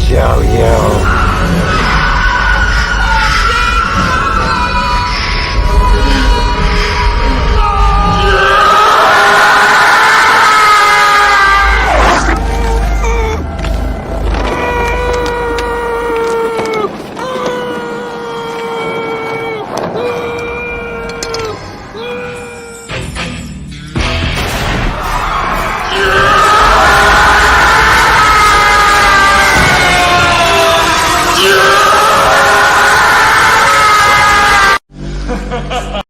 show you.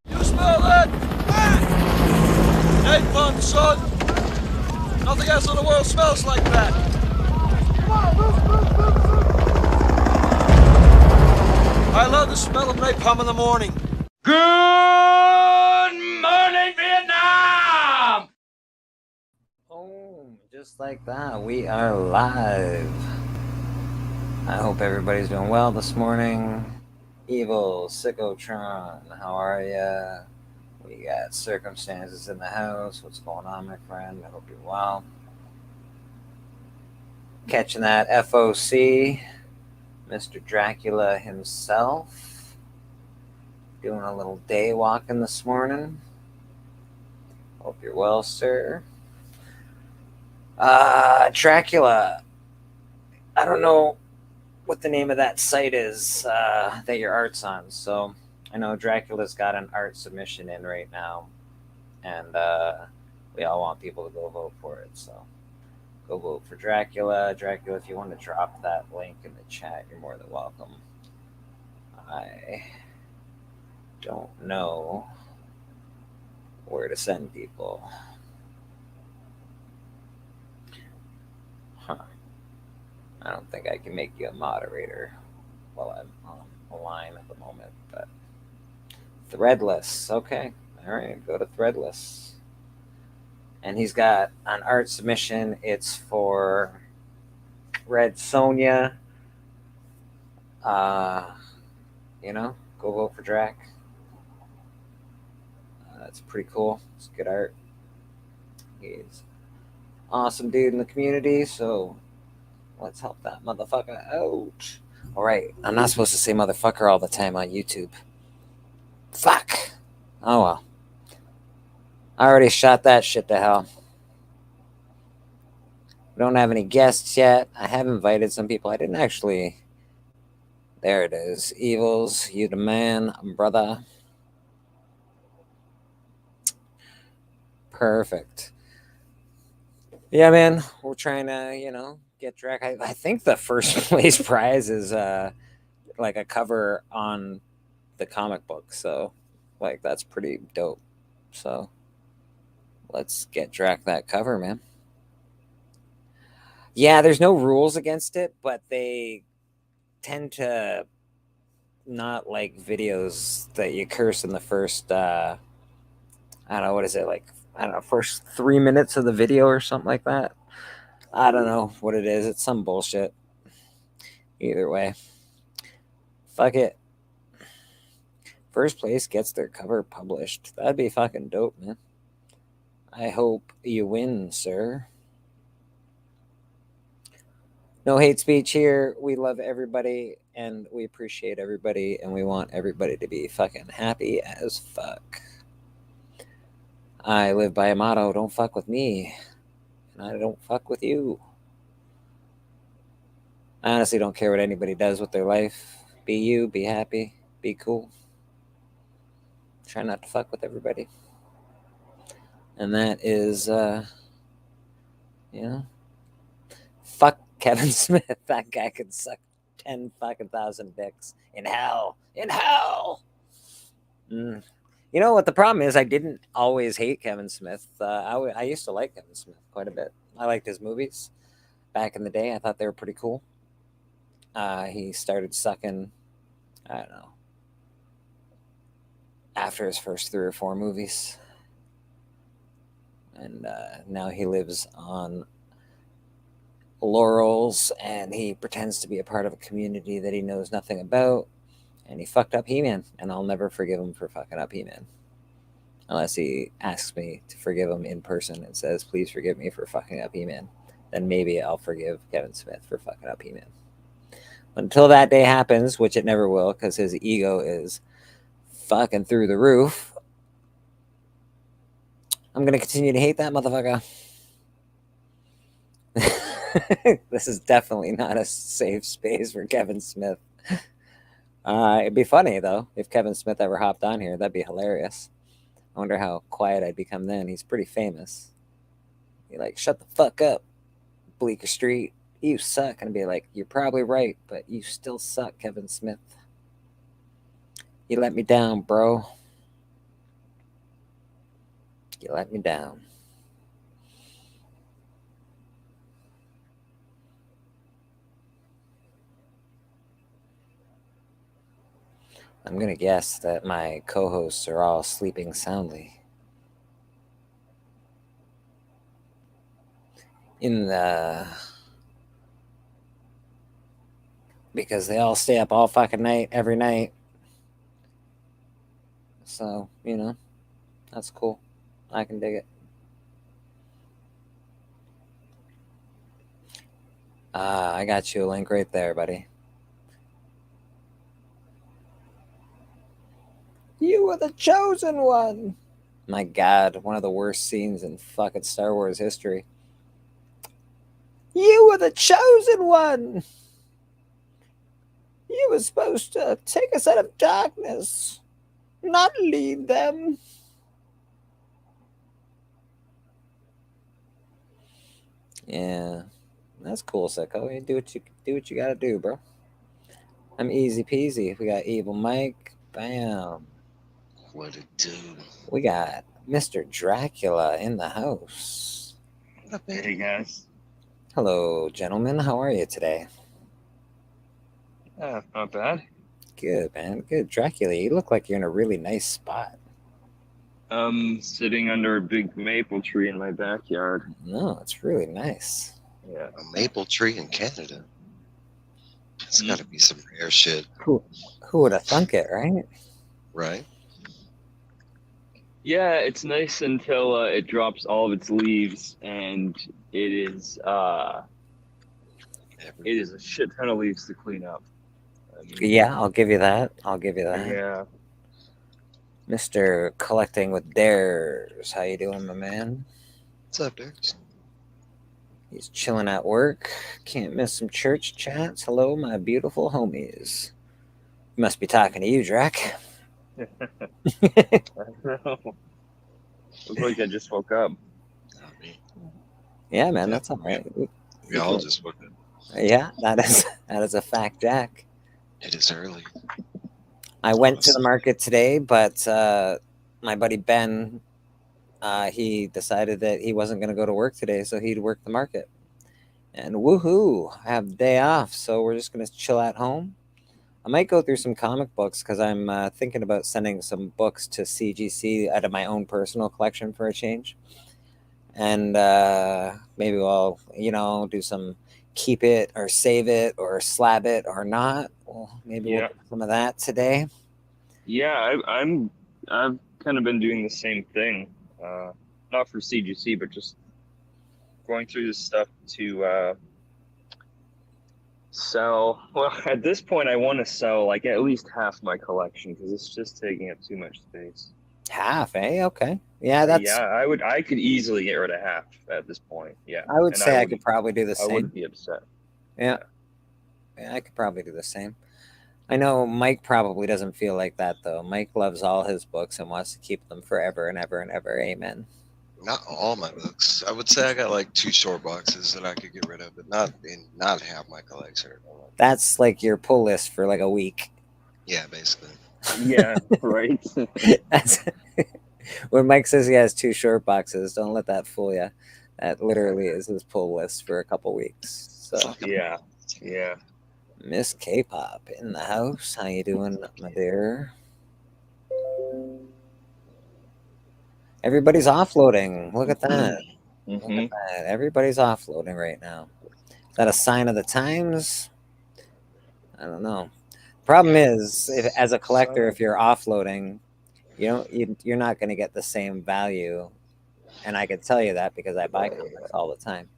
You smell that? Ain't fun, son. Nothing else in the world smells like that. I love the smell of napalm in the morning. Good morning, Vietnam! Oh, just like that, we are live. I hope everybody's doing well this morning. Evil Sycotron, how are ya? We got circumstances in the house. What's going on, my friend? I hope you're well. Catching that FOC, Mr. Dracula himself. Doing a little day walking this morning. Hope you're well, sir. Dracula. I don't know what the name of that site is that your art's on. So I know Dracula's got an art submission in right now, and we all want people to go vote for it. So go vote for Dracula. Dracula, if you want to drop that link in the chat, you're more than welcome. I don't know where to send people. Huh. I don't think I can make you a moderator while I'm on a line at the moment, but Threadless. Okay. All right. Go to Threadless. And he's got an art submission. It's for Red Sonja. Go vote for Drac. That's pretty cool. It's good art. He's awesome dude in the community, so let's help that motherfucker out. All right. I'm not supposed to say motherfucker all the time on YouTube. Fuck. Oh, well. I already shot that shit to hell. We don't have any guests yet. I have invited some people. I didn't actually... There it is. Evils, you the man, brother. Perfect. Yeah, man. We're trying to, get Drac. I think the first place prize is like a cover on the comic book. So, that's pretty dope. So, let's get Drac that cover, man. Yeah, there's no rules against it, but they tend to not like videos that you curse in the first, I don't know, what is it, first 3 minutes of the video or something like that. I don't know what it is. It's some bullshit. Either way. Fuck it. First place gets their cover published. That'd be fucking dope, man. I hope you win, sir. No hate speech here. We love everybody, and we appreciate everybody, and we want everybody to be fucking happy as fuck. I live by a motto, don't fuck with me, and I don't fuck with you. I honestly don't care what anybody does with their life. Be you, be happy, be cool. Try not to fuck with everybody. And that is, fuck Kevin Smith. That guy could suck 10 fucking thousand dicks in hell. In hell! You know what the problem is? I didn't always hate Kevin Smith. I used to like Kevin Smith quite a bit. I liked his movies back in the day. I thought they were pretty cool. He started sucking, I don't know, after his first 3 or 4 movies. And now he lives on laurels, and he pretends to be a part of a community that he knows nothing about. And he fucked up He-Man, and I'll never forgive him for fucking up He-Man. Unless he asks me to forgive him in person and says, please forgive me for fucking up He-Man. Then maybe I'll forgive Kevin Smith for fucking up He-Man. Until that day happens, which it never will, because his ego is fucking through the roof. I'm gonna continue to hate that motherfucker. This is definitely not a safe space for Kevin Smith. It'd be funny though if Kevin Smith ever hopped on here. That'd be hilarious. I wonder how quiet I'd become then. He's pretty famous. Be like, shut the fuck up, Bleeker Street. You suck. And I'd be like, you're probably right, but you still suck, Kevin Smith. You let me down, bro. You let me down. I'm going to guess that my co-hosts are all sleeping soundly. Because they all stay up all fucking night, every night. So, that's cool. I can dig it. I got you a link right there, buddy. You were the chosen one. My God, one of the worst scenes in fucking Star Wars history. You were the chosen one. You were supposed to take us out of darkness, not lead them. Yeah, that's cool, Sicko. You do what you gotta do, bro. I'm easy peasy. We got Evil Mike. Bam. What it do? We got Mr. Dracula in the house. Hey guys. Hello, gentlemen. How are you today? Not bad. Good, man. Good. Dracula, you look like you're in a really nice spot. Sitting under a big maple tree in my backyard. No, it's really nice. Yeah. A maple tree in Canada. It's got to be some rare shit, Who would have thunk it, right? right? Yeah, it's nice until it drops all of its leaves, and it is a shit ton of leaves to clean up. Yeah, I'll give you that. Yeah. Mr. Collecting with Dares. How you doing, my man? What's up, Darius? He's chilling at work. Can't miss some church chats. Hello, my beautiful homies. Must be talking to you, Drac. I don't know. Looks like I just woke up. Not me. Yeah, man, that's all right. We all just woke up. Yeah, that is a fact, Jack. It is early. I went to the market today, but my buddy Ben, he decided that he wasn't going to go to work today, so he'd work the market. And woohoo, I have the day off, so we're just going to chill at home. I might go through some comic books because I'm thinking about sending some books to CGC out of my own personal collection for a change. And maybe we'll, do some keep it or save it or slab it or not. Well, maybe we'll do some of that today. Yeah, I've kind of been doing the same thing. Not for CGC, but just going through this stuff to sell. Well, at this point, I want to sell like at least half my collection because it's just taking up too much space. Half, eh? Okay. Yeah, that's. Yeah, I could easily get rid of half at this point. Yeah, I would say I could probably do the same. I wouldn't be upset. Yeah, I could probably do the same. I know Mike probably doesn't feel like that though. Mike loves all his books and wants to keep them forever and ever and ever. Amen. Not all my books. I would say I got like 2 short boxes that I could get rid of, but not half my collection. That's like your pull list for like a week. Yeah, basically. Yeah, right. That's when Mike says he has 2 short boxes. Don't let that fool you. That literally is his pull list for a couple weeks. So yeah. Miss K-pop in the house. How you doing, my dear? Everybody's offloading. Look at that. Look at that. Everybody's offloading right now. Is that a sign of the times? I don't know. Problem is, as a collector, if you're offloading, you're not going to get the same value. And I can tell you that because I buy comics all the time.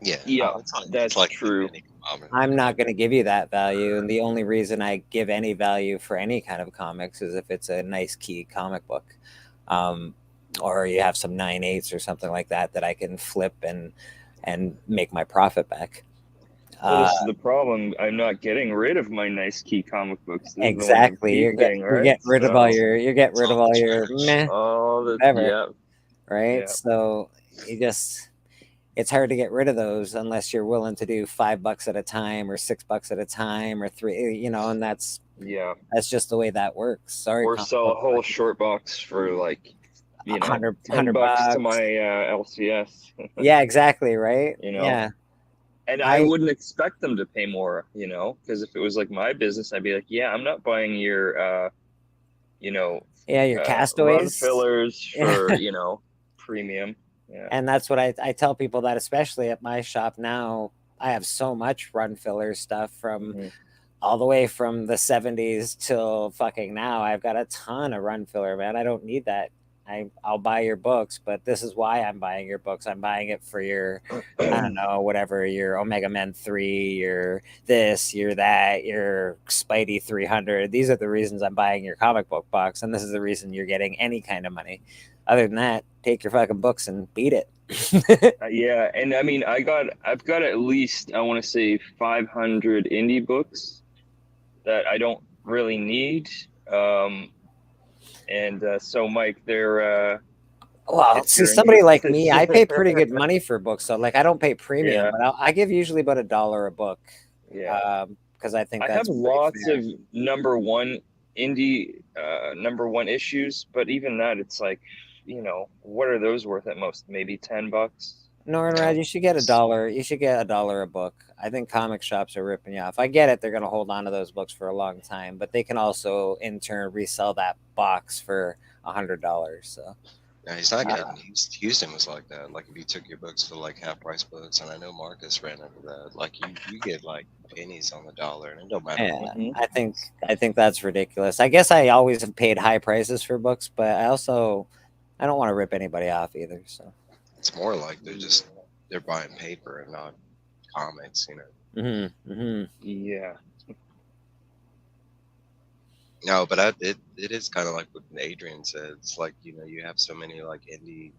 Yeah, Yeah, it's that's like true. any common. I'm not going to give you that value. And the only reason I give any value for any kind of comics is if it's a nice key comic book. Um, or you have some 9/8 or something like that that I can flip and make my profit back. Well, this is the problem. I'm not getting rid of my nice key comic books. This is the only Exactly. key thing, You're right? getting rid of all So, your you're getting It's rid of all all the your trash. meh, all the whatever, yeah, right? yeah. So you just it's hard to get rid of those unless you're willing to do $5 at a time or $6 at a time or three, and that's Yeah, just the way that works. Sorry, or comic sell a book whole market. short box for like, 100 $10 to bucks. my LCS. Yeah, exactly, right? You know, Yeah. and I I wouldn't expect them to pay more. Because if it was like my business, I'd be like, yeah, I'm not buying your you know, yeah, your run castaways. fillers Yeah. for premium. Yeah, And that's what I tell people that especially at my shop now, I have so much run filler stuff from hmm all the way from the 70s till fucking now. I've got a ton of run filler, man. I don't need that. I'll buy your books, but this is why I'm buying your books. I'm buying it for your, I don't know, whatever, your Omega Men 3, your this, your that, your Spidey 300. These are the reasons I'm buying your comic book box. And this is the reason you're getting any kind of money. Other than that, take your fucking books and beat it. yeah, and I mean, I've got at least, I want to say, 500 indie books that I don't really need. And so, Mike, Well, if see, you're somebody like interested, me, I pay pretty good money for books. So, like, I don't pay premium, yeah, but I give usually about $1 a book, yeah. because I think I have that's pretty lots fair. of number one issues, but even that, it's like, what are those worth at most? Maybe $10. Norrad, you should get $1. You should get $1 a book. I think comic shops are ripping you off. I get it; they're going to hold on to those books for a long time, but they can also, in turn, resell that box for $100. So, Yeah, he's not uh, getting. Houston was like that. Like if you took your books for like half price books, and I know Marcus ran into that. Like you get like pennies on the dollar, and it don't matter yeah, what. hmm I think that's ridiculous. I guess I always have paid high prices for books, but I don't want to rip anybody off either. So. It's more like they're buying paper and not comics. Mm-hmm, mm-hmm. Yeah. No, but it is kind of like what Adrian said. It's like you have so many like indie,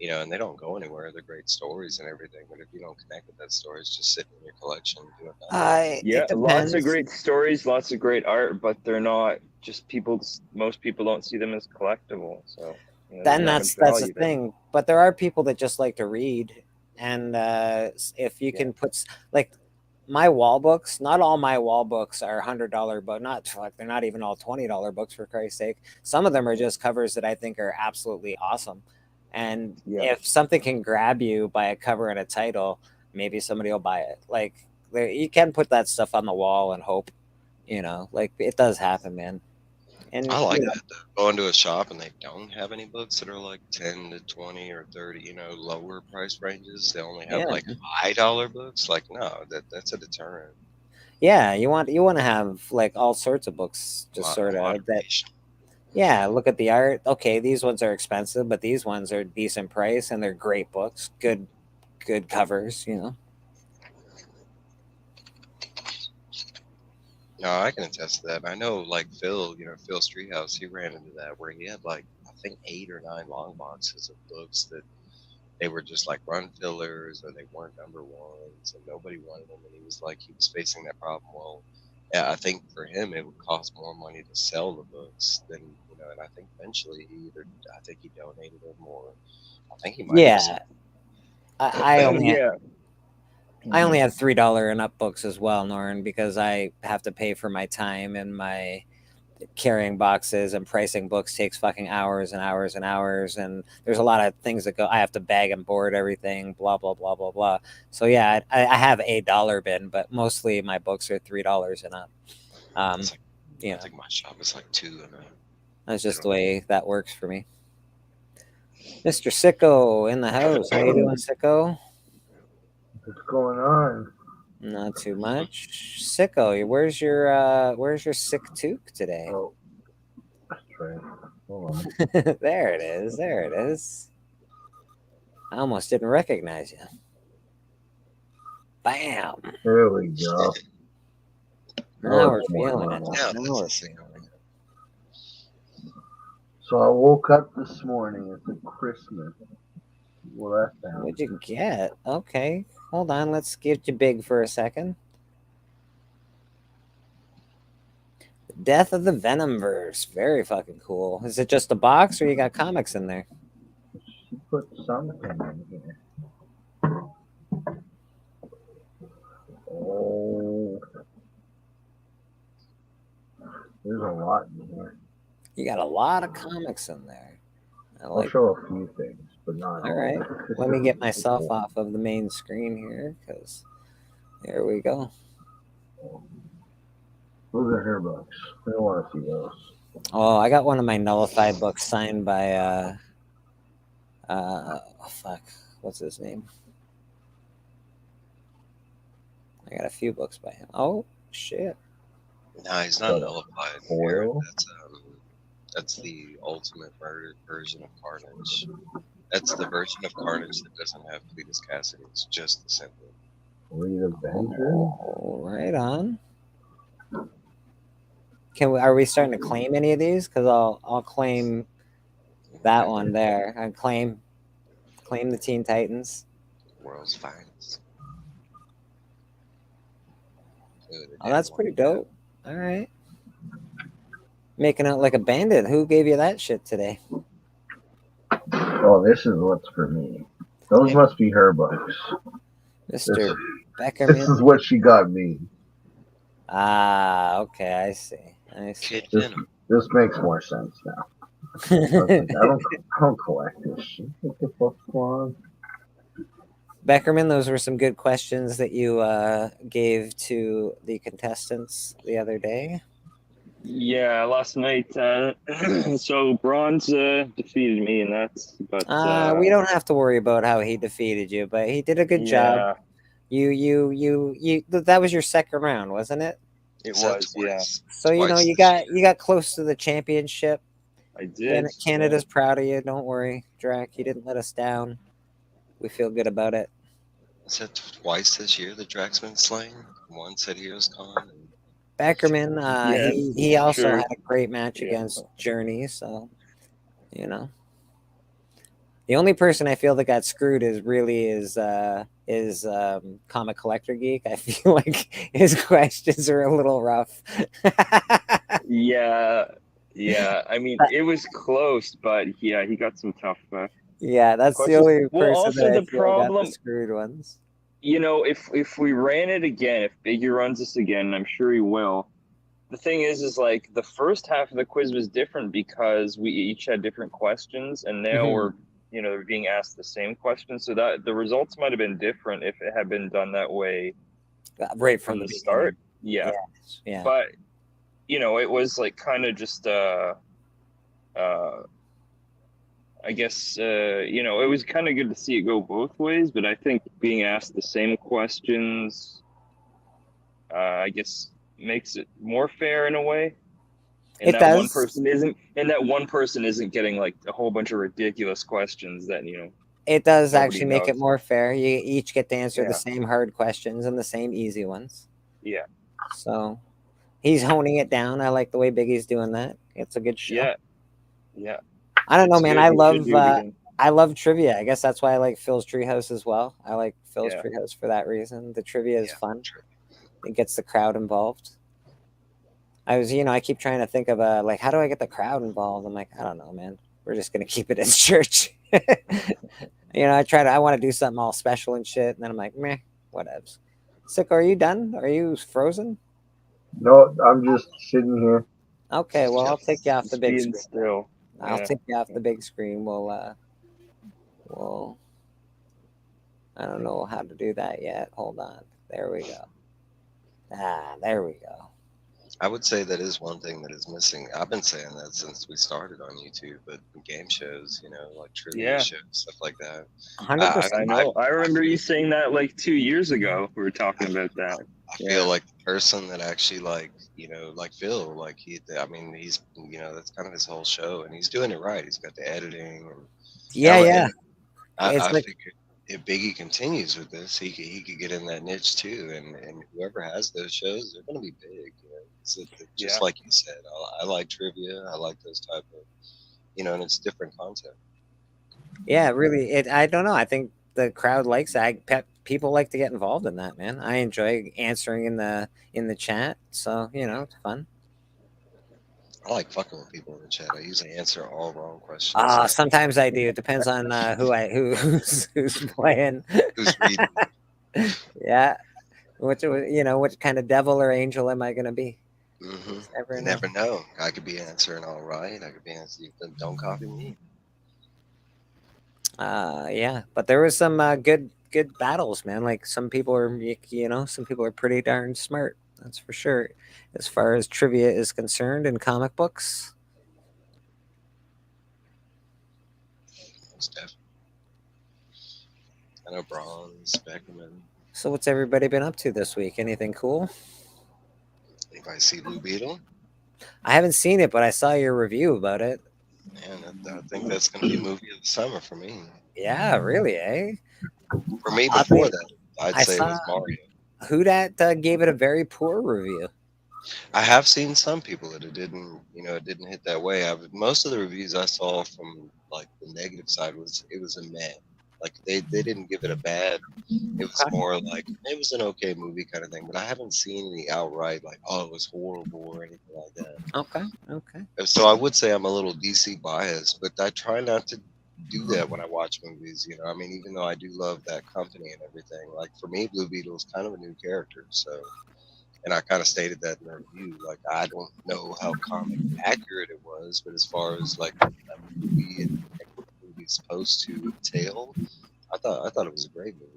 and they don't go anywhere. They're great stories and everything, but if you don't connect with that story, it's just sitting in your collection doing nothing. It Yeah, lots of depends. great stories, lots of great art, but they're not just most people don't see them as collectible. So, there's Then not much that's the value there. thing. But there are people that just like to read, and if you Yeah. can like my wall books, not all my wall books are $100 but not like they're not even all $20 books for Christ's sake. Some of them are just covers that I think are absolutely awesome. And Yeah. if something can grab you by a cover and a title, maybe somebody will buy it. Like you can put that stuff on the wall and hope, like it does happen, man. I And like that though. Going to a shop and they don't have any books that are like 10 to 20 or 30, lower price ranges. They only have yeah, like high dollar books. Like no, that's a deterrent. yeah, you want to have like all sorts of books, just sort of that. Moderation. Yeah, look at the art. Okay, these ones are expensive, but these ones are decent price and they're great books, good covers. No, I can attest to that. I know, like Phil, Phil Streethouse, he ran into that where he had like I think 8 or 9 long boxes of books that they were just like run fillers or they weren't number ones and nobody wanted them, and he was facing that problem. Well, yeah, I think for him it would cost more money to sell the books than and I think eventually I think he donated them, or I think he might have Yeah, sold. I only Yeah. I hmm only have $3 and up books as well, Norn, because I have to pay for my time, and my carrying boxes and pricing books takes fucking hours and hours and hours, and there's a lot of things that go. I have to bag and board everything, blah blah blah blah blah. So yeah, I have a dollar bin, but mostly my books are $3 and up. It's like You I know, think my shop is like 2 and that's I just the don't know. way that works for me. Mr. Sicko in the house. How you doing, Sicko? What's going on? Not too much. Sicko, where's your sick toque today? Oh, that's right. Hold on. There it is. There it is. I almost didn't recognize you. Bam. There we go. Now we're it's more feeling it. normal. Now Now that's we're the signal. So I woke up this morning. It's a Christmas. Well, that sounds. What'd you get? Okay. Hold on. Let's get you big for a second. Death of the Venomverse. Very fucking cool. Is it just a box or you got comics in there? She put something in here. Oh, there's a lot in here. You got a lot of comics in there. I'll show a few things, but not all right. Let me get myself off of the main screen here, because there we go. Those are her books. I don't want to see those. Oh, I got one of my nullified books signed by oh fuck, what's his name? I got a few books by him. Oh shit. No, he's not nullified. Foil? That's the ultimate murder version of Carnage. That's the version of Carnage that doesn't have Cletus Cassidy. It's just the symbol. Read Avenger? Oh, right on. Are we starting to claim any of these? Because I'll claim that one there. I claim the Teen Titans. World's finest. Oh, that's pretty dope. All right. Making out like a bandit. Who gave you that shit today? Oh, this is what's for me. Those must be her books. Mr. Beckerman. This is what she got me. Ah, okay, I see. This makes more sense now. I don't collect this shit. What the fuck's going on? Beckerman, those were some good questions that you gave to the contestants the other day. Yeah, last night. So Bronze defeated me, and that's. But we don't have to worry about how he defeated you, but he did a good job. You. That was your second round, wasn't it? It was, yeah. So you got close to the championship. I did. Canada's proud of you. Don't worry, Drac. You didn't let us down. We feel good about it. Is that twice this year that Drac's been slain? Once at Heroes Con. Beckerman, he also had a great match Yeah. against Journey, so the only person I feel that got screwed is Comic Collector Geek. I feel like his questions are a little rough. Yeah. I mean, it was close, but yeah, he got some tough. Yeah, that's questions. the only person Also, that I the feel problem, got the screwed ones. If we ran it again, if Biggie runs this again, and I'm sure he will. The thing is like the first half of the quiz was different because we each had different questions, and now we're being asked the same question. So that the results might have been different if it had been done that way right from the start. Yeah. But it was like kind of just I guess it was kind of good to see it go both ways, but I think being asked the same questions I guess makes it more fair in a way. And it does. One person isn't getting like a whole bunch of ridiculous questions that it does actually knows. make it more fair. You each get to answer the same hard questions and the same easy ones. Yeah. So he's honing it down. I like the way Biggie's doing that. It's a good show. Yeah. I don't know, man. I love trivia. I guess that's why I like Phil's Treehouse as well. I like Phil's Treehouse for that reason. The trivia is fun. It gets the crowd involved. I keep trying to think of like, how do I get the crowd involved? I'm like, I don't know, man. We're just gonna keep it as church. I want to do something all special and shit, and then I'm like, meh, whatevs. Sick, are you done? Are you frozen? No, I'm just sitting here. Okay, well, I'll take you off the big screen. Still. I'll take you off the big screen. We'll I don't know how to do that yet. Hold on. There we go. There we go. I would say that is one thing that is missing. I've been saying that since we started on YouTube, but game shows, like trivia shows, stuff like that. 100%. I know. I remember you saying that like 2 years ago. We were talking about that. I feel like the person that actually like Phil, like he's that's kind of his whole show, and he's doing it right. He's got the editing. And yeah. I if Biggie continues with this, he could get in that niche too, and whoever has those shows, they're going to be big. You know, just like you said, I like trivia. I like those type of, and it's different content. Yeah, really. I don't know. I think the crowd likes that. People like to get involved in that, man. I enjoy answering in the chat. So it's fun. I like fucking with people in the chat. I usually answer all wrong questions. Sometimes I do. It depends on who's playing. Who's reading? Yeah. What kind of devil or angel am I gonna be? Mm-hmm. Never You know. never know. I could be answering all right. I could be answering. Don't copy me. Yeah, but there was some good battles, man. Like some people are pretty darn smart. That's for sure. As far as trivia is concerned in comic books. Most definitely. I know Bronze, Beckerman. So what's everybody been up to this week? Anything cool? Anybody see Blue Beetle? I haven't seen it, but I saw your review about it. Man, I think that's going to be movie of the summer for me. Yeah, really, eh? For me, before that, I'd say it was Mario. Who that gave it a very poor review. I have seen some people that it didn't hit that way. Most of the reviews I saw from like the negative side it was a meh. Like they didn't give it a bad. It was more like it was an okay movie kind of thing. But I haven't seen any outright like, oh, it was horrible or anything like that. Okay. So I would say I'm a little DC biased, but I try not to do that when I watch movies. I mean, even though I do love that company and everything, like for me, Blue Beetle is kind of a new character. So, and I kind of stated that in the review. Like I don't know how comic accurate it was, but as far as like a movie and what the movie's supposed to entail, I thought it was a great movie.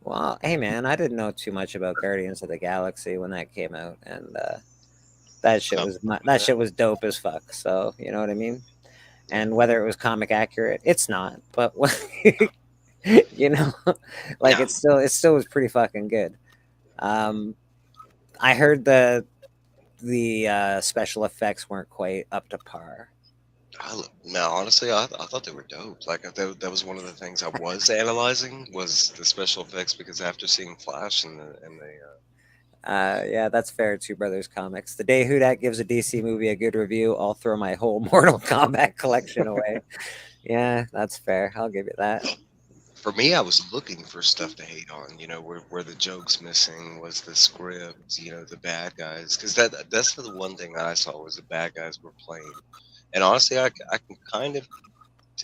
Well, hey man, I didn't know too much about Guardians of the Galaxy when that came out, and that shit was dope as fuck. So you know what I mean. And whether it was comic accurate, it's not. But like it still was pretty fucking good. I heard the special effects weren't quite up to par. No, honestly, I thought they were dope. Like that was one of the things I was analyzing was the special effects because after seeing Flash and the yeah, that's fair. Two Brothers Comics. The day Hudak gives a DC movie a good review, I'll throw my whole Mortal Kombat collection away. Yeah, that's fair. I'll give you that. For me, I was looking for stuff to hate on. Where the jokes missing was the script. The bad guys, because that's the one thing that I saw was the bad guys were playing. And honestly, I can kind of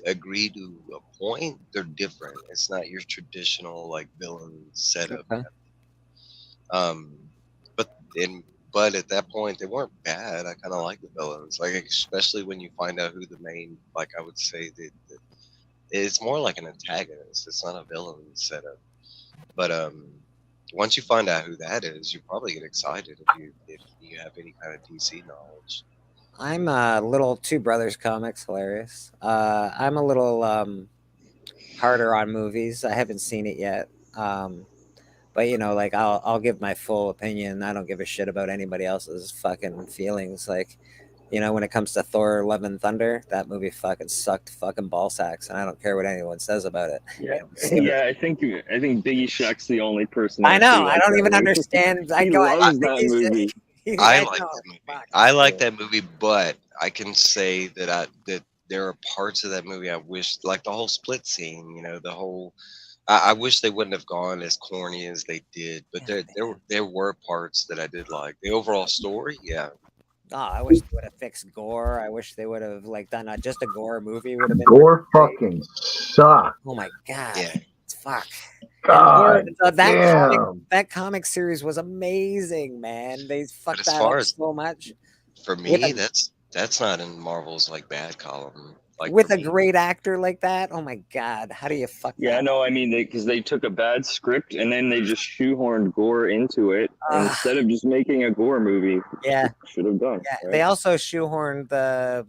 agree to a point. They're different. It's not your traditional like villain setup. Okay. But at that point they weren't bad. I kind of like the villains, like especially when you find out who the main, like I would say it's more like an antagonist. It's not a villain setup. But once you find out who that is, you probably get excited if you have any kind of DC knowledge. I'm a little Two Brothers Comics hilarious. I'm a little harder on movies. I haven't seen it yet. But like I'll give my full opinion. I don't give a shit about anybody else's fucking feelings. Like, when it comes to Thor: Love and Thunder, that movie fucking sucked fucking ball sacks, and I don't care what anyone says about it. Yeah. I think Biggie Shack's the only person. I know. I don't even understand. He loves that movie. I like that movie. I like that movie, but I can say that there are parts of that movie I wish, like the whole split scene. The whole. I wish they wouldn't have gone as corny as they did, but there were parts that I did like. The overall story, yeah. Oh, I wish they would have fixed gore. I wish they would have done just a gore movie. Would have been gore fucking sucked. Oh my god, yeah, fuck. God, that comic series was amazing, man. They fucked that up so much. For me, that's not in Marvel's like bad column. Like with a great actor like that, oh my god, how do you fuck that? Yeah, no, I mean, because they took a bad script and then they just shoehorned gore into it instead of just making a gore movie. Yeah, should have done. Yeah, right? They also shoehorned the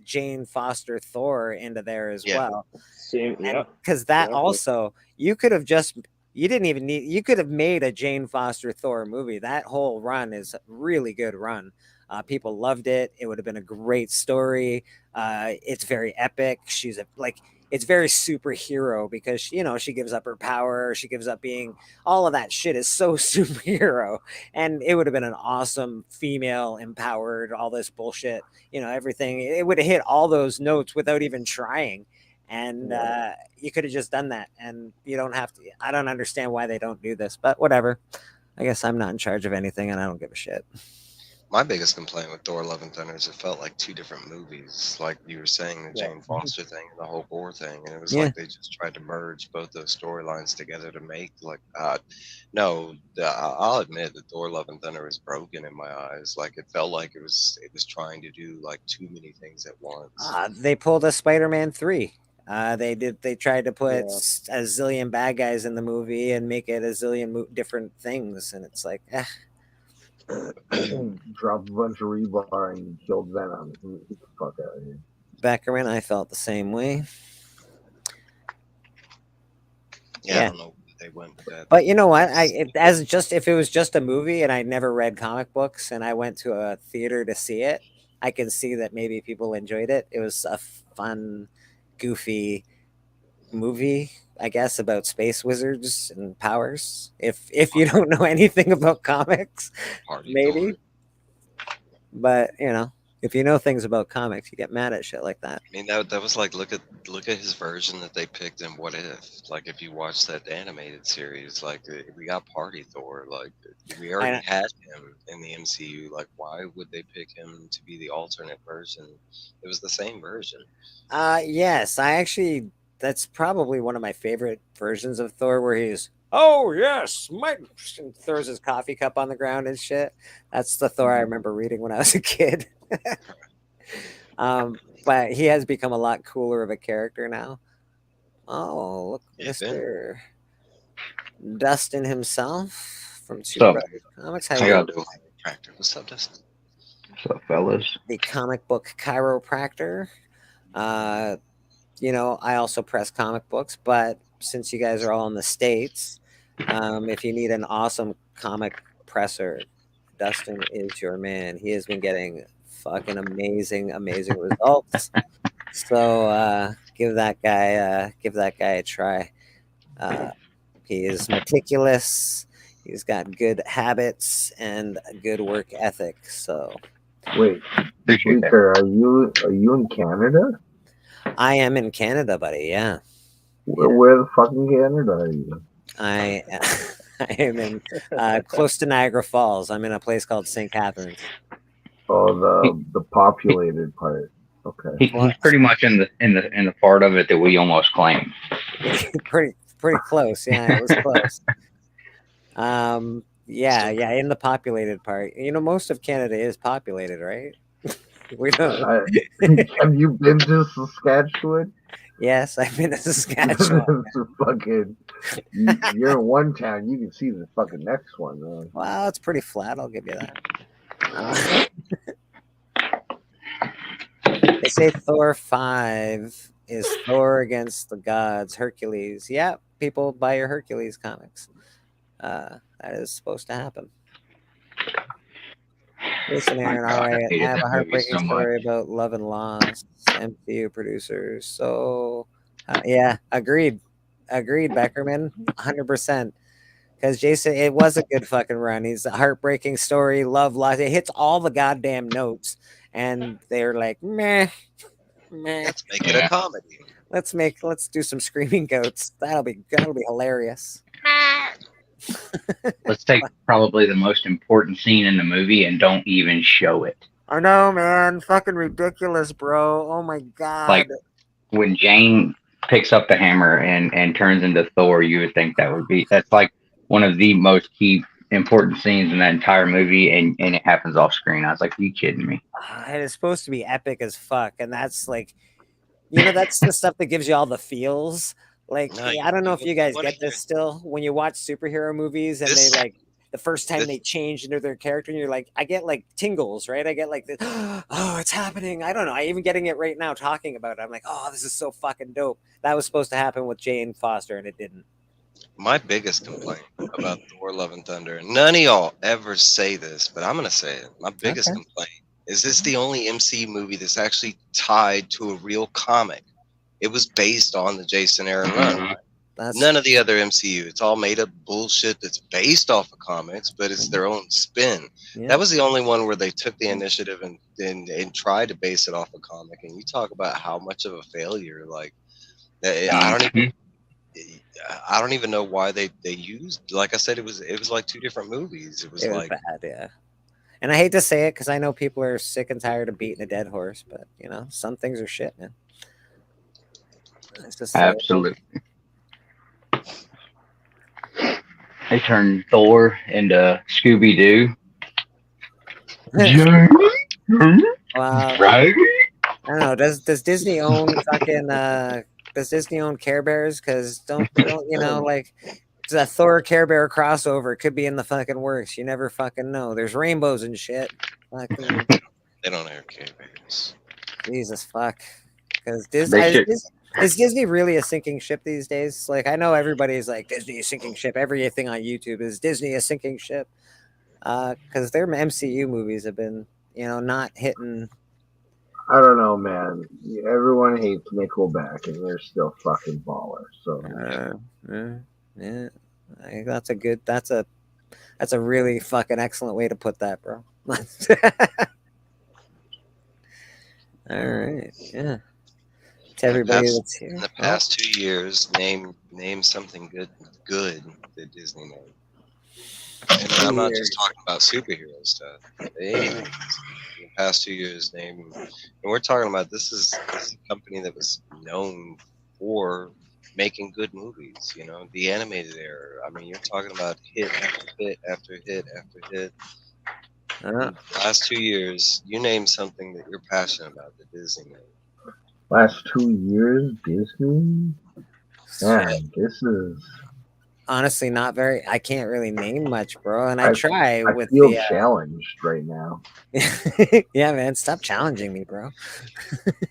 Jane Foster Thor into there as well. Same, yeah. Because also you could have you didn't even need. You could have made a Jane Foster Thor movie. That whole run is a really good run. People loved it. It would have been a great story. It's very epic. She's it's very superhero because she gives up her power, she gives up being, all of that shit is so superhero. And it would have been an awesome female empowered, all this bullshit, everything. It would have hit all those notes without even trying. And you could have just done that, and you don't have to. I don't understand why they don't do this, but whatever. I guess I'm not in charge of anything, and I don't give a shit. My biggest complaint with Thor: Love and Thunder is it felt like two different movies. Like you were saying, the Jane Foster thing and the whole Gore thing, and it was like they just tried to merge both those storylines together to make no. I'll admit that Thor: Love and Thunder is broken in my eyes. Like it felt like it was trying to do like too many things at once. They pulled a Spider-Man 3. They tried to put a zillion bad guys in the movie and make it a zillion different things, and it's like, Drop a bunch of rebar and killed Venom. Get the fuck out of here. Beckerman, I felt the same way. I don't know where they went with that. But you know what? If it was just a movie and I never read comic books and I went to a theater to see it, I can see that maybe people enjoyed it. It was a fun, goofy movie, I guess, about space wizards and powers. If you don't know anything about comics, maybe. But if you know things about comics, you get mad at shit like that. I mean, that was like look at his version that they picked in What If. Like if you watch that animated series, like we got Party Thor. Like we already had him in the MCU. Like why would they pick him to be the alternate version? It was the same version. Yes, that's probably one of my favorite versions of Thor, where he's, oh yes, Mike, and throws his coffee cup on the ground and shit. That's the Thor I remember reading when I was a kid. But he has become a lot cooler of a character now. Oh, look, Mr. Dustin himself from Super Comics. How y'all doing? What's up, Dustin? What's up, fellas? The comic book chiropractor. I also press comic books, but since you guys are all in the States, if you need an awesome comic presser, Dustin is your man. He has been getting fucking amazing results. So give that guy a try. He is meticulous. He's got good habits and a good work ethic. So wait, Bleeker, are you in Canada? I am in Canada, buddy. Yeah. Where the fucking Canada are you? I am in close to Niagara Falls. I'm in a place called St. Catharines. Oh, the populated part. Okay. He's pretty much in the part of it that we almost claimed. pretty close. Yeah, it was close. In the populated part. Most of Canada is populated, right? We don't. Have you been to Saskatchewan? Yes, I've been to Saskatchewan. You're in one town. You can see the fucking next one. Well, it's pretty flat. I'll give you that. They say Thor 5 is Thor against the gods, Hercules. Yeah, people buy your Hercules comics. That is supposed to happen. Listen, Aaron, all right. I have a heartbreaking story about love and loss. MCU producers. So, agreed, Beckerman, 100%. Because Jason, it was a good fucking run. He's a heartbreaking story, love, loss. It hits all the goddamn notes, and they're like, meh. Let's make it a comedy. Let's do some screaming goats. That'll be hilarious. Let's take probably the most important scene in the movie and don't even show it. I know, man. Fucking ridiculous, bro. Oh my god. Like when Jane picks up the hammer and turns into Thor, you would think that's like one of the most key important scenes in that entire movie, and it happens off screen. I was like, are you kidding me? It is supposed to be epic as fuck, and that's like, that's the stuff that gives you all the feels. Like, I don't know if you guys get this still when you watch superhero movies and they like the first time they change into their character and you're like, I get like tingles, right? I get like this, oh, it's happening. I don't know. I even getting it right now talking about it. I'm like, oh, this is so fucking dope. That was supposed to happen with Jane Foster and it didn't. My biggest complaint about Thor: Love and Thunder, and none of y'all ever say this, but I'm going to say it. My biggest complaint is this the only MCU movie that's actually tied to a real comic. it was based on the Jason Aaron run. That's None of the other MCU. It's all made up bullshit that's based off of comics, but it's their own spin. yeah. That was the only one where they took the initiative and tried to base it off a comic. And you talk about how much of a failure. Like, I don't even know why they used. Like I said, it was like two different movies. It was like bad, yeah. And I hate to say it because I know people are sick and tired of beating a dead horse, but you know, some things are shit, man. It's just Absolutely. They turned Thor into Scooby Doo. Wow. Right? I don't know. Does Disney own fucking does Disney own Care Bears? Because don't you know, like the Thor Care Bear crossover could be in the fucking works. You never fucking know. There's rainbows and shit. Fucking they don't have Care Bears. Jesus fuck. Because They should. is Disney really a sinking ship these days? Like I know everybody's like Disney a sinking ship. Everything on YouTube is Disney a sinking ship. Because their MCU movies have been, you know, not hitting. I don't know, man. Everyone hates Nickelback, and they're still fucking ballers. So Yeah, I think that's a really fucking excellent way to put that, bro. All right, yeah. To everybody that's here. In the past 2 years, name something good that Disney made. And I'm not just talking about superhero stuff. Anything. In the past 2 years, and we're talking about this is a company that was known for making good movies. You know, the animated era. I mean, you're talking about hit after hit after hit after hit. In the last 2 years, you name something that you're passionate about that Disney made. Last 2 years, Disney? Man, this is honestly not very. I can't really name much, bro. And I try with feel challenged right now. Yeah, man, stop challenging me, bro.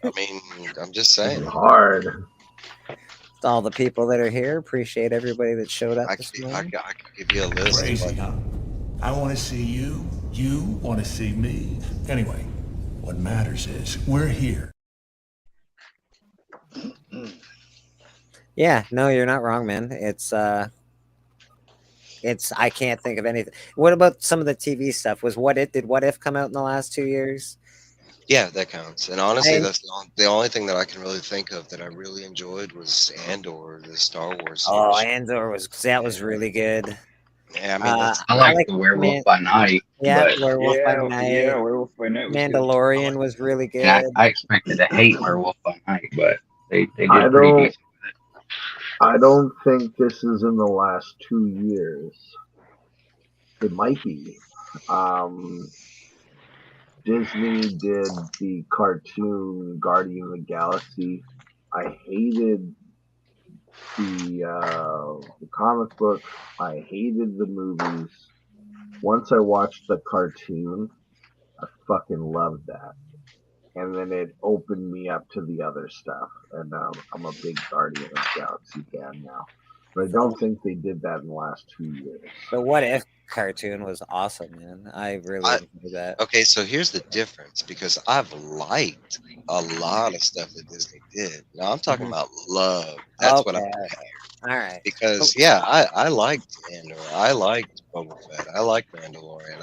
I mean, I'm just saying. It's hard. All the people that are here, appreciate everybody that showed up this morning. I could give you a list. Crazy, huh? I want to see you. You want to see me. Anyway, what matters is we're here. Yeah, no, you're not wrong, man. It's I can't think of anything. What about some of the TV stuff? Did What If come out in the last 2 years? Yeah, that counts. And honestly, that's the only thing that I can really think of that I really enjoyed was Andor, the Star Wars series. Oh, Andor was really good. Yeah, I mean, I like the Werewolf by Night. Yeah, but Werewolf by Night. Yeah, Werewolf by Night. Mandalorian was really good. I expected to hate Werewolf by Night, but they did I pretty don't- decent. I don't think this is in the last 2 years. It might be. Disney did the cartoon Guardian of the Galaxy. I hated the comic book. I hated the movies. Once I watched the cartoon, I fucking loved that. And then it opened me up to the other stuff. And I'm a big Guardian of the Galaxy fan now. But I don't think they did that in the last 2 years. The What If cartoon was awesome, man. I really enjoyed that. Okay, so here's the difference, because I've liked a lot of stuff that Disney did. Now I'm talking about love. That's what I'm Okay. All right. Because I liked Andor, I liked Boba Fett, I liked Mandalorian,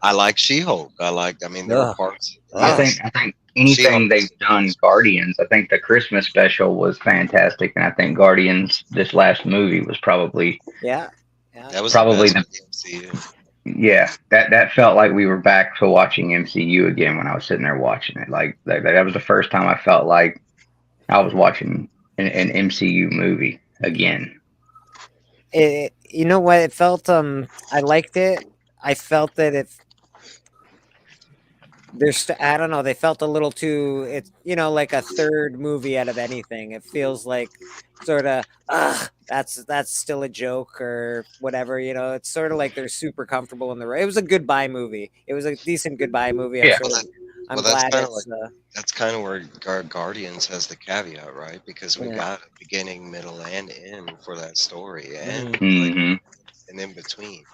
I like She-Hulk. There were parts. I think anything they've done, Guardians. I think the Christmas special was fantastic, and I think Guardians, this last movie, was probably that was probably the MCU. Yeah, that felt like we were back to watching MCU again when I was sitting there watching it. Like that was the first time I felt like I was watching an MCU movie again. You know what? It felt. I liked it. I felt that I don't know. They felt a little too. It's like a third movie out of anything. It feels like sort of. That's still a joke or whatever. It's sort of like they're super comfortable in the. It was a goodbye movie. It was a decent goodbye movie. Yeah. I'm glad it's. That's kind of where Guardians has the caveat, right? Because we got a beginning, middle, and end for that story, and and in between.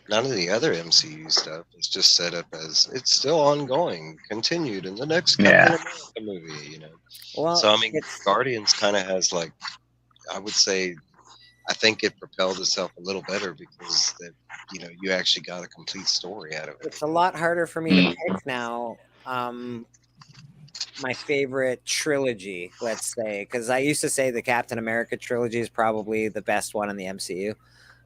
None of the other MCU stuff is just set up as it's still ongoing, continued in the next Captain America movie, you know. Well, So I mean, it's Guardians kind of has like, I would say, I think it propelled itself a little better because that, you know, you actually got a complete story out of it. it's a lot harder for me to pick now. My favorite trilogy, let's say, because I used to say the Captain America trilogy is probably the best one in the MCU.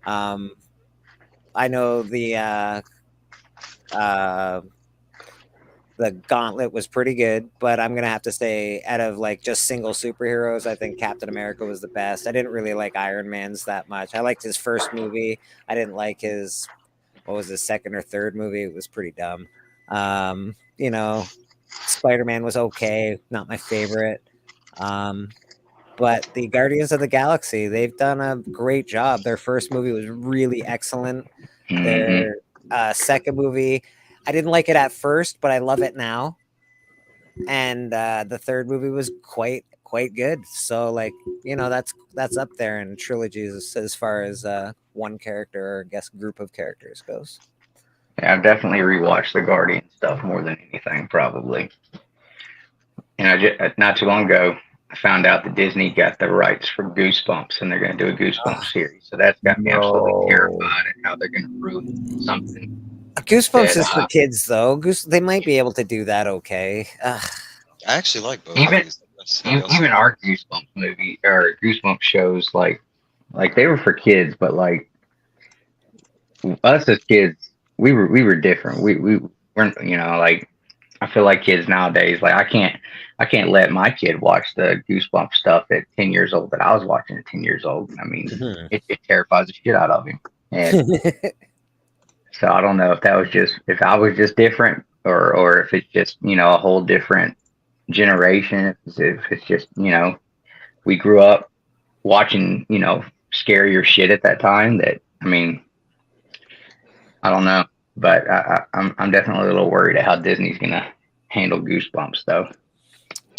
I know the Gauntlet was pretty good, but I'm gonna have to say, out of like just single superheroes, I think Captain America was the best. I didn't really like Iron Man's that much. I liked his first movie. I didn't like his, what was his second or third movie? It was pretty dumb. You know, Spider-Man was okay, not my favorite. But the Guardians of the Galaxy, they've done a great job. Their first movie was really excellent. Their second movie, I didn't like it at first, but I love it now. And the third movie was quite good. So like, you know, that's up there in trilogies as far as one character or I guess group of characters goes. Yeah, I've definitely rewatched the Guardian stuff more than anything, probably. And I just not too long ago, I found out that Disney got the rights for Goosebumps, and they're going to do a Goosebumps series. So that's got me absolutely terrified at how they're going to ruin something. Goosebumps is for kids, though. They might be able to do that okay. I actually like both. Even our Goosebumps movie or Goosebumps shows, like they were for kids, but like us as kids, we were different. We weren't, you know, like I feel like kids nowadays, like I can't let my kid watch the Goosebumps stuff at 10 years old that I was watching at 10 years old. I mean, it terrifies the shit out of him. And so I don't know if I was just different or if it's just, you know, a whole different generation. If it's just, you know, we grew up watching, you know, scarier shit at that time that, I mean, I don't know, but I'm definitely a little worried at how Disney's going to handle Goosebumps though.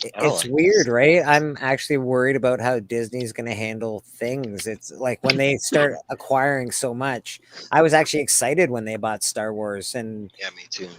It's weird, right? I'm actually worried about how Disney's going to handle things. It's like when they start acquiring so much. I was actually excited when they bought Star Wars, and yeah, me too.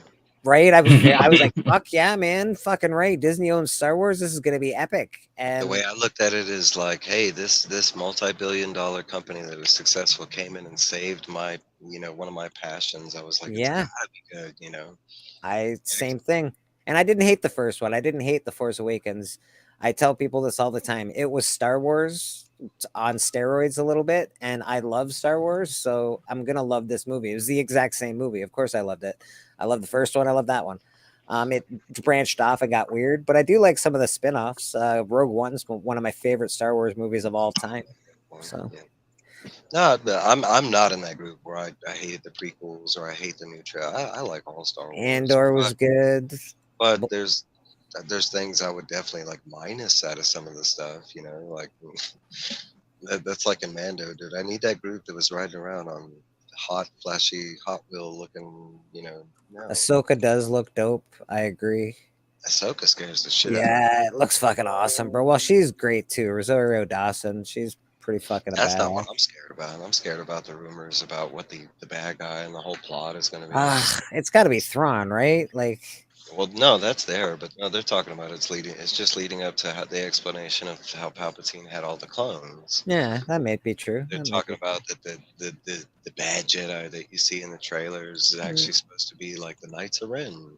Right, I was like, fuck yeah, man, fucking right. Disney owns Star Wars. This is going to be epic. And the way I looked at it is like, hey, this multi-billion-dollar company that was successful came in and saved my, you know, one of my passions. I was like, yeah, it's gotta be good, you know. Same thing. And I didn't hate the first one. I didn't hate The Force Awakens. I tell people this all the time. It was Star Wars on steroids a little bit, and I love Star Wars, so I'm gonna love this movie. It was the exact same movie. Of course, I loved it. I love the first one. I love that one. It branched off and got weird, but I do like some of the spin-offs. Rogue One's one of my favorite Star Wars movies of all time. So. Yeah. No, I'm not in that group where I hated the prequels or I hate the new trailer. I like all Star Wars. Andor was good. But there's things I would definitely like minus out of some of the stuff, you know, like that's like in Mando, dude. I need that group that was riding around on hot, flashy, Hot Wheel looking, you know. No. Ahsoka does look dope. I agree. Ahsoka scares the shit out of me. Yeah, it looks fucking awesome, bro. Well, she's great too. Rosario Dawson, she's pretty fucking That's badass. not what I'm scared about. I'm scared about the rumors about what the bad guy and the whole plot is going to be. It's got to be Thrawn, right? Like. Well, no, that's there, but no, they're talking about it's just leading up to the explanation of how Palpatine had all the clones. Yeah, that may be true. They're talking about that the bad Jedi that you see in the trailers is actually supposed to be like the Knights of Ren.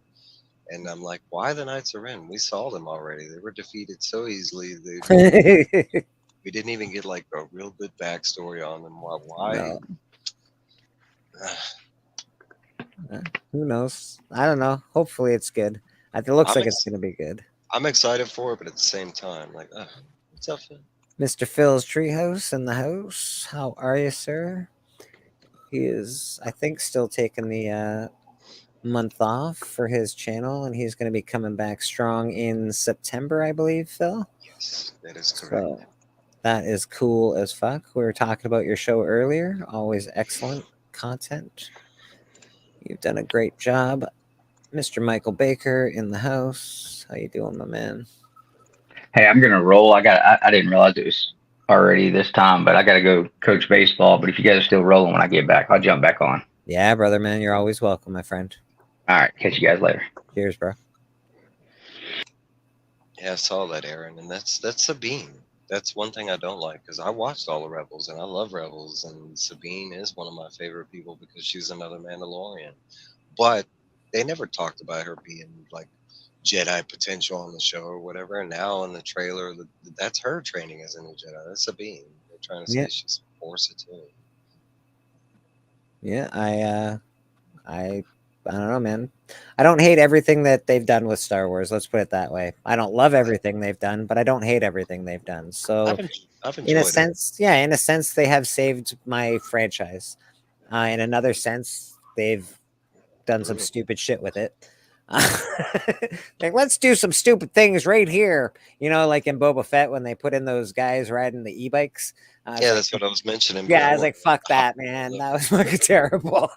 And I'm like, why the Knights of Ren? We saw them already. They were defeated so easily. We didn't even get like a real good backstory on them. Why? No. Who knows? I don't know. Hopefully it's good. It looks like it's going to be good. I'm excited for it, but at the same time, like, what's up, Phil? Mr. Phil's Treehouse in the house. How are you, sir? He is, I think, still taking the month off for his channel, and he's going to be coming back strong in September, I believe, Phil. Yes, that is correct. So, that is cool as fuck. We were talking about your show earlier. Always excellent content. You've done a great job. Mr. Michael Baker in the house. How you doing, my man? Hey, I'm gonna roll. I didn't realize it was already this time, but I got to go coach baseball. But if you guys are still rolling when I get back, I'll jump back on. Yeah, brother, man, you're always welcome, my friend. All right, catch you guys later. Cheers, bro. Yeah, I saw that, Aaron, and that's Sabine. That's one thing I don't like because I watched all the Rebels and I love Rebels, and Sabine is one of my favorite people because she's another Mandalorian. But they never talked about her being like Jedi potential on the show or whatever. And now in the trailer, that's her training as a new Jedi. That's Sabine. They're trying to say she's Force attuned. Yeah, I don't know, man. I don't hate everything that they've done with Star Wars. Let's put it that way. I don't love everything they've done, but I don't hate everything they've done. So, I've enjoyed in a it. sense, yeah, in a sense, they have saved my franchise. In another sense, they've done some stupid shit with it. Like, let's do some stupid things right here. You know, like in Boba Fett when they put in those guys riding the e-bikes. Yeah, that's what I was mentioning. Yeah, I was before. like, fuck that, man. That was fucking terrible.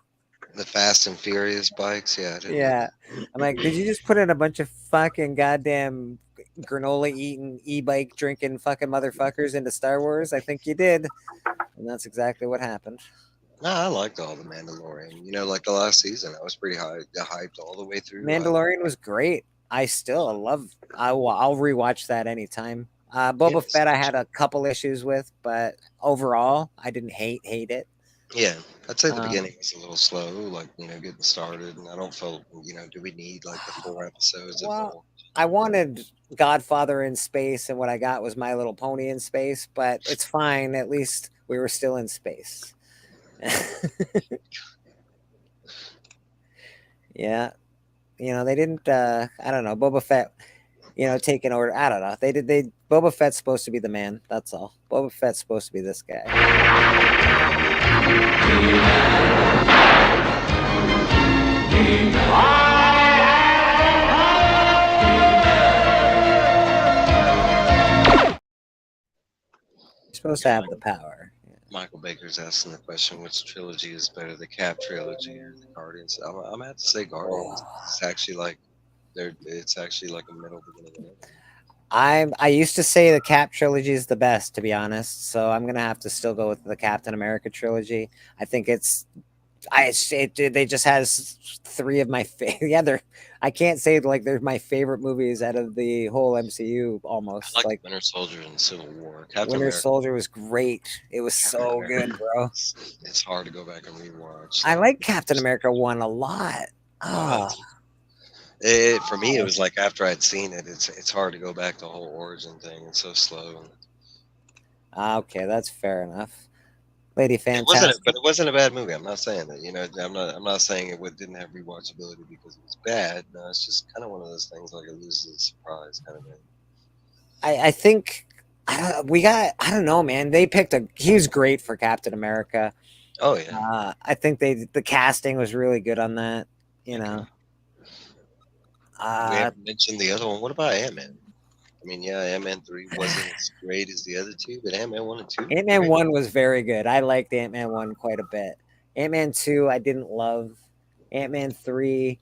The Fast and Furious bikes, yeah. I didn't Yeah. I'm like, did you just put in a bunch of fucking goddamn granola eating, e-bike drinking fucking motherfuckers into Star Wars? I think you did. And that's exactly what happened. No, I liked all the Mandalorian. You know, like the last season, I was pretty hyped all the way through. Mandalorian was great. I still love. I'll rewatch that anytime. Boba Fett, I had a couple issues with, but overall, I didn't hate it. Yeah, I'd say the beginning was a little slow, like, you know, getting started, and I don't feel, you know, do we need like the 4 episodes? Well, I wanted Godfather in space, and what I got was My Little Pony in space, but it's fine. At least we were still in space. Yeah, you know, they didn't. I don't know, Boba Fett. You know, taking order. I don't know. Boba Fett's supposed to be the man. That's all. Boba Fett's supposed to be this guy. You're supposed to have the power. Michael Baker's asking the question, which trilogy is better, the Cap trilogy or the Guardians? I'm gonna have to say Guardians. It's actually like a middle beginning. I used to say the Cap trilogy is the best, to be honest. So I'm gonna have to still go with the Captain America trilogy. I think they just has 3 of my favorite. Yeah, I can't say like they're my favorite movies out of the whole MCU almost. I like Winter Soldier and Civil War. Winter Soldier was great. It was so good, bro. It's hard to go back and rewatch. I like Captain America 1 a lot. Oh. For me, it was like after I'd seen it, it's hard to go back to the whole origin thing. It's so slow. Okay, that's fair enough. Lady Fantastic. But it wasn't a bad movie. I'm not saying that. You know, I'm not saying it didn't have rewatchability because it was bad. No, it's just kind of one of those things like it loses its surprise kind of thing. I think I don't know, man. He was great for Captain America. Oh yeah. I think the casting was really good on that. You know. We haven't mentioned the other one. What about Ant-Man? I mean, yeah, Ant-Man 3 wasn't as great as the other 2, but Ant-Man 1 and 2. Ant-Man 1 was very good. I liked Ant-Man 1 quite a bit. Ant-Man 2, I didn't love. Ant-Man 3,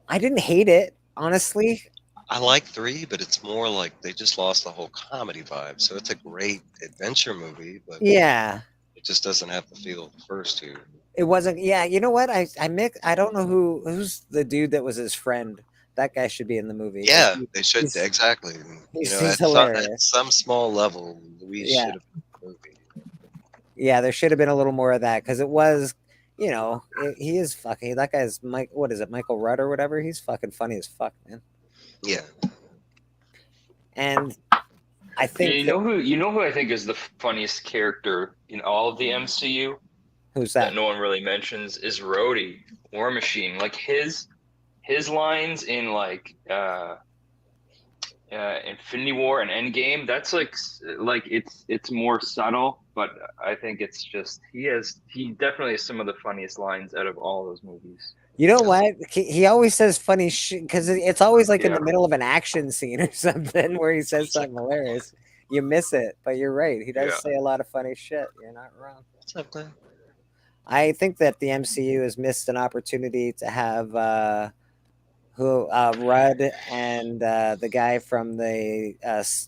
I didn't hate it, honestly. I like 3, but it's more like they just lost the whole comedy vibe. So it's a great adventure movie, but yeah, it just doesn't have the feel of the first 2. It wasn't. Yeah, you know what? I don't know who's the dude that was his friend. That guy should be in the movie. Yeah, they should exactly. You know, at some small level, we should have been the movie. Yeah, there should have been a little more of that because it was, you know, he is fucking. That guy's Mike. What is it, Michael Rudd or whatever? He's fucking funny as fuck, man. Yeah. And I think you know who I think is the funniest character in all of the MCU. Who's that? That no one really mentions is Rhodey, War Machine. Like his lines in like Infinity War and Endgame, that's like it's more subtle, but I think it's just he definitely has some of the funniest lines out of all those movies. You know what? He always says funny shit because it's always like in the middle of an action scene or something where he says something hilarious. You miss it, but you're right. He does say a lot of funny shit. You're not wrong. What's up, Glenn? I think that the MCU has missed an opportunity to have Rudd and the guy from the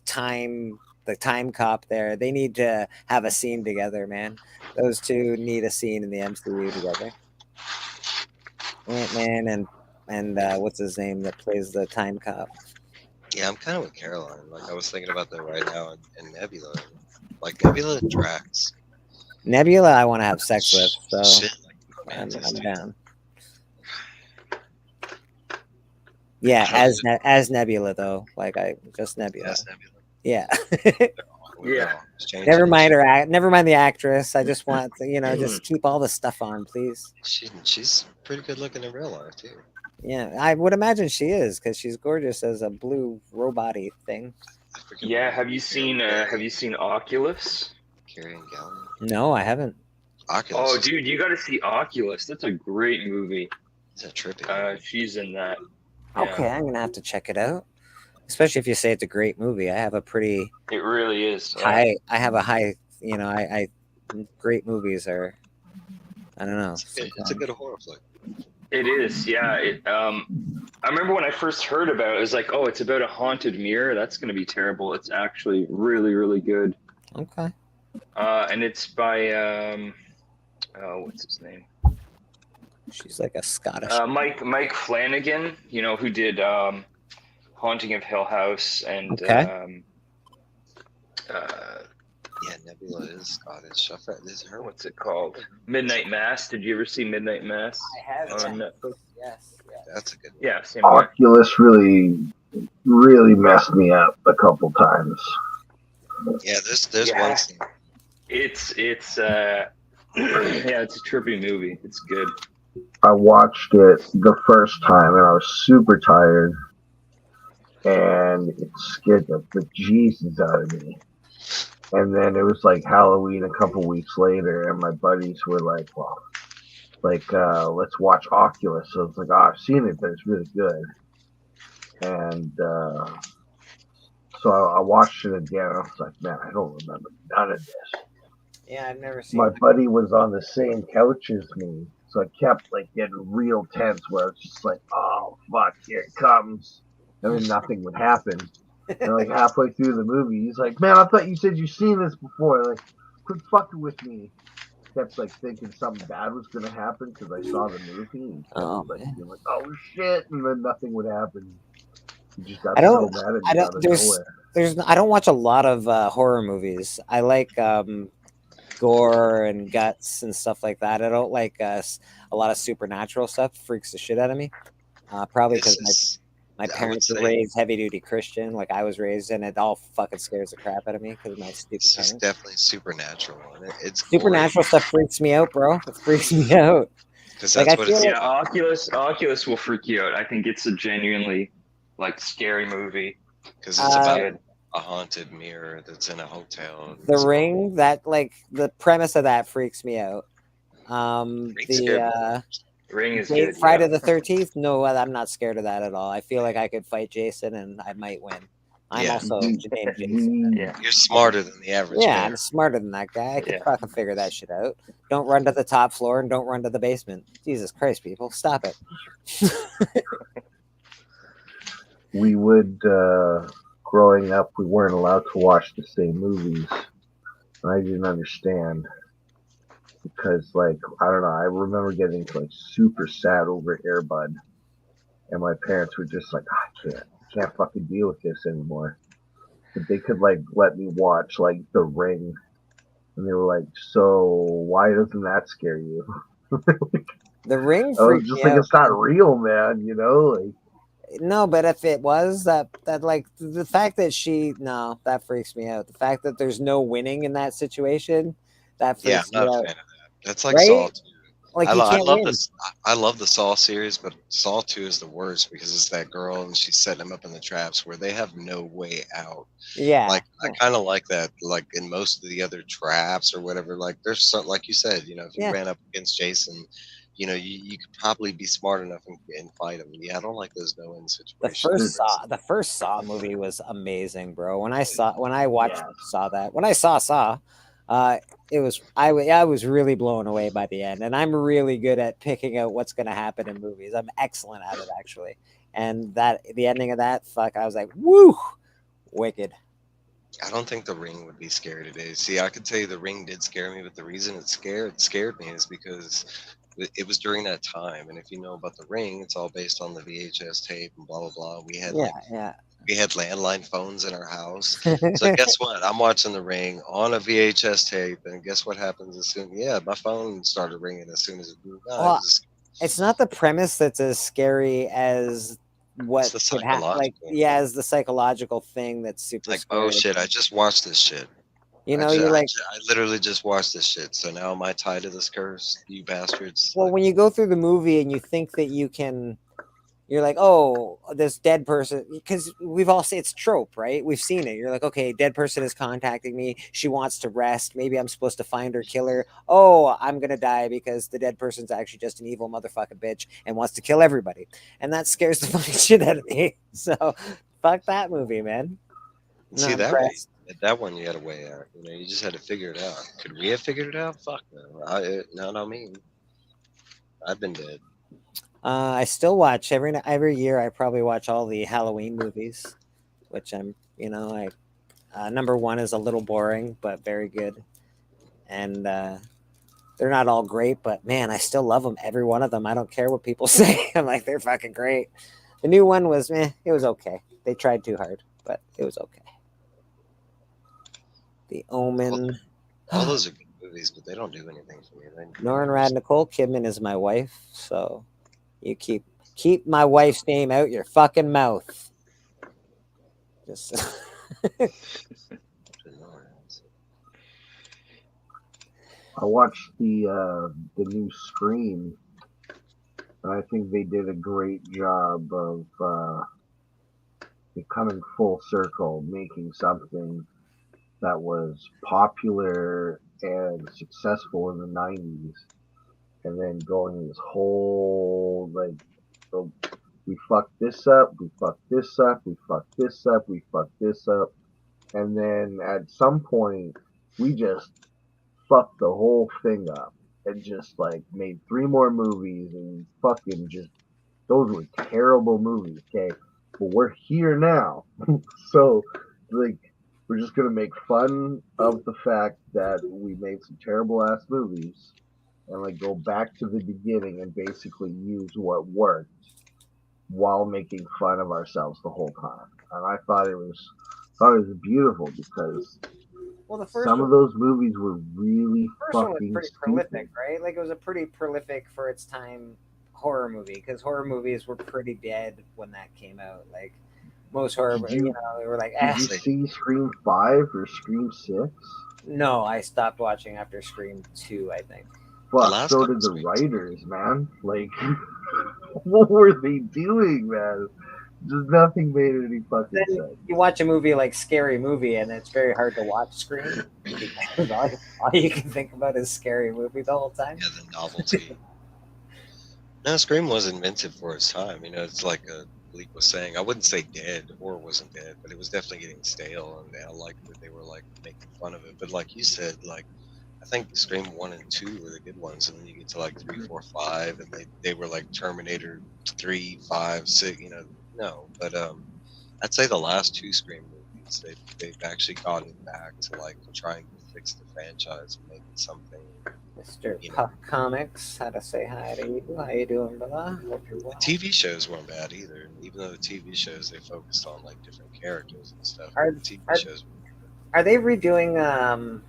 Time the time cop there. They need to have a scene together, man. Those two need a scene in the MCU together. Ant-Man and what's his name that plays the time cop? Yeah, I'm kind of with Caroline. Like I was thinking about that right now, and Nebula, like Nebula and Drax. Nebula, I want to have sex with, so Shit, like I'm Mantis, dude. down. Yeah, as Nebula though, like I just Nebula. Yes, Nebula. Yeah. Yeah. Never mind her. Never mind the actress. I just want to, just keep all the stuff on, please. She's pretty good looking in real life too. Yeah, I would imagine she is because she's gorgeous as a blue robot-y thing. Yeah, have you seen Oculus? Carrie Gallion. No, I haven't. Oculus. Oh, dude, you got to see Oculus. That's a great movie. Is that trippy? She's in that. Okay, Yeah. I'm gonna have to check it out. Especially if you say it's a great movie. I have a pretty It really is. high. I have a high. I great movies are. I don't know. It's a good horror flick. It is, yeah. I remember when I first heard about it, it was like, oh, it's about a haunted mirror. That's going to be terrible. It's actually really, really good. Okay. And it's by, what's his name? She's like a Scottish. Mike Flanagan, who did Haunting of Hill House and Okay. Yeah, Nebula is Scottish. This is her. What's it called? Midnight Mass. Did you ever see Midnight Mass? I have. On Netflix? Yes. That's a good one. Yeah, same way. Oculus really messed me up a couple times. Yeah, there's one scene. It's yeah, it's a trippy movie. It's good. I watched it the first time and I was super tired, and it scared the bejesus out of me. And then it was like Halloween a couple weeks later, and my buddies were like, "Well, let's watch Oculus." So it's like, I've seen it, but it's really good. And so I watched it again. I was like, man, I don't remember none of this. Yeah, I've never seen. My buddy was on the same couch as me, so I kept getting real tense. Where I was just like, "Oh fuck, here it comes," and then nothing would happen. And halfway through the movie, he's like, "Man, I thought you said you've seen this before. Like, quit fucking with me." Kept thinking something bad was gonna happen because I saw the movie. And kept, being like, "Oh shit," and then nothing would happen. He just got so mad at me out of nowhere. I don't watch a lot of horror movies. I like gore and guts and stuff like that. I don't like a lot of supernatural stuff. Freaks the shit out of me. Probably because my parents were raised heavy duty Christian, like I was raised, and it all fucking scares the crap out of me because of my stupid parents. It's definitely supernatural. It's supernatural stuff freaks me out, bro. It freaks me out. Because that's what it's. Yeah, Oculus will freak you out. I think it's a genuinely scary movie. Because it's about a haunted mirror that's in a hotel. The Ring, the premise of that freaks me out. Ring is good. good. Friday the 13th? No, I'm not scared of that at all. I feel like I could fight Jason and I might win. I'm also named Jason. Yeah. You're smarter than the average. Yeah, man. I'm smarter than that guy. I can fucking figure that shit out. Don't run to the top floor and don't run to the basement. Jesus Christ, people. Stop it. We would, growing up, we weren't allowed to watch the same movies. I didn't understand. Because, I don't know, I remember getting super sad over Air Bud. And my parents were just like, I can't fucking deal with this anymore. But they could, let me watch, The Ring. And they were like, so why doesn't that scare you? The Ring I was just it's not real, man, No, but if it was that the fact that that freaks me out. The fact that there's no winning in that situation, that freaks me out. I'm not a fan of that. That's like right? Saw 2. I love this. I love the Saw series, but Saw 2 is the worst because it's that girl and she's setting them up in the traps where they have no way out. Yeah. I kind of like that. In most of the other traps or whatever, there's some, like you said, if you ran up against Jason, you could probably be smart enough and fight him. Yeah, I don't like those no-win situations. The first Saw movie was amazing, bro. When I saw Saw, I was really blown away by the end, and I'm really good at picking out what's going to happen in movies. I'm excellent at it, actually. And the ending of that, I was like, woo, wicked. I don't think The Ring would be scary today. See, I could tell you The Ring did scare me, but the reason it scared me is because it was during that time. And if you know about The Ring, it's all based on the VHS tape and blah blah blah. We had Yeah, we had landline phones in our house. So yeah. guess what? I'm watching The Ring on a VHS tape, and guess what happens as soon? Yeah, my phone started ringing as soon as it moved on. It Well, was it's not the premise that's as scary as it's what the could happen. Like, psychological. yeah, as the psychological thing that's super Like, oh scary. shit, I just watched this shit. You know, you're like, I literally just watched this shit. So now am I tied to this curse? You bastards. well, Like, when you go through the movie and you think that you can, you're like, oh, this dead person, because we've all seen it's trope, right? We've seen it. You're like, okay, dead person is contacting me. She wants to rest. Maybe I'm supposed to find her, kill her. Oh, I'm gonna die because the dead person's actually just an evil motherfucking bitch and wants to kill everybody, and that scares the fucking shit out of me. So, fuck that movie, man. see Not that way. impressed. That one you had a way out. You know, you just had to figure it out. Could we have figured it out? Fuck no. Not me. I've been dead. I still watch every year. I probably watch all the Halloween movies, which I'm, number one is a little boring, but very good. And they're not all great, but man, I still love them. Every one of them. I don't care what people say. I'm like, they're fucking great. The new one was, it was okay. They tried too hard, but it was okay. The Omen. All those are good movies, but they don't do anything for me. Norrin Rad Nicole Kidman is my wife, so you keep my wife's name out your fucking mouth. Just I watched the new Scream, and I think they did a great job of coming full circle, making something that was popular and successful in the 90s, and then going this whole so we fucked this up, we fucked this up, we fucked this up, we fucked this up, and then at some point we just fucked the whole thing up and just made 3 more movies and fucking just those were terrible movies, okay? But we're here now. So we're just gonna make fun of the fact that we made some terrible ass movies and go back to the beginning and basically use what worked while making fun of ourselves the whole time. And I thought it was beautiful because the first some of those movies were really one was fucking pretty stupid. prolific, right? Like it was a pretty prolific for its time horror movie because horror movies were pretty dead when that came out. Like most horror, they were like, Did you see Scream 5 or Scream 6? No, I stopped watching after Scream 2, I think. Fuck, so did the writers, man. What were they doing, man? Just nothing made any fucking sense. You watch a movie like Scary Movie, and it's very hard to watch Scream because all you can think about is Scary Movie the whole time. Yeah, the novelty. No, Scream was invented for its time. It's like Bleak was saying. I wouldn't say dead. Horror wasn't dead, but it was definitely getting stale, and I liked that they were making fun of it. But like you said, I think Scream 1 and 2 were the good ones, and then you get to 3, 4, 5, and they were like Terminator 3, 5, 6. No, but I'd say the last 2 Scream movies, they've actually gotten back to trying to fix the franchise and make it something. Mr. Puff Comics, how to say hi to you? How you doing, brother? Hope you're well. The TV shows weren't bad either, even though the TV shows they focused on different characters and stuff. Are they redoing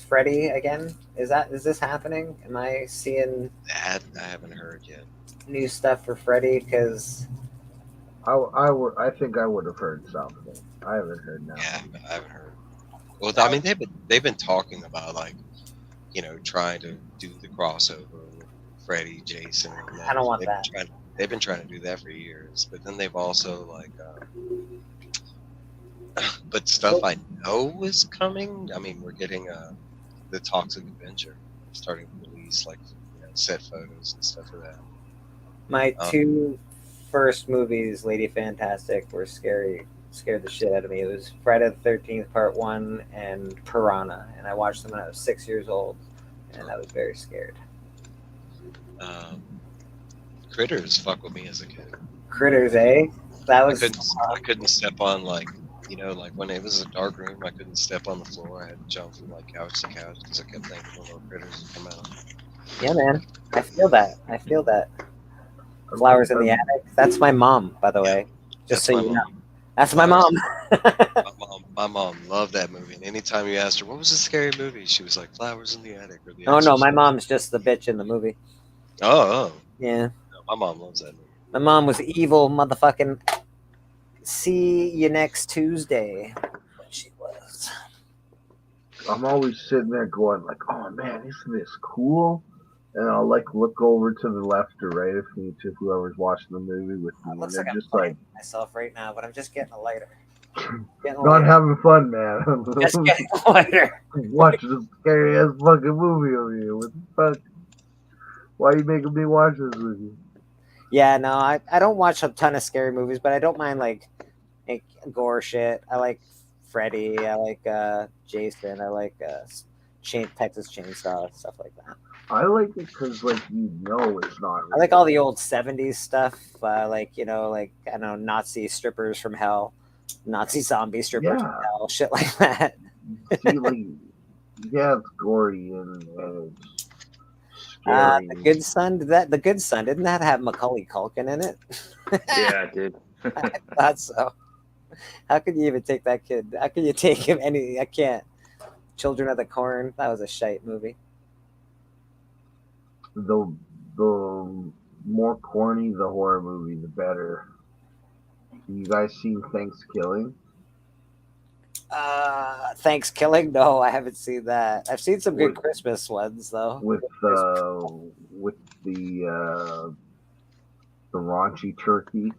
Freddy again? Is this happening? Am I seeing? I haven't heard yet. New stuff for Freddy because. I think I would have heard something. I haven't heard now. Yeah, I haven't heard. Well, I mean, they've been talking about trying to do the crossover with Freddy, Jason. And I don't want that. They've been trying to do that for years, but then they've also but stuff I know is coming. I mean, we're getting the Toxic Avenger starting to release set photos and stuff of that. My 2 first movies, Lady Fantastic, were scared the shit out of me. It was Friday the 13th Part 1 and Piranha, and I watched them when I was 6 years old, and I was very scared. Critters fuck with me as a kid. Critters, eh? That was. I couldn't step on You know, like when it was a dark room, I couldn't step on the floor. I had to jump from like couch to couch because I kept thinking the little critters would come out. Yeah, man. I feel that. I feel that. Flowers in the attic. That's my mom, by the way. Just That's so my you know. mom. That's my mom. My mom loved that movie. And anytime you asked her what was a scary movie, she was like Flowers in the Attic or The Oh no, my Exorcist. mom's just the bitch in the movie. Oh, Yeah. no, my mom loves that movie. My mom was evil, motherfucking. See you next Tuesday. She was. I'm always sitting there going like, oh man, isn't this cool? And I'll like look over to the left or right of me to whoever's watching the movie with me, It and looks they're like I'm just like, myself right now, but I'm just getting a lighter. Getting a not lighter. having fun, man. Just getting a lighter. Watching this scary ass fucking movie over here. What the fuck? Why are you making me watch this with you? Yeah, no, I don't watch a ton of scary movies, but I don't mind like gore shit. I like Freddy. I like Jason. I like Texas Chainsaw, stuff like that. I like it because, like, you know it's not real. I like all the old 70s stuff, like, you know, like, I don't know, Nazi strippers from hell, Nazi zombie strippers from hell, shit like that. See, like, yeah, it's gory and it's scary. The Good Son, The Good Son, didn't that have Macaulay Culkin in it? Yeah, it did. I thought so. How could you even take that kid? How could you take him any? I can't. Children of the Corn, that was a shite movie. The more corny the horror movie, the better. You guys seen Thanksgiving? Thanksgiving? No, I haven't seen that. I've seen some good Christmas ones though. With the raunchy turkey.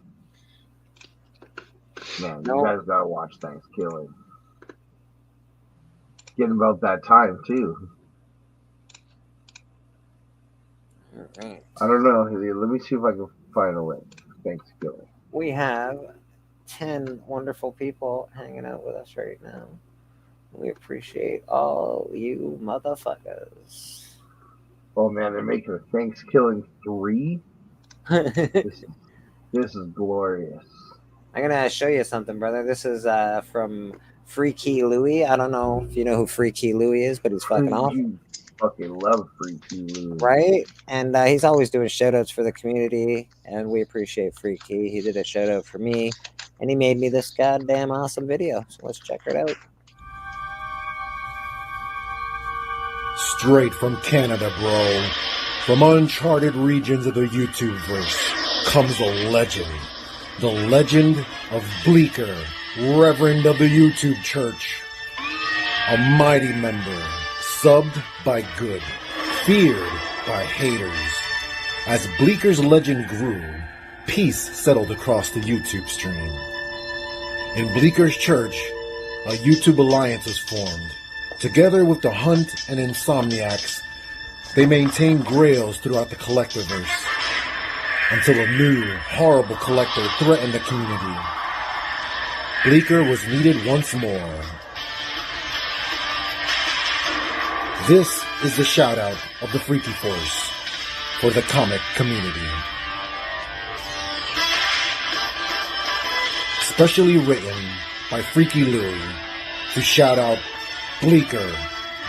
Man, you guys gotta watch Thanksgiving. Getting about that time too. Right. I don't know. Let me see if I can find a link. Thanksgiving. We have 10 wonderful people hanging out with us right now. We appreciate all you motherfuckers. Oh man, they're making a Thanksgiving 3. This is glorious. I'm gonna show you something, brother. This is from Freaky Louie. I don't know if you know who Freaky Louie is, but he's fucking awesome. You fucking love Freaky Louie. Right? And he's always doing shout outs for the community, and we appreciate Freaky. He did a shout out for me, and he made me this goddamn awesome video. So let's check it out. Straight from Canada, bro. From uncharted regions of the YouTube verse comes a legend. The legend of Bleeker, reverend of the YouTube church. A mighty member, subbed by good, feared by haters. As Bleeker's legend grew, peace settled across the YouTube stream. In Bleeker's church, a YouTube alliance was formed. Together with the Hunt and Insomniacs, they maintained grails throughout the Collectorverse, until a new, horrible collector threatened the community. Bleeker was needed once more. This is the shout-out of the Freaky Force for the comic community. Specially written by Freaky Louie to shout out Bleeker,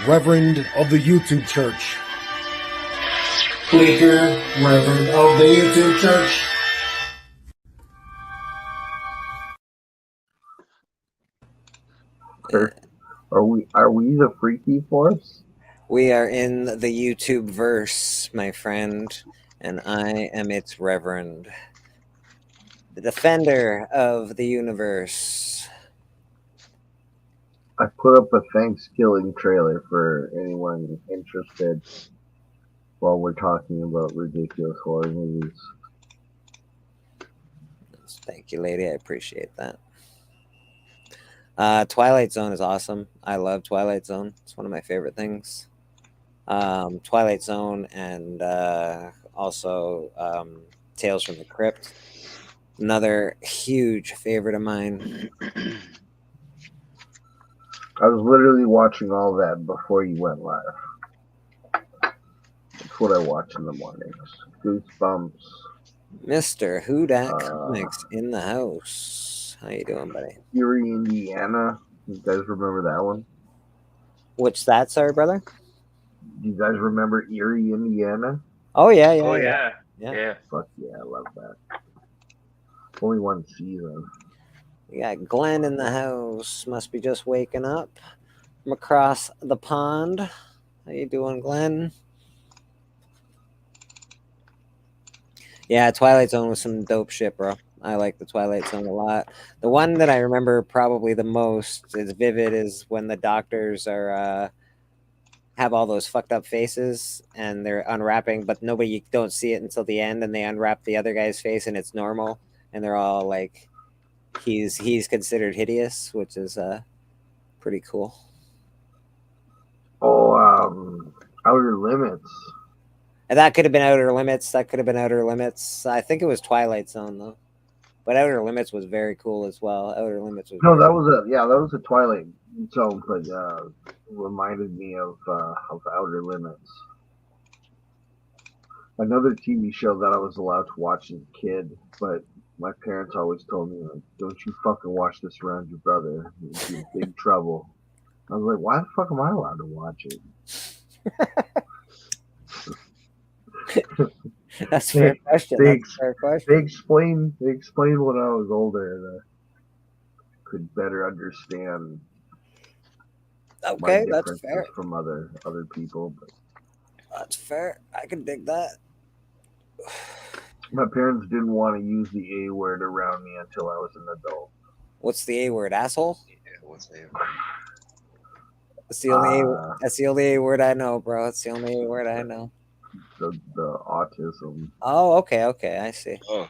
reverend of the YouTube church. Bleeker, reverend of the YouTube church. Are we the Freaky Force? We are in the YouTube verse, my friend, and I am its reverend, the defender of the universe. I put up a Thanksgiving trailer for anyone interested while we're talking about ridiculous horror movies. Thank you, lady. I appreciate that. Twilight Zone is awesome. I love Twilight Zone. It's one of my favorite things. Twilight Zone and also Tales from the Crypt. Another huge favorite of mine. I was literally watching all that before you went live. That's what I watch in the mornings. Goosebumps. Mr. Who Dat Comics in the house. How you doing, buddy? Erie, Indiana. You guys remember that one? What's that, sorry, brother? Do you guys remember Erie, Indiana? Oh yeah, Oh yeah. yeah. Fuck yeah, I love that. Only one season. We got Glenn in the house. Must be just waking up from across the pond. How you doing, Glenn? Yeah, Twilight Zone was some dope shit, bro. I like the Twilight Zone a lot. The one that I remember probably the most is vivid is when the doctors are have all those fucked up faces and they're unwrapping, but nobody you don't see it until the end, and they unwrap the other guy's face and it's normal, and they're all like, he's considered hideous, which is pretty cool. Oh, Outer Limits. And that could have been Outer Limits. That could have been Outer Limits. I think it was Twilight Zone though, but Outer Limits was very cool as well. Outer Limits was No, that was a Twilight Zone, but reminded me of Outer Limits. Another TV show that I was allowed to watch as a kid, but my parents always told me, like, don't you fucking watch this around your brother. You'll be in big trouble. I was like, why the fuck am I allowed to watch it? That's a fair question. That's a fair question. They explained when I was older that I could better understand Okay, that's fair. from other people. But that's fair. I can dig that. My parents didn't want to use the A word around me until I was an adult. What's the A word? Asshole? Yeah, what's the That's the only that's the only A word I know, bro. That's the only A word I know. The autism. Oh, okay, I see. Oh.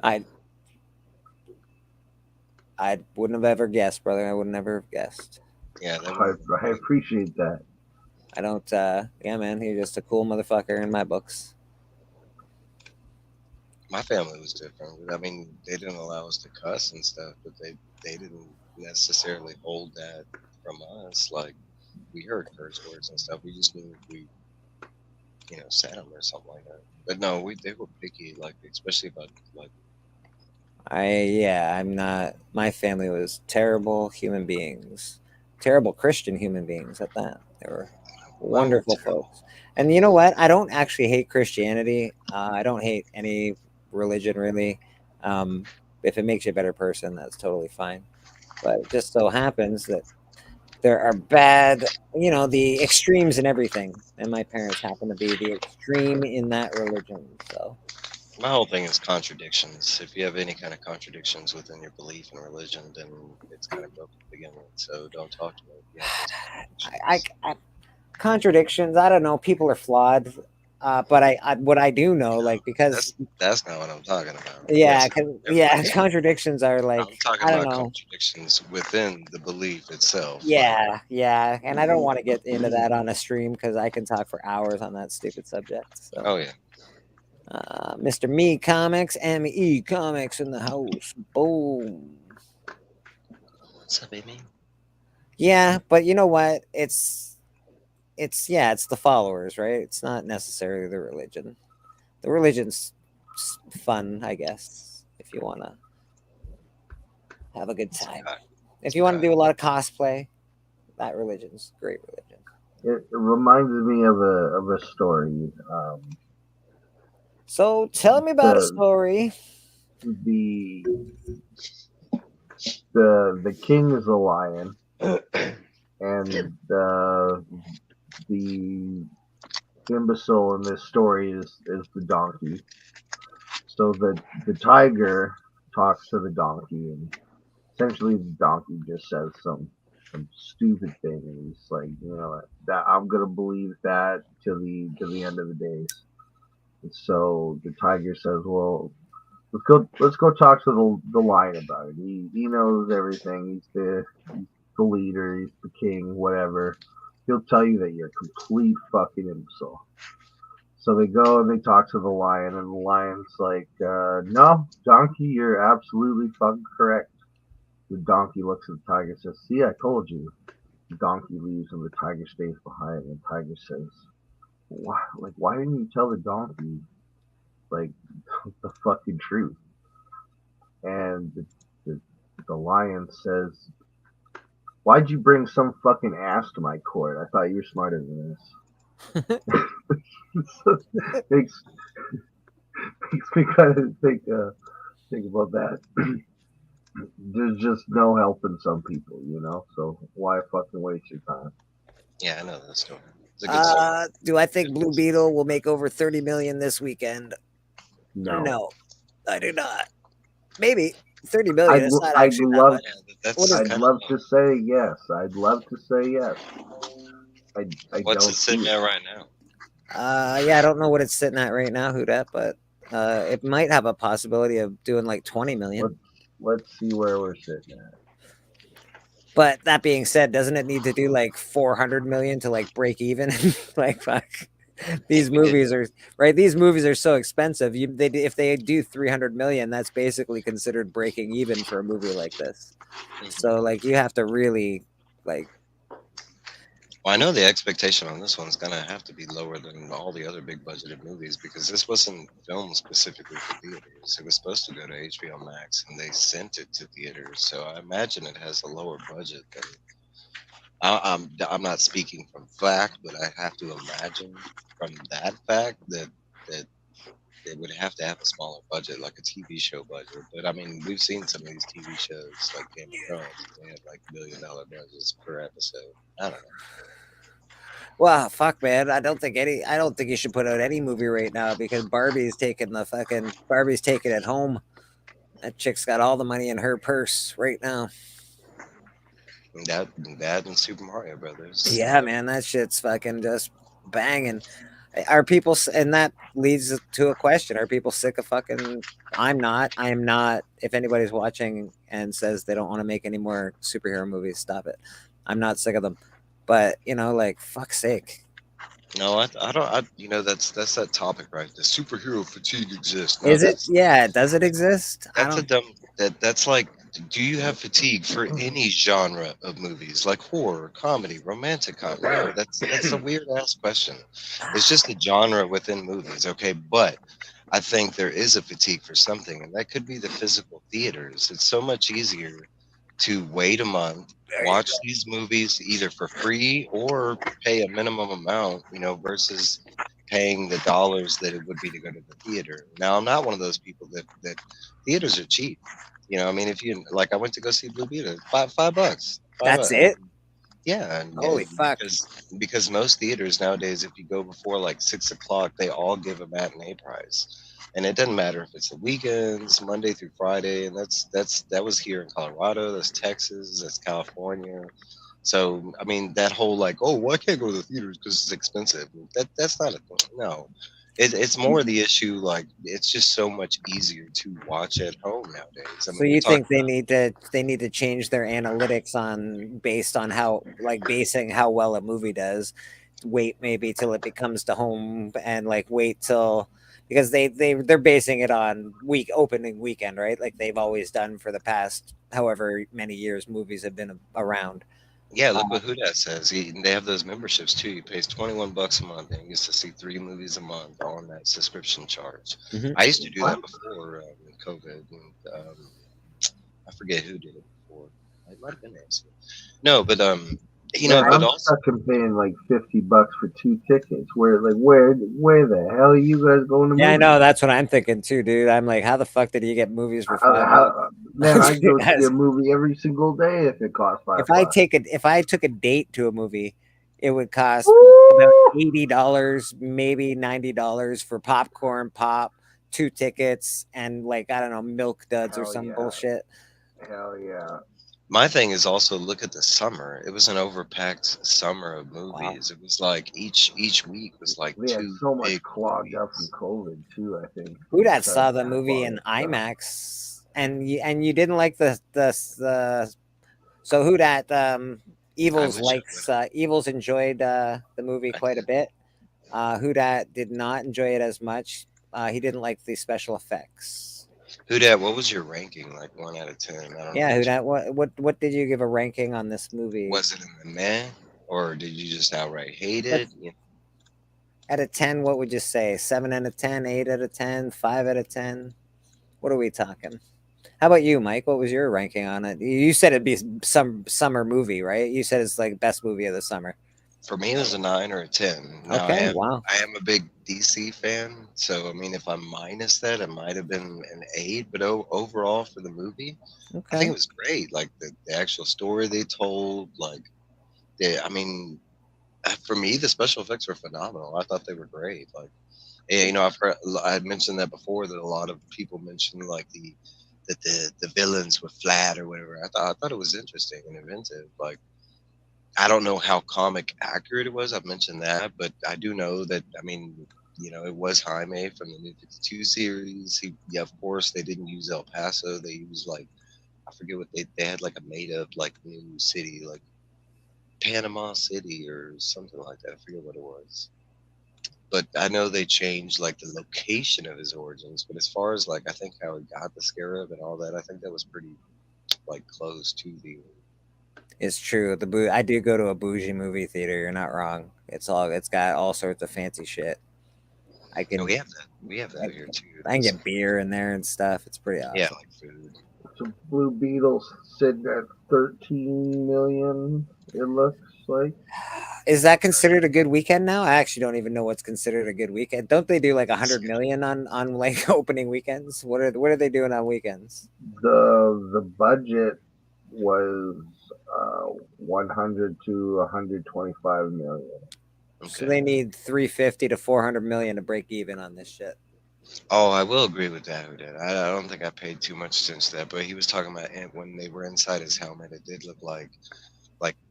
I wouldn't have ever guessed, brother. I would never have guessed. Yeah, I appreciate that. I don't yeah, man, you're just a cool motherfucker in my books. My family was different. I mean, they didn't allow us to cuss and stuff, but they didn't necessarily hold that from us. Like, we heard curse words and stuff. We just knew if we, said them or something like that. But no, they were picky, like, especially about, like... I'm not... My family was terrible human beings. Terrible Christian human beings at that. They were wonderful folks. And you know what? I don't actually hate Christianity. I don't hate any religion, really. If it makes you a better person, that's totally fine. But it just so happens that there are bad, the extremes in everything. And my parents happen to be the extreme in that religion. So my whole thing is contradictions. If you have any kind of contradictions within your belief in religion, then it's kind of broken to begin with. So don't talk to me. Contradictions. I don't know. People are flawed. But what I do know, like, because that's not what I'm talking about. Yeah, contradictions are like, I'm talking about contradictions within the belief itself. Yeah, and I don't want to get into that on a stream because I can talk for hours on that stupid subject. So. Oh yeah. Mr. Me Comics, ME Comics in the house. Boom. What's up, baby? Yeah, but you know what? It's the followers, right? It's not necessarily the religion. The religion's fun, I guess, if you want to have a good time. If you want to do a lot of cosplay, that religion's a great religion. It reminds me of a story. So tell me about a story. The king is a lion, and the imbecile in this story is the donkey. So the tiger talks to the donkey, and essentially the donkey just says some stupid thing, and he's like, that I'm gonna believe that till the end of the days. And so the tiger says, well, let's go talk to the lion about it. He knows everything. He's the leader. He's the king. Whatever. He'll tell you that you're a complete fucking imbecile. So they go and they talk to the lion, and the lion's like, no, donkey, you're absolutely fucking correct. The donkey looks at the tiger and says, see, I told you. The donkey leaves and the tiger stays behind, and the tiger says, why didn't you tell the donkey, like, the fucking truth? And the the lion says, "Why'd you bring some fucking ass to my court? I thought you were smarter than this." So, makes me kind of think about that. There's just no helping some people, you know. So why fucking waste your time? Yeah, I know that story. It's a good story. Do I think Blue Beetle will make over 30 million this weekend? No. No, I do not. Maybe 30 I'd, million. It's not I'd actually that love much. Yeah, that's I'd kind love of to say yes. I'd love to say yes. I what's don't it sitting see at it. right now. Yeah, I don't know what it's sitting at right now, who dat, but it might have a possibility of doing like 20 million. Let's see where we're sitting at. But that being said, doesn't it need to do like 400 million to like break even? Like, fuck. These movies are right. These movies are so expensive. If they do 300 million, that's basically considered breaking even for a movie like this. So like, you have to really like. Well, I know the expectation on this one's gonna have to be lower than all the other big budgeted movies because this wasn't filmed specifically for theaters. It was supposed to go to HBO Max, and they sent it to theaters. So I imagine it has a lower budget than. I'm not speaking from fact, but I have to imagine from that fact that they would have to have a smaller budget, like a TV show budget. But I mean, we've seen some of these TV shows like Game of Thrones. They have like $1 billion budgets per episode. I don't know. Well, fuck, man. I don't think you should put out any movie right now because Barbie's taking it home. That chick's got all the money in her purse right now. That and Super Mario Brothers. Yeah, man, that shit's fucking just banging. Are people, and that leads to a question: are people sick of fucking? I'm not. I am not. If anybody's watching and says they don't want to make any more superhero movies, stop it. I'm not sick of them, but like, fuck's sake. No, I don't. That's that topic, right? The superhero fatigue exists. No, Is it? Yeah. Does it exist? That's a dumb. That's like. Do you have fatigue for any genre of movies, like horror, comedy, romantic comedy? No, that's a weird ass question. It's just a genre within movies, okay? But I think there is a fatigue for something, and that could be the physical theaters. It's so much easier to wait a month, watch these movies either for free or pay a minimum amount, versus paying the dollars that it would be to go to the theater. Now, I'm not one of those people that theaters are cheap. I mean, if you like, I went to go see Blue Beetle, $5. That's it. Yeah, Holy fuck! Because most theaters nowadays, if you go before like 6 o'clock, they all give a matinee price, and it doesn't matter if it's the weekends, Monday through Friday, and that was here in Colorado, that's Texas, that's California. So I mean, that whole like, oh, well, I can't go to the theaters because it's expensive. That's not a thing. No. It's more the issue, like it's just so much easier to watch at home nowadays. I mean, So you think they need to change their analytics based on basing how well a movie does? Wait maybe till it becomes to home and like wait till because they're basing it on opening weekend, right? Like they've always done for the past however many years movies have been around. Yeah, look what Huda says. They have those memberships too. He pays $21 a month and he gets to see 3 movies a month on that subscription charge. Mhm. I used to do that before COVID. And, I forget who did it before. It might have been Nancy. No, but I'm fucking paying like $50 for 2 tickets. Where the hell are you guys going to? Yeah, I know. That's what I'm thinking too, dude. I'm like, how the fuck did you get movies for $5? Man, I go see a movie every single day if it costs $5. If I took a date to a movie, it would cost about $80, maybe $90 for popcorn, 2 tickets, and like I don't know, milk duds or some bullshit. Hell yeah. My thing is also look at the summer. It was an overpacked summer of movies. Wow. It was like each week was like we had so much clogged up from COVID too. I think. Who that saw the movie in IMAX and you didn't like the so who that Evils likes Evils enjoyed the movie quite a bit. Who that did not enjoy it as much. He didn't like the special effects. Huda, what was your ranking? Like 1 out of 10? I don't know. Huda, what did you give a ranking on this movie? Was it in the meh, or did you just outright hate it? Out of 10, what would you say? 7 out of 10, 8 out of 10, 5 out of 10? What are we talking? How about you, Mike? What was your ranking on it? You said it'd be some summer movie, right? You said it's like best movie of the summer. For me, it was a 9 or a 10. Now Okay, wow. I am a big DC fan, so I mean, if I minus that, it might have been an 8. But overall, for the movie, I think Okay. it was great. Like the actual story they told, like I mean, for me, the special effects were phenomenal. I thought they were great. Like, yeah, you know, I had mentioned that before, that a lot of people mentioned like the villains were flat or whatever. I thought it was interesting and inventive. Like, I don't know how comic accurate it was. I've mentioned that, but I do know that. I mean, you know, it was Jaime from the New 52 series. Yeah, of course, they didn't use El Paso. They used like, I forget what they had, like a made up like new city, like Panama City or something like that. I forget what it was. But I know they changed like the location of his origins. But as far as like, I think how he got the scarab and all that, I think that was pretty like close to the. It's true. I do go to a bougie movie theater. You're not wrong. It's got all sorts of fancy shit. I No, can we have that here too. I can get beer in there and stuff. It's pretty awesome. Yeah, like food. So Blue Beetle's sitting at 13 million. It looks like. Is that considered a good weekend now? I actually don't even know what's considered a good weekend. Don't they do like 100 million on like opening weekends? What are they doing on weekends? The budget was 100 to 125 million. So they need 350 to 400 million to break even on this shit. Oh, I will agree with that. I don't think I paid too much attention to that, but he was talking about when they were inside his helmet, it did look like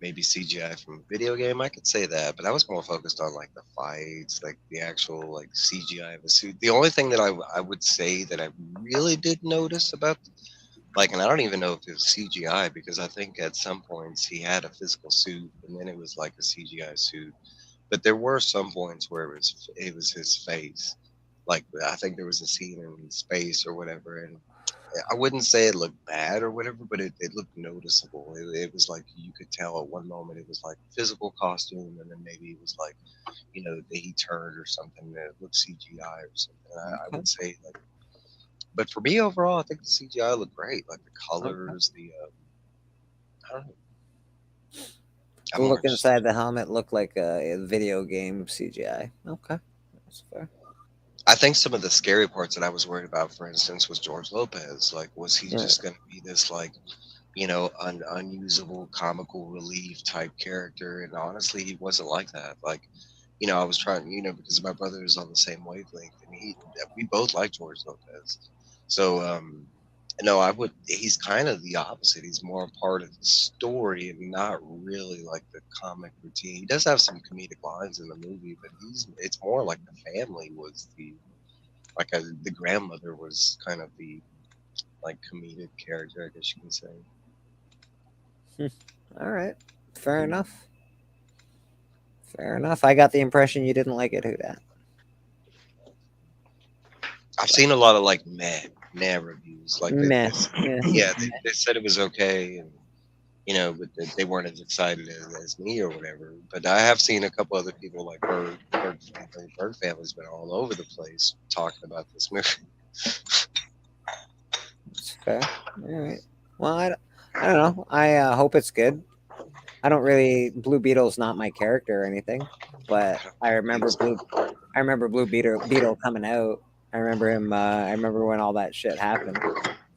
maybe CGI from a video game. I could say that, but I was more focused on like the fights, like the actual like CGI of a suit. The only thing that I would say that I really did notice about, like, and I don't even know if it was CGI, because I think at some points he had a physical suit and then it was like a CGI suit. But there were some points where it was his face. Like, I think there was a scene in space or whatever, and I wouldn't say it looked bad or whatever, but it looked noticeable. It was like you could tell at one moment it was like physical costume, and then maybe it was like, you know, that he turned or something that looked CGI or something. I would say, like, but for me overall, I think the CGI looked great. Like the colors, I don't know. The look inside the helmet looked like a video game CGI. Okay, that's fair. I think some of the scary parts that I was worried about, for instance, was George Lopez. Like, was he just going to be this, like, you know, unusable comical relief type character? And honestly, he wasn't like that. Like, you know, I was trying, you know, because my brother is on the same wavelength, and we both like George Lopez. So, no, he's kind of the opposite. He's more a part of the story and not really like the comic routine. He does have some comedic lines in the movie, but it's more like the family was the grandmother was kind of the like comedic character, I guess you can say. All right, fair enough. Fair enough. I got the impression you didn't like it. Who dat? I've seen a lot of like meh reviews. Like Meh. They said it was okay, and you know, but they weren't as excited as me or whatever. But I have seen a couple other people like Bird family's been all over the place talking about this movie. That's fair. All right. Well, I don't know. I hope it's good. I don't really. Blue Beetle's not my character or anything, but I remember Blue Beetle coming out. I remember him. I remember when all that shit happened.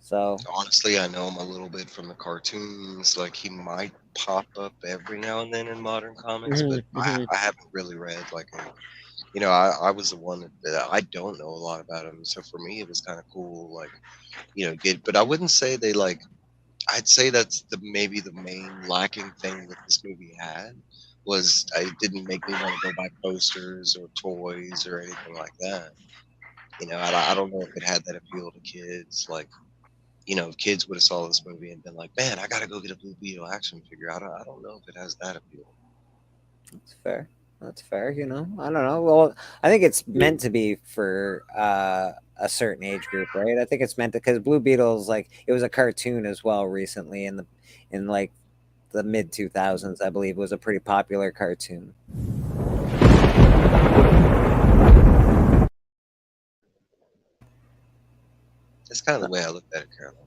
So honestly, I know him a little bit from the cartoons. Like, he might pop up every now and then in modern comics, but I haven't really read like you know, I was the one that I don't know a lot about him. So for me, it was kind of cool, like, you know, but I wouldn't say they like. I'd say that's maybe the main lacking thing that this movie had was it didn't make me want to go buy posters or toys or anything like that. You know, I don't know if it had that appeal to kids. Like, you know, if kids would have saw this movie and been like, man, I got to go get a Blue Beetle action figure. I don't know if it has that appeal. That's fair. That's fair. You know, I don't know. Well, I think it's meant to be for a certain age group, right? I think it's meant to, because Blue Beetle's like, it was a cartoon as well recently in like the mid 2000s, I believe, was a pretty popular cartoon. That's kind of the way I looked at it, Caroline.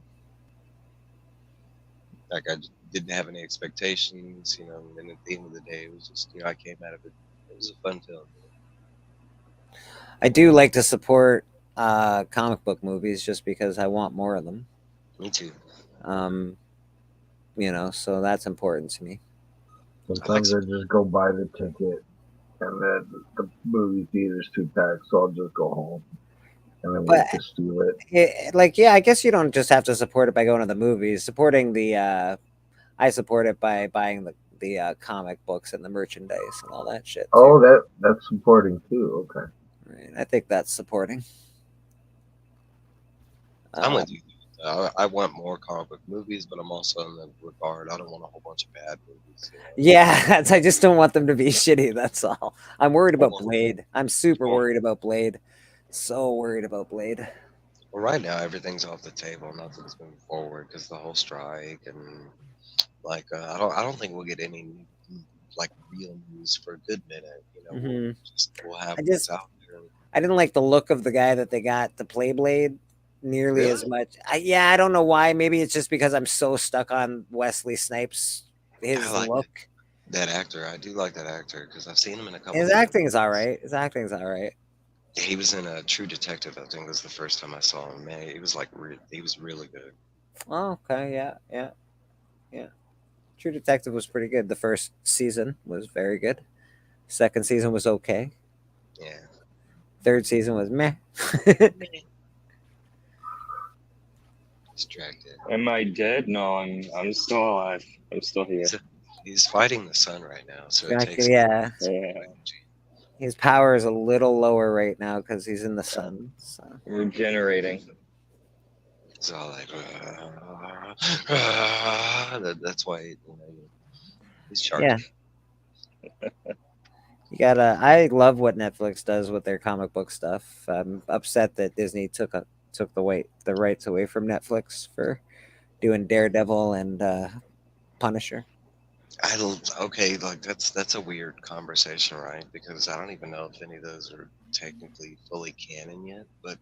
Like I didn't have any expectations, and at the end of the day, it was just, I came out of it. It was a fun film. I do like to support comic book movies just because I want more of them. Me too. Um, so that's important to me. Sometimes I just go buy the ticket, and then the movie theater's too packed, so I'll just go home and then wait to steal it. I guess you don't just have to support it by going to the movies. Supporting I support it by buying the comic books and the merchandise and all that shit. Too. Oh, that's supporting too. Okay. Right. I think that's supporting. I'm with you. I want more comic book movies, but I'm also in the regard. I don't want a whole bunch of bad movies. Yeah, I just don't want them to be shitty. That's all. I'm worried about Blade. I'm super worried about Blade. So worried about Blade. Well, right now everything's off the table. Nothing's moving forward because the whole strike and I don't think we'll get any real news for a good minute. We'll have what's out there. I didn't like the look of the guy that they got to play Blade nearly as much. I don't know why. Maybe it's just because I'm so stuck on Wesley Snipes. His look. That actor, I do like that actor because I've seen him in a couple. His acting's all right. His acting's all right. He was in a True Detective. I think was the first time I saw him. Man, he was he was really good. Oh, okay, yeah. True Detective was pretty good. The first season was very good. Second season was okay. Yeah. Third season was meh. Distracted. Am I dead? No, I'm still alive. I'm still here. He's fighting the sun right now, so it takes His power is a little lower right now because he's in the sun. So. Regenerating. It's all like that's why he's charging. Yeah. You gotta. I love what Netflix does with their comic book stuff. I'm upset that Disney took the rights away from Netflix for doing Daredevil and Punisher. That's a weird conversation, right? Because I don't even know if any of those are technically fully canon yet, but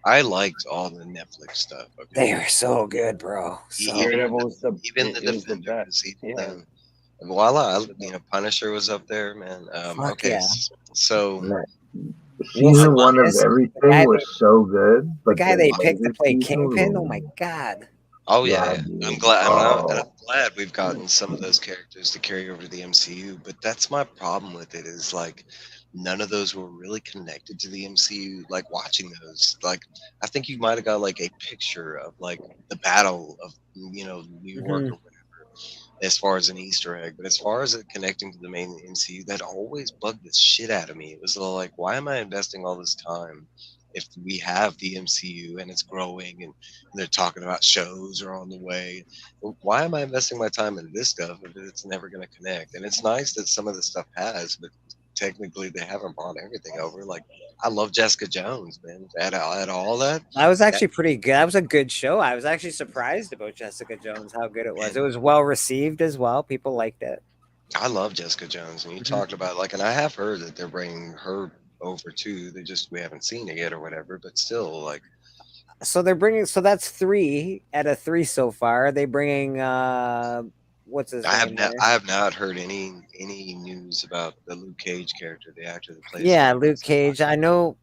I liked all the Netflix stuff. Okay? They were so good, bro. Even the Defenders, Punisher was up there, man. So season one of everything was so good. The guy they picked to play Kingpin, oh my god. Oh yeah, I'm glad we've gotten some of those characters to carry over to the MCU. But that's my problem with it is none of those were really connected to the MCU. Watching those, I think you might have got a picture of the battle of New York or whatever, as far as an Easter egg. But as far as it connecting to the main MCU, that always bugged the shit out of me. It was why am I investing all this time? If we have the MCU and it's growing and they're talking about shows are on the way, why am I investing my time into this stuff if it's never going to connect? And it's nice that some of the stuff has, but technically they haven't brought everything over. I love Jessica Jones, man. At all that. That was actually pretty good. That was a good show. I was actually surprised about Jessica Jones, how good it was. It was well received as well. People liked it. I love Jessica Jones, and you talked about and I have heard that they're bringing her over too. We haven't seen it yet or whatever, but still so they're bringing, so that's 3 out of 3 so far. They bringing what's his name? I have not heard any news about the Luke Cage character, the actor that plays Luke Cage. I know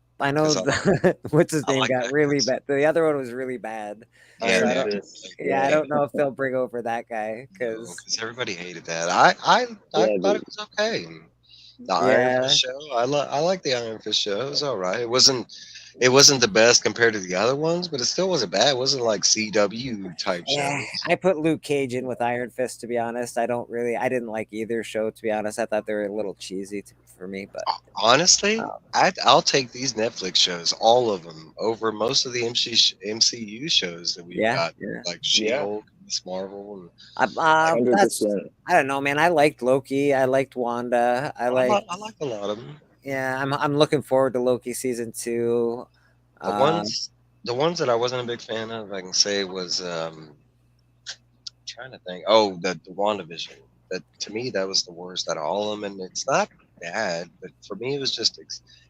what's his name got really bad. The other one was really bad. I don't know if they'll bring over that guy because everybody hated that. I thought it was okay. The Iron Fist show. I like the Iron Fist show. It was all right. It wasn't the best compared to the other ones, but it still wasn't bad. It wasn't like CW type shows. I put Luke Cage in with Iron Fist, to be honest. I didn't like either show, to be honest. I thought they were a little cheesy for me, but honestly, I'll take these Netflix shows, all of them, over most of the MCU shows that we've got, like She-Hulk, Miss Marvel. I don't know, man. I liked Loki. I liked Wanda. I liked a lot of them. Yeah, I'm looking forward to Loki season 2. The ones that I wasn't a big fan of, I can say, was trying to think. Oh, the WandaVision. That to me, that was the worst out of all of them, and it's not bad, but for me, it was just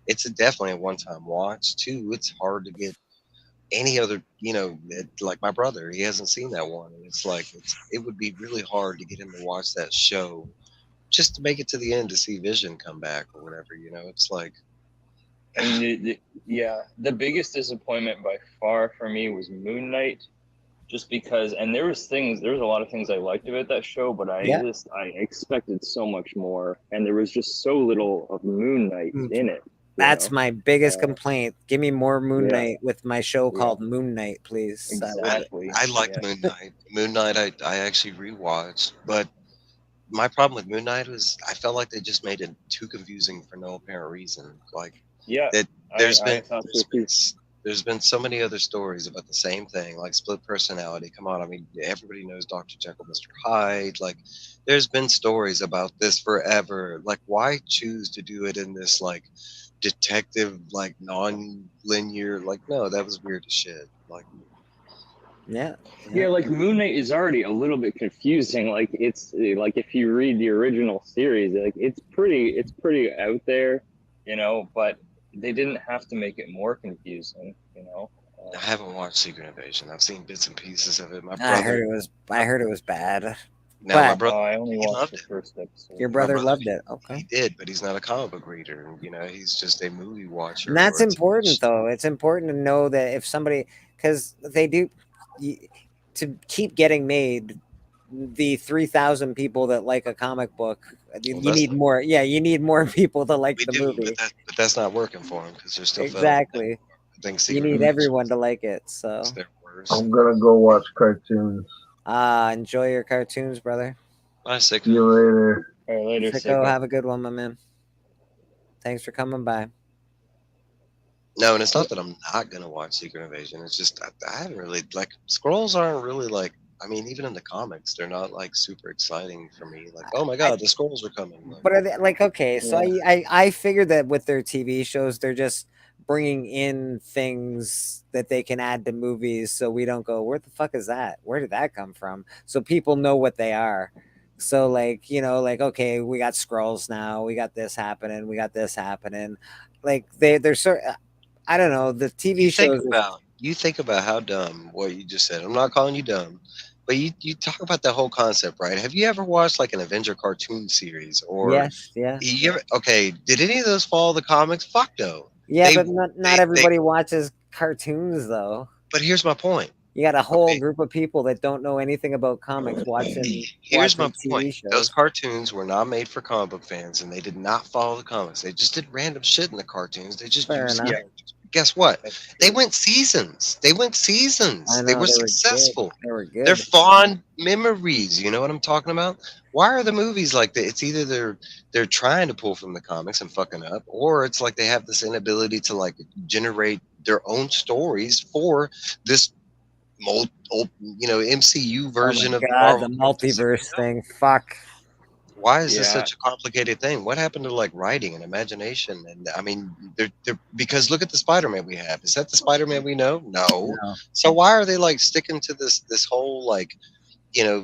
it's definitely a one-time watch. 2, it's hard to get any other, like my brother, he hasn't seen that one, and it's like it would be really hard to get him to watch that show just to make it to the end to see Vision come back or whatever. It's like, And the biggest disappointment by far for me was Moon Knight, just because. And there was a lot of things I liked about that show, but I expected so much more, and there was just so little of Moon Knight in it. That's my biggest complaint. Give me more Moon Knight with my show called Moon Knight, please. Exactly. I liked Moon Knight. Moon Knight, I actually rewatched, but my problem with Moon Knight was I felt like they just made it too confusing for no apparent reason. Like, there's been so many other stories about the same thing, like split personality. Come on, I mean, everybody knows Dr. Jekyll, Mr. Hyde. Like, there's been stories about this forever. Like, why choose to do it in this like detective, like non-linear? Like, no, that was weird as shit. Like, like Moon Knight is already a little bit confusing. Like, it's like if you read the original series, like it's pretty out there, but they didn't have to make it more confusing, I haven't watched Secret Invasion. I've seen bits and pieces of it. I heard it was bad. Now, my brother, I only watched the first episode. Your brother loved it. Okay. He did, but he's not a comic book reader. He's just a movie watcher. And that's important, though. It's important to know that if somebody, because they do, to keep getting made, the 3,000 people that like a comic book, you need more. Yeah, you need more people to like the movie. But that's not working for them because they're still exactly. You need everyone to like it. So I'm gonna go watch cartoons. Enjoy your cartoons, brother. Bye, Sicko. See you later. All right, later, Sicko. Have a good one, my man. Thanks for coming by. No, and it's not that I'm not gonna watch Secret Invasion. It's just I haven't really like Skrulls aren't really like. I mean, even in the comics, they're not like super exciting for me. Like, oh my god, the Skrulls are coming. Like, but are they like okay? So I figured that with their TV shows, they're just bringing in things that they can add to movies, so we don't go, where the fuck is that? Where did that come from? So people know what they are. So like okay, we got Skrulls now. We got this happening. We got this happening. Like they're sort. I don't know, the TV shows. You think about how dumb what you just said. I'm not calling you dumb, but you talk about that whole concept, right? Have you ever watched like an Avenger cartoon series or? Yes, yeah. Okay, did any of those follow the comics? Fuck no. Yeah, but not everybody watches cartoons though. But here's my point. You got a whole group of people that don't know anything about comics watching. Here's my point. Those cartoons were not made for comic book fans, and they did not follow the comics. They just did random shit in the cartoons. They just used characters. Guess what? They went seasons. They were successful. They were good. They're fond memories. You know what I'm talking about? Why are the movies like that? It's either they're trying to pull from the comics and fucking up, or it's like they have this inability to like generate their own stories for this MCU version of the multiverse thing. Fuck. Why is this such a complicated thing? What happened to like writing and imagination? And I mean, they're because look at the Spider-Man we have. Is that the Spider-Man we know? No. So why are they like sticking to this whole like,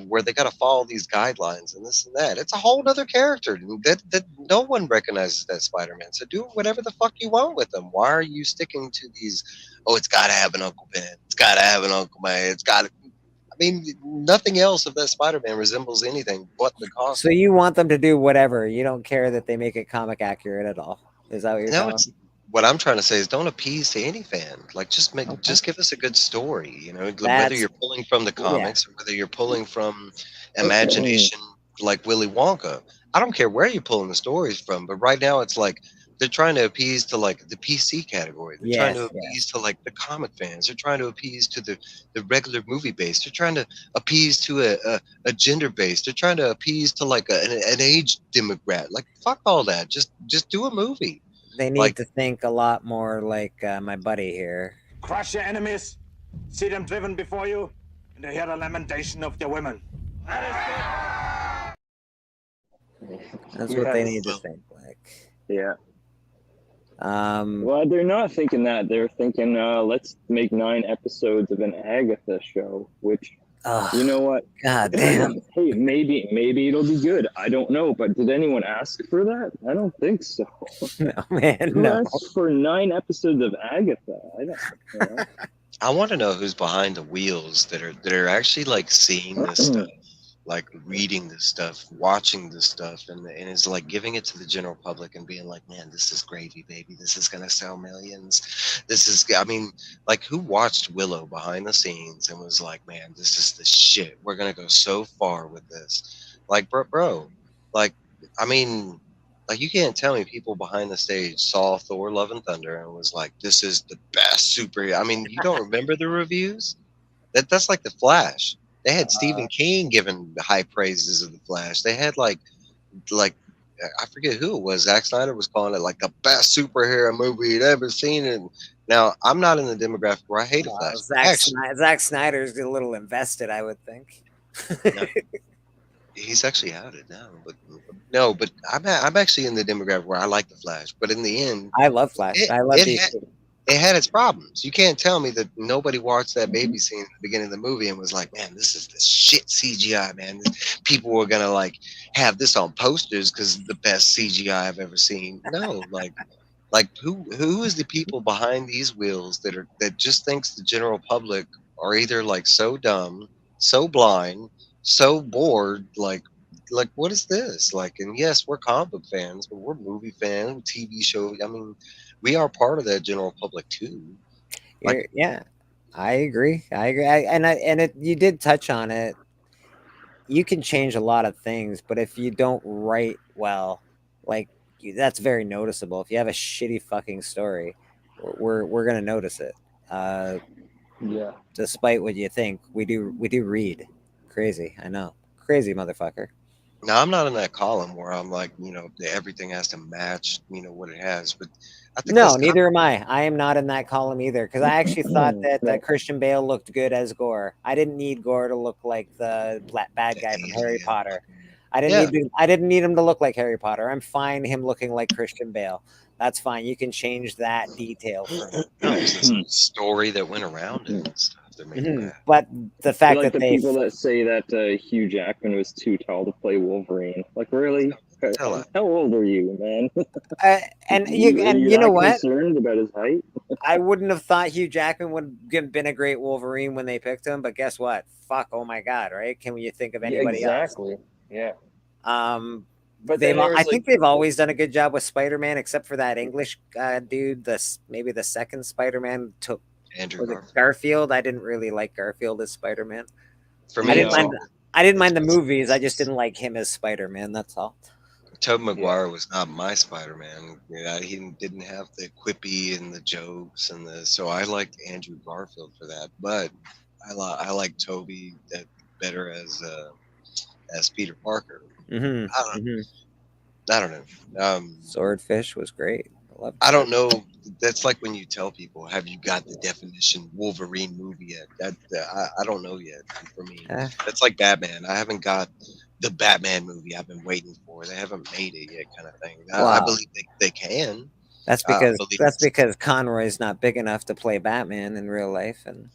where they got to follow these guidelines and this and that? It's a whole other character that no one recognizes that Spider-Man. So do whatever the fuck you want with them. Why are you sticking to these? Oh, it's got to have an Uncle Ben. It's got to have an Uncle May. It's got to. I mean, nothing else of that Spider-Man resembles anything but the costume. So you want them to do whatever. You don't care that they make it comic accurate at all. Is that what you're saying? What I'm trying to say is don't appease to any fan. Like just give us a good story, whether you're pulling from the comics or whether you're pulling from imagination like Willy Wonka. I don't care where you're pulling the stories from, but right now it's like they're trying to appease to like the PC category. They're trying to appease to like the comic fans. They're trying to appease to the regular movie base. They're trying to appease to a gender base. They're trying to appease to like an age demographic. Like fuck all that. Just do a movie. They need to think a lot more like my buddy here. Crush your enemies, see them driven before you, and hear the lamentation of their women. That's what they need to think like. Yeah. Well, they're not thinking that. They're thinking, let's make 9 episodes of an Agatha show, which, you know what? God damn. Hey, maybe it'll be good. I don't know. But did anyone ask for that? I don't think so. No, man. Who asked for 9 episodes of Agatha? I don't know. I want to know who's behind the wheels that are actually like seeing this stuff, like reading this stuff, watching this stuff, and is like giving it to the general public and being like, man, this is gravy, baby. This is gonna sell millions. This is, I mean, like who watched Willow behind the scenes and was like, man, this is the shit. We're gonna go so far with this. Like, bro, like, I mean, like you can't tell me people behind the stage saw Thor: Love and Thunder and was like, "This is the best superhero." I mean, you don't remember the reviews? That's like the Flash. They had Stephen King giving high praises of the Flash. They had like I forget who it was. Zack Snyder was calling it like the best superhero movie he'd ever seen. And now I'm not in the demographic where I hate a Flash. Zack Snyder's a little invested, I would think. No, he's actually outed now, but no, but I'm actually in the demographic where I like the Flash. But in the end, I love Flash. I love DC. It had its problems. You can't tell me that nobody watched that baby scene at the beginning of the movie and was like, man, this is the shit CGI, man. People were going to like have this on posters because it's the best CGI I've ever seen. No, like who is the people behind these wheels that just thinks the general public are either like so dumb, so blind, so bored, like what is this? Like, and yes, we're comic book fans, but we're movie fans, TV show. I mean, we are part of that general public too. Like, yeah, I agree. You did touch on it. You can change a lot of things, but if you don't write well, like that's very noticeable. If you have a shitty fucking story, we're gonna notice it. Yeah. Despite what you think, we do read. Crazy, I know. Crazy motherfucker. now I'm not in that column where I'm like, everything has to match, what it has. But I think no, neither am I. I am not in that column either because I actually thought that Christian Bale looked good as Gore. I didn't need Gore to look like the bad guy from Harry Potter. I didn't need him to look like Harry Potter. I'm fine him looking like Christian Bale. That's fine. You can change that detail for me. There's a story that went around it and stuff. But the fact like that the people that say that Hugh Jackman was too tall to play Wolverine, like really, how old are you, man? You know what? Concerned about his height? I wouldn't have thought Hugh Jackman would have been a great Wolverine when they picked him, but guess what? Fuck! Oh my god! Right? Can you think of anybody else? Exactly. Yeah. But I think they've always done a good job with Spider-Man, except for that English dude. Maybe the second Spider-Man took Andrew Garfield. I didn't really like Garfield as Spider-Man. For me, I didn't mind the movies. I just didn't like him as Spider-Man. That's all. Tobey Maguire was not my Spider-Man. He didn't have the quippy and the jokes so I liked Andrew Garfield for that. But I like Tobey better as Peter Parker. Mm-hmm. I don't know. Swordfish was great. I don't know. That's like when you tell people, "Have you got the definition Wolverine movie yet?" I don't know yet. For me, that's like Batman. I haven't got the Batman movie I've been waiting for. They haven't made it yet, kind of thing. I believe they can. That's because Conroy's not big enough to play Batman in real life, and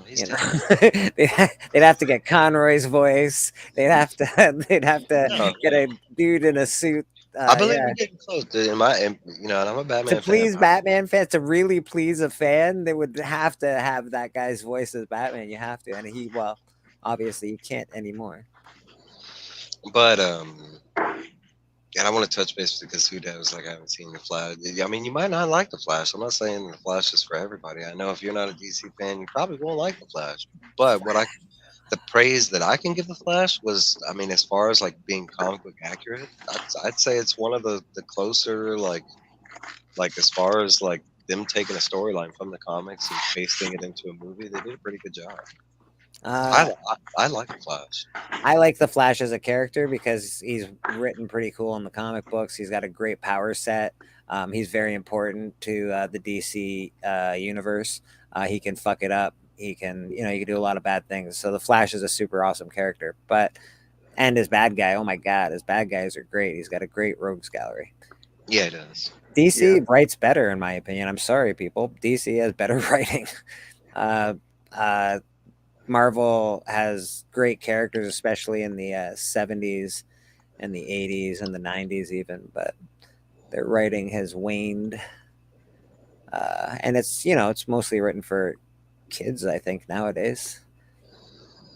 they'd have to get Conroy's voice. They'd have to get a dude in a suit. I believe we're getting close to and I'm a Batman fan. To please Batman fans, to really please a fan, they would have to have that guy's voice as Batman. You have to, and obviously you can't anymore. But and I want to touch base because who knows? Like I haven't seen the Flash. I mean, you might not like the Flash. I'm not saying the Flash is for everybody. I know if you're not a DC fan, you probably won't like the Flash. But the praise that I can give the Flash was, I mean, as far as like being comic book accurate, I'd say it's one of the closer like as far as like them taking a storyline from the comics and pasting it into a movie, they did a pretty good job. I like the Flash. I like the Flash as a character because he's written pretty cool in the comic books. He's got a great power set. He's very important to the DC universe. He can fuck it up. He can do a lot of bad things. So the Flash is a super awesome character. And his bad guy, oh my god, his bad guys are great. He's got a great rogues gallery. Yeah, it does. DC writes better, in my opinion. I'm sorry, people. DC has better writing. Marvel has great characters, especially in the 70s and the 80s and the 90s even, but their writing has waned. And it's mostly written for kids, I think, nowadays.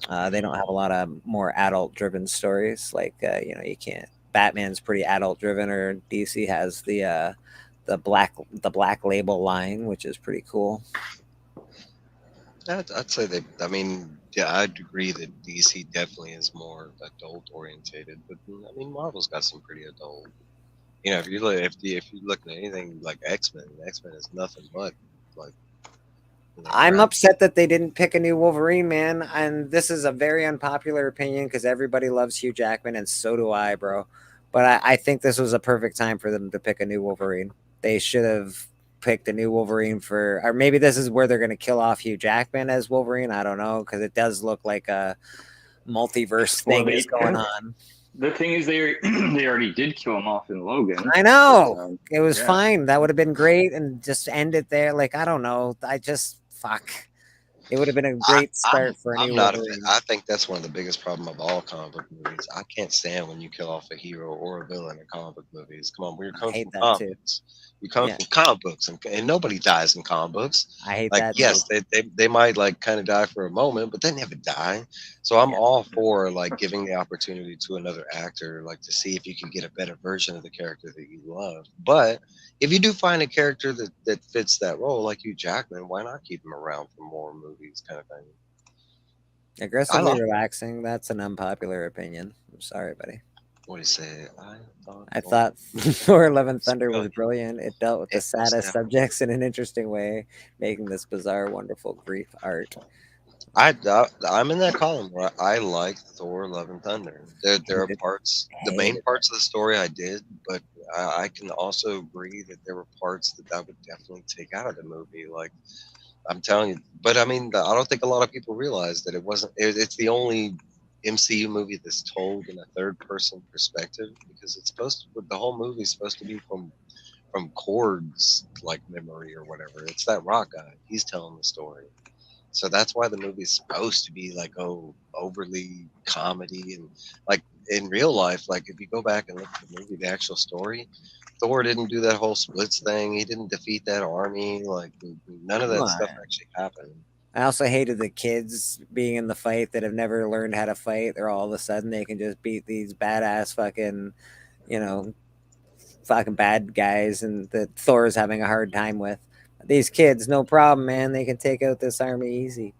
They don't have a lot of more adult-driven stories. Like, you can't. Batman's pretty adult-driven, or DC has the black label line, which is pretty cool. I'd say they. I mean, yeah, I'd agree that DC definitely is more adult orientated, but I mean, Marvel's got some pretty adult. If you look, if you look at anything like X-Men is nothing but like. I'm upset that they didn't pick a new Wolverine, man. And this is a very unpopular opinion because everybody loves Hugh Jackman, and so do I, bro. But I think this was a perfect time for them to pick a new Wolverine. They should have picked a new Wolverine or maybe this is where they're going to kill off Hugh Jackman as Wolverine. I don't know, because it does look like a multiverse thing is going on. The thing is, they already did kill him off in Logan. I know. It was fine. That would have been great, and just end it there. Like, I don't know. Fuck. It would have been a great start for a new Wolverine. I think that's one of the biggest problems of all comic book movies. I can't stand when you kill off a hero or a villain in comic book movies. Come on, we're coming from comics. You come from comic books, and nobody dies in comic books. I hate that. Yes, they might kind of die for a moment, but they never die. So I'm all for giving the opportunity to another actor, to see if you can get a better version of the character that you love. But if you do find a character that fits that role, like Hugh Jackman, why not keep him around for more movies, kind of thing? Aggressively relaxing. That's an unpopular opinion. I'm sorry, buddy. What do you say? I thought Thor: Love and Thunder was brilliant. It dealt with the saddest subjects in an interesting way, making this bizarre, wonderful grief art. I'm in that column where I like Thor: Love and Thunder. There are parts, the main parts of the story I did, but I can also agree that there were parts that I would definitely take out of the movie. I'm telling you, but I mean, I don't think a lot of people realize that it wasn't. It's the only MCU movie that's told in a third-person perspective, because it's supposed to. The whole movie is supposed to be from Korg's memory or whatever. It's that rock guy. He's telling the story. So that's why the movie's supposed to be overly comedy, and in real life, if you go back and look at the movie, the actual story, Thor didn't do that whole splits thing. He didn't defeat that army. None of that stuff actually happened. I also hated the kids being in the fight that have never learned how to fight. They're all of a sudden they can just beat these badass fucking, fucking bad guys, and that Thor is having a hard time with. These kids, no problem, man. They can take out this army easy.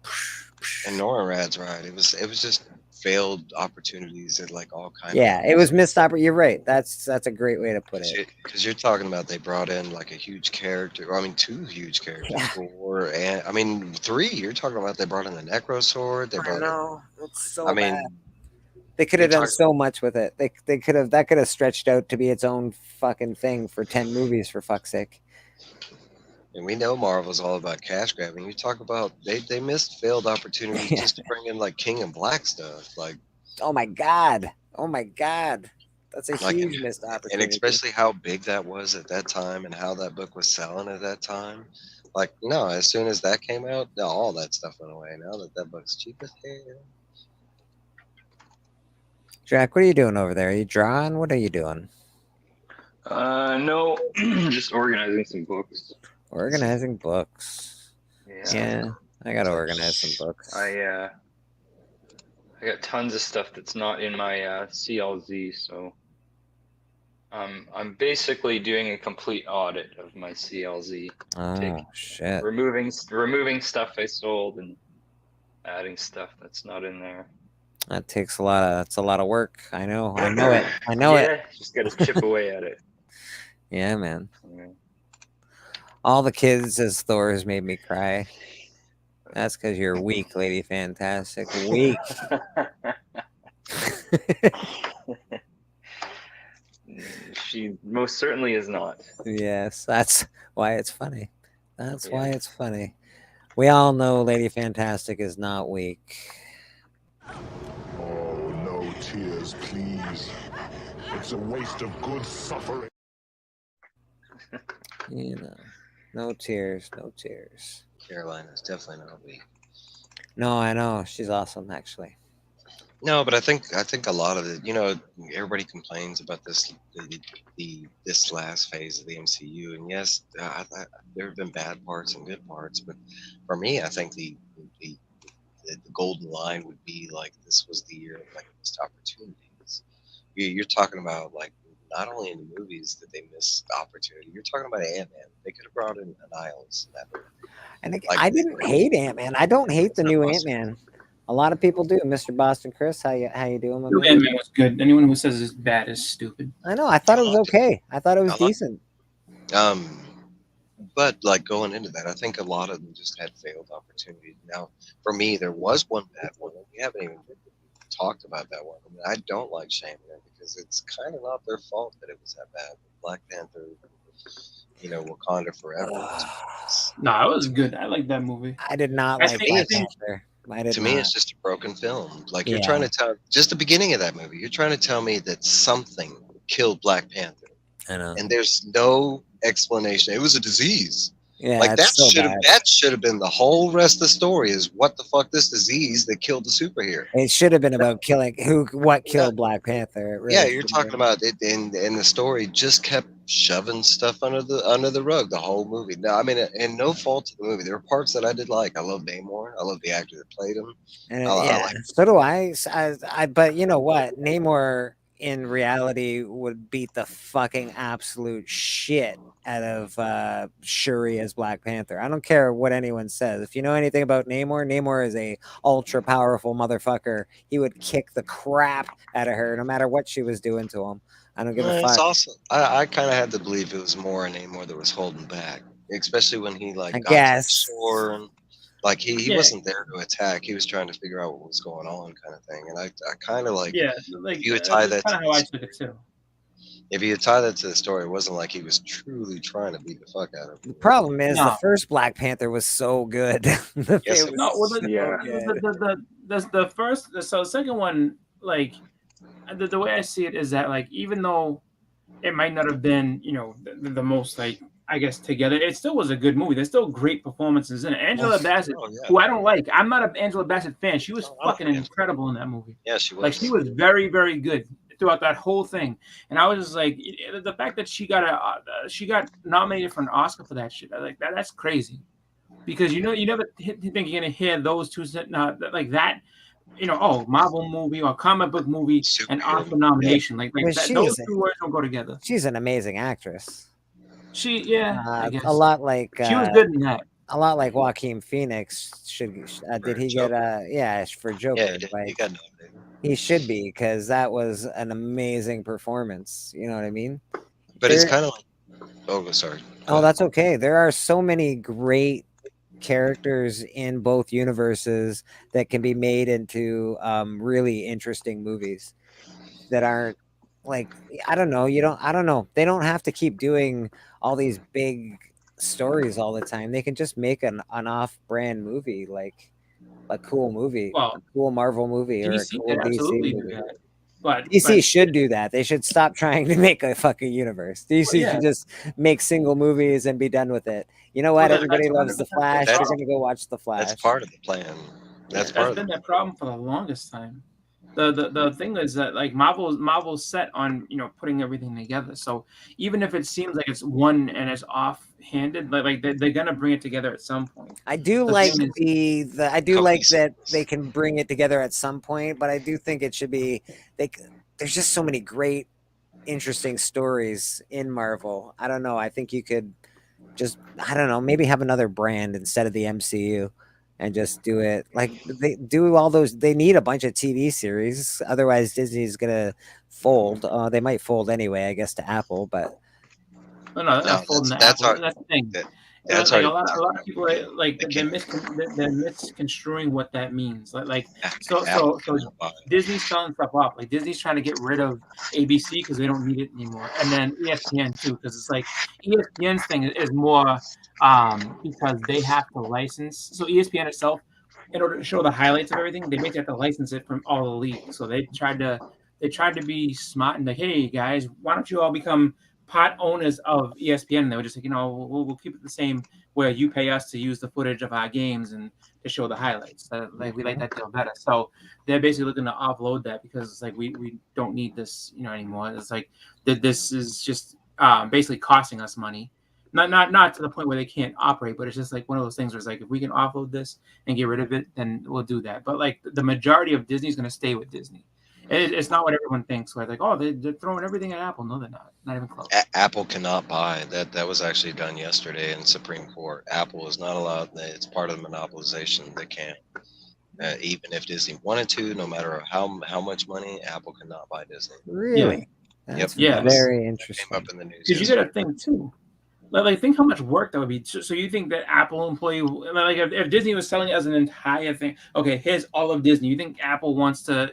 And Norad's right. It was just failed opportunities at all kinds. Yeah, it was missed opportunity. You're right. That's a great way to put it. Because you're talking about they brought in a huge character. I mean, 2 huge characters. 4, and I mean 3. You're talking about they brought in the Necro Sword. They brought it's so bad. They could have done so much with it. They could have stretched out to be its own fucking thing for 10 movies, for fuck's sake. And we know Marvel's all about cash grabbing. You talk about they missed failed opportunities just to bring in King and Black stuff. Oh my god, that's a huge missed opportunity. And especially how big that was at that time, and how that book was selling at that time. No, as soon as that came out, all that stuff went away. Now that book's cheap as hell. Jack, what are you doing over there? Are you drawing? What are you doing? No, just organizing some books. Organizing books. Yeah, I gotta organize some books. I got tons of stuff that's not in my CLZ, so I'm basically doing a complete audit of my CLZ. Shit! Removing stuff I sold and adding stuff that's not in there. That takes a lot of work. I know it. Yeah, just gotta chip away at it. Yeah, man. Yeah. All the kids as Thor has made me cry. That's because you're weak, Lady Fantastic. Weak. She most certainly is not. Yes, that's why it's funny. That's why it's funny. We all know Lady Fantastic is not weak. Oh, no tears, please. It's a waste of good suffering. No tears. Carolina's definitely not weak. No, I know. She's awesome, actually. No, but I think a lot of it, everybody complains about this last phase of the MCU, and yes, there have been bad parts and good parts, but for me, I think the, the golden line would be like this was the year of like missed opportunities. You're talking about like not only in the movies that they missed opportunity, you're talking about Ant-Man. They could have brought in Niles in that movie. And I didn't hate Ant-Man. I don't hate the new Ant-Man. A lot of people do. Mr. Boston Chris, how you doing, my New man? Ant-Man was good. Anyone who says it's bad is stupid. I know. I thought it was okay. I thought it was decent. But like going into that, I think a lot of them just had failed opportunities. Now, for me, there was one bad one, and we haven't even talked about that one. I mean, I don't like shaming it because it's kind of not their fault that it was that bad. Black Panther, Wakanda Forever. No, it was good. I like that movie. I did not like Black Panther. To me, it's just a broken film. Like you're trying to tell, just the beginning of that movie, you're trying to tell me that something killed Black Panther. I know. And there's no explanation. It was a disease. Yeah, like that should have been the whole rest of the story. Is what the fuck this disease that killed the superhero? It should have been about what killed Black Panther. Really you're talking about it, and the story just kept shoving stuff under the rug the whole movie. Now, I mean, and no fault to the movie. There were parts that I did like. I love Namor. I love the actor that played him. So do I. But you know what? Namor in reality would beat the fucking absolute shit out of Shuri as Black Panther. I don't care what anyone says. If you know anything about Namor is a ultra powerful motherfucker. He would kick the crap out of her no matter what she was doing to him. I don't give a fuck. It's also, I kind of had to believe it was more Namor that was holding back, especially when he got to the shore and like he wasn't there to attack. He was trying to figure out what was going on, kind of thing. And I kind of you would tie that to how I took it too. If you tie that to the story, it wasn't like he was truly trying to beat the fuck out of him. The problem is the first Black Panther was so good. The first, so the second one, like the way I see it is that like even though it might not have been the most like I guess together, it still was a good movie. There's still great performances in it. Angela Bassett, who I don't like, I'm not an Angela Bassett fan. She was fucking incredible in that movie. Yeah, she was. Like she was very, very good throughout that whole thing. And I was just like, the fact that she got nominated for an Oscar for that shit, like that's crazy. Because you never think you're gonna hear those two like that. Marvel movie or comic book movie and Oscar nomination. Like those two words don't go together. She's an amazing actress. I guess. A lot like she was good in that. A lot like Joaquin Phoenix did he Joker. get for Joker? Yeah, he got nominated. He should be because that was an amazing performance. You know what I mean? But it's kind of like, oh, sorry. Oh, that's okay. There are so many great characters in both universes that can be made into really interesting movies that aren't like I don't know. They don't have to keep doing all these big stories all the time. They can just make an off-brand movie, like a cool movie, a cool Marvel movie, or a cool DC movie. But DC should do that. They should stop trying to make a fucking universe. DC should just make single movies and be done with it. You know what? Everybody loves The Flash. They're going to go watch The Flash. That's part of the plan. That's been that problem for the longest time. The thing is that like Marvel's set on putting everything together. So even if it seems like it's one and it's offhanded, like they're gonna bring it together at some point. I do like that they can bring it together at some point, but I do think it should be there's just so many great, interesting stories in Marvel. I don't know. I think you could just maybe have another brand instead of the MCU. And just do it like they do all those. They need a bunch of TV series, otherwise Disney's gonna fold. They might fold anyway, I guess, to Apple. But that's the thing. That's like a lot of people they're misconstruing what that means. So Disney's selling stuff off. Like Disney's trying to get rid of ABC because they don't need it anymore, and then ESPN too, because it's like ESPN's thing is more because they have to license. So ESPN itself, in order to show the highlights of everything, they basically have to license it from all the leagues. So they tried to be smart and like, hey guys, why don't you all become part owners of ESPN? And they were just like, we'll keep it the same where you pay us to use the footage of our games and to show the highlights. Like we like that deal better. So they're basically looking to offload that because it's like we don't need this, anymore. It's like this is just basically costing us money. Not to the point where they can't operate, but it's just like one of those things where it's like if we can offload this and get rid of it, then we'll do that. But like the majority of Disney is going to stay with Disney. It's not what everyone thinks. Where like, oh, they're throwing everything at Apple. No, they're not. Not even close. Apple cannot buy that. That was actually done yesterday in Supreme Court. Apple is not allowed. It's part of the monopolization. They can't. Even if Disney wanted to, no matter how much money, Apple cannot buy Disney. Really? Yeah. That's Yes. very interesting. Came up in the news. Because you got to think too. Like, think how much work that would be. So you think that Apple employee, like, if Disney was selling as an entire thing, okay, here's all of Disney. You think Apple wants to,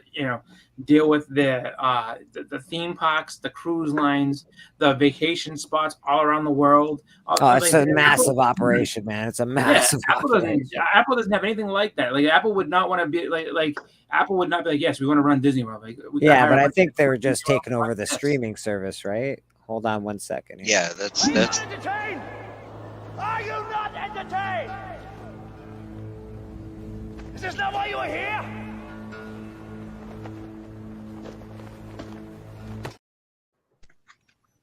deal with the theme parks, the cruise lines, the vacation spots all around the world? It's a massive operation, man. It's a massive operation. Apple doesn't have anything like that. Like, Apple would not want to be like Apple would not be like, yes, we want to run Disney World. Like, yeah, but I think they were just taking over the streaming service, right? Hold on 1 second. Here. Yeah, that's. Are you not entertained? Is this not why you are here?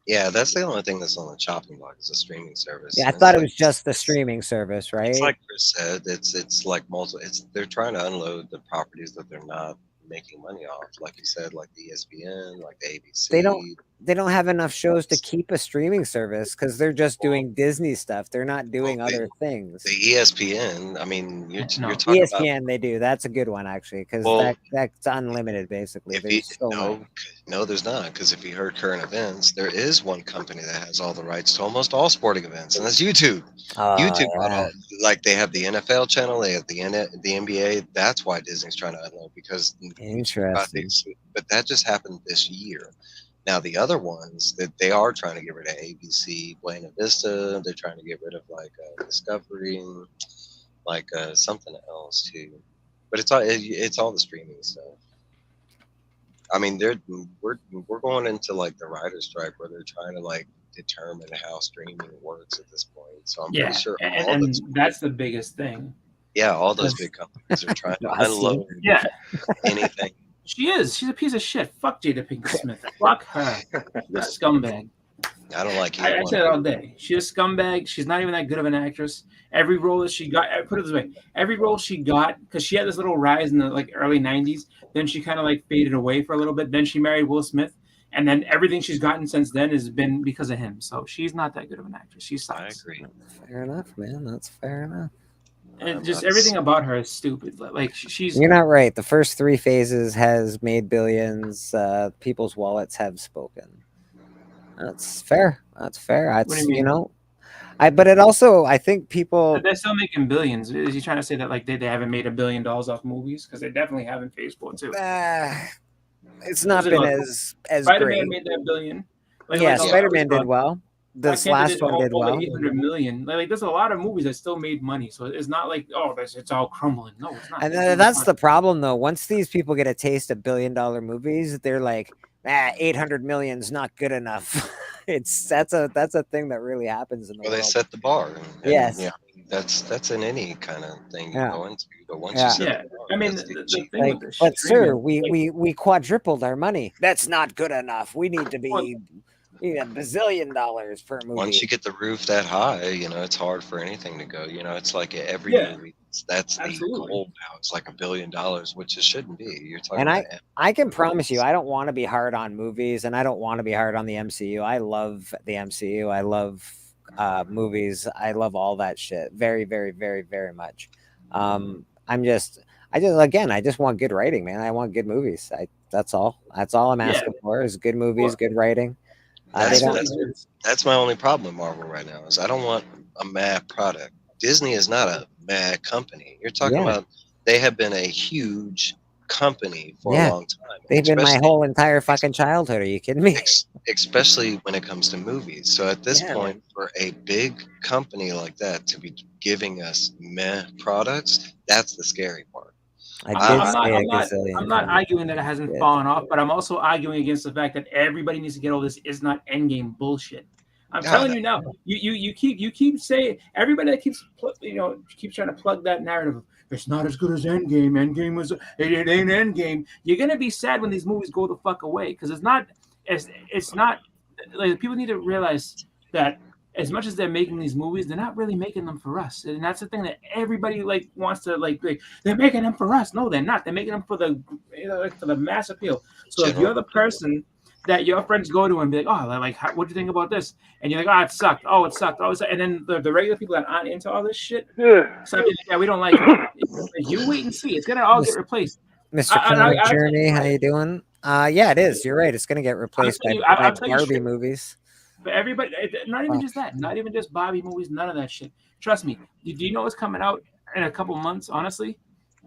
Yeah, that's the only thing that's on the chopping block is the streaming service. Yeah, I thought it was just the streaming service, right? It's like Chris said, it's like multiple. They're trying to unload the properties that they're not making money off, like you said, like the ESPN, like the ABC. They don't have enough shows to keep a streaming service because they're just doing Disney stuff. They're not doing other things. The ESPN, I mean, you're talking ESPN, about, they do. That's a good one actually because that's unlimited basically. No, there's not, because if you heard current events, there is one company that has all the rights to almost all sporting events, and that's YouTube. YouTube, like they have the NFL channel, they have the NBA. That's why Disney's trying to unload because interesting. But that just happened this year. Now the other ones that they are trying to get rid of ABC, Buena Vista. They're trying to get rid of like Discovery, like something else too. But it's all the streaming stuff. I mean, we're going into like the writer's strike where they're trying to like determine how streaming works at this point. So I'm pretty sure and that's the biggest thing. Yeah, all those big companies are trying to unload anything. She's a piece of shit. Fuck Jada Pinkett Smith. Fuck her. She's a scumbag. I don't like I say it all day. She's a scumbag. She's not even that good of an actress. Every role that she got, put it this way, every role she got, because she had this little rise in the like early 90s, then she kind of like faded away for a little bit. Then she married Will Smith, and then everything she's gotten since then has been because of him. So she's not that good of an actress. She sucks. I agree. Fair enough, man. That's fair enough. And just everything about her is stupid. Like she's. You're not right. The first 3 phases has made billions. People's wallets have spoken. That's fair. That's fair. That's but it also, I think people. But they're still making billions. Is he trying to say that like they haven't made $1 billion off movies? Because they definitely have in phase 4 too. It's not been as Spider-Man great. made that $1 billion. Spider-Man did well. This last one did well. 800 million. Like there's a lot of movies that still made money, so it's not like it's all crumbling. No, it's not. And that's the problem, though. Once these people get a taste of $1 billion movies, they're like, 800 million's not good enough. That's a thing that really happens in the world. They set the bar. Yes. Yeah, that's in any kind of thing you go into. But once you set the bar, I mean, the thing with but sir, we quadrupled our money. That's not good enough. We need to be. $1 bazillion per movie. Once you get the roof that high, it's hard for anything to go. It's like every movie. That's the goal now. It's like $1 billion, which it shouldn't be. You're talking. And I can promise you, I don't want to be hard on movies, and I don't want to be hard on the MCU. I love the MCU. I love movies. I love all that shit very, very, very, very much. I just want good writing, man. I want good movies. That's all. That's all I'm asking for is good movies, good writing. That's my only problem with Marvel right now is I don't want a mad product. Disney is not a mad company. You're talking about they have been a huge company for a long time. They've been my whole entire fucking childhood. Are you kidding me? Especially when it comes to movies. So at this point, for a big company like that to be giving us meh products, that's the scary part. I'm not arguing that it hasn't fallen off, but I'm also arguing against the fact that everybody needs to get all this is not endgame bullshit. I'm telling you now. You keep saying, everybody that keeps trying to plug that narrative of, it's not as good as Endgame. Endgame was it ain't Endgame. You're gonna be sad when these movies go the fuck away, because it's not like, people need to realize that as much as they're making these movies, they're not really making them for us, and that's the thing that everybody wants to they're making them for us. No, they're not. They're making them for the for the mass appeal. So if you're the person that your friends go to and be like, oh, what do you think about this? And you're like, oh, it sucked. Oh, it sucked. Oh, and then the regular people that aren't into all this shit, so yeah, we don't like it. You wait and see. It's gonna all get replaced. Mr. Journey, how you doing? Yeah, it is. You're right. It's gonna get replaced by Barbie movies. But everybody, not even just that, not even just Barbie movies, none of that shit. Trust me. Do you know what's coming out in a couple months? Honestly,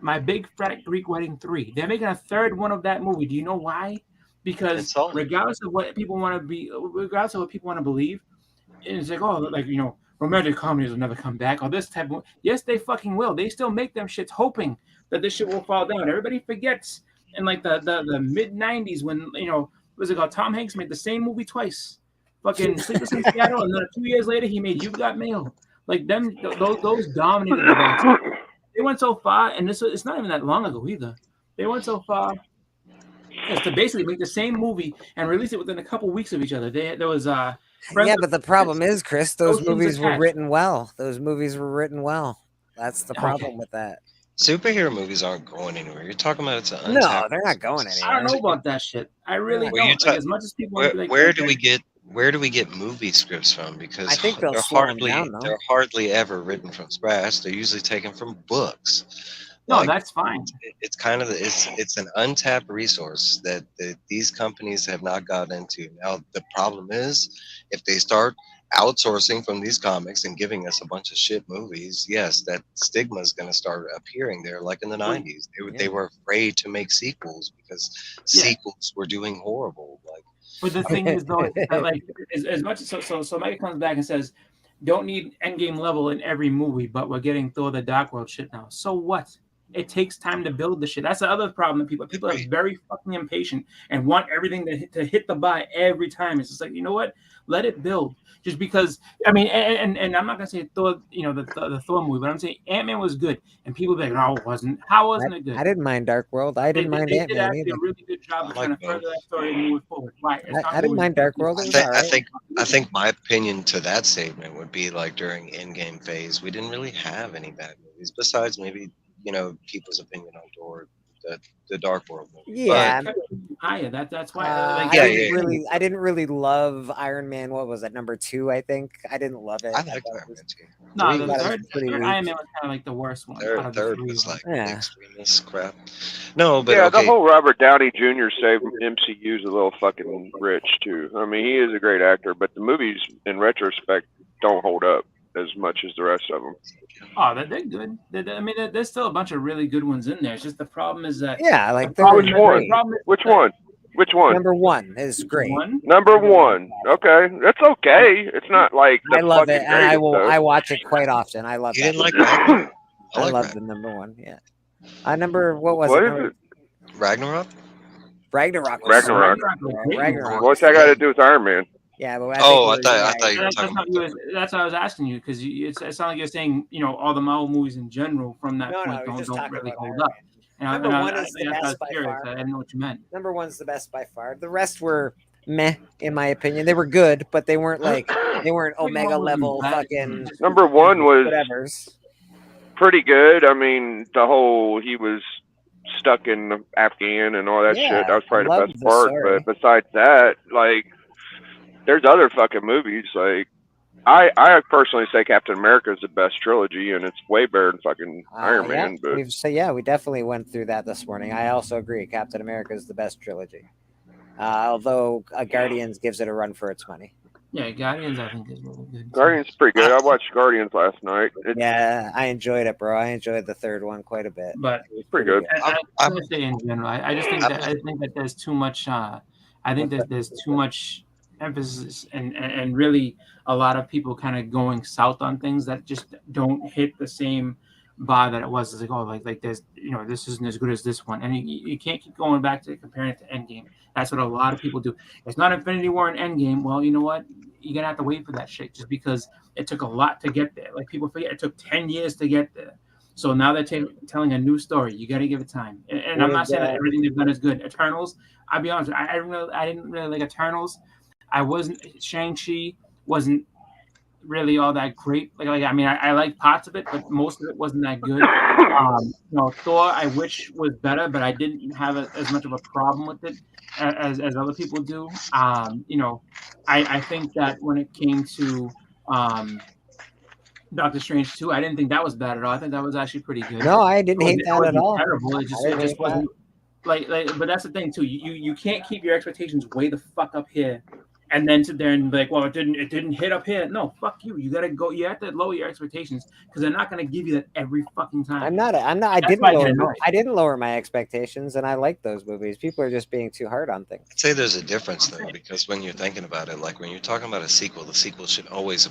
My Big Fat Greek Wedding 3. They're making a third one of that movie. Do you know why? Because regardless of what people want to believe, it's like, romantic comedies will never come back, or this type of. Yes, they fucking will. They still make them shits hoping that this shit will fall down. Everybody forgets in the mid '90s when what's it called? Tom Hanks made the same movie twice. Fucking Sleepless in Seattle, and then 2 years later he made You've Got Mail. Like them, those dominated the box. They went so far, and it's not even that long ago either. They went so far as to basically make the same movie and release it within a couple weeks of each other. There was but the problem is, Chris, those movies were written well. Those movies were written well. That's the problem with that. Superhero movies aren't going anywhere. You're talking about it's an no, they're not going anywhere. I don't know about that shit. I really don't. As much as people want to be where do we get movie scripts from? Because I think they're hardly ever written from scratch. They're usually taken from books. No, that's fine. It's kind of it's an untapped resource that these companies have not gotten into. Now the problem is, if they start outsourcing from these comics and giving us a bunch of shit movies, yes, that stigma is going to start appearing there. Like in the 90s, they were afraid to make sequels because sequels were doing horrible. But the thing is, though, as much as so Mike comes back and says, don't need Endgame level in every movie, but we're getting Thor the Dark World shit now. So what? It takes time to build the shit. That's the other problem that people are very fucking impatient and want everything to hit the buy every time. It's just like, you know what? Let it build. Just because, I mean, and I'm not gonna say Thor, the Thor movie, but I'm saying Ant-Man was good, and people be like, no, it wasn't. How wasn't it good? I didn't mind Dark World. I didn't mind Ant-Man either. They did a really good job of trying to further that story and move it forward. Why? I didn't mind Dark World. I think my opinion to that statement would be like during Endgame phase, we didn't really have any bad movies besides maybe people's opinion on Thor, the Dark World movie. Yeah, that's why. I didn't really love Iron Man. What was that, number 2? I think I didn't love it. I liked Iron Man 2. No, the third Iron Man was kind of like the worst one. Third was like extremist crap. No, but the whole Robert Downey Jr. saved MCU is a little fucking rich too. I mean, he is a great actor, but the movies, in retrospect, don't hold up as much as the rest of them. Oh, they're good. I mean, there's still a bunch of really good ones in there. It's just the problem is that Which one? Number 1 is great. Number 1. Okay, that's okay. It's not like I love it, and I watch it quite often. I love it. I love the number 1. Yeah. What was it? Ragnarok. Ragnarok. What's that got to do with Iron Man? Yeah, but I thought you were talking about that's what I was asking you, because it sounds like you're saying all the Marvel movies in general from that point don't really hold up. Number 1 is the best by far. I didn't know what you meant. Number 1's the best by far. The rest were meh, in my opinion. They were good, but they weren't Omega level fucking. Number 1 was whatevers. Pretty good. I mean, he was stuck in Afghan and all that shit. That was probably the best part. But besides that, there's other fucking movies. Like, I personally say Captain America is the best trilogy, and it's way better than fucking Iron Man. But we definitely went through that this morning. I also agree. Captain America is the best trilogy. Although Guardians gives it a run for its money. Yeah, Guardians I think is really good. Guardians is pretty good. I watched Guardians last night. I enjoyed it, bro. I enjoyed the third one quite a bit. But it's pretty good. I would say in general, I think that there's too much. I think that there's too much emphasis and really a lot of people kind of going south on things that just don't hit the same bar that it was. It's like there's this isn't as good as this one, and you can't keep going back to comparing it to Endgame. That's what a lot of people do. It's not Infinity War and Endgame. Well, you know what? you're gonna have to wait for that shit just because it took a lot to get there. Like people forget, it took 10 years to get there. So now they're telling a new story. You got to give it time. And I'm not saying that everything they've done is good. Eternals, I'll be honest, I didn't really like Eternals. Shang-Chi wasn't really all that great. I mean, I like parts of it, but most of it wasn't that good. Thor, I wish was better, but I didn't have as much of a problem with it as other people do. I think that when it came to Doctor Strange 2, I didn't think that was bad at all. I think that was actually pretty good. No, I didn't hate that at all. Terrible. It just wasn't like. But that's the thing too. You can't keep your expectations way the fuck up here, and then sit there and be like, well, it didn't hit up here. No, fuck you. You gotta go. You have to lower your expectations because they're not gonna give you that every fucking time. I'm not. I didn't lower my expectations, and I like those movies. People are just being too hard on things. I'd say there's a difference though, because when you're thinking about it, like when you're talking about a sequel, the sequel should always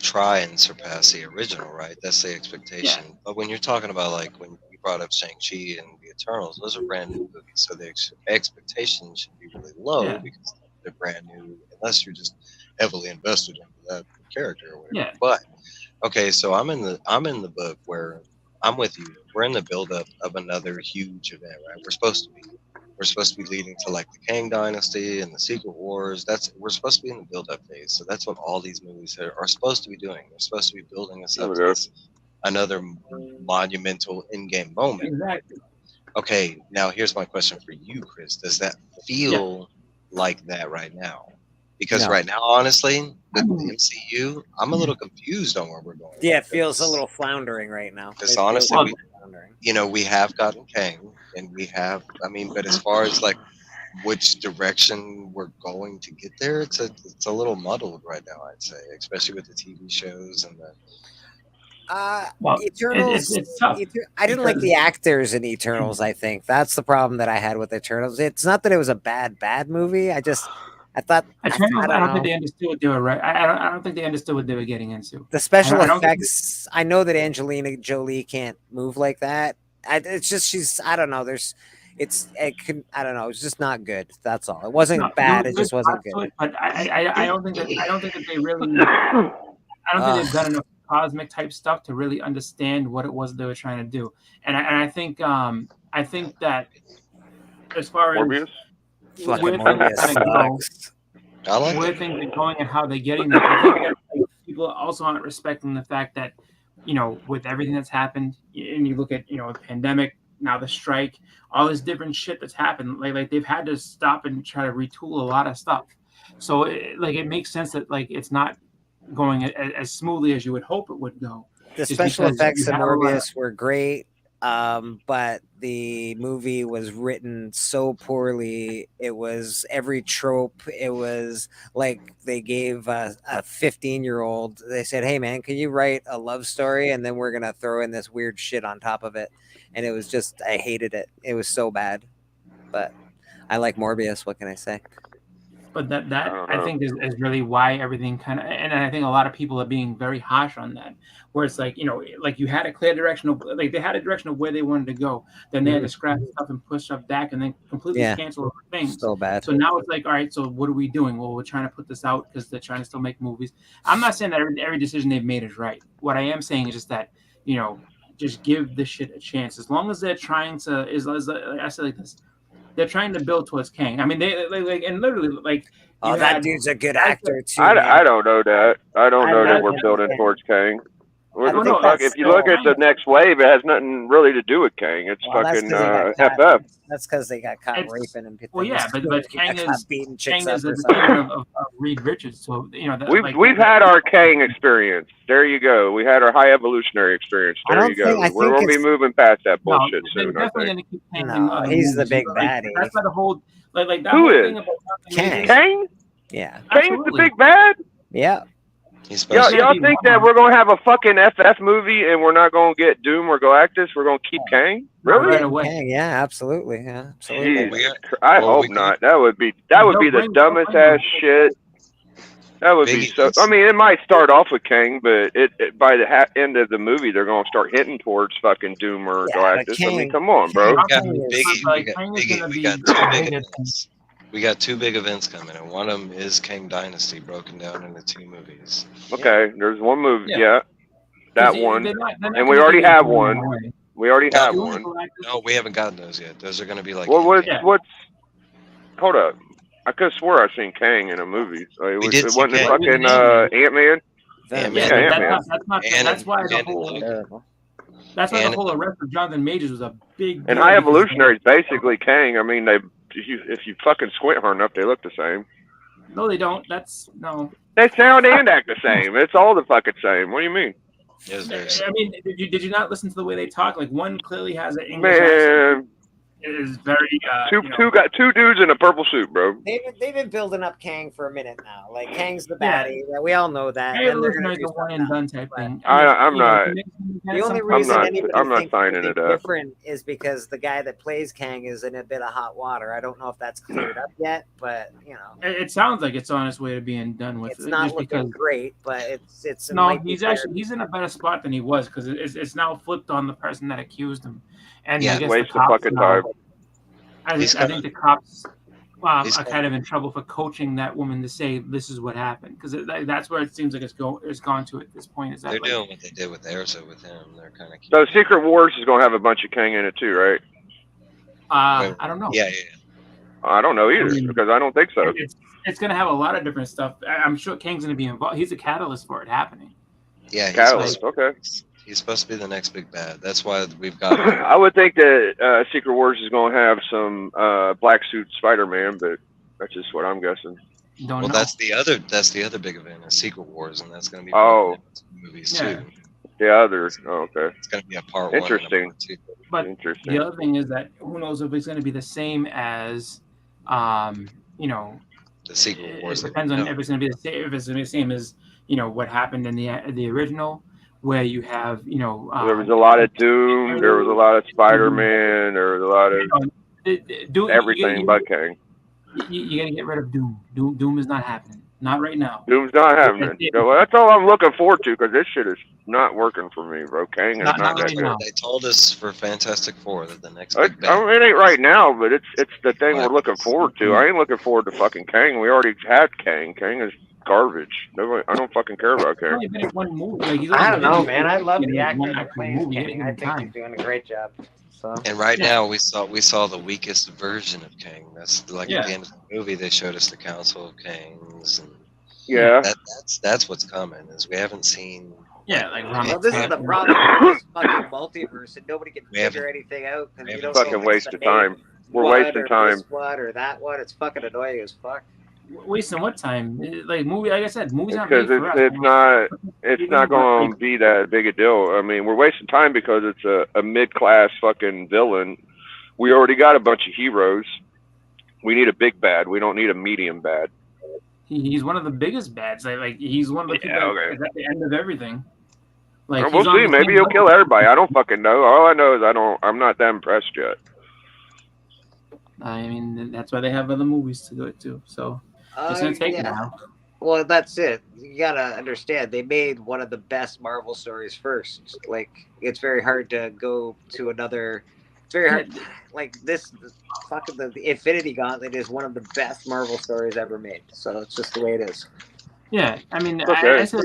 try and surpass the original, right? That's the expectation. Yeah. But when you're talking about like when you brought up Shang-Chi and the Eternals, those are brand new movies, so the expectation should be really low because they're brand new, unless you're just heavily invested into that character or whatever. Yeah. But okay, so I'm in the book where I'm with you. We're in the buildup of another huge event, right? We're supposed to be leading to like the Kang Dynasty and the Secret Wars. We're supposed to be in the buildup phase. So that's what all these movies are supposed to be doing. They're supposed to be building us up to another monumental in-game moment. Exactly. Okay, now here's my question for you, Chris. Does that feel like that right now? Because right now, honestly, with the MCU, I'm a little confused on where we're going. Yeah, it feels a little floundering right now. Because honestly, we have gotten Kang, and we have, but as far as like which direction we're going to get there, it's a little muddled right now, I'd say, especially with the TV shows and the. Eternals. It's tough. I didn't like the actors in Eternals. I think that's the problem that I had with Eternals. It's not that it was a bad movie. I thought Eternals. I don't think they understood what they were right. I don't think they understood what they were getting into. The special effects. I know that Angelina Jolie can't move like that. It's just she's. I don't know. I don't know. It's just not good. That's all. It wasn't bad. It just wasn't good. But I don't think that they really. I don't think they've done enough cosmic type stuff to really understand what it was they were trying to do, and I think that as far as where things are going and how they're getting there, I think that people also aren't respecting the fact that with everything that's happened, and you look at the pandemic, now the strike, all this different shit that's happened, like they've had to stop and try to retool a lot of stuff. So it makes sense that it's not going as smoothly as you would hope it would go. The special effects in Morbius were great, but the movie was written so poorly. It was every trope. It was like they gave a 15-year-old, they said, hey man, can you write a love story? And then we're going to throw in this weird shit on top of it. And it was just, I hated it. It was so bad, but I like Morbius. What can I say? But that I think is really why everything kind of, and I think a lot of people are being very harsh on that, where it's like you had a clear direction of they had a direction of where they wanted to go, then they had to scrap stuff and push stuff back and then completely cancel things. So bad. So now it's like, all right, so what are we doing? Well, we're trying to put this out because they're trying to still make movies. I'm not saying that every decision they've made is right. What I am saying is just that just give this shit a chance. As long as they're trying to, I say like this. They're trying to build towards Kang. I mean, they and literally that dude's a good actor too. I don't know that. I don't know that we're building towards Kang. If you look at the next wave, it has nothing really to do with Kang. It's fucking FF. That's because they got caught raping and well, yeah, but Kang is a descendant of Reed Richards. So we've had our Kang experience. There you go. We had our high evolutionary experience. There you go. We're gonna be moving past that bullshit soon. He's the big baddie. That's not the whole that. Who is Kang? Yeah, Kang's the big bad. Yeah. Y'all think that we're gonna have a fucking FF movie and we're not gonna get Doom or Galactus? We're gonna keep Kang? Really? Right away. Kang, yeah, absolutely. Yeah, absolutely. Jeez, I hope not. That would be the dumbest ass shit. That would be so. I mean, it might start off with Kang, but it by the end of the movie, they're gonna start hitting towards fucking Doom or Galactus. I mean, come on, bro. We got two big events. We got 2 big events coming, and one of them is Kang Dynasty, broken down into 2 movies. Okay, there's one movie. Yeah. Yeah, that one, they're not and we gonna already give you have Doom right one. away. We already have Doom one. No, we haven't gotten those yet. Those are going to be like. Well, what's? Hold up. I could have swore I seen Kang in a movie. It wasn't it fucking Ant-Man? Yeah, that's why the whole. That's why the whole arrest of Jonathan Majors was a big. And High Evolutionary is basically Kang. I mean, if you fucking squint hard enough, they look the same. No, they don't. No. They sound and act the same. It's all the fucking same. What do you mean? I mean, did you not listen to the way they talk? Like one clearly has an English accent. It is very two dudes in a purple suit, bro. They've been building up Kang for a minute now. Like Kang's the baddie. Yeah. We all know that. Hey, Evolutionary is a one and done type thing. I'm not. The only reason I'm not signing it up. Different is because the guy that plays Kang is in a bit of hot water. I don't know if that's cleared up yet, but you know, it sounds like it's on its way to being done with. It's not looking great, but it's. No, he's in a better spot than he was because it's now flipped on the person that accused him. And I guess waste of fucking time. I think the cops are kind of in trouble for coaching that woman to say this is what happened because that's where it seems like it's gone to at this point. Is that they're doing what they did with Erza with him? They're kind of. So Secret Wars is going to have a bunch of Kang in it too, right? I don't know. Yeah. I don't know either because I don't think so. It's going to have a lot of different stuff. I'm sure Kang's going to be involved. He's a catalyst for it happening. Yeah, catalyst. Okay. He's supposed to be the next big bad. That's why we've got. I would think that Secret Wars is going to have some black suit Spider-Man, but that's just what I'm guessing. Well, that's the other big event, is Secret Wars, and that's going to be movies too. The other. Oh, okay. It's going to be a part Interesting. 1 and a part 2. But Interesting. The other thing is that who knows if it's going to be the same as, the Secret Wars. It depends on if it's going to be the same. If it's going to be the same as what happened in the original. Where you have, there was a lot of Doom, there was a lot of Spider-Man, there was a lot of everything but Kang. You gotta get rid of Doom. Doom is not happening. Not right now. Doom's not happening. That's all I'm looking forward to because this shit is not working for me, bro. Kang is not that good. They told us for Fantastic Four that the next big bad. It ain't right now, but it's the thing we're looking forward to. I ain't looking forward to fucking Kang. We already had Kang. Kang is garbage. I don't fucking care about Kang. I don't know, man. I love the actor that plays Kang. I think he's doing a great job. So. And right now we saw the weakest version of Kang. That's like at the end of the movie they showed us the Council of Kangs. And that's what's coming. Is we haven't seen. Yeah, well, this is the problem with this fucking multiverse, and nobody can figure anything out. It's a fucking waste of time. We're wasting time. What or that one? It's fucking annoying as fuck. Wasting what time? Like I said, movies not because it's not going to be that big a deal. I mean, we're wasting time because it's a mid-class fucking villain. We already got a bunch of heroes. We need a big bad. We don't need a medium bad. He's one of the biggest bads. Like he's one of the people that's at the end of everything. Like we'll see. Maybe he'll kill everybody. I don't fucking know. All I know is I'm not that impressed yet. I mean, that's why they have other movies to do it too. So. It's gonna take now. Well, that's it. You gotta understand. They made one of the best Marvel stories first. Like, it's very hard to go to another. It's very hard. Like this, fucking the Infinity Gauntlet is one of the best Marvel stories ever made. So it's just the way it is. Yeah, I mean, I said,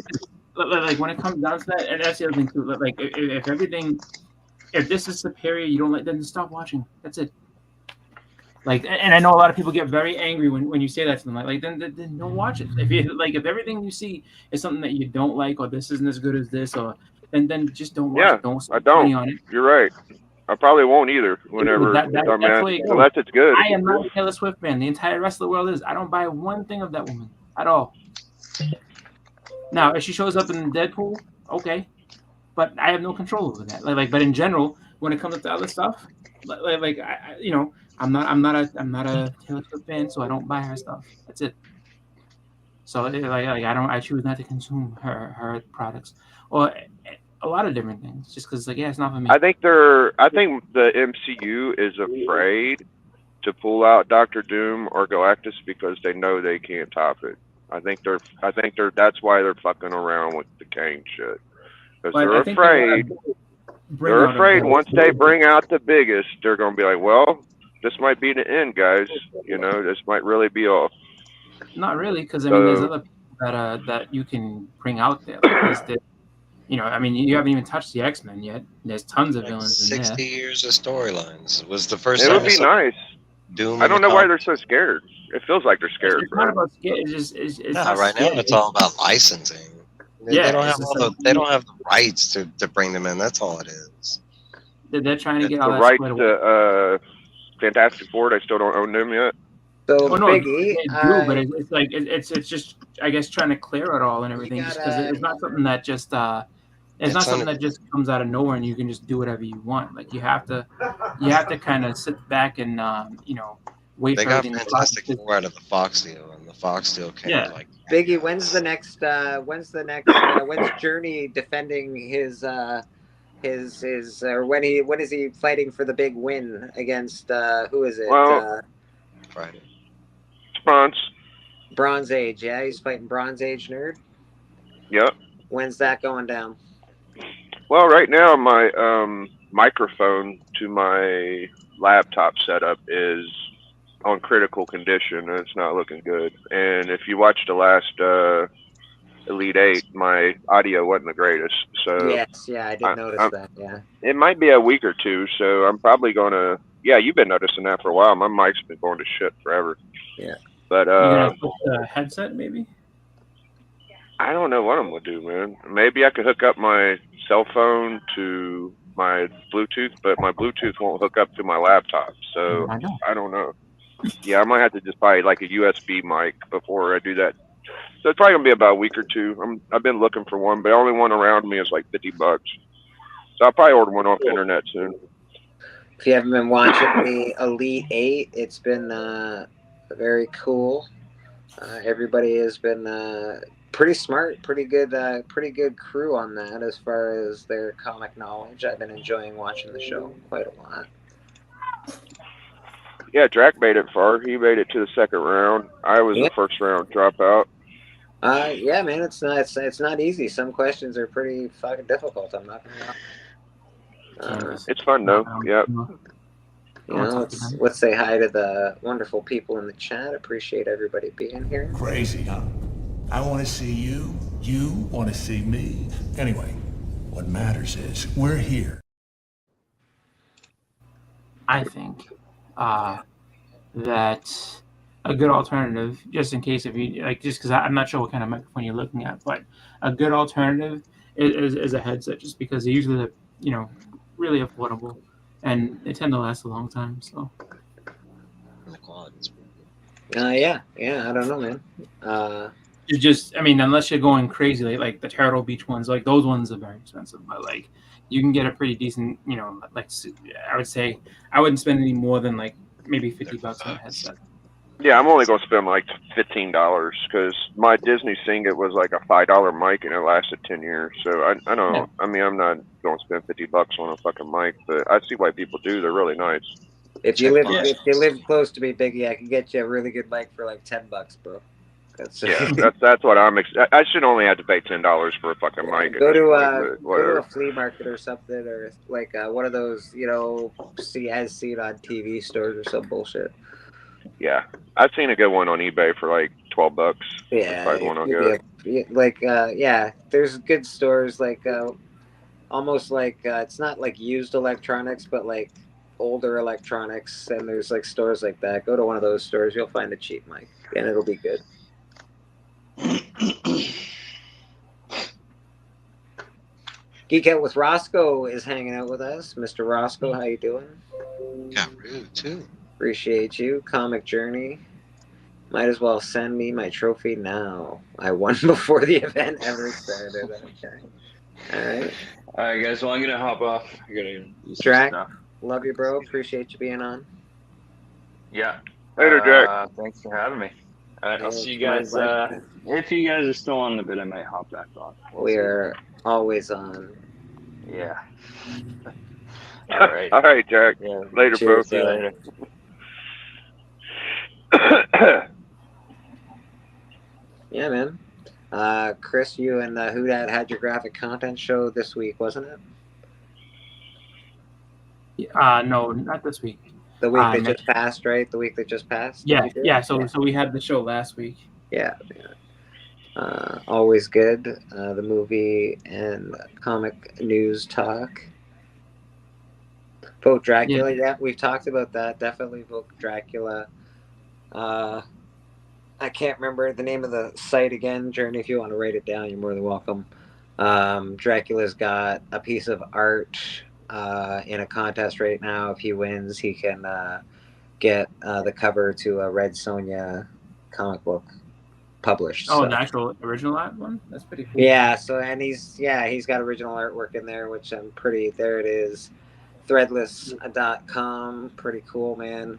like when it comes down to that, and that's the other thing too. Like, if this is superior, you don't then stop watching. That's it. Like, and I know a lot of people get very angry when you say that to them. Like then don't watch it. If everything you see is something that you don't like, or this isn't as good as this, or then just don't watch it. Don't spend money on it. You're right. I probably won't either. Whenever unless it's good. I am not a Taylor Swift fan. The entire rest of the world is. I don't buy one thing of that woman at all. Now, if she shows up in Deadpool, okay, but I have no control over that. But in general, when it comes to other stuff, I'm not a Taylor Swift fan, so I don't buy her stuff. That's it. So I choose not to consume her products or a lot of different things just because it's not for me. I think the MCU is afraid to pull out Doctor Doom or Galactus because they know they can't top it. I think that's why they're fucking around with the Kang shit because they're afraid. They're afraid once they bring out the biggest, they're gonna be like, well. this might be the end, guys. You know, this might really be all. Not really, because I mean, there's other people that you can bring out there. Like you know, I mean, you haven't even touched the X-Men yet. There's tons of villains in there. 60 years of storylines was the first. It would be nice. Doom. I don't know why they're so scared. It feels like they're scared. It's not about scared. It's not right now. It's all about licensing. Yeah, they don't have they don't have the rights to bring them in. That's all it is. They're trying to get all the that rights to Fantastic Four. They still don't own them yet. So no, Biggie, but it's like it's just, I guess, trying to clear it all and everything, just because it's not something that just it's not something that just comes out of nowhere and you can just do whatever you want. Like you have to kind of sit back and you know, wait they for got everything. Fantastic Four out of the Fox deal, and the Fox deal came like. Biggie, when's Journey defending his or when is he fighting for the big win against who is it? Well, Friday. Bronze Age, yeah, he's fighting Bronze Age Nerd. Yep. When's that going down? Well, right now my microphone to my laptop setup is on critical condition, and it's not looking good. And if you watch the last Elite Eight, my audio wasn't the greatest. So yes, yeah, I did notice that. Yeah, it might be a week or two. So I'm probably gonna. Yeah, you've been noticing that for a while. My mic's been going to shit forever. Yeah, but you gonna put the headset maybe? I don't know what I'm gonna do, man. Maybe I could hook up my cell phone to my Bluetooth, but my Bluetooth won't hook up to my laptop. So I don't know. Yeah, I might have to just buy like a USB mic before I do that. So it's probably gonna be about a week or two. I've been looking for one, but the only one around me is like $50. So I'll probably order one off the internet soon. If you haven't been watching the Elite Eight, it's been very cool. Everybody has been pretty smart, pretty good crew on that as far as their comic knowledge. I've been enjoying watching the show quite a lot. Yeah, Drac made it far. He made it to the second round. I was the first round dropout. Yeah, man, it's not easy. Some questions are pretty fucking difficult. I'm not gonna lie. It's fun though. Yep. You know, let's say hi to the wonderful people in the chat. Appreciate everybody being here. Crazy, huh? I want to see you. You want to see me. Anyway, what matters is we're here. I think that a good alternative, just in case if you like, just because I'm not sure what kind of microphone you're looking at, but a good alternative is a headset, just because they usually, you know, really affordable and they tend to last a long time. So. And the quality's yeah, I don't know, man. You just, I mean, unless you're going crazy, like the Turtle Beach ones, like those ones are very expensive, but like you can get a pretty decent, you know, like I would say I wouldn't spend any more than like maybe $50 on a headset. Yeah, I'm only going to spend like $15 because my Disney Sing it was like a $5 mic and it lasted 10 years. So I don't know. I mean, I'm not going to spend $50 on a fucking mic, but I see why people do. They're really nice. If you live close to me, Biggie, I can get you a really good mic for like $10, bro. That's what I'm. I should only have to pay $10 for a fucking mic. Go to a flea market or something, or like one of those, you know, as seen on TV stores or some bullshit. Yeah, I've seen a good one on eBay for like $12. Yeah, there's good stores like almost like it's not like used electronics, but like older electronics, and there's like stores like that. Go to one of those stores, you'll find a cheap mic, and it'll be good. Geek Out with Roscoe is hanging out with us. Mr. Roscoe, how you doing? Got rude too. Appreciate you. Comic Journey. Might as well send me my trophy now. I won before the event ever started. Okay. All right, guys. Well, I'm gonna hop off. I gotta do some Drac, stuff. love you, bro. Appreciate you being on. Yeah. Later, Drac. Thanks for having me. I'll see you guys. If you guys are still on the bit, I might hop back on. We're always on. Yeah. All right. All right, Jack. Yeah. Later, Cheers, bro. Later. Yeah, man. Chris, you and Who Dat had your graphic content show this week, wasn't it? No, not this week. The week that just passed, right? The week that just passed. Yeah. So we had the show last week. Yeah. Always good. The movie and comic news talk. Vote Dracula. Yeah, we've talked about that. Definitely vote Dracula. I can't remember the name of the site again. Journey, if you want to write it down, you're more than welcome. Dracula's got a piece of art in a contest right now. If he wins, he can get the cover to a Red Sonja comic book published. Oh, the actual original art one? That's pretty cool. Yeah, so and he's got original artwork in there, which I'm pretty, there it is. Threadless.com, pretty cool, man.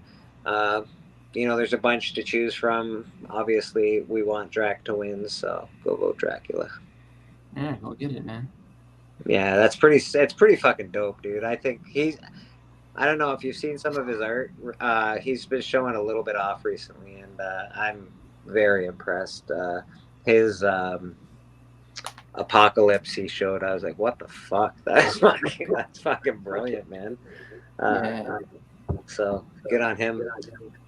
There's a bunch to choose from. Obviously, we want Drac to win, so go vote Dracula. Yeah, go get it, man. Yeah, it's pretty fucking dope, dude. I think I don't know if you've seen some of his art. He's been showing a little bit off recently, and I'm very impressed. His Apocalypse he showed, I was like, what the fuck? That's fucking brilliant, man. So good on him.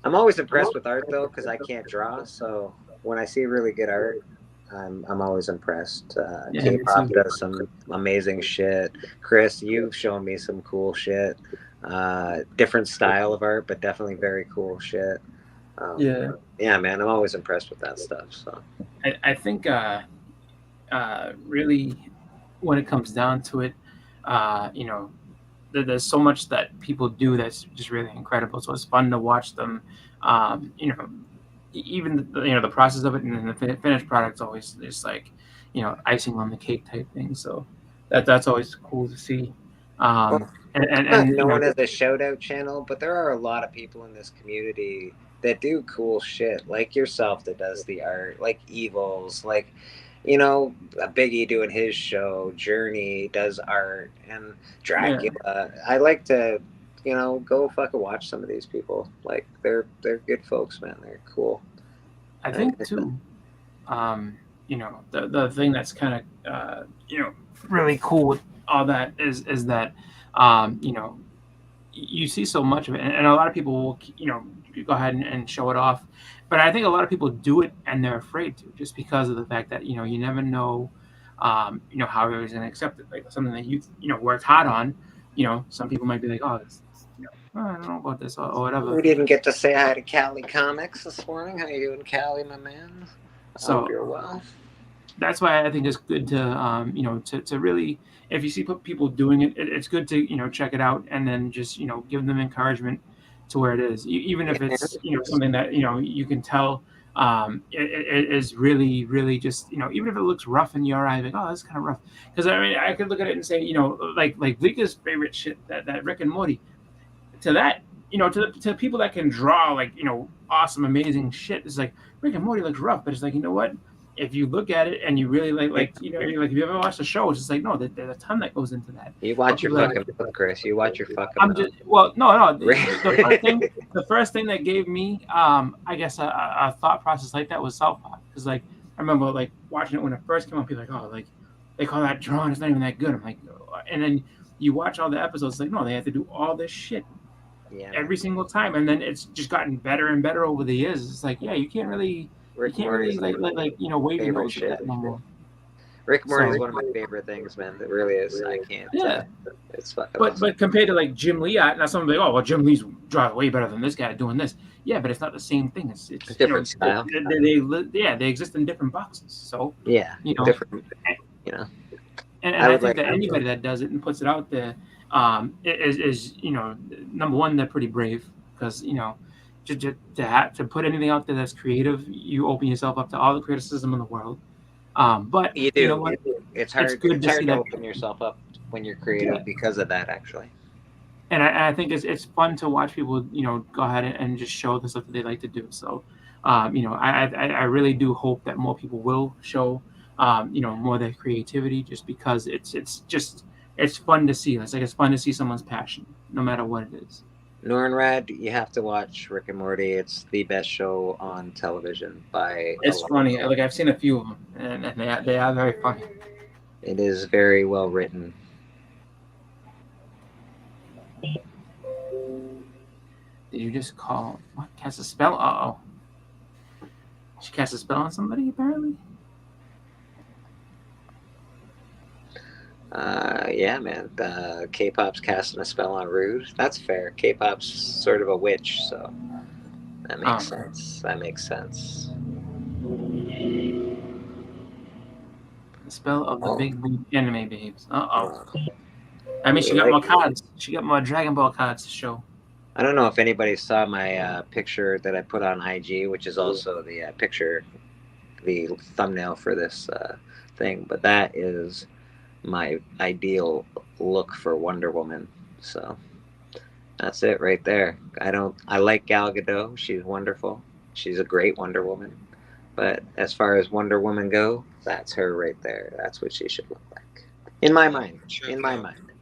I'm always impressed with art though, because I can't draw. So when I see really good art, I'm always impressed. K-pop does some amazing shit. Chris, you've shown me some cool shit. Different style of art, but definitely very cool shit. Yeah, man, I'm always impressed with that stuff. So I think really, when it comes down to it, there's so much that people do that's just really incredible. So it's fun to watch them. Even the process of it, and then the finished product's always just like, icing on the cake type thing. So that's always cool to see. And no one has a shout out channel, but there are a lot of people in this community that do cool shit, like yourself that does the art, like Evils, like Biggie doing his show, Journey does art, and Dracula. Yeah. I like to, go fucking watch some of these people. Like they're good folks, man. They're cool. I think too, the thing that's kind of really cool with all that is that you see so much of it, and a lot of people will go ahead and show it off. But I think a lot of people do it and they're afraid to, just because of the fact that you never know how everybody's going to accept it. Like something that you worked hard on. Some people might be like, oh, I don't know about this or whatever. We didn't get to say hi to Cali Comics this morning. How you doing, Cali, my man? So hope you're well. That's why I think it's good to to really, if you see people doing it, it's good to check it out and then just give them encouragement to where it is, even if it's something that you can tell it is really, really just even if it looks rough in your eye, like, oh, that's kind of rough. Because I could look at it and say like Bleeker's favorite shit, that Rick and Morty, to that to people that can draw like awesome, amazing shit, it's like Rick and Morty looks rough, but it's like, you know what, if you look at it and you really like if you ever watched the show, it's just like, no, there's a ton that goes into that. You watch your fucking mouth, Chris. You watch your fucking mouth. The first thing that gave me I guess a thought process like that was South Park, because like I remember like watching it when it first came out, people like, oh, like they call that drawing, it's not even that good. I'm like, oh. And then you watch all the episodes, it's like, no, they have to do all this shit every single time, and then it's just gotten better and better over the years. It's like, yeah, you can't really wave your nose at that no more. Rick and Morty is one of my favorite things, man. It really is. I can't. Yeah, it's fucking. But awesome. But compared to like Jim Lee, now someone like, oh, well, Jim Lee's drawing way better than this guy doing this. Yeah, but it's not the same thing. It's different style. They exist in different boxes. So different. And I think that anybody that does it and puts it out there is number one, they're pretty brave, because to put anything out there that's creative, you open yourself up to all the criticism in the world. But you do. You know what? It's hard. It's hard to open yourself up when you're creative because of that, actually. And I think it's fun to watch people, go ahead and just show the stuff that they like to do. So, I really do hope that more people will show, more of their creativity, just because it's fun to see. It's like, it's fun to see someone's passion, no matter what it is. Nornrad, you have to watch Rick and Morty. It's the best show on television by. It's funny. Like, I've seen a few of them, and they are very funny. It is very well written. Did you just call? What? Cast a spell? Uh-oh. She cast a spell on somebody, apparently? Yeah, man. K-pop's casting a spell on Rude. That's fair. K-pop's sort of a witch, so that makes sense. That makes sense. The spell of the big boob anime babes. Uh-oh. I mean, she got more cards. She got more Dragon Ball cards to show. I don't know if anybody saw my picture that I put on IG, which is also the picture, the thumbnail for this thing, but that is my ideal look for Wonder Woman. So that's it right there. I like Gal Gadot. She's wonderful. She's a great Wonder Woman. But as far as Wonder Woman go, that's her right there. That's what she should look like. In my mind. In my mind.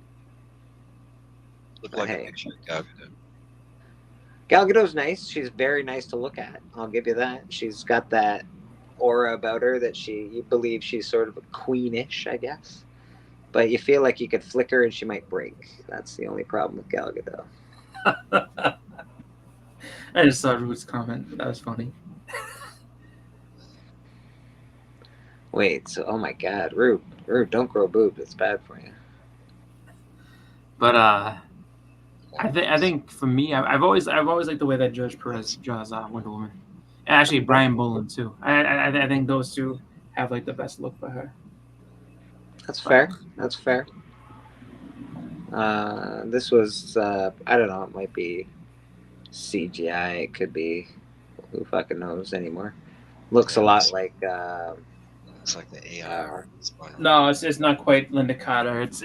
Look like a picture of Gal Gadot. Gal Gadot's nice. She's very nice to look at. I'll give you that. She's got that aura about her that you believe she's sort of a queenish, I guess. But you feel like you could flick her and she might break. That's the only problem with Gal Gadot. I just saw Ruth's comment. That was funny. Wait, so oh my God, Ruth, don't grow boobs. It's bad for you. But I think for me, I've always liked the way that Judge Perez draws Wonder Woman. And actually, Brian Bolland too. I think those two have like the best look for her. That's fair. That's fair. This was I don't know. It might be CGI. It could be. Who fucking knows anymore? Looks a lot like. It's like the AI. No, it's not quite Linda Carter. It's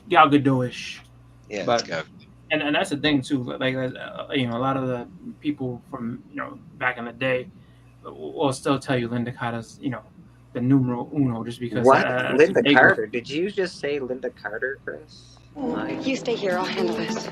Gal Gadot-ish. Yeah, but, it's Gal. And that's the thing too. Like a lot of the people from back in the day will still tell you Linda Carter's the numero uno just because. What? Linda Carter? Did you just say Linda Carter, Chris? You stay here. I'll handle this.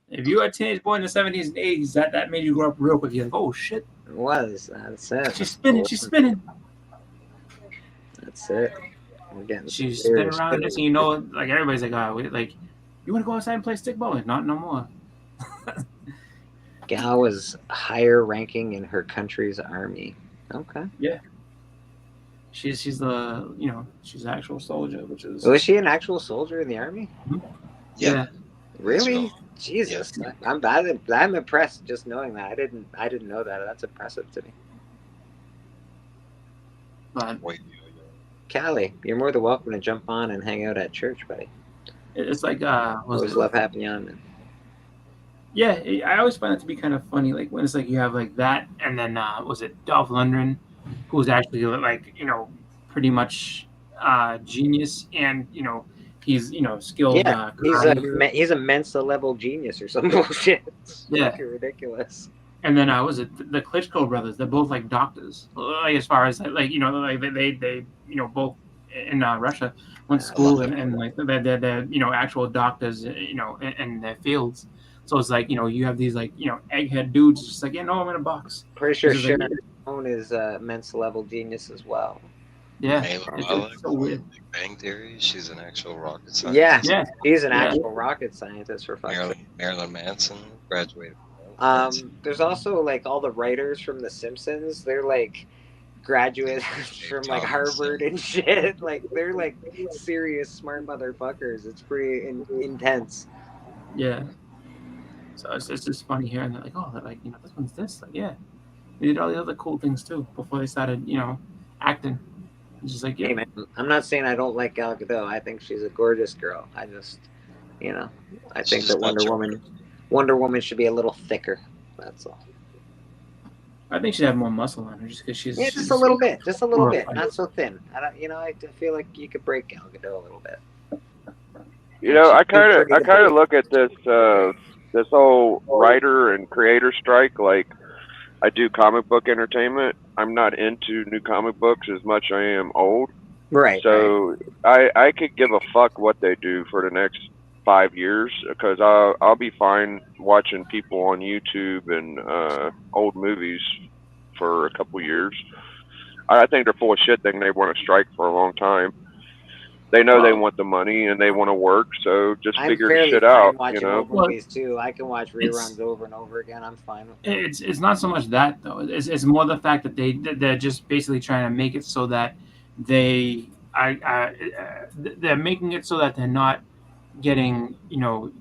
If you were a teenage boy in the 70s and 80s, that made you grow up real quick. You're like, oh shit. It was. That's it. She's spinning. She's spinning. That's it. She's spinning around. Next thing you know, like everybody's like, you want to go outside and play stickball? Like, not no more. Gal was higher ranking in her country's army. Okay. Yeah. She's the she's an actual soldier, which is. Was she an actual soldier in the army? Mm-hmm. Yeah. Really? Jesus, yeah. I'm impressed just knowing that. I didn't know that. That's impressive to me. But Callie, you're more than welcome to jump on and hang out at church, buddy. It's like always love having you on, man. Yeah, I always find it to be kind of funny, like when it's like you have like that, and then was it Dolph Lundgren, who's actually like pretty much genius, and he's skilled. Yeah, he's a Mensa level genius or some bullshit. It's fucking ridiculous. And then was it the Klitschko brothers? They're both like doctors. Like as far as like they both in Russia went to school and like they're actual doctors in their fields. So it's like you have these like egghead dudes just like I'm in a box. Pretty sure Sharon Stone is Mensa level genius as well. Yeah, it's so weird. Big Bang Theory. She's an actual rocket scientist. Yeah, he's an actual rocket scientist for fucking. Marilyn Manson graduated. There's also like all the writers from The Simpsons. They're like graduates from like Harvard and shit. Like they're like serious smart motherfuckers. It's pretty intense. Yeah. So it's just funny hearing that, like, this one's this. Like, yeah, they did all the other cool things too before they started, acting. It's just like, yeah. Hey man, I'm not saying I don't like Gal Gadot. I think she's a gorgeous girl. I just, I think that Wonder Woman should be a little thicker. That's all. I think she'd have more muscle on her just because she's. Yeah, just a little bit, not so thin. I feel like you could break Gal Gadot a little bit. I kind of look at this this whole writer and creator strike like I do comic book entertainment. I'm not into new comic books as much as I am old. Right. So I could give a fuck what they do for the next 5 years because I'll be fine watching people on YouTube and old movies for a couple years. I think they're full of shit thinking they want to strike for a long time. They know they want the money and they want to work, so just figure shit out. Watching old movies too. I can watch reruns over and over again. I'm fine with that. It's not so much that though. It's more the fact that they're just basically trying to make it so that they're making it so that they're not getting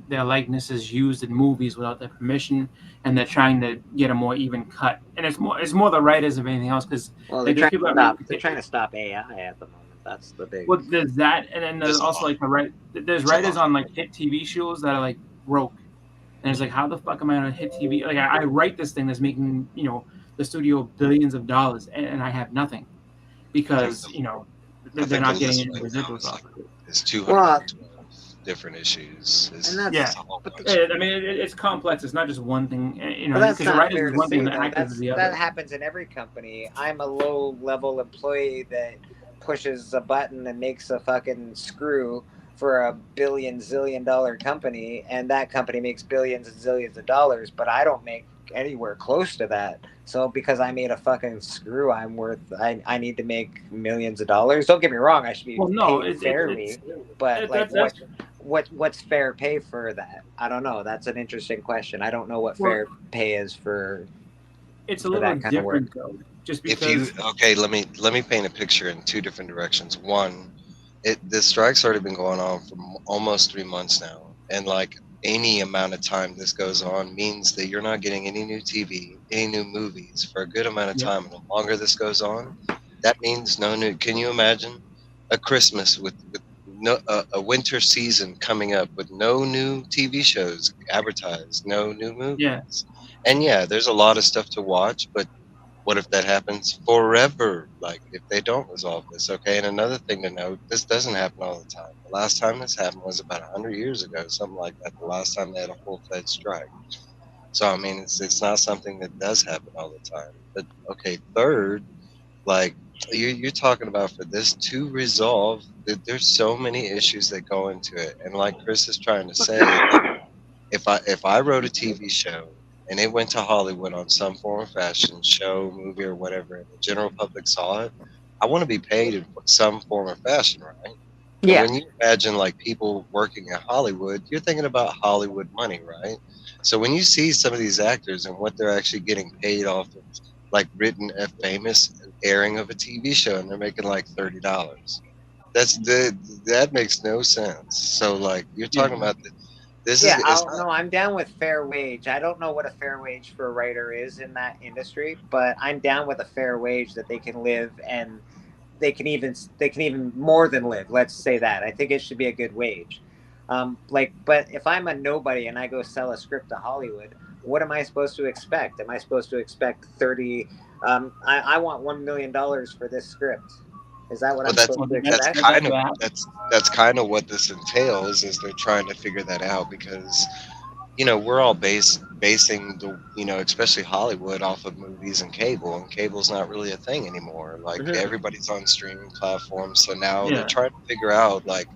their likenesses used in movies without their permission, and they're trying to get a more even cut. And it's more the writers of anything else, because they're trying to stop AI at the moment. That's the big. Well, there's that, and then there's also there's writers on like hit TV shows that are like broke, and it's like, how the fuck am I on a hit TV? Like I write this thing that's making the studio billions of dollars, and I have nothing because they're not getting any residuals off of it. It's 212 different issues. I mean, it's complex. It's not just one thing. That's because not the writers fair is to one say, thing, the though. actors is the other. That happens in every company. I'm a low-level employee that pushes a button and makes a fucking screw for a zillion-dollar company, and that company makes billions and zillions of dollars, but I don't make anywhere close to that. So because I made a fucking screw, I need to make millions of dollars. Don't get me wrong, I should be paid fairly, but what's fair pay for that? I don't know. That's an interesting question. I don't know what fair pay is for. It's a little different though. Just because. Let me paint a picture in two different directions. One, the strike's already been going on for almost 3 months now, and like any amount of time this goes on means that you're not getting any new TV, any new movies for a good amount of time. And the longer this goes on, that means no new. Can you imagine a Christmas with no a winter season coming up with no new TV shows advertised, no new movies? Yeah. And there's a lot of stuff to watch, but what if that happens forever? Like if they don't resolve this, okay? And another thing to note, this doesn't happen all the time. The last time this happened was about 100 years ago, something like that. The last time they had a full-fledged strike. So I mean, it's not something that does happen all the time. But okay, third, like you're talking about for this to resolve, there's so many issues that go into it. And like Chris is trying to say, if I wrote a TV show and it went to Hollywood on some form of fashion, show, movie, or whatever, and the general public saw it, I want to be paid in some form of fashion, right? Yeah. And when you imagine like people working at Hollywood, you're thinking about Hollywood money, right? So when you see some of these actors and what they're actually getting paid off of, like written a famous airing of a TV show, and they're making like $30, that makes no sense. So like you're talking about I'm down with fair wage. I don't know what a fair wage for a writer is in that industry, but I'm down with a fair wage that they can live, and they can even more than live. Let's say that. I think it should be a good wage. But if I'm a nobody and I go sell a script to Hollywood, what am I supposed to expect? Am I supposed to expect 30? I want $1 million for this script. Is that what I'm supposed to expect? That's kind of what this entails. Is they're trying to figure that out because, we're all basing the, especially Hollywood off of movies and cable's not really a thing anymore. Like everybody's on streaming platforms, so now they're trying to figure out like,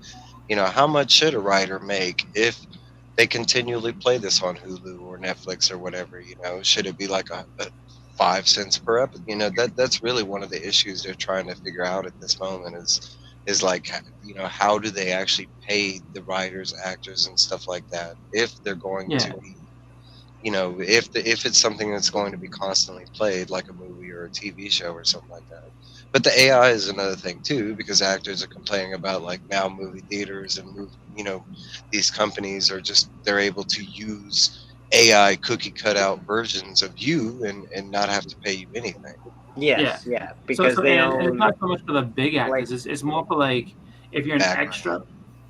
how much should a writer make if they continually play this on Hulu or Netflix or whatever. Should it be like a 5 cents per episode? That's really one of the issues they're trying to figure out at this moment is like, how do they actually pay the writers, actors, and stuff like that if they're going to be, if it's something that's going to be constantly played like a movie or a TV show or something like that. But the AI is another thing too, because actors are complaining about like now movie theaters and these companies are they're able to use AI cookie cutout versions of you and not have to pay you anything. Yes, yeah. Because it's not so much for the big actors. It's more for like if you're an extra.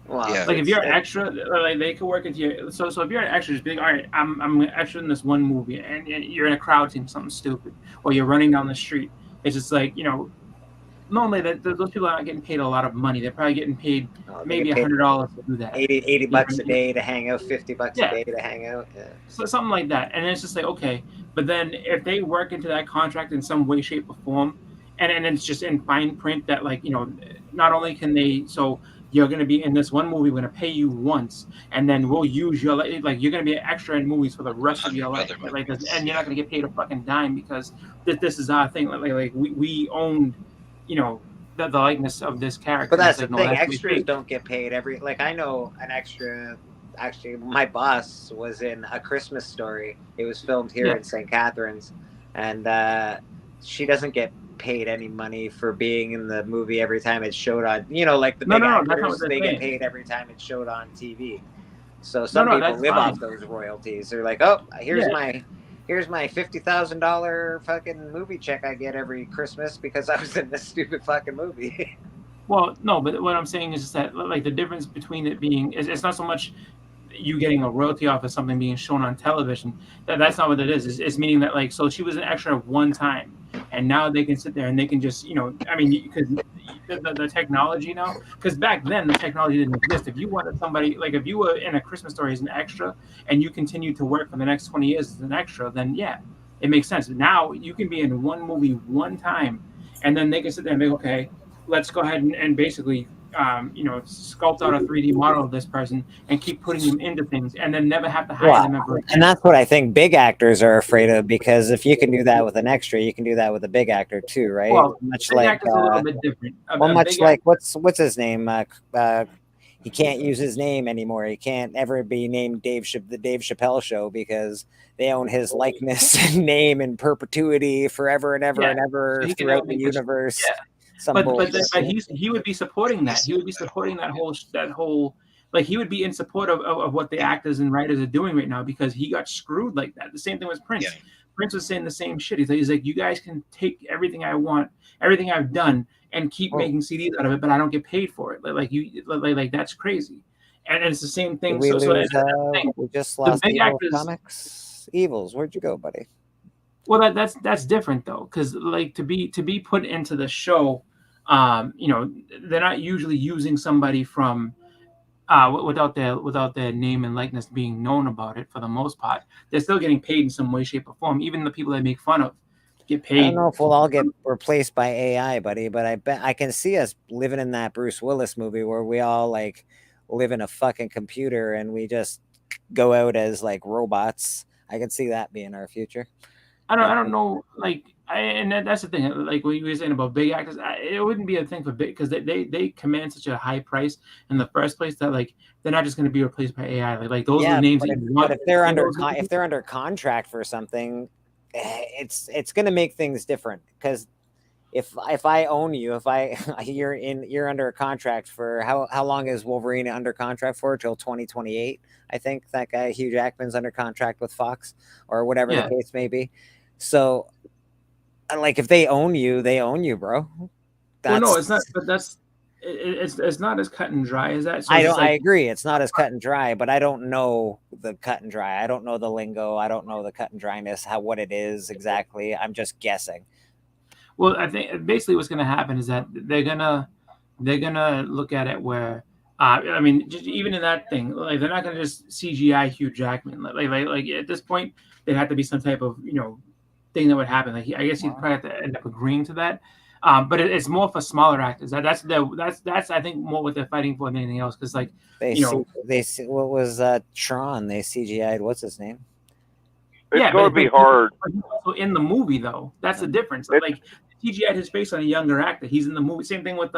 Well, like if you're an extra, like they could work into your. So if you're an extra, just be like, all right, I'm an extra in this one movie, and you're in a crowd scene, something stupid, or you're running down the street. It's just like normally those people are not getting paid a lot of money. They're probably getting paid maybe $100 to do that. $80 a day to hang out, $50 a day to hang out. Yeah. So something like that. And it's just like, okay. But then if they work into that contract in some way, shape, or form, and it's just in fine print that like, not only can they, so you're going to be in this one movie, we're going to pay you once, and then we'll use your, like you're going to be an extra in movies for the rest of your life. And you're not going to get paid a fucking dime because this is our thing. Like we owned the likeness of this character. But that's like, the thing. Extras don't get paid every. Like I know an extra. Actually, my boss was in A Christmas Story. It was filmed here in St. Catharines, and she doesn't get paid any money for being in the movie every time it's showed on. Like the big actors, they get paid every time it's showed on TV. So some people live off those royalties. They're like, oh, here's my $50,000 fucking movie check I get every Christmas because I was in this stupid fucking movie. Well, no, but what I'm saying is that like the difference between it being it's not so much you getting a royalty off of something being shown on television. That's not what it is. It's meaning that like, so she was an extra one time, and now they can sit there and they can just, I mean, because the technology now, because back then the technology didn't exist. If you wanted somebody, like if you were in A Christmas Story as an extra and you continue to work for the next 20 years as an extra, then yeah, it makes sense. Now you can be in one movie one time, and then they can sit there and be okay, let's go ahead and basically sculpt out a 3D model of this person and keep putting them into things and then never have to hire them ever again. And that's what I think big actors are afraid of, because if you can do that with an extra, you can do that with a big actor too, right? Well, much big like actor's a little bit different. much like what's his name? He can't use his name anymore. He can't ever be named the Dave Chappelle Show because they own his likeness and name in perpetuity forever and ever and ever throughout the universe. But he would be supporting that. He would be supporting that whole like he would be in support of what the actors and writers are doing right now, because he got screwed like that. The same thing with Prince. Yeah. Prince was saying the same shit. He's like, you guys can take everything I want, everything I've done, and keep making CDs out of it, but I don't get paid for it. Like that's crazy. And it's the same thing. We just lost Evil Comics. Evils, where'd you go, buddy? Well, that's different though, because like to be put into the show, they're not usually using somebody from without their name and likeness being known about it for the most part. They're still getting paid in some way, shape, or form. Even the people they make fun of get paid. I don't know if we'll all get replaced by AI, buddy, but I bet I can see us living in that Bruce Willis movie where we all like live in a fucking computer and we just go out as like robots. I can see that being our future. I don't know, like, that's the thing. Like what you were saying about big actors, it wouldn't be a thing for big, because they command such a high price in the first place that like they're not just going to be replaced by AI. Like those are the names. But if they're under contract for something, it's going to make things different. Because if I own you, you're under a contract for how long is Wolverine under contract for? Till 2028, I think that guy Hugh Jackman's under contract with Fox or whatever the case may be. So, like, if they own you, bro. Well, no, it's not. But it's not as cut and dry as that. So I agree. It's not as cut and dry, but I don't know the cut and dry. I don't know the lingo. I don't know the cut and dryness. What it is exactly. I'm just guessing. Well, I think basically what's going to happen is that they're gonna look at it where. I mean, just even in that thing, like they're not going to just CGI Hugh Jackman. Like at this point, there had to be some type of thing that would happen. Like I guess he'd probably have to end up agreeing to that. But it's more for smaller actors. That's I think more what they're fighting for than anything else. Because like what was Tron? They CGI'd what's his name? It's going to be hard. So in the movie though, that's the difference. Like CGI'd his face on a younger actor. He's in the movie. Same thing with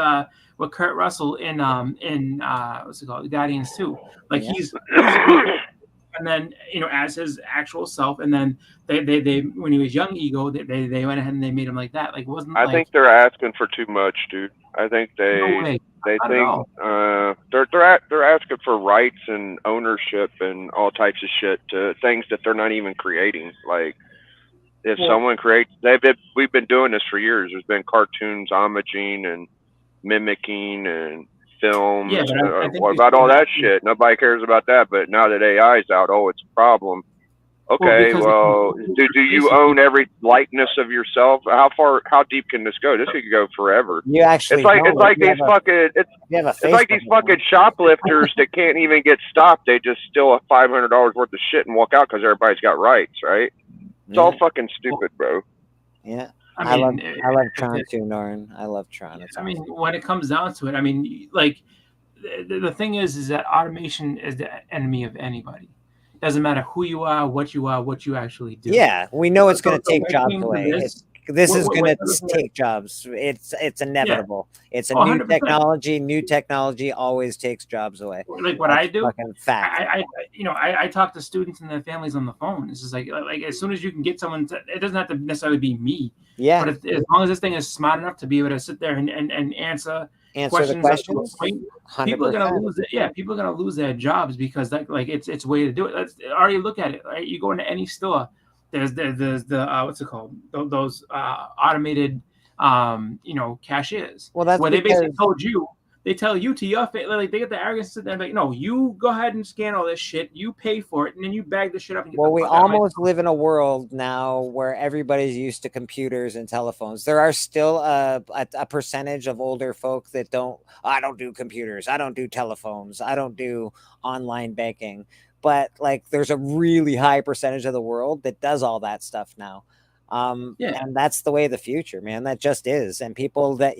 Kurt Russell in what's it called, Guardians 2. Like he's and then as his actual self, and then they when he was young Ego, they went ahead and they made him like that. Like wasn't. I think they're asking for too much, dude. I think they think they're asking for rights and ownership and all types of shit to things that they're not even creating. Like if someone creates, we've been doing this for years. There's been cartoons, homaging and mimicking and films about all that shit. Nobody cares about that. But now that AI is out, it's a problem. Okay, do you own every likeness of yourself? How deep can this go? This could go forever. You actually, it's like these fucking shoplifters that can't even get stopped. They just steal $500 worth of shit and walk out because everybody's got rights, right? It's all fucking stupid, bro. Yeah. I love Tron too, Norrin. I love Tron. I mean, when it comes down to it, I mean, like the thing is that automation is the enemy of anybody. Doesn't matter who you are, what you actually do. Yeah, we know it's going to take jobs away. this is going to take jobs. It's inevitable. It's a new 100%. Technology. New technology always takes jobs away. Like what I do, fact. I talk to students and their families on the phone. It's just like as soon as you can get someone, it doesn't have to necessarily be me. Yeah. But as long as this thing is smart enough to be able to sit there and answer questions. The questions. People are gonna lose it. Yeah, people are gonna lose their jobs because it's a way to do it. Let's already look at it. Right? You go into any store, there's the what's it called? Those automated cashiers. Well, that's where they basically they tell you to your face, like they get the arrogance to sit there and be like, no, you go ahead and scan all this shit, you pay for it, and then you bag the shit up. And well, we almost live in a world now where everybody's used to computers and telephones. There are still a percentage of older folk that I don't do computers, I don't do telephones, I don't do online banking. But like, there's a really high percentage of the world that does all that stuff now. And that's the way of the future, man. That just is. And people that,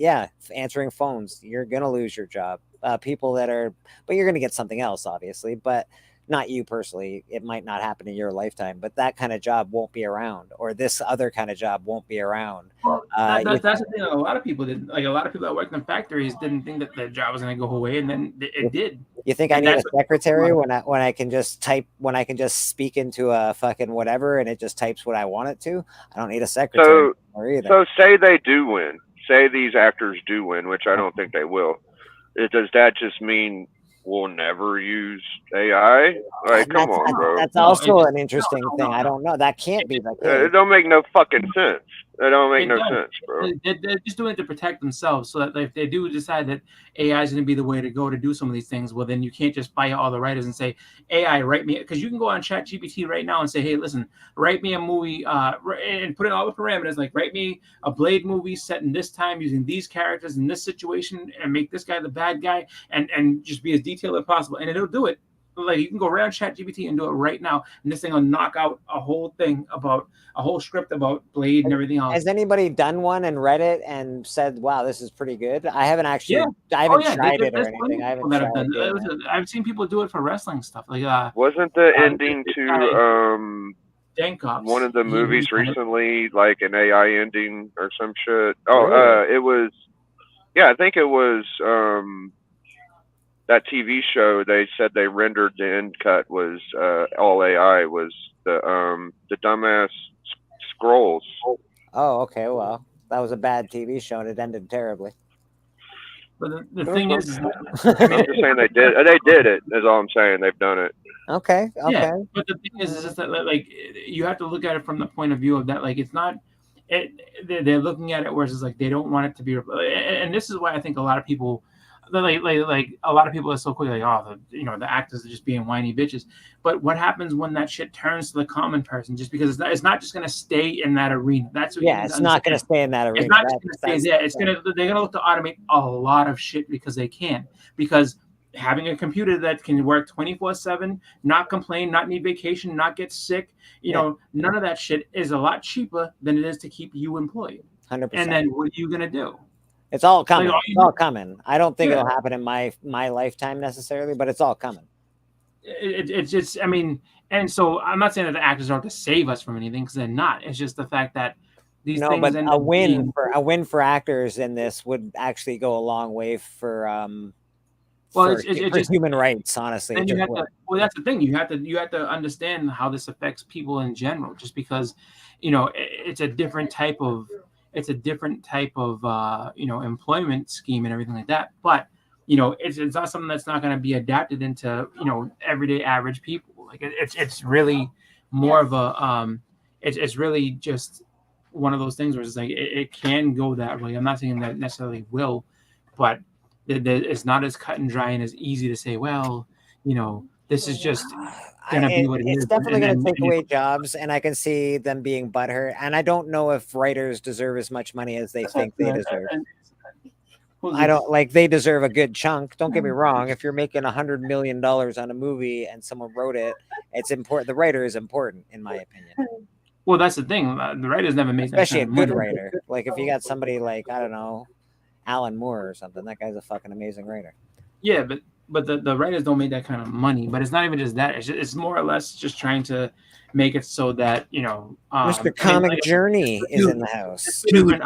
answering phones, you're going to lose your job. People that but you're going to get something else, obviously, but not you personally. It might not happen in your lifetime, but that kind of job won't be around, or this other kind of job won't be around. Well, that's the thing. A lot of people didn't. Like a lot of people that worked in factories didn't think that their job was going to go away, and then it did. You think I need a secretary when I can just type, when I can just speak into a fucking whatever and it just types what I want it to? I don't need a secretary either. So say they do win. Say these actors do win, which I don't think they will. Does that just mean we'll never use AI? Like, come on, bro. That's also an interesting thing. I don't know. That can't be the case. It don't make no fucking sense. It don't make no sense, bro. They're just doing it to protect themselves, so that if they do decide that AI is going to be the way to go to do some of these things, well, then you can't just fire all the writers and say, AI, write me, because you can go on ChatGPT right now and say, hey, listen, write me a movie, and put in all the parameters, like write me a Blade movie set in this time using these characters in this situation, and make this guy the bad guy, and just be as detailed as possible, and it'll do it. Like, you can go right on ChatGPT and do it right now, and this thing will knock out a whole thing about a whole script about Blade and everything else. Has anybody done one and read it and said, "Wow, this is pretty good"? I haven't actually. Yeah. I haven't tried it or anything. I haven't tried it. I've seen people do it for wrestling stuff. Like, wasn't the ending to one of the movies recently like an AI ending or some shit? Oh, really? It was. Yeah, I think it was. That TV show, they said they rendered the end cut was all AI, was the dumbass scrolls. Oh, okay. Well, that was a bad TV show and it ended terribly. But the thing is, I'm just saying they did it. Is all I'm saying. They've done it. Okay. Yeah, but the thing is just that like you have to look at it from the point of view of that, like it's not. They're looking at it where it's just like they don't want it to be, and this is why I think a lot of people. Like a lot of people are so quick, like, oh, the actors are just being whiny bitches. But what happens when that shit turns to the common person? Just because it's not just going to stay in that arena. That's what it's not going to stay in that arena. It's not just going to stay there. They're going to look to automate a lot of shit because they can. Because having a computer that can work 24/7, not complain, not need vacation, not get sick, none of that shit is a lot cheaper than it is to keep you employed. 100%. And then what are you going to do? It's all coming. It's all coming. I don't think it'll happen in my lifetime necessarily, but it's all coming. It's just, I mean, and so I'm not saying that the actors are to save us from anything because they're not. It's just the fact that these things. But a win for actors in this would actually go a long way for human rights. Honestly, and that's the thing. You have to understand how this affects people in general. Just because, it's a different type of. It's a different type of, employment scheme and everything like that. But, it's not something that's not going to be adapted into, everyday average people. Like it's really more of a, it's really just one of those things where it's like, it can go that way. I'm not saying that necessarily will, but it's not as cut and dry and as easy to say, well, this is just going to be what it is. It's definitely going to take away jobs, and I can see them being butthurt. And I don't know if writers deserve as much money as they think they deserve. I don't they deserve a good chunk. Don't get me wrong. If you're making $100 million on a movie and someone wrote it, it's important. The writer is important, in my opinion. Well, that's the thing. The writers never make especially a good writer. Like if you got somebody like, I don't know, Alan Moore or something, that guy's a fucking amazing writer. Yeah, but but the writers don't make that kind of money. But it's not even just that. It's more or less just trying to make it so that Mr. Comic Journey is in the house. Dude,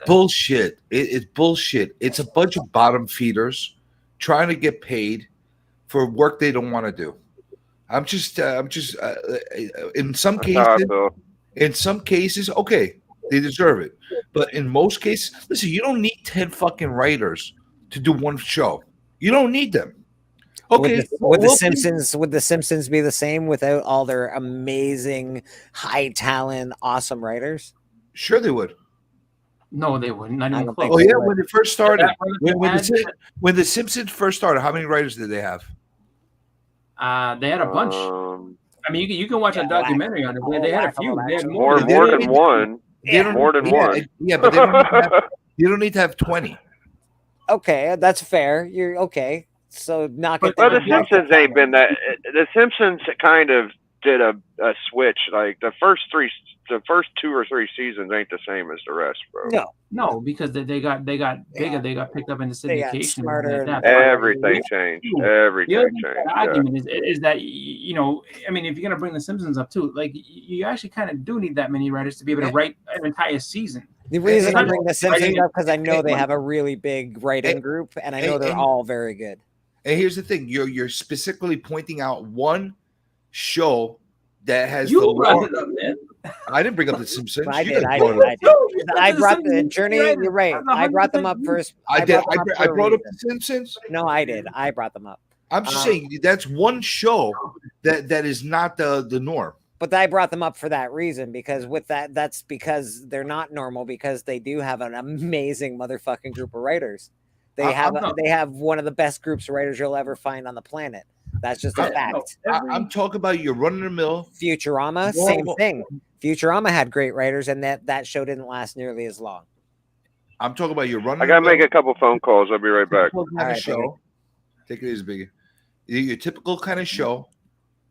bullshit. It's bullshit. It's a bunch of bottom feeders trying to get paid for work they don't want to do. I'm just in some cases, okay, they deserve it. But in most cases, listen, you don't need 10 fucking writers to do one show. You don't need them. Okay. Would the Simpsons be the same without all their amazing, high talent, awesome writers? Sure they would. No, they wouldn't. Not even close. Oh yeah, when it first started, when the Simpsons first started, how many writers did they have? They had a bunch. I mean, you can watch a documentary on it. They had a few. They had more than one. More than one. Yeah, but you don't need to have 20. Okay, that's fair. You're okay. So knock it down. But the Simpsons ain't been that. The Simpsons kind of did a switch. Like the first 2 or 3 seasons ain't the same as the rest, bro. No, because they got bigger. They got picked up into syndication. Everything changed. Everything changed. The argument is that I mean, if you're gonna bring the Simpsons up too, like you actually kind of do need that many writers to be able to write an entire season. The reason I bring the Simpsons up because I know they have a really big writing group, and I know they're all very good. And here's the thing: you're specifically pointing out one show that has brought it up, man. I didn't bring up the Simpsons. I did. I brought the Journey. You're right. I brought them up first. I did. I brought up the Simpsons. No, I did. I brought them up. I'm just saying that's one show that is not the norm. But I brought them up for that reason, because that's because they're not normal, because they do have an amazing motherfucking group of writers. They have one of the best groups of writers you'll ever find on the planet. That's just a fact. I'm talking about your run-of-the-mill. Futurama, same thing. Futurama had great writers, and that show didn't last nearly as long. I'm talking about your run. I gotta make a couple phone calls. I'll be right back. Show. Take it easy, biggie. Your typical kind of show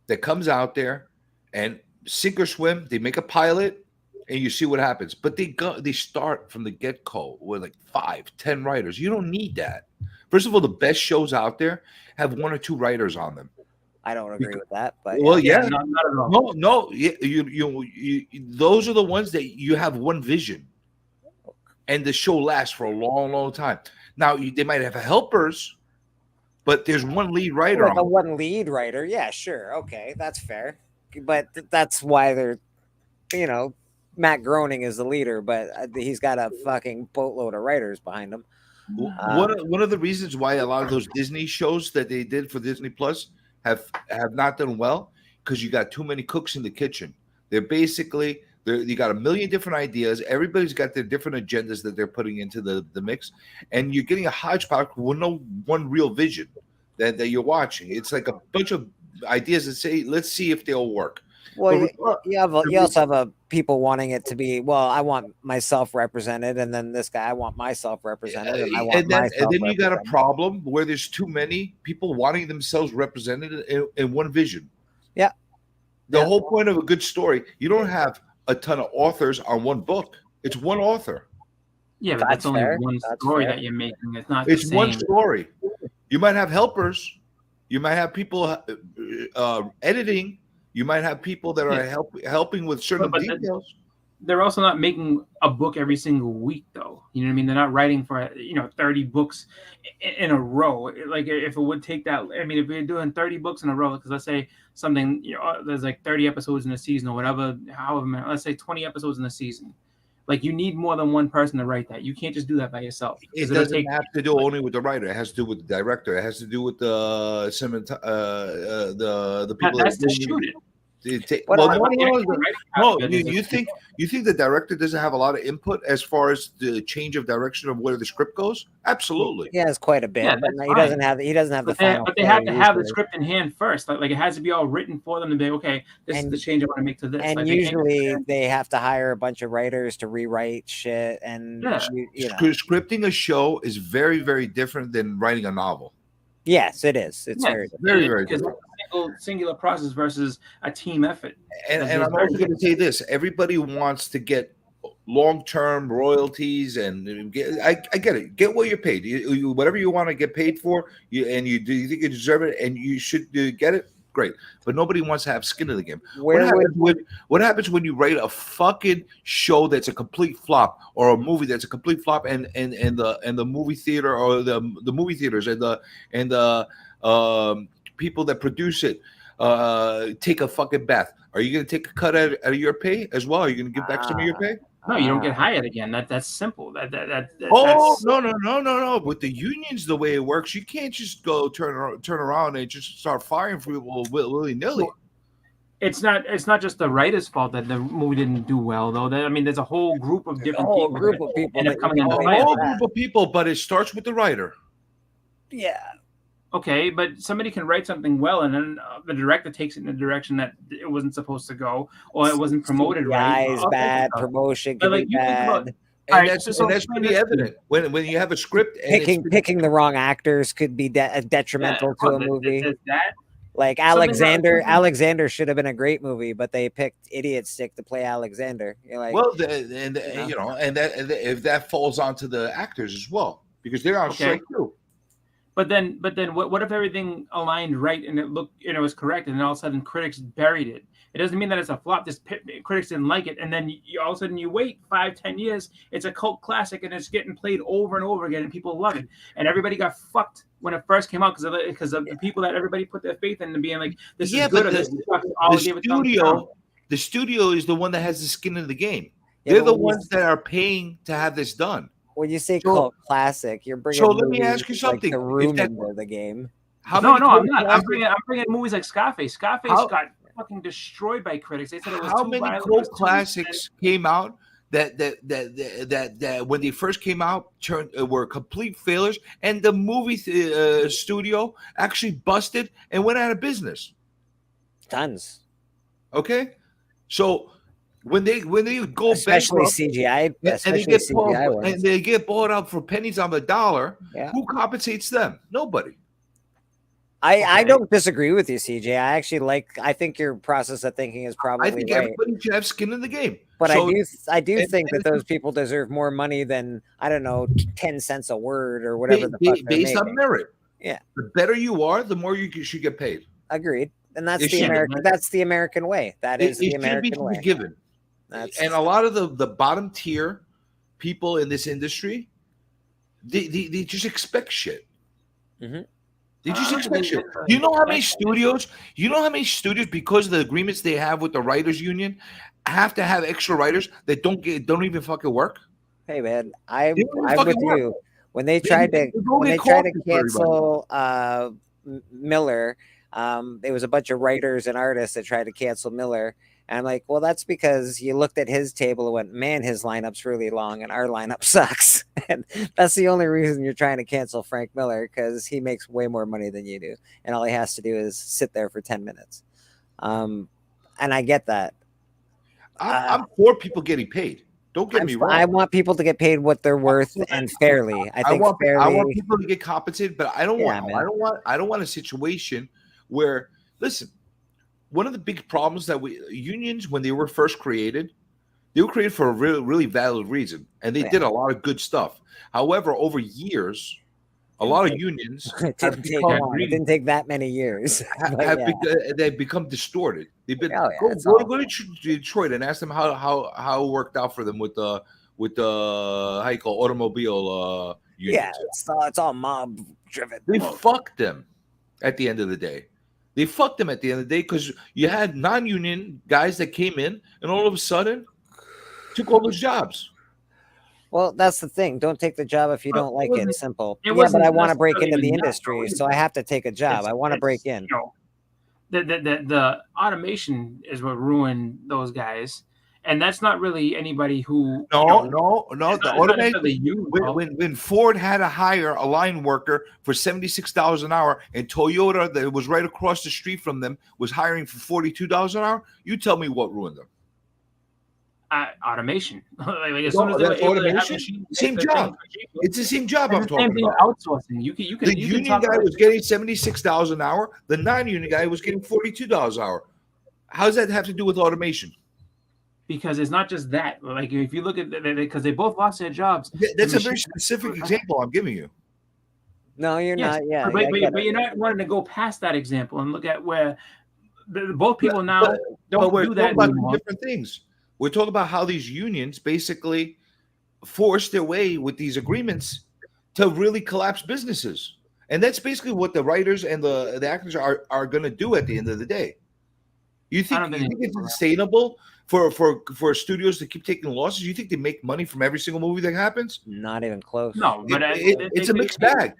that comes out there and sink or swim. They make a pilot, and you see what happens. But they start from the get-go with like 5, 10 writers. You don't need that. First of all, the best shows out there have 1 or 2 writers on them. I don't agree with that, but not at all. No. You those are the ones that you have one vision, and the show lasts for a long, long time. Now they might have helpers, but there's one lead writer. Like one lead writer, yeah, sure, okay, that's fair. But that's why they're, Matt Groening is the leader, but he's got a fucking boatload of writers behind him. One of the reasons why a lot of those Disney shows that they did for Disney Plus have not done well, because you got too many cooks in the kitchen. They're basically you got a million different ideas. Everybody's got their different agendas that they're putting into the mix, and you're getting a hodgepodge with no one real vision that you're watching. It's like a bunch of ideas that say, let's see if they'll work. Well, you also have people wanting it to be, well, I want myself represented, and then this guy, I want myself represented, and then you got a problem where there's too many people wanting themselves represented in one vision. Yeah. The whole point of a good story, you don't have a ton of authors on one book. It's one author. Yeah, but that's only one story that you're making. It's not. It's one story. You might have helpers. You might have people editing. You might have people that are helping with certain details. They're also not making a book every single week, though. You know what I mean? They're not writing for 30 books in a row. Like if it would take that, I mean, if you're doing 30 books in a row, because let's say something, there's like 30 episodes in a season or whatever, however many, let's say 20 episodes in a season. Like you need more than one person to write that. You can't just do that by yourself. It doesn't have to do only with the writer. It has to do with the director. It has to do with the people that shoot it. You think the director doesn't have a lot of input as far as the change of direction of where the script goes? Absolutely. He has quite a bit, but he doesn't have the final. But they have to have the script in hand first. Like it has to be all written for them to be okay. This is the change I want to make to this. And usually they have to hire a bunch of writers to rewrite shit. And scripting a show is very, very different than writing a novel. Yes, it is. It's very different. Singular process versus a team effort. And I'm also going to say this: everybody wants to get long-term royalties, and I get it. Get what you're paid. Whatever you want to get paid for, you think you deserve it, and you should get it. Great, but nobody wants to have skin in the game. What happens when you write a fucking show that's a complete flop, or a movie that's a complete flop, and the movie theater or the movie theaters and the people that produce it take a fucking bath? Are you going to take a cut out of your pay as well? Are you going to give back some of your pay? No, you don't get hired again. That's simple. No. With the unions, the way it works, you can't just go turn around and just start firing people willy nilly. It's not just the writer's fault that the movie didn't do well, though. There's a whole group of different people. Group of people. End up coming in a whole group of people, but it starts with the writer. Yeah. Okay, but somebody can write something well, and then the director takes it in a direction that it wasn't supposed to go, or it wasn't promoted right. Is bad. Promotion can be bad. And that's pretty evident when you have a script. And picking the wrong actors could be detrimental to a movie. Like Alexander should have been a great movie, but they picked Idiot Stick to play Alexander. You're like, well, if that falls onto the actors as well, because they're on strike too. But then, what if everything aligned right and it was correct, and then all of a sudden critics buried it? It doesn't mean that it's a flop. Just critics didn't like it, and then all of a sudden you wait 5-10 years, it's a cult classic, and it's getting played over and over again, and people love it. And everybody got fucked when it first came out because of the people that everybody put their faith in, and being like, "This is good." The studio is the one that has the skin in the game. They're the ones that are paying to have this done. When you say cult classic, you're bringing. So let me ask you something. Like the Room into the game. I'm not. I'm bringing movies like Scarface. Scarface got fucking destroyed by critics. They said it was how too many violent, cult classics came out that when they first came out were complete failures, and the movie studio actually busted and went out of business. Tons. Okay, so. When they go especially bankrupt, CGI, and they get bought out for pennies on the dollar, who compensates them? Nobody. I don't disagree with you, CJ. I think your process of thinking is probably I think right. Everybody should have skin in the game. But so, I do think that those people deserve more money than, I don't know, 10 cents a word or whatever the fuck based on merit. Yeah. The better you are, the more you should get paid. Agreed. And that's the American way. That is the American way. Given. And a lot of the bottom tier people in this industry, they just expect shit. Mm-hmm. They just expect shit. You know how many studios? Because of the agreements they have with the writers' union, have to have extra writers that don't even fucking work. Hey man, I'm with you. When they tried to cancel Miller, there was a bunch of writers and artists that tried to cancel Miller. And I'm like, well, that's because you looked at his table and went, man, his lineup's really long and our lineup sucks. And that's the only reason you're trying to cancel Frank Miller, because he makes way more money than you do. And all he has to do is sit there for 10 minutes. And I get that. I'm for people getting paid. Don't get me wrong. I want people to get paid what they're worth and fairly. I want people to get compensated, but I don't want a situation where, listen, one of the big problems that unions, when they were first created, they were created for a really, really valid reason, and they did a lot of good stuff. However, over years, a lot of unions it didn't take that many years. They've become distorted. They've been go to Detroit and ask them how it worked out for them with the how you call automobile unions. Yeah, it's all mob driven. They fucked them at the end of the day. They fucked them at the end of the day because you had non-union guys that came in and all of a sudden took all those jobs. Well, that's the thing. Don't take the job if you don't like it. Simple. But I want to break into the industry, so I have to take a job. I want to break in. The automation is what ruined those guys. And that's not really anybody who. No. The automation. When Ford had to hire a line worker for $76 an hour, and Toyota, that was right across the street from them, was hiring for $42 an hour, you tell me what ruined them. Automation. As soon as they were automation, same job. It's the same job. I'm talking about outsourcing. You can. The union guy was getting $76 an hour. The non-union guy was getting $42 an hour. How does that have to do with automation? because it's not just that. Like if you look at because they both lost their jobs. That's a very specific example I'm giving you. No, you're not. Yeah, but you're not wanting to go past that example and look at where both people now don't we're do that talking about anymore. different things. We're talking about how these unions basically force their way with these agreements to really collapse businesses, and that's basically what the writers and the actors are going to do at the end of the day. You think it's sustainable for studios to keep taking losses? You think they make money from every single movie that happens? Not even close. No, but it's a mixed bag.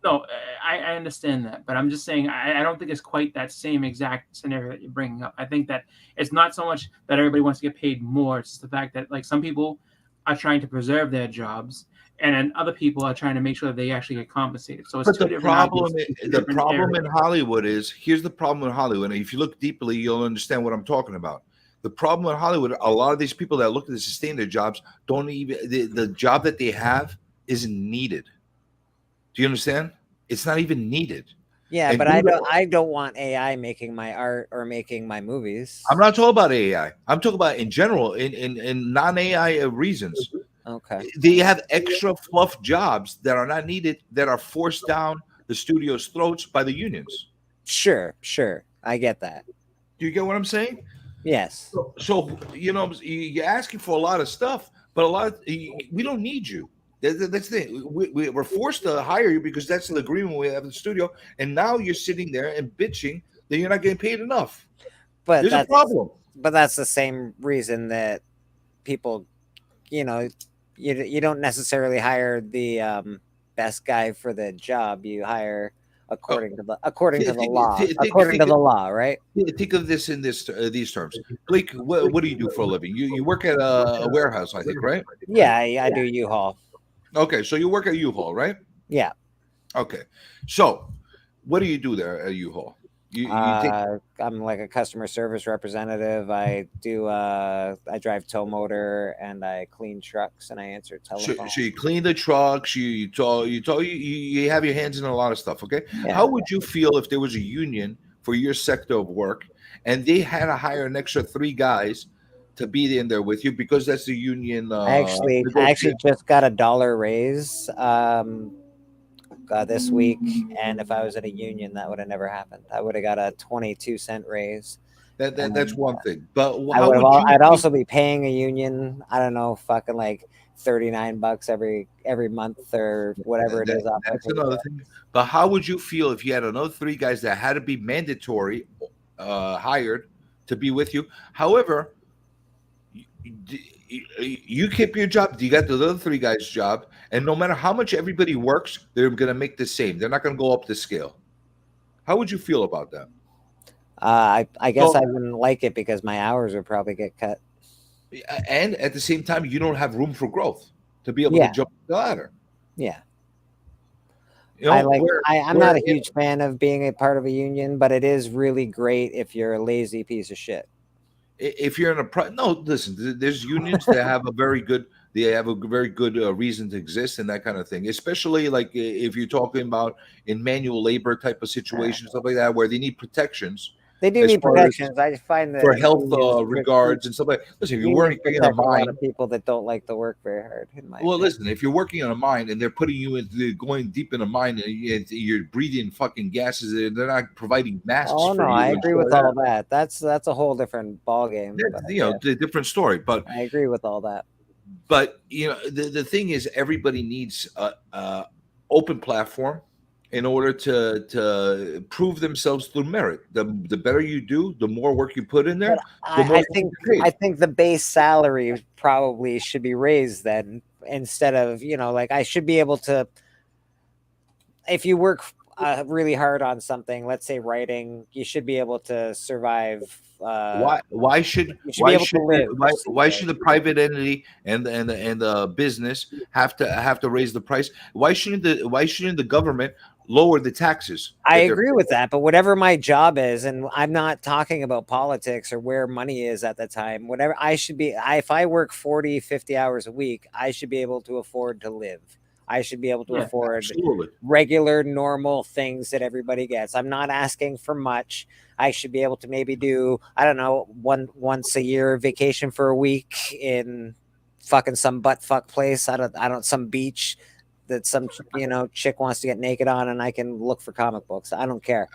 No, I understand that, but I'm just saying I don't think it's quite that same exact scenario that you're bringing up. I think that it's not so much that everybody wants to get paid more. It's just the fact that like some people are trying to preserve their jobs, and then other people are trying to make sure that they actually get compensated. So it's but the problem in Hollywood is here's the problem in Hollywood. And if you look deeply, you'll understand what I'm talking about. The problem in Hollywood, a lot of these people that look to sustain their jobs don't even the job that they have isn't needed. Do you understand? It's not even needed. Yeah, and but I don't want AI making my art or making my movies. I'm not talking about AI. I'm talking about in general, in non-AI reasons. Okay. They have extra fluff jobs that are not needed, that are forced down the studio's throats by the unions. Sure. I get that. Do you get what I'm saying? Yes. So you're asking for a lot of stuff, but we don't need you. That's the thing. We're forced to hire you because that's the agreement we have in the studio, and now you're sitting there and bitching that you're not getting paid enough. But there's a problem. But that's the same reason that people, you don't necessarily hire the best guy for the job. You hire according to the law, right? Think of this in these terms. Blake, what do you do for a living? You work at a warehouse, I think, right? Yeah, I do U-Haul. Okay, so you work at U-Haul, right? Yeah. Okay, so what do you do there at U-Haul? I'm like a customer service representative. I drive tow motor and I clean trucks and I answer telephone. So you clean the trucks. You have your hands in a lot of stuff. Okay. Yeah. How would you feel if there was a union for your sector of work and they had to hire an extra 3 guys to be in there with you because that's the union? I actually just got a $1 raise this week, and if I was at a union, that would have never happened. I would have got a 22-cent raise. That's one thing, but I'd also be paying a union. I don't know, fucking like $39 every month or whatever it is. That's another thing. But how would you feel if you had another 3 guys that had to be mandatory hired to be with you? However, you keep your job. You got the other 3 guys' job, and no matter how much everybody works, they're going to make the same. They're not going to go up the scale. How would you feel about that? I guess I wouldn't like it because my hours would probably get cut. And at the same time, you don't have room for growth to be able to jump the ladder. Yeah. I'm not a huge fan of being a part of a union, but it is really great if you're a lazy piece of shit. If you're in listen, there's unions that have a very good reason to exist and that kind of thing, especially like if you're talking about in manual labor type of situations, stuff like that, where they need protections. They do need protections. I find that for health regards and stuff like that. Listen, if you're working in a mine, a lot of people that don't like to work very hard. Listen, if you're working on a mine and they're putting you into going deep in a mine and you're breathing fucking gases, they're not providing masks. Oh no, I agree with all that. That's a whole different ballgame. The different story. But I agree with all that. But the thing is, everybody needs a open platform in order to prove themselves through merit. The better you do, the more work you put in there. I think the base salary probably should be raised then, instead of I should be able to. If you work really hard on something, let's say writing, you should be able to survive. Why should the private entity and the business have to raise the price? Why shouldn't the government lower the taxes? I agree with that, but whatever my job is, and I'm not talking about politics or where money is at the time, whatever I should be, if I work 40, 50 hours a week, I should be able to afford to live. I should be able to afford absolutely. regular, normal things that everybody gets. I'm not asking for much. I should be able to maybe do, I don't know, once a year vacation for a week in fucking some butt fuck place. I don't some beach that some chick wants to get naked on, and I can look for comic books. I don't care.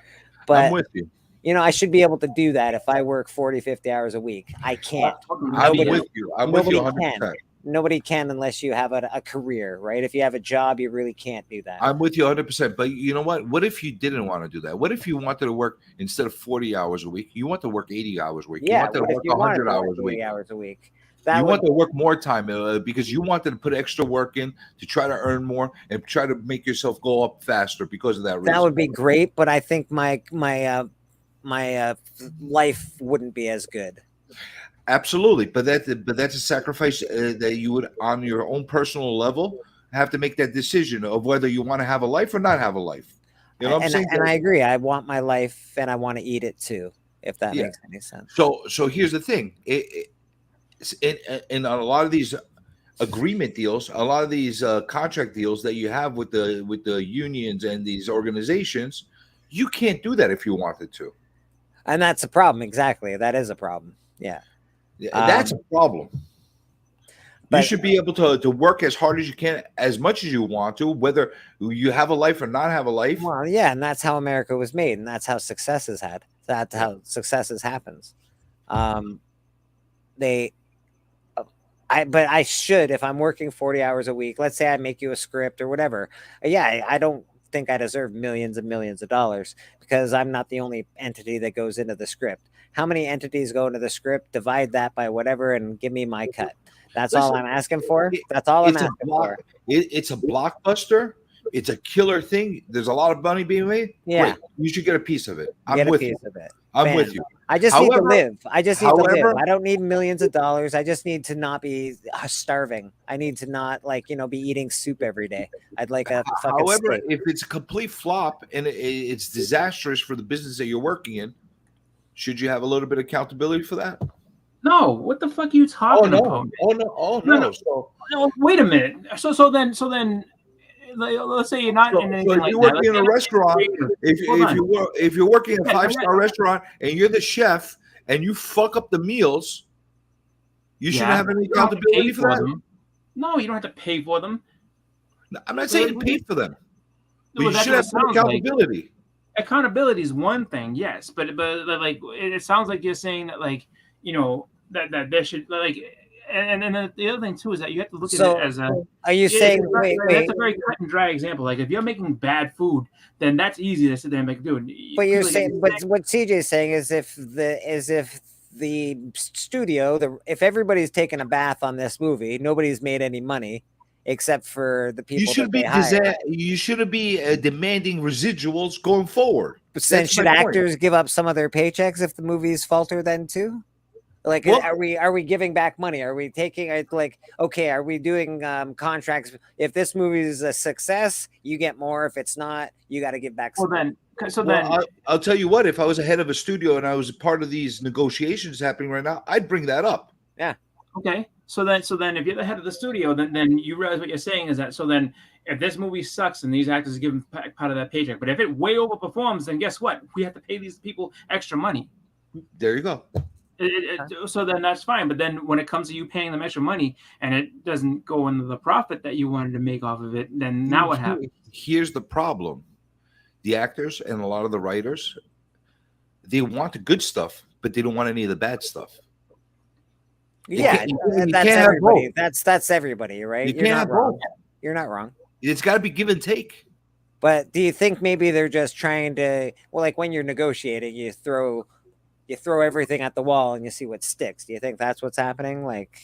But I'm with you. I should be able to do that if I work 40, 50 hours a week. I can't. I'm with you. I'm with you 100%. Nobody can unless you have a career, right? If you have a job, you really can't do that. I'm with you 100%. But you know what? What if you didn't want to do that? What if you wanted to work instead of 40 hours a week? You want to work 80 hours a week. Yeah, you want to work 100 hours a week. 80 hours a week. You want to work more time because you wanted to put extra work in to try to earn more and try to make yourself go up faster because of that reason. That would be great, but I think my life wouldn't be as good. Absolutely, but that's a sacrifice that you would, on your own personal level, have to make that decision of whether you want to have a life or not have a life. You know what I'm saying? And I agree. I want my life, and I want to eat it too, if that makes any sense. So here's the thing: in a lot of these agreement deals, a lot of these contract deals that you have with the unions and these organizations, you can't do that if you wanted to. And that's a problem. Exactly, that is a problem. Yeah. That's a problem. But you should be able to work as hard as you can, as much as you want to, whether you have a life or not have a life. Well, yeah, and that's how America was made, and that's how successes had. That's how successes happens. But I should, if I'm working 40 hours a week, let's say I make you a script or whatever. Yeah, I don't think I deserve millions and millions of dollars because I'm not the only entity that goes into the script. How many entities go into the script? Divide that by whatever and give me my cut. That's all I'm asking for. That's all I'm asking for. It's a blockbuster. It's a killer thing. There's a lot of money being made. Yeah. Great. You should get a piece of it. I'm with you. I'm with you. I just need to live. I just need to live. I don't need millions of dollars. I just need to not be starving. I need to not be eating soup every day. I'd like a fucking However, steak. if it's a complete flop and it's disastrous for the business that you're working in, should you have a little bit of accountability for that? No, what the fuck are you talking about? No. No, wait a minute. So then, let's say you're not in anything if you're working in a restaurant, if you're working in a 5-star restaurant and you're the chef and you fuck up the meals, you shouldn't have any accountability for that. No, you don't have to pay for them. No, I'm not saying pay for them, but you should have some accountability. Accountability is one thing, yes, but like it sounds like you're saying that that there should and the other thing too is that you have to look at it as a. Are you saying wait? That's a very cut and dry example. Like if you're making bad food, then that's easy to sit there and make do. But you're saying, but what CJ is saying is if the studio, if everybody's taking a bath on this movie, nobody's made any money. Except for the people you shouldn't be demanding residuals going forward. But then should actors give up some of their paychecks if the movies falter then too? Like, are we giving back money? Are we taking are we doing contracts? If this movie is a success, you get more. If it's not, you got to give back some. I'll tell you what, if I was a head of a studio and I was a part of these negotiations happening right now, I'd bring that up. Yeah. Okay. So then if you're the head of the studio, then you realize what you're saying is that, so then if this movie sucks and these actors are given part of that paycheck, but if it way overperforms, then guess what? We have to pay these people extra money. There you go. So then that's fine. But then when it comes to you paying them extra money and it doesn't go into the profit that you wanted to make off of it, then now what happens? Here's the problem. The actors and a lot of the writers, they want the good stuff, but they don't want any of the bad stuff. Yeah, that's everybody. That's everybody, right? You can't have both. You're not wrong. It's got to be give and take. But do you think maybe they're just trying to? Well, like when you're negotiating, you throw everything at the wall and you see what sticks. Do you think that's what's happening? Like,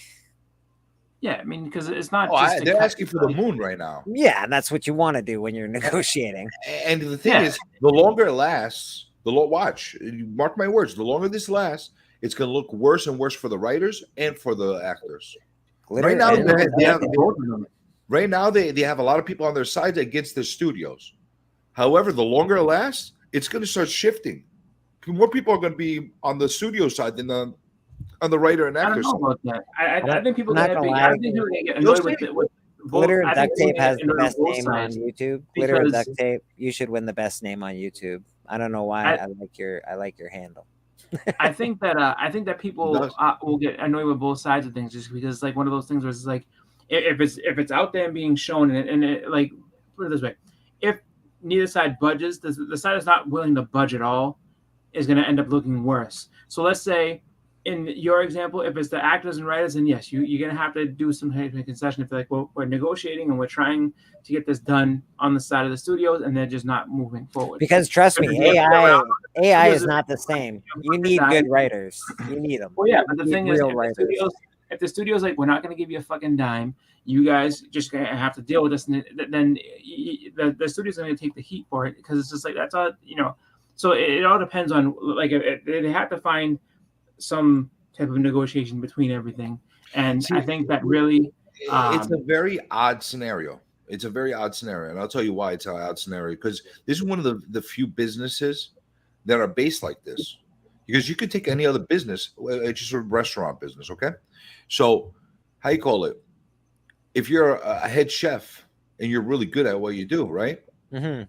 yeah, I mean, because it's not. They're asking for the moon right now. Yeah, and that's what you want to do when you're negotiating. And the thing is, the longer it lasts, watch. Mark my words. The longer this lasts, it's going to look worse and worse for the writers and for the actors. Right now, they have a lot of people on their sides against the studios. However, the longer it lasts, it's going to start shifting. More people are going to be on the studio side than on the writer and actor side. I don't know about that. I think people are going to get annoyed with Glitter and Duct Tape has the best name on YouTube. Glitter and Duct Tape, you should win the best name on YouTube. I don't know why I like your handle. I think that people will get annoyed with both sides of things just because it's like one of those things where it's like if it's out there and being shown and it like put it this way, if neither side budgets, the side that's not willing to budge at all is going to end up looking worse. So let's say in your example, if it's the actors and writers, then yes, you're going to have to do some type of concession. If they're like, well, we're negotiating and we're trying to get this done on the side of the studios, and they're just not moving forward. Because trust me, AI is not the same. You need good writers. You need them. Well, yeah, but the thing is, if the studio's like, we're not going to give you a fucking dime, you guys just gonna have to deal with this, and then the studio's going to take the heat for it because it's just like that's all So it all depends on like they have to find some type of negotiation between everything, and I think that really it's a very odd scenario. It's a very odd scenario, and I'll tell you why it's an odd scenario. Because this is one of the few businesses that are based like this. Because you could take any other business, it's just a restaurant business, okay? So, how you call it? If you're a head chef and you're really good at what you do, right? You're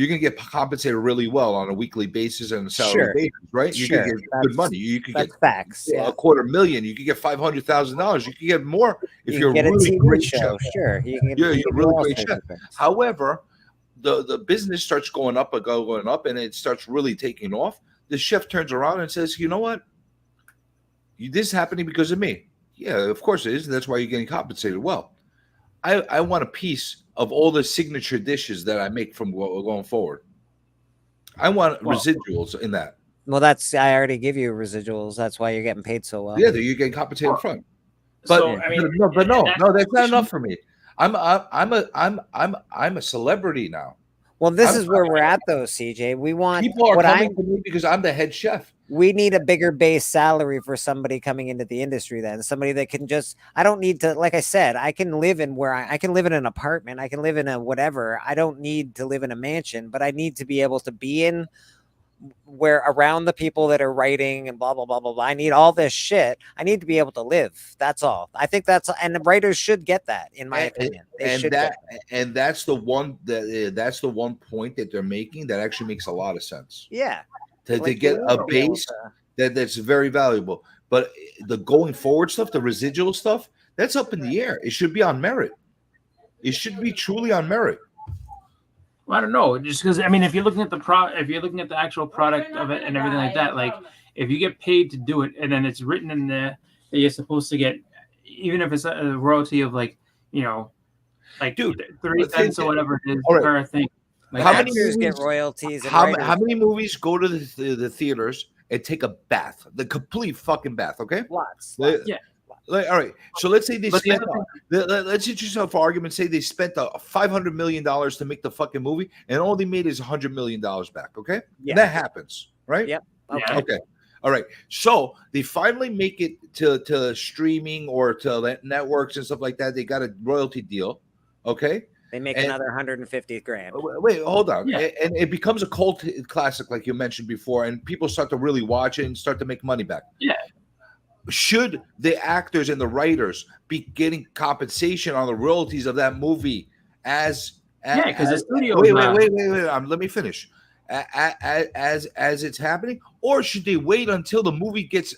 gonna get compensated really well on a weekly basis and a salary basis, right? You can get good money. You could get facts. $250,000. You could get $500,000. You could get more if you're a really great chef. Sure, you're a really great chef. However, the business starts going up, and it starts really taking off. The chef turns around and says, "You know what? This is happening because of me." Yeah, of course it is. And that's why you're getting compensated well. I want a piece of all the signature dishes that I make from going forward. I want residuals in that. Well, I already give you residuals. That's why you're getting paid so well. Yeah, you're getting compensated up front. But so, no, that's not enough for me. I'm a celebrity now. Well, this is where we're at, though, CJ. We want people are coming to me because I'm the head chef. We need a bigger base salary for somebody coming into the industry. Then somebody that can I don't need to, like I said, I can live in I can live in an apartment. I can live in a whatever. I don't need to live in a mansion, but I need to be able to be in where around the people that are writing and blah, blah, blah, blah, blah. I need all this shit. I need to be able to live. That's all. I think and the writers should get that, in my opinion. That's the one point that they're making that actually makes a lot of sense. Yeah. To get a base that's very valuable. But the going forward stuff, the residual stuff, that's up in the air. It should be on merit. It should be truly on merit. Well, I don't know, just because if you're looking at the actual product of it and everything like that, like if you get paid to do it and then it's written in there that you're supposed to get, even if it's a royalty of like 3 cents or whatever it is per thing. Like how many movies get royalties? How many movies go to the theaters and take a bath, the complete fucking bath? Okay, lots. Yeah. All right. So let's say they spent. Let's just for argument's sake, they spent $500 million to make the fucking movie, and all they made is $100 million back. Okay, that happens, right? Yep. Okay. All right. So they finally make it to streaming or to networks and stuff like that. They got a royalty deal. Okay. They make another 150 grand. Wait, hold on. Yeah. And it becomes a cult classic, like you mentioned before, and people start to really watch it and start to make money back. Yeah. Should the actors and the writers be getting compensation on the royalties of that movie because the studio. Wait. Let me finish. As it's happening, or should they wait until the movie gets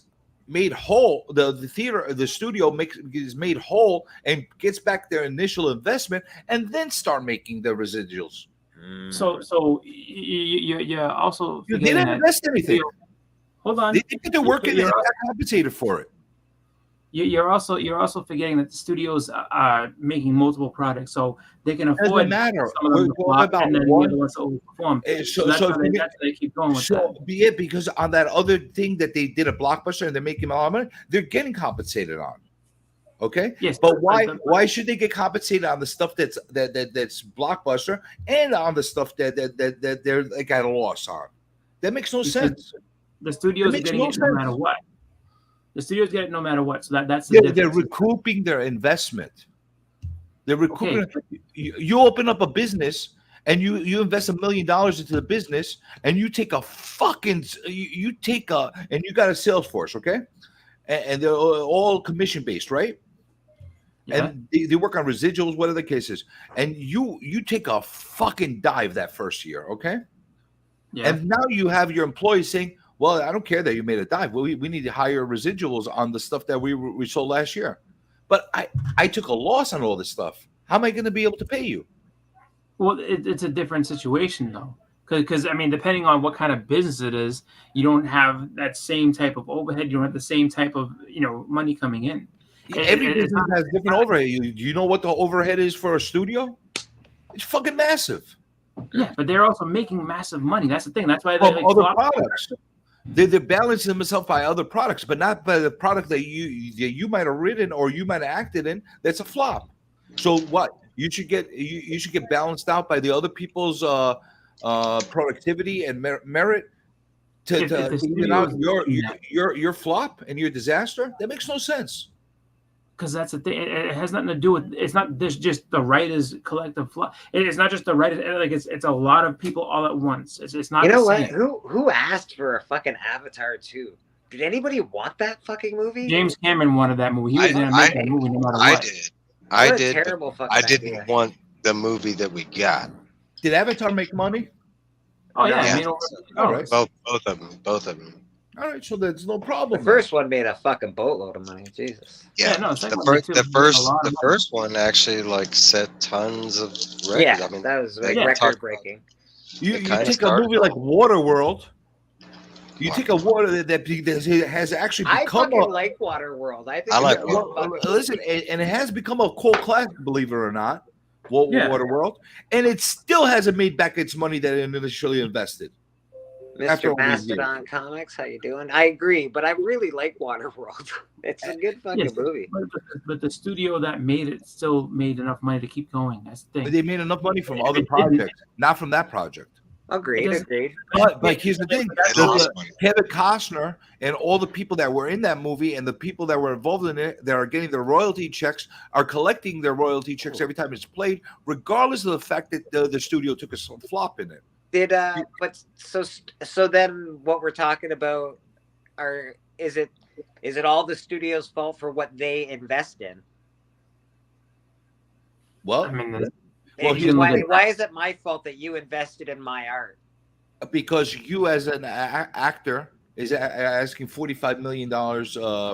made whole? The studio is made whole and gets back their initial investment, and then start making the residuals. So you also they didn't invest anything. Hold on. They think they're working and got compensated for it. You're also forgetting that the studios are making multiple products, so they can afford. Doesn't matter. Some of them to flop, and then the other ones to overperform. So that's why they keep going with that. Be it because on that other thing that they did a blockbuster and they're making a lot of money, they're getting compensated on. Okay. Yes. But why should they get compensated on the stuff that's blockbuster and on the stuff that they're like at a loss on? That makes no sense. The studios are getting it no matter what. The studios get it no matter what. So that's the difference. They're recouping their investment. They're recouping. Okay. You open up a business and you invest $1 million into the business, and you take a fucking and you got a sales force, okay, and they're all commission based, right? And they work on residuals, whatever the case is. And you take a fucking dive that first year, okay? Yeah. And now you have your employees saying, well, I don't care that you made a dive. We need higher residuals on the stuff that we sold last year. But I took a loss on all this stuff. How am I going to be able to pay you? Well, it's a different situation, though. Because, I mean, depending on what kind of business it is, you don't have that same type of overhead. You don't have the same type of, money coming in. Every business has different overhead. Do you know what the overhead is for a studio? It's fucking massive. Yeah, but they're also making massive money. That's the thing. That's why they other products. They're balancing themselves by other products, but not by the product that you might have written or you might have acted in. That's a flop. So what? You should get balanced out by the other people's productivity and merit to even out your flop and your disaster. That makes no sense. Because that's the thing. It has nothing to do with. It's not. There's just the writers' collective flop. It's not just the writers. Like it's a lot of people all at once. It's not. You know what? Who asked for a fucking Avatar 2? Did anybody want that fucking movie? James Cameron wanted that movie. He was going to make that movie no matter what. I did. I didn't want the movie that we got. Did Avatar make money? Oh yeah. All right. Both of them. All right, so there's no problem. The first one made a fucking boatload of money. Jesus. Yeah, the first one actually like set tons of records. Yeah, I mean, that was like record breaking. You take a movie like Waterworld. You take a water that has actually become. I fucking like Waterworld. I think. I like. Listen, and it has become a cult classic, believe it or not. Waterworld, and it still hasn't made back its money that it initially invested. Mr. Mastodon Comics, how you doing? I agree, but I really like Waterworld. It's a good fucking movie. But the studio that made it still made enough money to keep going. That's the thing. But they made enough money from other projects, not from that project. Agreed. But here's the thing: Kevin Costner and all the people that were in that movie and the people that were involved in it that are getting their royalty checks are collecting their royalty checks every time it's played, regardless of the fact that the studio took a flop in it. But so then what we're talking about is it all the studio's fault for what they invest in? Well, I mean, why is it my fault that you invested in my art? Because you as an actor is asking $45 million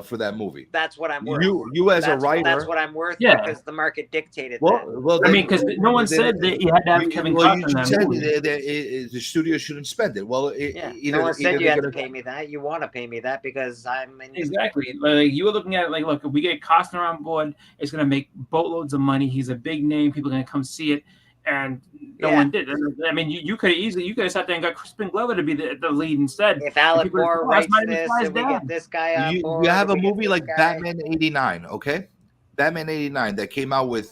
for that movie. That's what I'm worth. You as a writer. That's what I'm worth because the market dictated that. Well, I mean, because no one said that you had to have Kevin Costner in that movie. The studio shouldn't spend it. Well, no one said you had to pay me that. You want to pay me that because I'm in exactly. Like you were looking at it like, look, if we get Costner on board, it's going to make boatloads of money. He's a big name. People are going to come see it. And no one did. I mean, you could have sat there and got Crispin Glover to be the lead instead. If Alec Moore writes this and we get this guy on board. You have a movie like Batman 89, okay? Batman 89 that came out with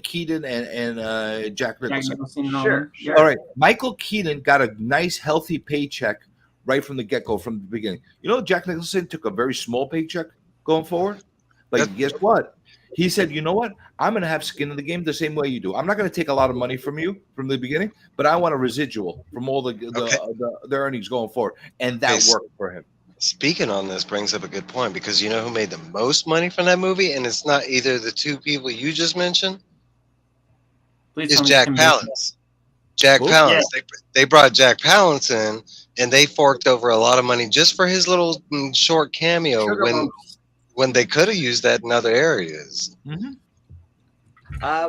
Keaton and Jack Nicholson. Sure. All right. Michael Keaton got a nice, healthy paycheck right from the get-go, from the beginning. You know, Jack Nicholson took a very small paycheck going forward. But guess what? He said, you know what? I'm going to have skin in the game the same way you do. I'm not going to take a lot of money from you from the beginning, but I want a residual from all the earnings going forward. And that worked for him. Speaking on this brings up a good point, because you know who made the most money from that movie? And it's not either the two people you just mentioned. It's Jack Palance. Jack Palance. Yeah. They brought Jack Palance in, and they forked over a lot of money just for his little short cameo when they could have used that in other areas. Mm-hmm.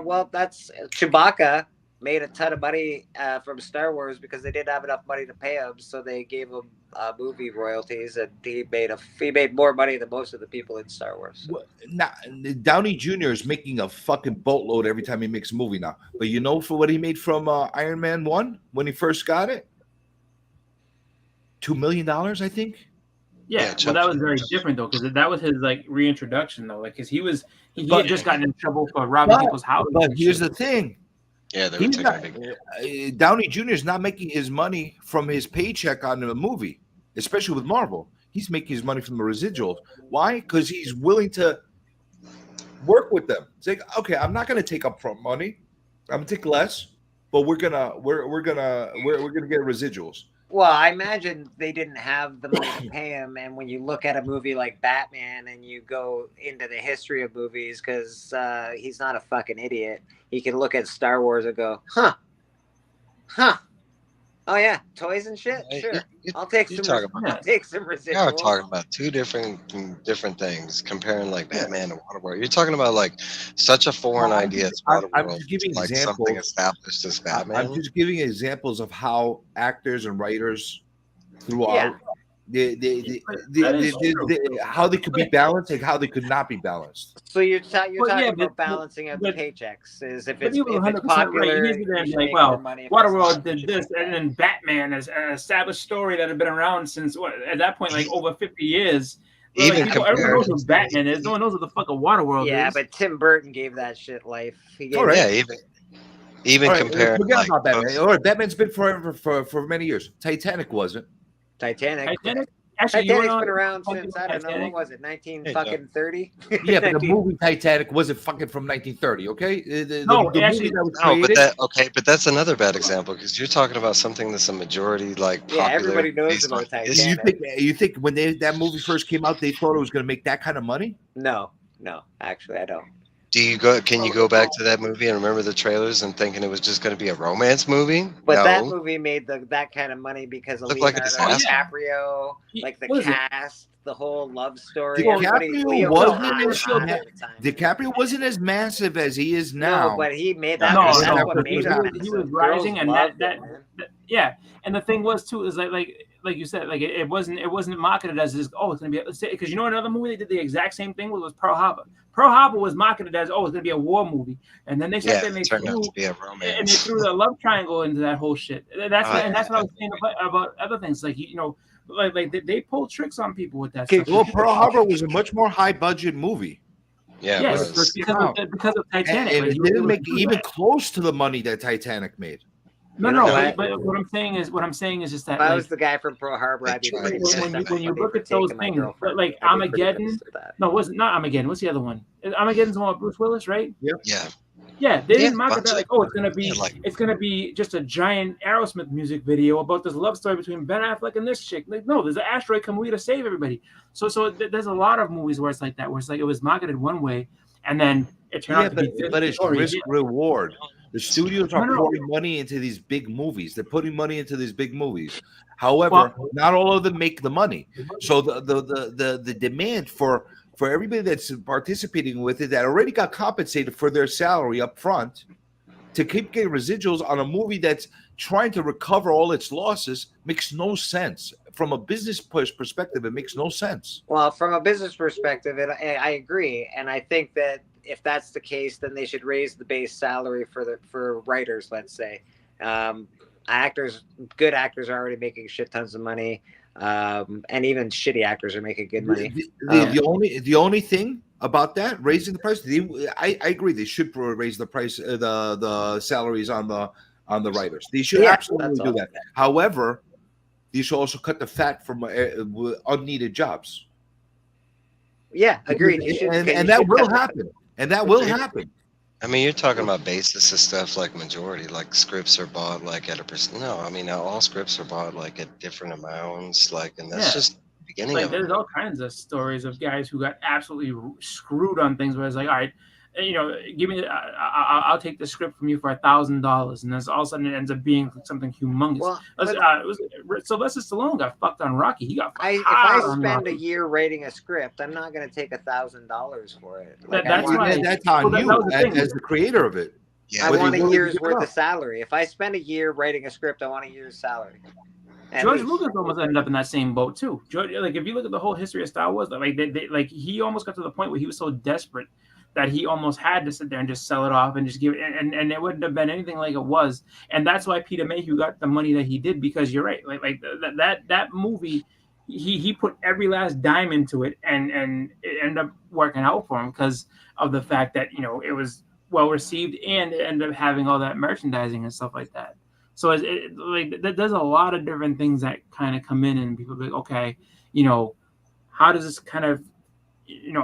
Well, that's Chewbacca made a ton of money from Star Wars because they didn't have enough money to pay him, so they gave him movie royalties, and he made more money than most of the people in Star Wars. Well, now, Downey Jr. is making a fucking boatload every time he makes a movie now. But you know for what he made from Iron Man 1 when he first got it? $2 million, I think. Yeah, well, that was very different though, because that was his like reintroduction though, like because he had just gotten in trouble for robbing people's houses. But here's the thing. Yeah, Downey Jr. is not making his money from his paycheck on the movie, especially with Marvel. He's making his money from the residuals. Why? Because he's willing to work with them. It's like, okay, I'm not going to take upfront money. I'm going to take less, but we're gonna get residuals. Well, I imagine they didn't have the money to pay him. And when you look at a movie like Batman and you go into the history of movies, because he's not a fucking idiot, he can look at Star Wars and go, huh. Oh yeah, toys and shit. Sure, I'll take some. I'll take some residuals. You're talking about two different things. Comparing like Batman and Waterworld. You're talking about like such a foreign idea as Waterworld. I'm just giving like examples. Something established as Batman. I'm just giving examples of how actors and writers throughout. How they could be balanced and how they could not be balanced. So you're talking about balancing out the paychecks. Is if it's popular, right. Like, well, Waterworld did this, and then Batman is an established story that had been around since at that point, like over 50 years. Even like, everyone knows who Batman is. No one knows what the fuck a Waterworld is. Yeah, but Tim Burton gave that shit life. Even compared. Forget about Batman. All right, Batman's been forever for many years. Titanic wasn't. Titanic's been around since, I don't know, what was it, 1930? Yeah, but the movie Titanic wasn't fucking from 1930, okay? But that's another bad example because you're talking about something that's a majority popular. Yeah, everybody knows about Titanic. You think when that movie first came out, they thought it was going to make that kind of money? No, actually, I don't. Can you go back to that movie and remember the trailers and thinking it was just going to be a romance movie? But that movie made that kind of money because of Leonardo DiCaprio, like the cast, the whole love story. DiCaprio wasn't as massive as he is now. No, but he made that. He was rising, and that yeah. And the thing was too is like you said, like it wasn't marketed as this. Oh, it's gonna be because you know another movie they did the exact same thing with was Pearl Harbor. Pearl Harbor was marketed as it's gonna be a war movie, and then they said they turned out to be a romance, and they threw the love triangle into that whole shit. That's what I was saying about other things, like like they pull tricks on people with that stuff. Well, Pearl Harbor was a much more high budget movie. Yes, because of Titanic, and it didn't make even close to the money that Titanic made. No. But what I'm saying is just that. If I was the guy from Pearl Harbor, I'd be when you look at those things, like Armageddon. No, it wasn't not Armageddon. What's the other one? Armageddon's the one with Bruce Willis, right? Yep. Yeah, they didn't market that like, it's gonna be just a giant Aerosmith music video about this love story between Ben Affleck and this chick. Like, no, there's an asteroid coming to save everybody. So there's a lot of movies where it's like that, where it's like it was marketed one way, and then it turned out to be. But it's risk reward. The studios are pouring money into these big movies. They're putting money into these big movies. However, not all of them make the money. So the demand for everybody that's participating with it that already got compensated for their salary up front to keep getting residuals on a movie that's trying to recover all its losses makes no sense. From a business perspective, it makes no sense. Well, from a business perspective, I agree. And I think that if that's the case, then they should raise the base salary for writers, let's say. Good actors are already making shit tons of money. And even shitty actors are making good money. The only thing about that, raising the price, I agree. They should raise the price, the salaries on the writers. They should absolutely do that. However, they should also cut the fat from unneeded jobs. Yeah, agreed. And that will happen. And that will happen. I mean, you're talking about basis of stuff like majority, like scripts are bought like at a percent. No, I mean, all scripts are bought like at different amounts, and that's just the beginning of it. There's all kinds of stories of guys who got absolutely screwed on things where it's like, all right, give me, I'll take the script from you for $1,000, and then all of a sudden it ends up being something humongous. Well, Sylvester Stallone got fucked on Rocky. He got if I spend a year writing a script, I'm not going to take $1,000 for it. That's on you as the creator of it. Yeah, I want a year's worth of salary. If I spend a year writing a script, I want a year's salary. George Lucas almost ended up in that same boat too. George, if you look at the whole history of Star Wars, he almost got to the point where he was so desperate that he almost had to sit there and just sell it off and just give it, and it wouldn't have been anything like it was. And that's why Peter Mayhew got the money that he did, because you're right. That movie, he put every last dime into it, and it ended up working out for him because of the fact that it was well received, and it ended up having all that merchandising and stuff like that. So there's a lot of different things that kind of come in, and people be like, okay, how does this kind of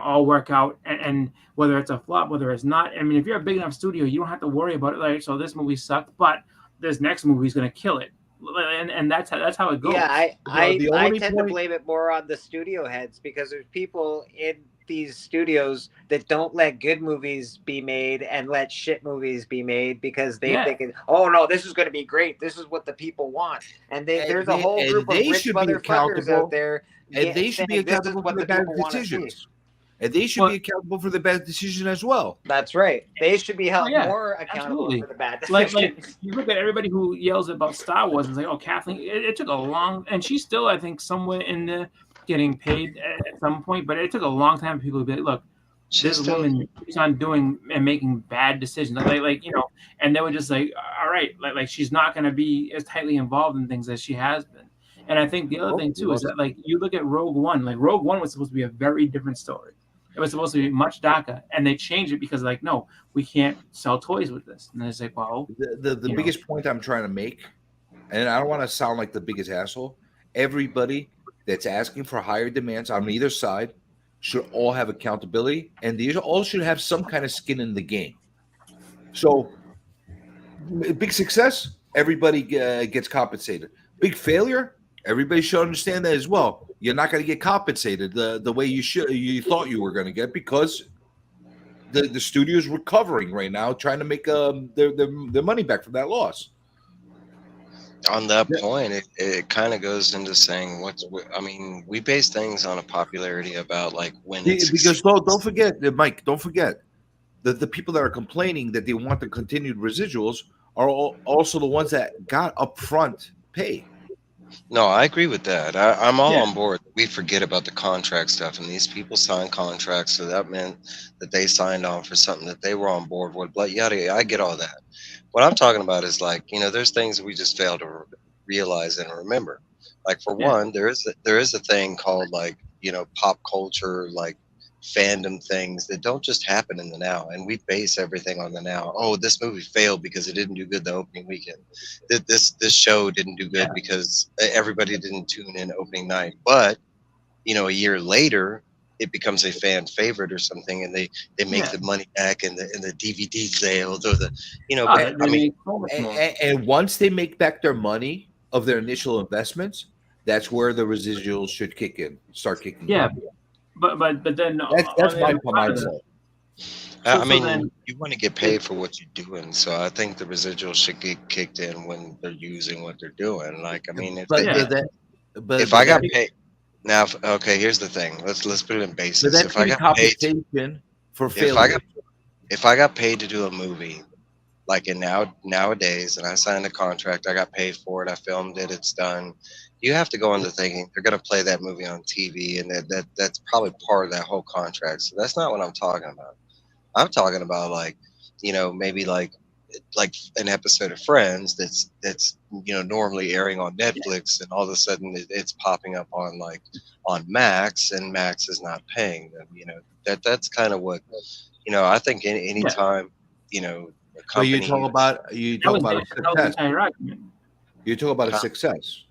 all work out, and whether it's a flop, whether it's not. I mean, if you're a big enough studio, you don't have to worry about it. So this movie sucked, but this next movie is going to kill it. and that's how it goes. Yeah, I tend to point- blame it more on the studio heads because there's people in these studios that don't let good movies be made and let shit movies be made because they think, oh no, this is going to be great. This is what the people want, and there's a whole group of rich motherfuckers out there, and they should be accountable for the bad decisions. And they should be accountable for the bad decision as well. That's right. They should be held more accountable for the bad decisions. Like you look at everybody who yells about Star Wars and say, "Oh, Kathleen," it took a long, and she's still, I think, somewhere in the getting paid at some point, but it took a long time for people to be like, "Look, this woman keeps on doing and making bad decisions," like and they were just like, "All right," like she's not going to be as tightly involved in things as she has been. And I think the other thing too is that like you look at Rogue One, like Rogue One was supposed to be a very different story. It was supposed to be much darker, and they changed it because, like, no, we can't sell toys with this. And it's like, well, the biggest point I'm trying to make, and I don't want to sound like the biggest asshole. Everybody that's asking for higher demands on either side should all have accountability, and they all should have some kind of skin in the game. So, big success, everybody gets compensated. Big failure, everybody should understand that as well. You're not going to get compensated the way you thought you were going to get because the studio's recovering right now, trying to make their money back from that loss. On that point, it kind of goes into saying we base things on a popularity about like when because don't forget, Mike, don't forget the people that are complaining that they want the continued residuals are also the ones that got upfront pay. No, I agree with that. I'm all on board. We forget about the contract stuff, and these people signed contracts, so that meant that they signed on for something that they were on board with. But yada, I get all that. What I'm talking about is like, there's things that we just fail to realize and remember. Like for one, there is a thing called like pop culture, like fandom things that don't just happen in the now, and we base everything on the now. Oh, this movie failed because it didn't do good the opening weekend. This show didn't do good because everybody didn't tune in opening night. But a year later, it becomes a fan favorite or something, and they make the money back in the DVD sales or and once they make back their money of their initial investments, that's where the residuals should start kicking in. But then that's my mindset. You want to get paid for what you're doing, so I think the residuals should get kicked in when they're using what they're doing. Like, if I got paid now, okay, here's the thing. Let's put it in basics. If I got paid for failure, if I got paid to do a movie, like nowadays, and I signed a contract, I got paid for it, I filmed it, it's done. You have to go into thinking they're going to play that movie on TV, and that's probably part of that whole contract. So that's not what I'm talking about. I'm talking about like, maybe like an episode of Friends that's normally airing on Netflix, and all of a sudden it's popping up on Max, and Max is not paying them. That's kind of what I think. Any time a company. You talk about a success. You talk about a success.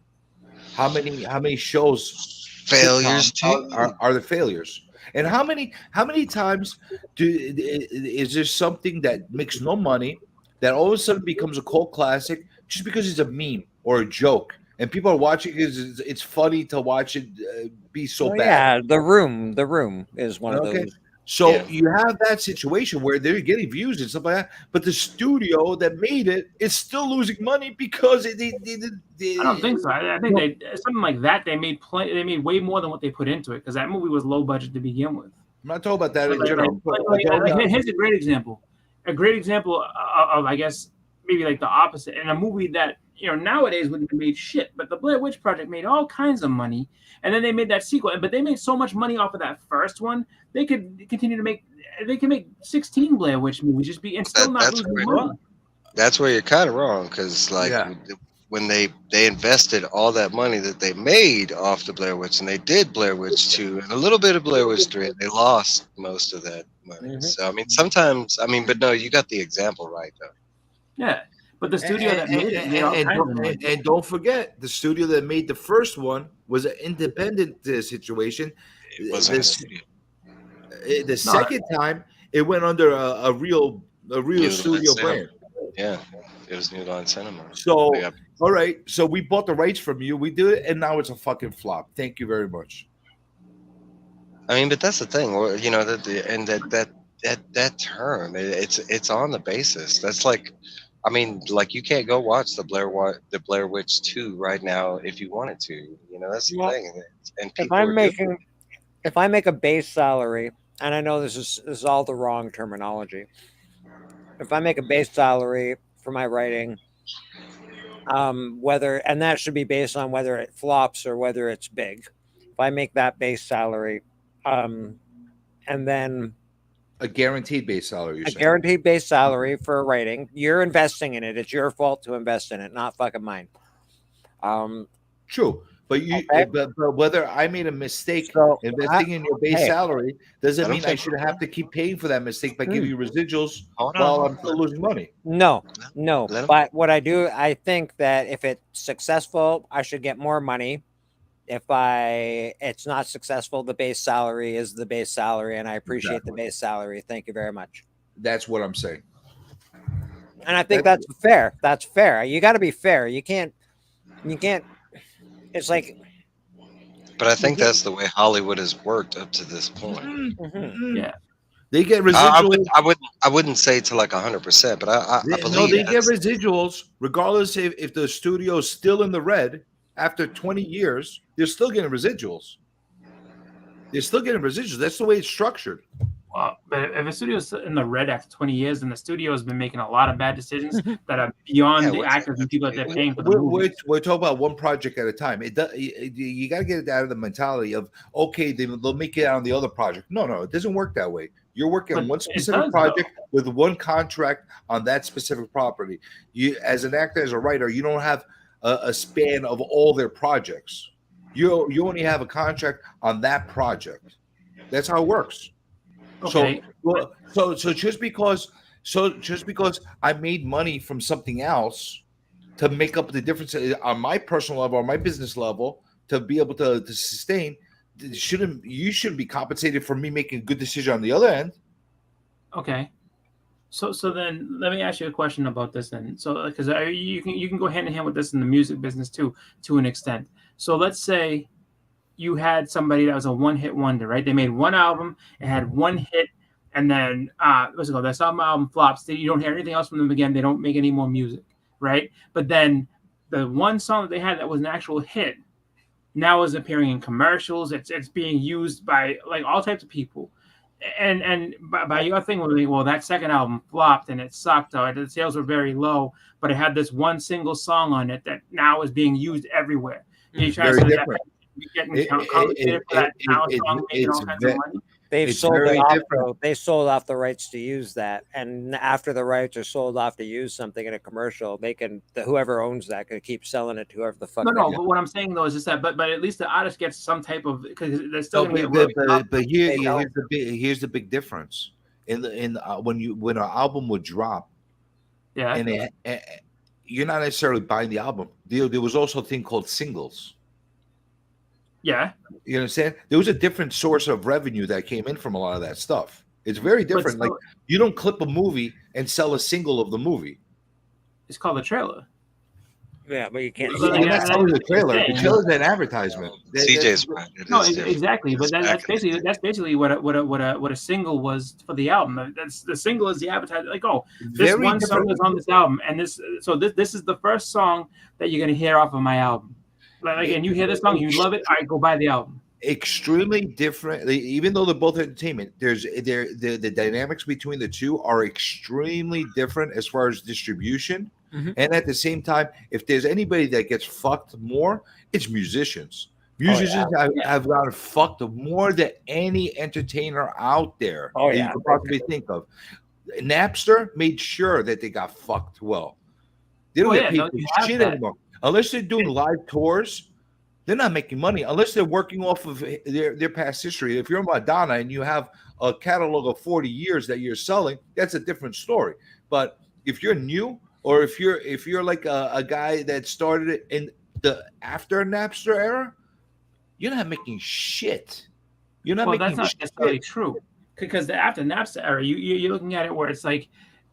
How many shows failures are the failures? And how many times is there something that makes no money that all of a sudden becomes a cult classic just because it's a meme or a joke and people are watching because it's funny to watch it be so bad? Yeah, The Room is one of those. So you have that situation where they're getting views and stuff like that, but the studio that made it is still losing money because they I don't think so. I think something like that. They made way more than what they put into it because that movie was low budget to begin with. I'm not talking about that in general. Here's a great example. A great example of I guess maybe like the opposite in a movie that nowadays wouldn't have made shit, but the Blair Witch Project made all kinds of money, and then they made that sequel. But they made so much money off of that first one, they could continue to make. They can make 16 Blair Witch movies, and still not losing money. That's where you're kind of wrong, because when they invested all that money that they made off the Blair Witch, and they did Blair Witch 2 and a little bit of Blair Witch 3, they lost most of that money. Mm-hmm. So sometimes but no, you got the example right though. Yeah. But the studio that made it, and don't forget, the studio that made the first one was an independent situation. It wasn't a studio. The second time, it went under a real studio brand. Yeah, it was New Line Cinema. So, all right. So we bought the rights from you. We did it, and now it's a fucking flop. Thank you very much. I mean, but that's the thing, you know, that term, it's on the basis. That's like, I mean, like you can't go watch the Blair Witch 2 right now if you wanted to. You know, that's the thing. And people if I make a base salary, and I know this is all the wrong terminology. If I make a base salary for my writing, and that should be based on whether it flops or whether it's big. If I make that base salary, and then a guaranteed base salary, guaranteed base salary for writing, you're investing in it. It's your fault to invest in it, not fucking mine. True. But but whether I made a mistake investing in your base salary doesn't mean I should have to keep paying for that mistake by giving you residuals while I'm still losing money. No. But what I do, I think that if it's successful, I should get more money. If it's not successful, the base salary is the base salary, and I appreciate the base salary. Thank you very much. That's what I'm saying. And I think that's fair. That's fair. You got to be fair. You can't. It's like, but I think that's the way Hollywood has worked up to this point. Mm-hmm. Yeah, they get residuals. I wouldn't say to like 100%, but I believe they get residuals regardless if the studio's still in the red after 20 years. They're still getting residuals. That's the way it's structured. Well, but if a studio's in the red after 20 years, then the studio has been making a lot of bad decisions that are beyond the actors and people that they're paying for the movie. We're talking about one project at a time. You got to get it out of the mentality of, okay, they'll make it on the other project. No, it doesn't work that way. You're working on one specific project with one contract on that specific property. You, as an actor, as a writer, you don't have a span of all their projects. You only have a contract on that project. That's how it works. Okay. So just because I made money from something else to make up the difference on my personal level or my business level to be able to sustain, you shouldn't be compensated for me making a good decision on the other end. Okay. So then let me ask you a question about this then. So because you can go hand in hand with this in the music business too, to an extent. So let's say you had somebody that was a one-hit wonder, right? They made one album, it had one hit, and then what's it called? That album flops. You don't hear anything else from them again. They don't make any more music, right? But then the one song that they had that was an actual hit now is appearing in commercials. It's being used by like all types of people. And by your thing, well, that second album flopped and it sucked. Or the sales were very low, but it had this one single song on it that now is being used everywhere. Very different. They sold off the rights to use that, and after the rights are sold off to use something in a commercial, whoever owns that can keep selling it to whoever the fuck. No. But what I'm saying though is just that, but at least the artist gets some type of because they're still. But here's the big difference when an album would drop. Yeah. And you're not necessarily buying the album. There was also a thing called singles. Yeah. You understand? There was a different source of revenue that came in from a lot of that stuff. It's very different. Like you don't clip a movie and sell a single of the movie. It's called a trailer. Yeah, but you can't. You're not selling the trailer. The trailer is an advertisement. CJ's right. No, exactly. But that's basically what a single was for the album. That's the single is the advertisement. Like, oh, this very one song is on this album, and this is the first song that you're gonna hear off of my album. Like, and you hear this song, you love it. All right, go buy the album. Extremely different. Even though they're both entertainment, the dynamics between the two are extremely different as far as distribution. Mm-hmm. And at the same time, if there's anybody that gets fucked more, it's musicians. Musicians have gotten fucked more than any entertainer out there that you could possibly think of. Napster made sure that they got fucked well. They don't get paid for shit anymore. Unless they're doing live tours, they're not making money. Unless they're working off of their past history. If you're Madonna and you have a catalog of 40 years that you're selling, that's a different story. But if you're new, or if you're like a guy that started it in the after Napster era, you're not making shit. You're not making. That's not necessarily true, because the after Napster era, you're looking at it where it's like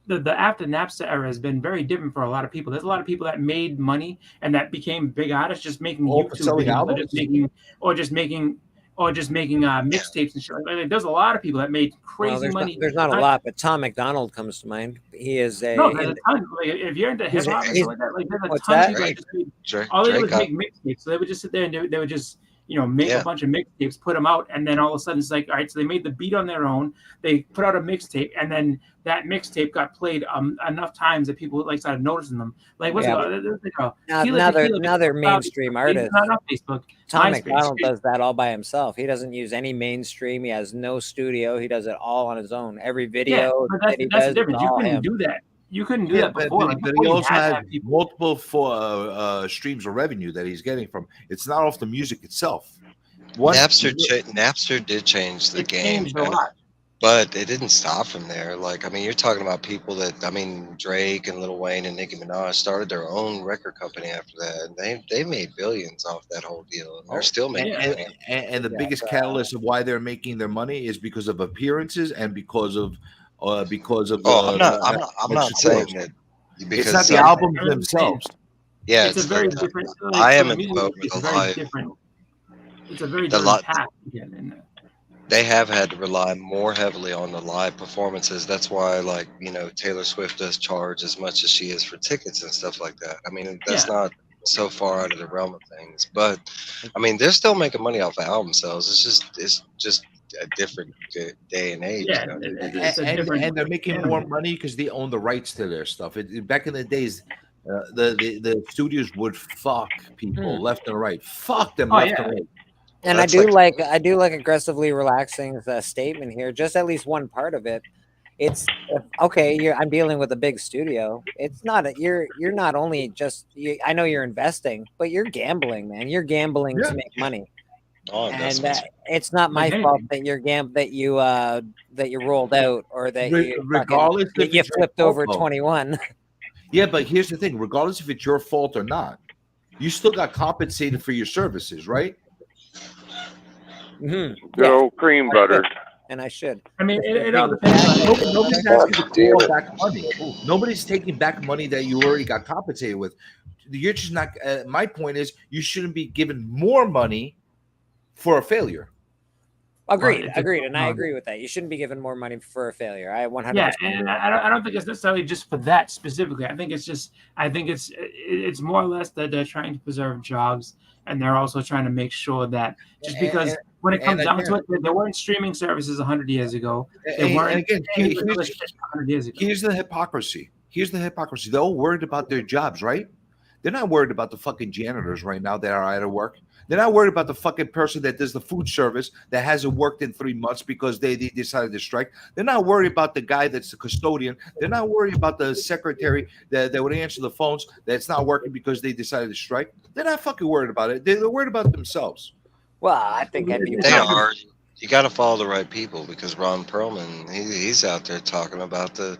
the after Napster era has been very different for a lot of people. There's a lot of people that made money and that became big artists just making All for YouTube selling videos, albums? or just making mixtapes and shit. Like, there's a lot of people that made crazy money. There's not a lot, but Tom McDonald comes to mind. He is a no. There's a ton. Like, if you're into hip hop and stuff like that, like there's a ton of people that just made, all they did was make mixtapes. So they would just sit there and they would just make a bunch of mixtapes, put them out, and then all of a sudden it's like, all right, so they made the beat on their own. They put out a mixtape, and then that mixtape got played enough times that people started noticing them. Like what's now they're mainstream artists. Not on Facebook. Tom McDonald does that all by himself. He doesn't use any mainstream. He has no studio. He does it all on his own. Every video that he does, the difference. You couldn't do that. You couldn't do that before. But he also has multiple streams of revenue that he's getting from. It's not off the music itself. Napster did change the game. Changed a lot. But it didn't stop from there. Like, I mean, you're talking about people that, Drake and Lil Wayne and Nicki Minaj started their own record company after that. And they made billions off that whole deal. And they're still making money. And the biggest catalyst of why they're making their money is because of appearances and because of I'm not saying that because it's not the albums themselves. Yeah, it's a very different. I am in the boat with a live. It's a very different path again in there. They have had to rely more heavily on the live performances. That's why, Taylor Swift does charge as much as she is for tickets and stuff like that. I mean, that's not so far out of the realm of things. But I mean, they're still making money off of album sales. It's just a different day and age. Yeah, and they're making more money because they own the rights to their stuff. Back in the days, the studios would fuck people left and right. Fuck them left and right. And I do like aggressively relaxing the statement here. Just at least one part of it. It's okay. I'm dealing with a big studio. It's not you're not only just. I know you're investing, but you're gambling, man. You're gambling to make money. And it's not my fault that you rolled out or that you flipped over 21. Yeah, but here's the thing: regardless if it's your fault or not, you still got compensated for your services, right? Good old cream butter. And I should. I mean, it all depends. Nobody's asking to call back money. Nobody's taking back money that you already got compensated with. You're just not. My point is, you shouldn't be given more money for a failure. Agreed, and I agree with that. You shouldn't be given more money for a failure. I 100%. Yeah, and I don't think it's necessarily just for that specifically. I think it's more or less that they're trying to preserve jobs, and they're also trying to make sure that just because when it comes down to it, there weren't streaming services 100 years ago. They weren't. Again, 100 years ago. Here's the hypocrisy. They're all worried about their jobs, right? They're not worried about the fucking janitors right now that are out of work. They're not worried about the fucking person that does the food service that hasn't worked in 3 months because they decided to strike. They're not worried about the guy that's the custodian. They're not worried about the secretary that would answer the phones that's not working because they decided to strike. They're not fucking worried about it. They're worried about themselves. Well, I think they are. You got to follow the right people because Ron Perlman, he's out there talking about the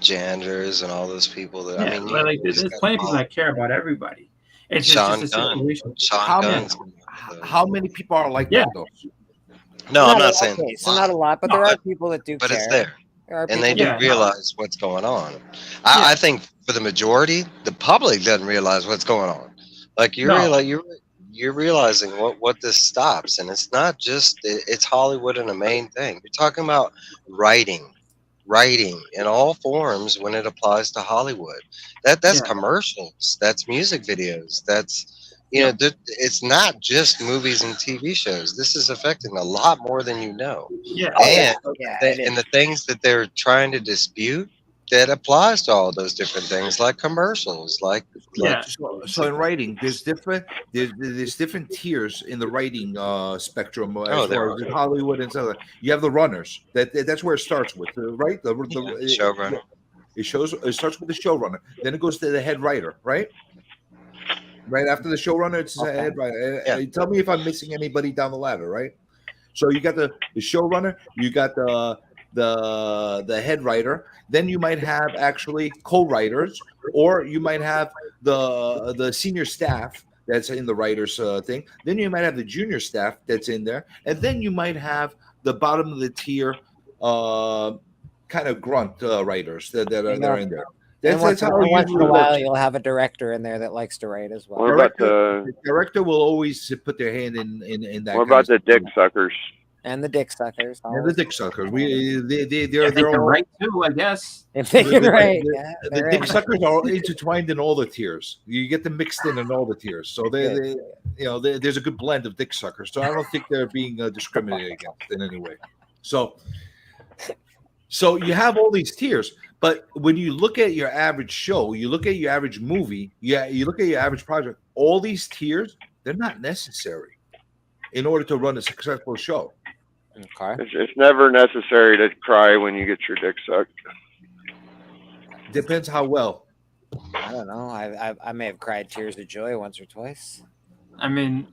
janitors and all those people that there's plenty of people that care about everybody. It's Sean just Gunn. How many people are like that though? No, I'm not saying so not a lot, but there are people that do but care. It's there. And they do realize what's going on. I think for the majority, the public doesn't realize what's going on. Like you're realizing what this stops, and it's not just it's Hollywood and a main thing. You're talking about writing in all forms when it applies to Hollywood. That's commercials, that's music videos, that's it's not just movies and TV shows. This is affecting a lot more than you know. And the things that they're trying to dispute that applies to all those different things, like commercials, So in writing, there's different tiers in the writing spectrum as far as Hollywood and stuff. You have the runners. That's where it starts with, right? The showrunner. It starts with the showrunner. Then it goes to the head writer, right? Right after the showrunner, it's the head writer. Tell me if I'm missing anybody down the ladder, right? So you got the showrunner, you got the head writer, then you might have actually co-writers, or you might have the senior staff that's in the writers thing, then you might have the junior staff that's in there, and then you might have the bottom of the tier kind of grunt writers that are in there. And once in a while, you'll have a director in there that likes to write as well. The director will always put their hand in that. What about the dick suckers? And the dick suckers. And the dick suckers. They're all right too, I guess. If they can write, the dick suckers are intertwined in all the tiers. You get them mixed in all the tiers. So there's a good blend of dick suckers. So I don't think they're being discriminated against in any way. So you have all these tiers, but when you look at your average show, you look at your average movie, you look at your average project, all these tiers, they're not necessary in order to run a successful show. Okay. It's never necessary to cry when you get your dick sucked. Depends how well. I don't know. I may have cried tears of joy once or twice. I mean,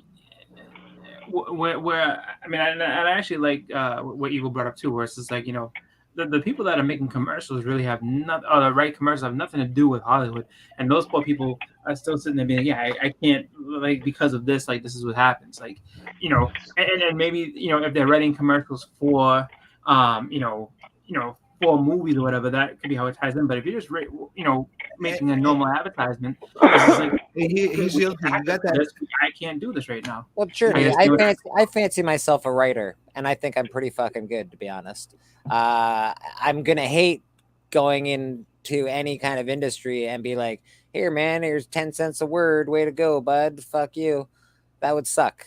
I actually like what Eagle brought up too, where it's just like, the people that are making commercials really have nothing, or the right commercials have nothing to do with Hollywood, and those poor people are still sitting there being like, yeah, I can't, like, because of this, like, this is what happens, like, and maybe if they're writing commercials for for movies or whatever, that could be how it ties in. But if you're just making a normal advertisement, it's like, here's the other thing, you got that. I can't do this right now. Well, sure, I fancy myself a writer, and I think I'm pretty fucking good, to be honest. I'm gonna hate going into any kind of industry and be like, here, man, here's 10 cents a word, way to go, bud, fuck you. That would suck.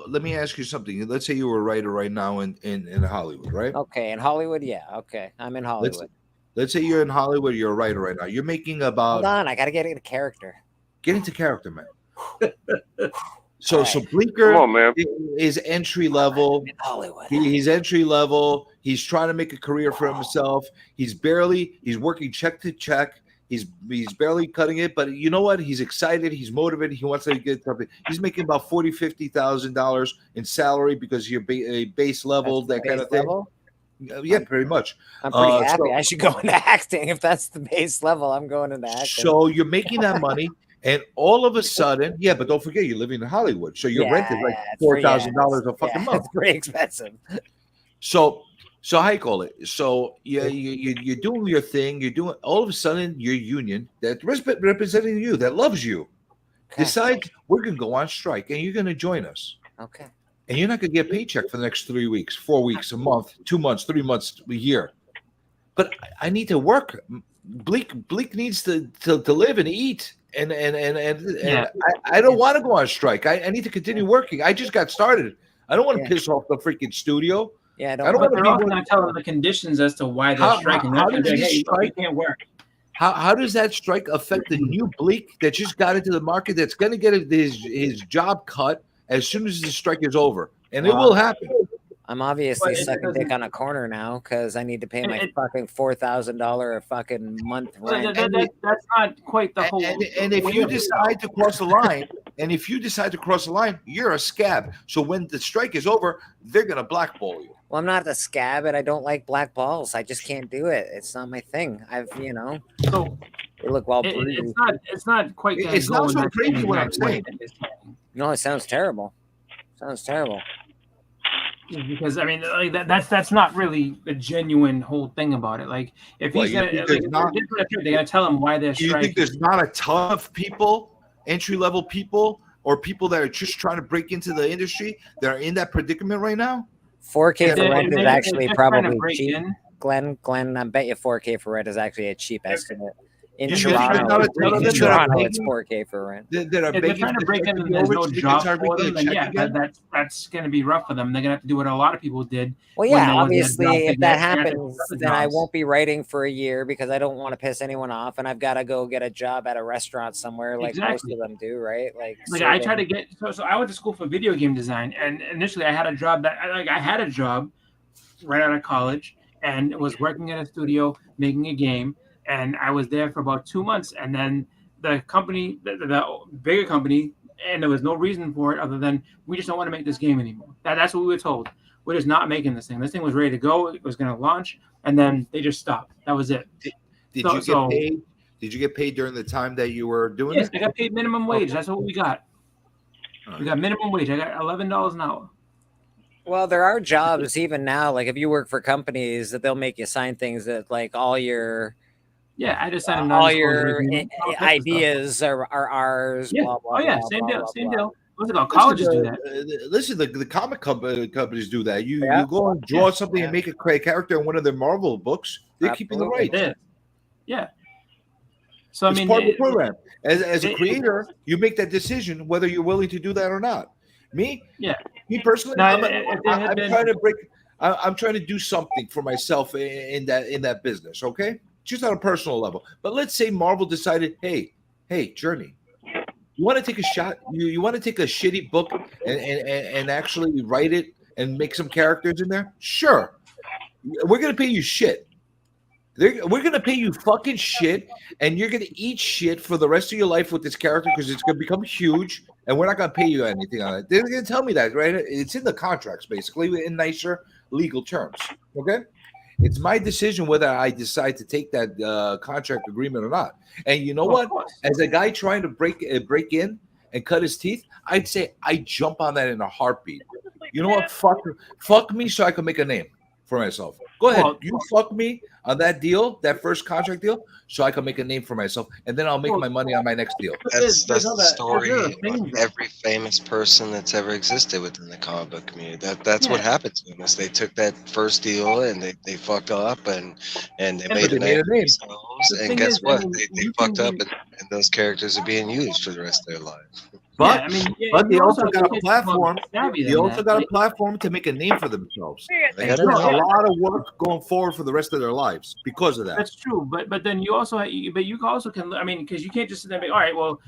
Let me ask you something. Let's say you were a writer right now in Hollywood, right? Okay, in Hollywood, yeah. Okay, I'm in Hollywood. Let's say you're in Hollywood, you're a writer right now. You're making about... Hold on, I got to get into character. Get into character, man. So Bleeker is entry level. In Hollywood. He's entry level. He's trying to make a career for himself. He's working check to check. He's barely cutting it, but you know what? He's excited. He's motivated. He wants to get something. He's making about $40,000-$50,000 in salary because you're a base level, that kind of thing. Level? Yeah, pretty much. I'm pretty happy. I should go into acting. If that's the base level, I'm going into acting. So you're making that money, and all of a sudden, but don't forget, you're living in Hollywood, so your rent is like $4,000 a fucking month. It's pretty expensive. So how you call it? So you're doing your thing. You're doing, all of a sudden your union that representing you, that loves you, decides we're gonna go on strike, and you're gonna join us. Okay. And you're not gonna get a paycheck for the next 3 weeks, 4 weeks, a month, 2 months, 3 months, a year. But I need to work. Bleak needs to live and eat. And I don't want to go on strike. I need to continue working. I just got started. I don't want to piss off the freaking studio. Yeah, I don't want to. They're also going to tell them the conditions as to why they're striking. How does this strike can't work? How does that strike affect the new Bleak that just got into the market, that's going to get his job cut as soon as the strike is over? And it will happen. I'm obviously sucking dick on a corner now because I need to pay my fucking $4,000 a fucking month rent. That's not quite the whole. And if you decide to cross the line, you're a scab. So when the strike is over, they're gonna blackball you. Well, I'm not a scab, and I don't like black balls. I just can't do it. It's not my thing. So they look well. It's not quite. It's not so crazy what I'm saying. No, it sounds terrible. Because I mean, like that's not really a genuine whole thing about it. Like if he's they're gonna tell him why they're striking. Do you think there's not a ton of people, entry level people, or people that are just trying to break into the industry that are in that predicament right now? 4K for rent is actually probably cheap. Glenn, I bet you 4K for rent is actually a cheap estimate. In Toronto, it's 4K for rent. If they're trying to break in and there's no job for them, then that's going to be rough for them. They're going to have to do what a lot of people did. Well, yeah, obviously, if that happens, then I won't be writing for a year because I don't want to piss anyone off, and I've got to go get a job at a restaurant somewhere, like most of them do, right? Like I tried to get so I went to school for video game design, and initially I had a job right out of college, and was working at a studio making a game. And I was there for about 2 months, and then the company, the bigger company, and there was no reason for it other than we just don't want to make this game anymore. That's what we were told. We're just not making this thing. This thing was ready to go. It was going to launch, and then they just stopped. That was it. Did you get paid? Did you get paid during the time that you were doing it? Yes, I got paid minimum wage. That's what we got. We got minimum wage. I got $11 an hour. Well, there are jobs even now. Like if you work for companies that they'll make you sign things that like all your I just signed all your ideas are ours. Yeah. Blah blah. Yeah, blah, same blah, deal. blah, Same blah. deal. What's it called? Colleges do that. Listen, the comic companies do that. You go and draw something and make a character in one of their Marvel books. They're keeping the rights. Yeah. So it's part of the program. As a creator, you make that decision whether you're willing to do that or not. Me personally, I'm trying to break. I'm trying to do something for myself in that business. Okay, just on a personal level. But let's say Marvel decided, hey, Journey, you want to take a shot? You want to take a shitty book and actually write it and make some characters in there? Sure, we're gonna pay you shit. We're gonna pay you fucking shit, and you're gonna eat shit for the rest of your life with this character because it's gonna become huge, and we're not gonna pay you anything on it. They're gonna tell me that, right? It's in the contracts, basically, in nicer legal terms. Okay, it's my decision whether I decide to take that contract agreement or not. And you know what? As a guy trying to break in and cut his teeth, I'd say I jump on that in a heartbeat. You know what? Fuck me, so I can make a name for myself. Go ahead, you fuck me on that deal, that first contract deal, so I can make a name for myself, and then I'll make my money on my next deal. That's the story of every famous person that's ever existed within the comic book community. That's what happened to them. Is they took that first deal and they fucked up and they made a name for themselves. And guess what? They fucked up and those characters are being used for the rest of their life. But they also got a platform. They also got a platform to make a name for themselves. They had a lot of work going forward for the rest of their lives because of that. That's true, but then you also can. I mean, because you can't just sit there and be, all right, well,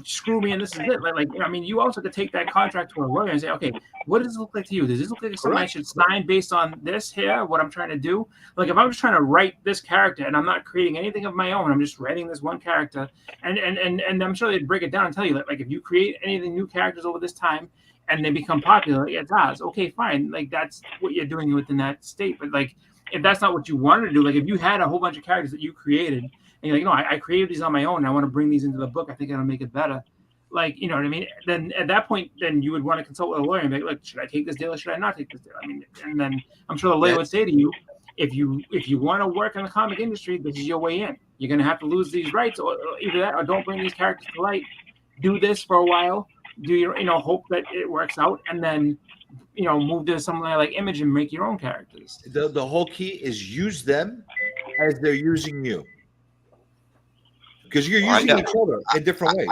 screw me and this is it. Like I mean, you also could take that contract to a lawyer and say, okay, what does this look like to you? Does this look like something I should sign based on this here? What I'm trying to do? Like if I'm just trying to write this character and I'm not creating anything of my own, I'm just writing this one character, and I'm sure they'd break it down and tell you that like if you create any of the new characters over this time and they become popular, it's ours. Okay, fine. Like that's what you're doing within that state. But like if that's not what you wanted to do, like if you had a whole bunch of characters that you created and you're like, no, I created these on my own and I want to bring these into the book, I think it'll make it better. Like, you know what I mean? Then at that point, then you would want to consult with a lawyer and be like, look, should I take this deal or should I not take this deal? I mean, and then I'm sure the lawyer would say to you, if you want to work in the comic industry, this is your way in. You're going to have to lose these rights, or either that, or don't bring these characters to light. Do this for a while. Do your, hope that it works out, and then, move to something like Image and make your own characters. The whole key is use them as they're using you, because you're using each other in different ways.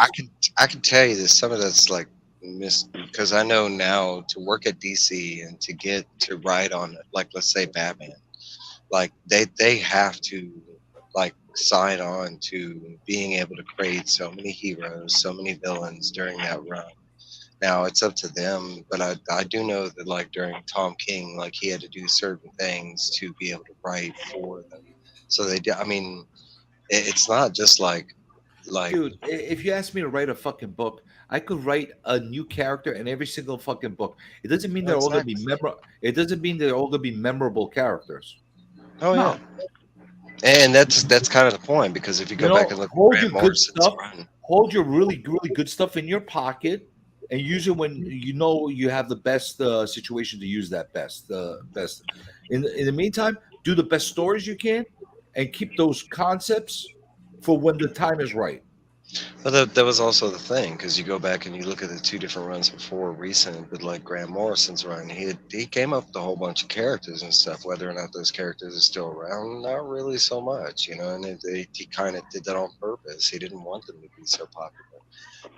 I can tell you that some of that's like missed, because I know now to work at DC and to get to write on, like, let's say Batman, like they have to like sign on to being able to create so many heroes, so many villains during that run. Now it's up to them, but I do know that like during Tom King, like he had to do certain things to be able to write for them. So they did. I mean, it's not just like dude, if you ask me to write a fucking book, I could write a new character in every single fucking book. It doesn't mean they're all gonna be It doesn't mean they're all gonna be memorable characters. Oh yeah, and that's kind of the point, because if you go back and look at Grant Morrison's run, hold your really good stuff in your pocket and use it when you have the best situation to use that best. In the meantime, do the best stories you can and keep those concepts for when the time is right. Well, that was also the thing, because you go back and you look at the two different runs before recent, but like Grant Morrison's run, he came up with a whole bunch of characters and stuff. Whether or not those characters are still around, not really so much, and he kind of did that on purpose. He didn't want them to be so popular.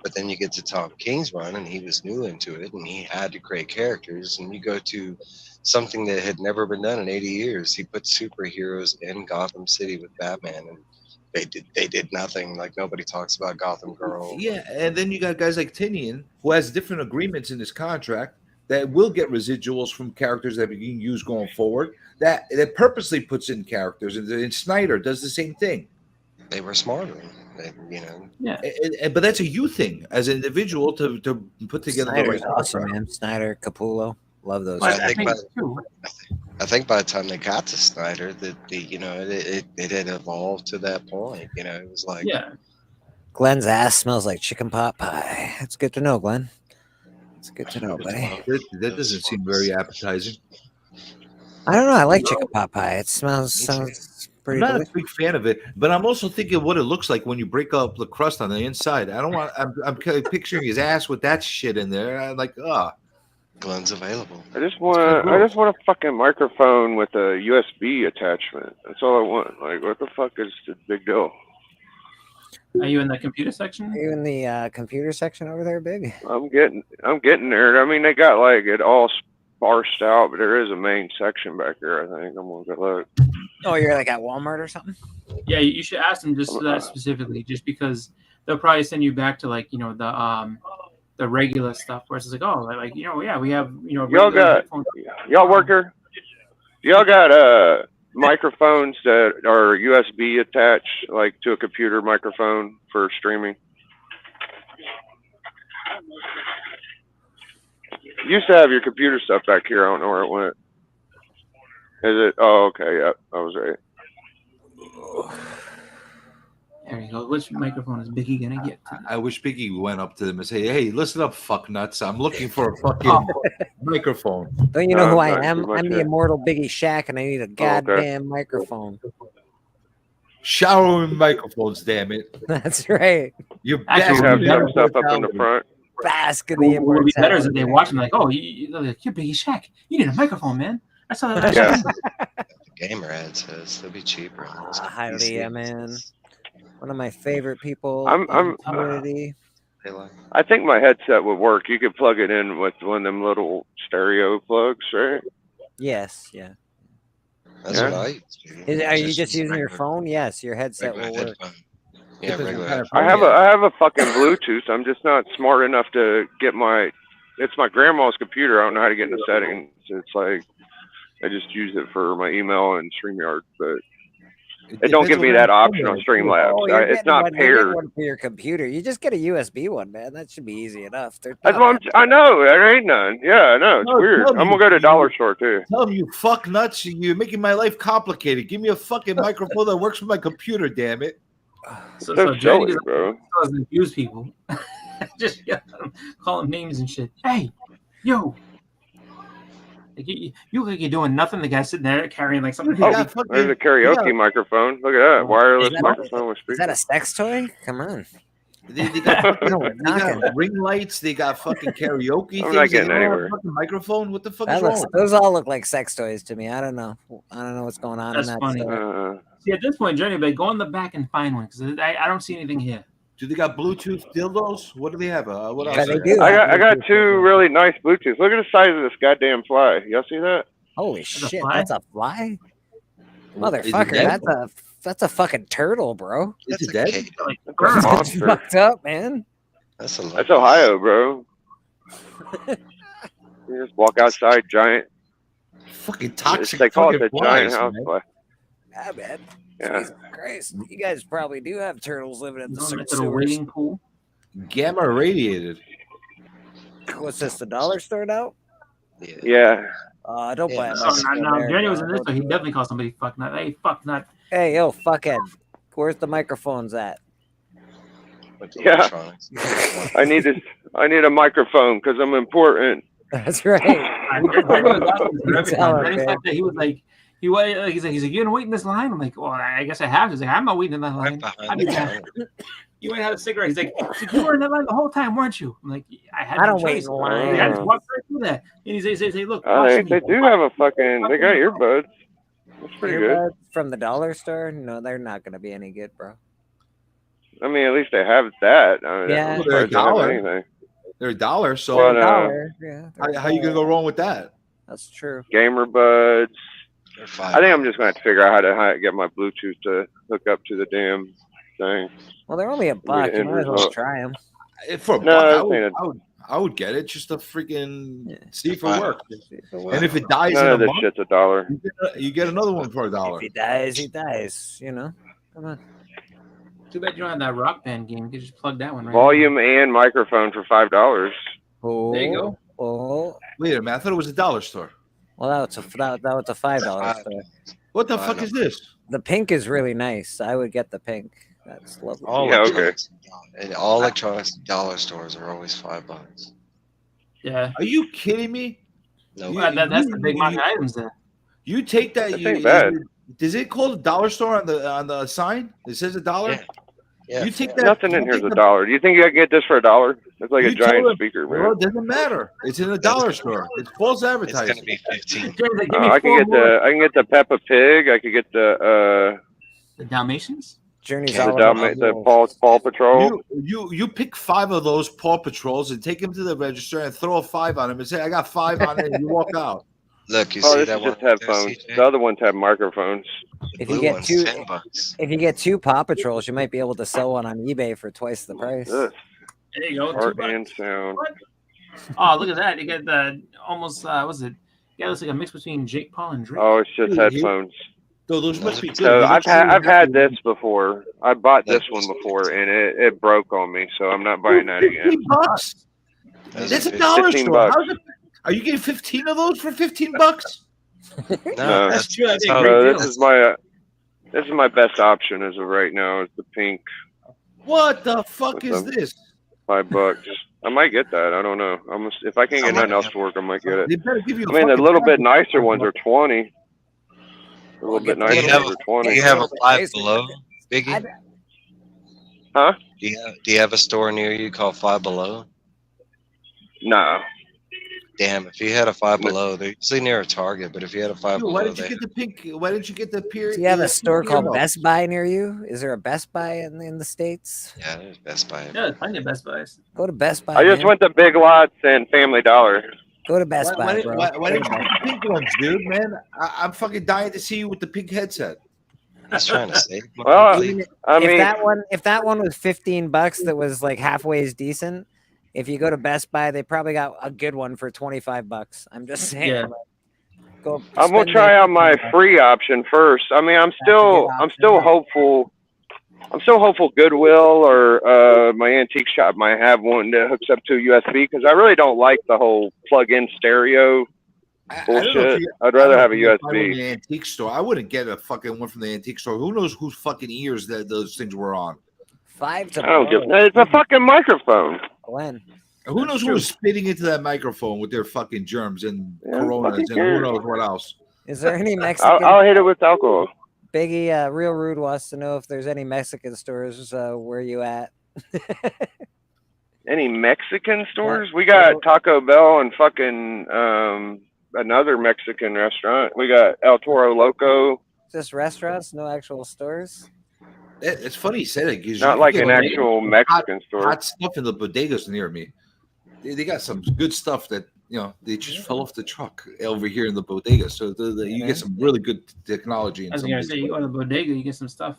But then you get to Tom King's run, and he was new into it, and he had to create characters. And you go to something that had never been done in 80 years. He put superheroes in Gotham City with Batman, and they did nothing. Like nobody talks about Gotham Girl. Yeah, and then you got guys like Tinian, who has different agreements in his contract that will get residuals from characters that are being used going forward. That purposely puts in characters, and Snyder does the same thing. They were smarter, Yeah, but that's a you thing as an individual to put together. Snyder's awesome, man. Snyder, Capullo, love those. I think by the time they got to Snyder, that it had evolved to that point. It was like, Glenn's ass smells like chicken pot pie. That's good to know, Glenn. It's good to know, buddy. That doesn't seem very appetizing. I don't know. I like chicken pot pie. It sounds pretty I'm not delicious. a big fan of it, but I'm also thinking what it looks like when you break up the crust on the inside. I don't want. I'm kind of picturing his ass with that shit in there. I'm like, Glenn's available. I just want a fucking microphone with a USB attachment. That's all I want. Like, what the fuck is the big deal? Are you in the computer section? Are you in the computer section over there, Big? I'm getting there. I mean, they got like it all sparsed out, but there is a main section back there. I think I'm gonna go look. Oh, you're like at Walmart or something? Yeah, you should ask them just that specifically, just because they'll probably send you back to like the regular stuff where it's like, oh, like yeah, we have y'all got worker. Y'all got microphones that are USB attached, like to a computer microphone for streaming. You used to have your computer stuff back here. I don't know where it went. Is it? Oh, okay. Yep, I was right. There you go. Which microphone is Biggie gonna get? I wish Biggie went up to them and say, "Hey, listen up, fuck nuts. I'm looking for a fucking microphone." Don't you know who I am? I'm the immortal Biggie Shaq, and I need a goddamn microphone. Showering microphones, damn it. That's right. You have some stuff up in the front. Bask in the immortality. What would be better is if they watch them like, oh, you're Biggie Shaq. You need a microphone, man. I saw that. Yeah. Gamer ad says they'll be cheaper. Hialeah, man. One of my favorite people. I think my headset would work. You could plug it in with one of them little stereo plugs, right? Yes, yeah. That's what I use. Are you just using your phone? Yes, your headset will work. Yeah, regular. I have a fucking Bluetooth. I'm just not smart enough to get it's my grandma's computer. I don't know how to get in the settings. It's like I just use it for my email and StreamYard, but it don't give me that option on Streamlabs. It's not paired. One for your computer. You just get a USB one, man. That should be easy enough. I know. There ain't none. Yeah, I know. It's weird. I'm gonna go to Dollar Store too. Tell them, you fuck nuts. You're making my life complicated. Give me a fucking microphone that works for my computer, damn it. So Jenny doesn't confuse people. Just call them names and shit. Hey, yo. Like you look like you're doing nothing. The guy sitting there carrying like something. Oh, there's a karaoke microphone. Look at that. Wireless microphone with speakers. Is that a sex toy? Come on. They got ring lights. They got fucking karaoke. I'm not getting anywhere. Fucking microphone. What the fuck is wrong? Those all look like sex toys to me. I don't know. what's going on. That's in that funny. See, at this point, Jenny, go in the back and find one because I don't see anything here. Do they got Bluetooth dildos? What do they have? What else? They do. I got two really nice Bluetooths. Look at the size of this goddamn fly. Y'all see that? Holy shit! That's a fly, motherfucker. That's a fucking turtle, bro. Is it dead? That's fucked up, man. That's Ohio, bro. You just walk outside, giant. Fucking toxic. They call it the giant house fly. Yeah, man. Yeah. Jesus Christ. You guys probably do have turtles living in the sewers. Waiting pool. Gamma irradiated. What's this, the dollar store now? Yeah. Don't buy it. No, Jenny was in this, so he definitely called somebody fuck nut. Hey, fuck nut. Hey, yo, fuckhead. Where's the microphones at? Yeah. I need a microphone because I'm important. That's right. He was like, he's like, you gonna wait in this line? I'm like, well, I guess I have. He's like, I'm not waiting in that line. You went and had a cigarette. He's like, you were in that line the whole time, weren't you? I'm like, I don't wait in line. I just walked right through that. And he says, look. They do have a fucking. They got earbuds. That's pretty good. From the dollar store? No, they're not gonna be any good, bro. I mean, at least they have that. Yeah, they're $1. They're $1. So how you gonna go wrong with that? That's true. Gamer buds. I think I'm just gonna have to figure out how to get my Bluetooth to hook up to the damn thing. Well, they're only $1. You might as well try them. For $1, I would get it just to freaking see if it works. And if it dies none in of this shit's $1. You get another one for $1. If he dies, he dies. You know, come on. Too bad you don't have that Rock Band game. You can just plug that one right. Volume and microphone for $5. Oh, there you go. Oh, wait a minute! I thought it was a dollar store. Well, that was a $5 store. What the fuck is this? The pink is really nice. I would get the pink. That's lovely. All electronics and all electronics dollar stores are always $5. Yeah. Are you kidding me? No. That's the big manga items there. You take that. That ain't bad. Does it call the dollar store on the sign? It says $1. Yeah. You take that. Nothing in here's $1. Do you think I can get this for $1? It's like a giant speaker, man. Well, it doesn't matter. It's in a dollar store. It's false advertising. It's gonna be 15. I can get the Peppa Pig. I could get the Dalmatians. Journey's the Paw Patrol. You pick 5 of those Paw Patrols and take them to the register and throw a 5 on them and say, "I got 5 on it," and you walk out. Look, you see this that is one? just headphones. The other ones have microphones. If you get two Paw Patrols, you might be able to sell one on eBay for twice the price. There you go. Art and sound. Oh, look at that! You get the almost what's it? Yeah, it's like a mix between Jake Paul and Drake. Oh, it's just headphones. So those must be good. So I've had this before. I bought this one before, and it broke on me. So I'm not buying that again. $15. That's a dollar store. Are you getting 15 of those for $15? No, that's true. This is my best option as of right now. Is the pink. What the fuck is this? $5. I might get that. I don't know. If I can't get nothing else to work, I might get it. They better give you I mean, the little bit nicer ones are 20. A little bit nicer ones are 20. Do you have a Five Below, Biggie? Huh? Do you have a store near you called Five Below? No. Damn, if you had a Five Below, they're usually near a Target, but if you had a Five Below, why didn't you get the pink? Why didn't you get the period? Do you have a store called Best Buy near you? Is there a Best Buy in the States? Yeah, there's Best Buy. Yeah, there's plenty of Best Buys. Go to Best Buy. I just went to Big Lots and Family Dollar. Go to Best Buy, bro. Why didn't you get the pink ones, dude? Man, I'm fucking dying to see you with the pink headset. He's trying to save money. Well, if that one was $15, that was like halfway as decent. If you go to Best Buy, they probably got a good one for $25. I'm just saying. Yeah. I'm gonna try out my free option first. I mean, I'm still hopeful. I'm still hopeful Goodwill or my antique shop might have one that hooks up to USB because I really don't like the whole plug-in stereo bullshit. I'd rather have a USB. The antique store. I wouldn't get a fucking one from the antique store. Who knows whose fucking ears that those things were on? It's a fucking microphone. Glenn. Who knows who was spitting into that microphone with their fucking germs and coronas and who knows what else? Is there any Mexican? I'll hit it with alcohol. Biggie, Real Rude wants to know if there's any Mexican stores where you at. Any Mexican stores? We got Taco Bell and fucking another Mexican restaurant. We got El Toro Loco. Just restaurants, no actual stores. It's funny you said it. Not like an actual Mexican store. Hot stuff in the bodegas near me. They got some good stuff that they just fell off the truck over here in the bodega. So you get some really good technology. I was gonna say, you go to the bodega, you get some stuff.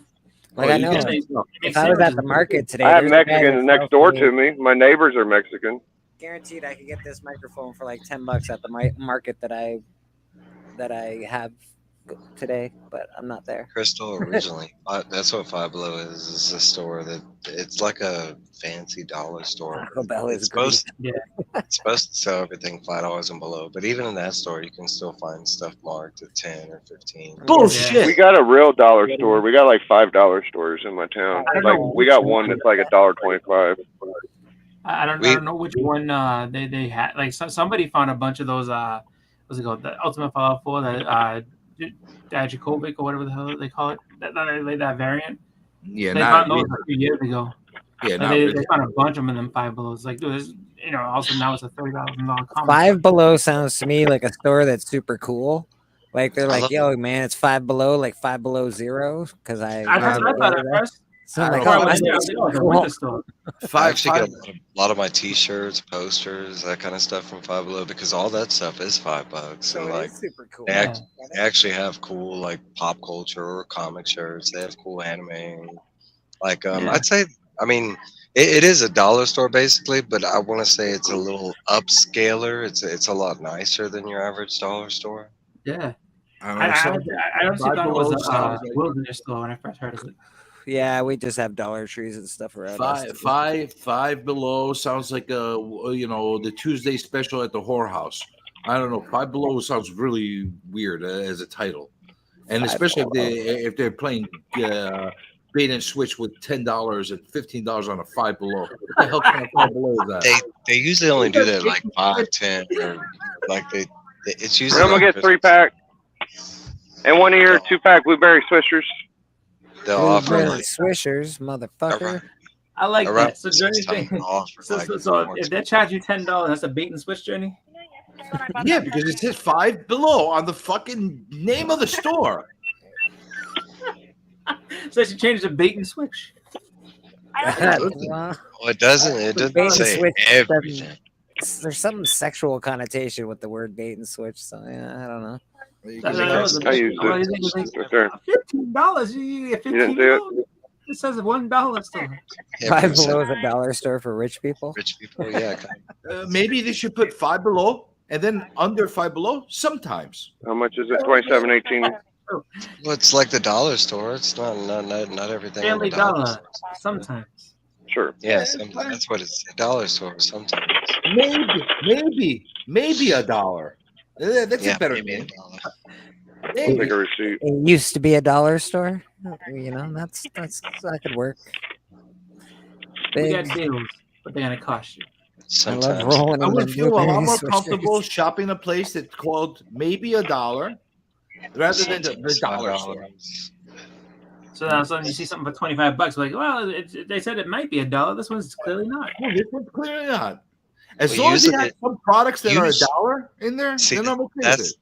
Like I know, if I was at the market today, I have Mexicans next door to me. My neighbors are Mexican. Guaranteed, I could get this microphone for like $10 at the market that I have today, but I'm not there. Crystal originally, that's what Five Below is a store that it's like a fancy dollar store. Taco Bell is it's supposed to sell everything $5 and below, but even in that store, you can still find stuff marked at 10 or 15. Bullshit. We got a real dollar store. We got like $5 stores in my town. Like we got one that's like $1.25. I don't know which one they had. Like somebody found a bunch of those. What's it called? The Ultimate Fallout 4. That Jacobic or whatever the hell they call it. That variant. Yeah, they found those a few years ago. Yeah, they found a bunch of them in them Five Belows. Like, dude, also now it's a $30,000 comic. Five Below sounds to me like a store that's super cool. Like they're like, yo, man, it's Five Below, like Five Below Zero. Because I thought at first. So I'm like, I actually get a lot of my T-shirts, posters, that kind of stuff from Five Below because all that stuff is $5, and like super cool. they actually have cool like pop culture or comic shirts. They have cool anime. Like I'd say, I mean, it is a dollar store basically, but I want to say it's a little upscaler. It's a lot nicer than your average dollar store. Yeah, I honestly thought it was a wilderness store when I first heard of it. Yeah, we just have Dollar Trees and stuff around us. Five Below sounds like the Tuesday special at the whorehouse. I don't know. Five Below sounds really weird as a title, and especially if they're playing bait and switch with $10 and $15 on a Five Below. What the hell kind of Five Below is that? They usually only do that like 5, 10, or like it's usually. I'm gonna get 3-pack, and 1 ear 2-pack blueberry swishers. They'll offer like swishers, motherfucker. I like that. So Journey, so if they charge you $10, that's a bait and switch, Journey. Yeah, because it says Five Below on the fucking name of the store. So they should change the bait and switch. Well, it doesn't. It doesn't say everything. There's some sexual connotation with the word bait and switch. So yeah, I don't know. I use it. $15. You get $15. It says $1 store. Five Below is a dollar store for rich people. Rich people, yeah. Maybe they should put Five Below and then under Five Below sometimes. How much is it? $27.18. Well, it's like the dollar store. It's not everything. Family Dollar sometimes. Sure. Yeah, that's what it's. A dollar store sometimes. Maybe a dollar. That's a better name. Take a receipt. It used to be a dollar store. You know, that could work. We got deals, but they're gonna cost you. Sometimes. I would feel a lot more comfortable shopping a place that's called maybe a dollar rather than the dollar store. So now suddenly you see something for $25, like, well, they said it might be $1. This one's clearly not. No, this one's clearly not. As long as you have some products that are $1 in there, then I'm okay with it.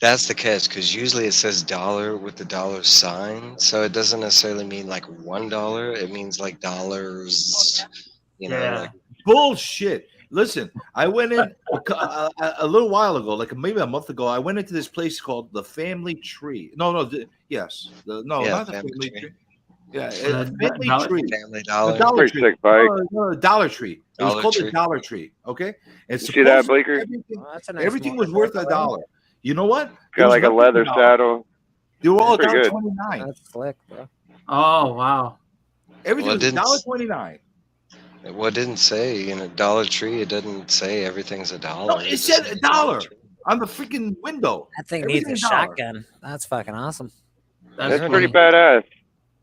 That's the catch, because usually it says dollar with the dollar sign, so it doesn't necessarily mean like $1. It means like dollars. You know, like bullshit. Listen, I went in a little while ago, like maybe a month ago. I went into this place called the Family Tree. Not the Family Tree. Yeah, Family Tree. Family Dollar. Dollar Tree. Sick bike. No, Dollar Tree. It was called the Dollar Tree. Okay. And you see that, Bleeker? Everything was worth $1. You know what? Got like a leather saddle. They were all Pretty good. $1.29. That's slick, bro. Oh wow. Everything was $1.29. Well, it didn't say in a Dollar Tree. It doesn't say everything's $1. No, it said $1 on the freaking window. That thing needs a shotgun. That's fucking awesome. That's pretty badass.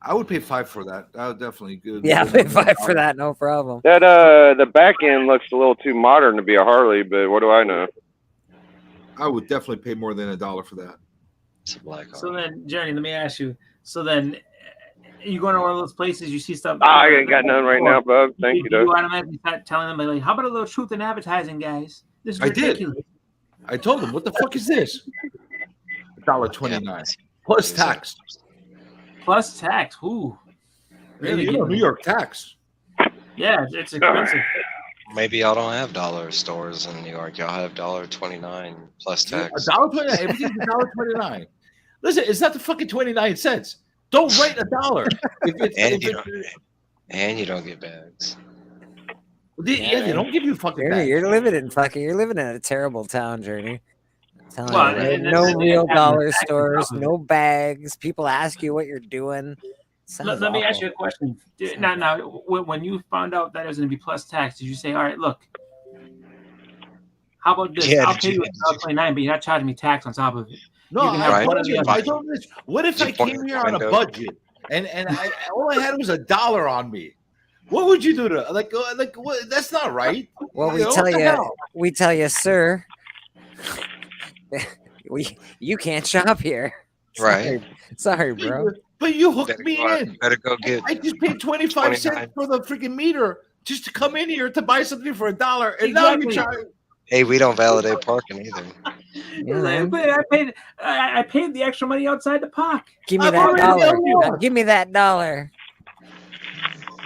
I would pay $5 for that. That would definitely good. Yeah, I'd pay $5 for that, no problem. That the back end looks a little too modern to be a Harley, but what do I know? I would definitely pay more than $1 for that. It's a black So then, Jeremy, let me ask you. So then, you go to one of those places, you see stuff. I ain't got none right now, bub. Thank you, though. You automatically start telling them, like, how about a little truth in advertising, guys? This is ridiculous. I told them, what the fuck is this? $1.29 plus tax. Plus tax. Ooh. Really, you know, New York tax. Yeah, it's expensive. Maybe y'all don't have dollar stores in New York. Y'all have $1.29 plus tax. $1.29. Everything's $1.29. Listen, it's not the fucking 29 cents. Don't write $1. And you don't get bags. Yeah, they don't give you fucking bags. You're living in a terrible town, Journey. No real dollar stores, no bags. People ask you what you're doing. Let me ask you a question. Now, when you found out that it was going to be plus tax, did you say, all right, look, how about this? I'll pay you $1.29, but you're not charging me tax on top of it. No, I told this. What if I came here on a budget and all I had was $1 on me? What would you do to like what? That's not right. Well, we tell you, sir, you can't shop here. Right. Sorry, bro. But you hooked me in. Better go get. I just paid 25 cents for the freaking meter just to come in here to buy something for $1, and now you charge. Hey, we don't validate parking either. Yeah, but I paid the extra money outside the park. Give me that $1. Give me that $1.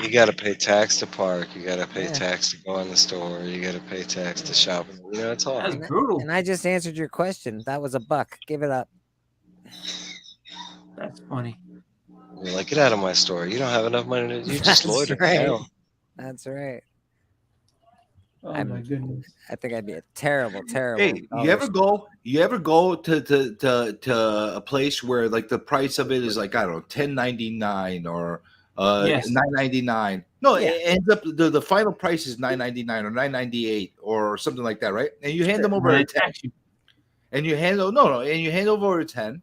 You got to pay tax to park. You got to pay tax to go in the store. You got to pay tax to shop. You know, it's all. That's brutal. And I just answered your question. That was $1. Give it up. That's funny. You're like, get out of my store. You don't have enough money to. You just loiter. Right. That's right. Oh my goodness! I think I'd be a terrible. Hey, you ever go to a place where like the price of it is like, I don't know, $10.99 or $9.99? No, it ends up the final price is $9.99 or $9.98 or something like that, right? And you hand them over a 10, and you hand over a 10,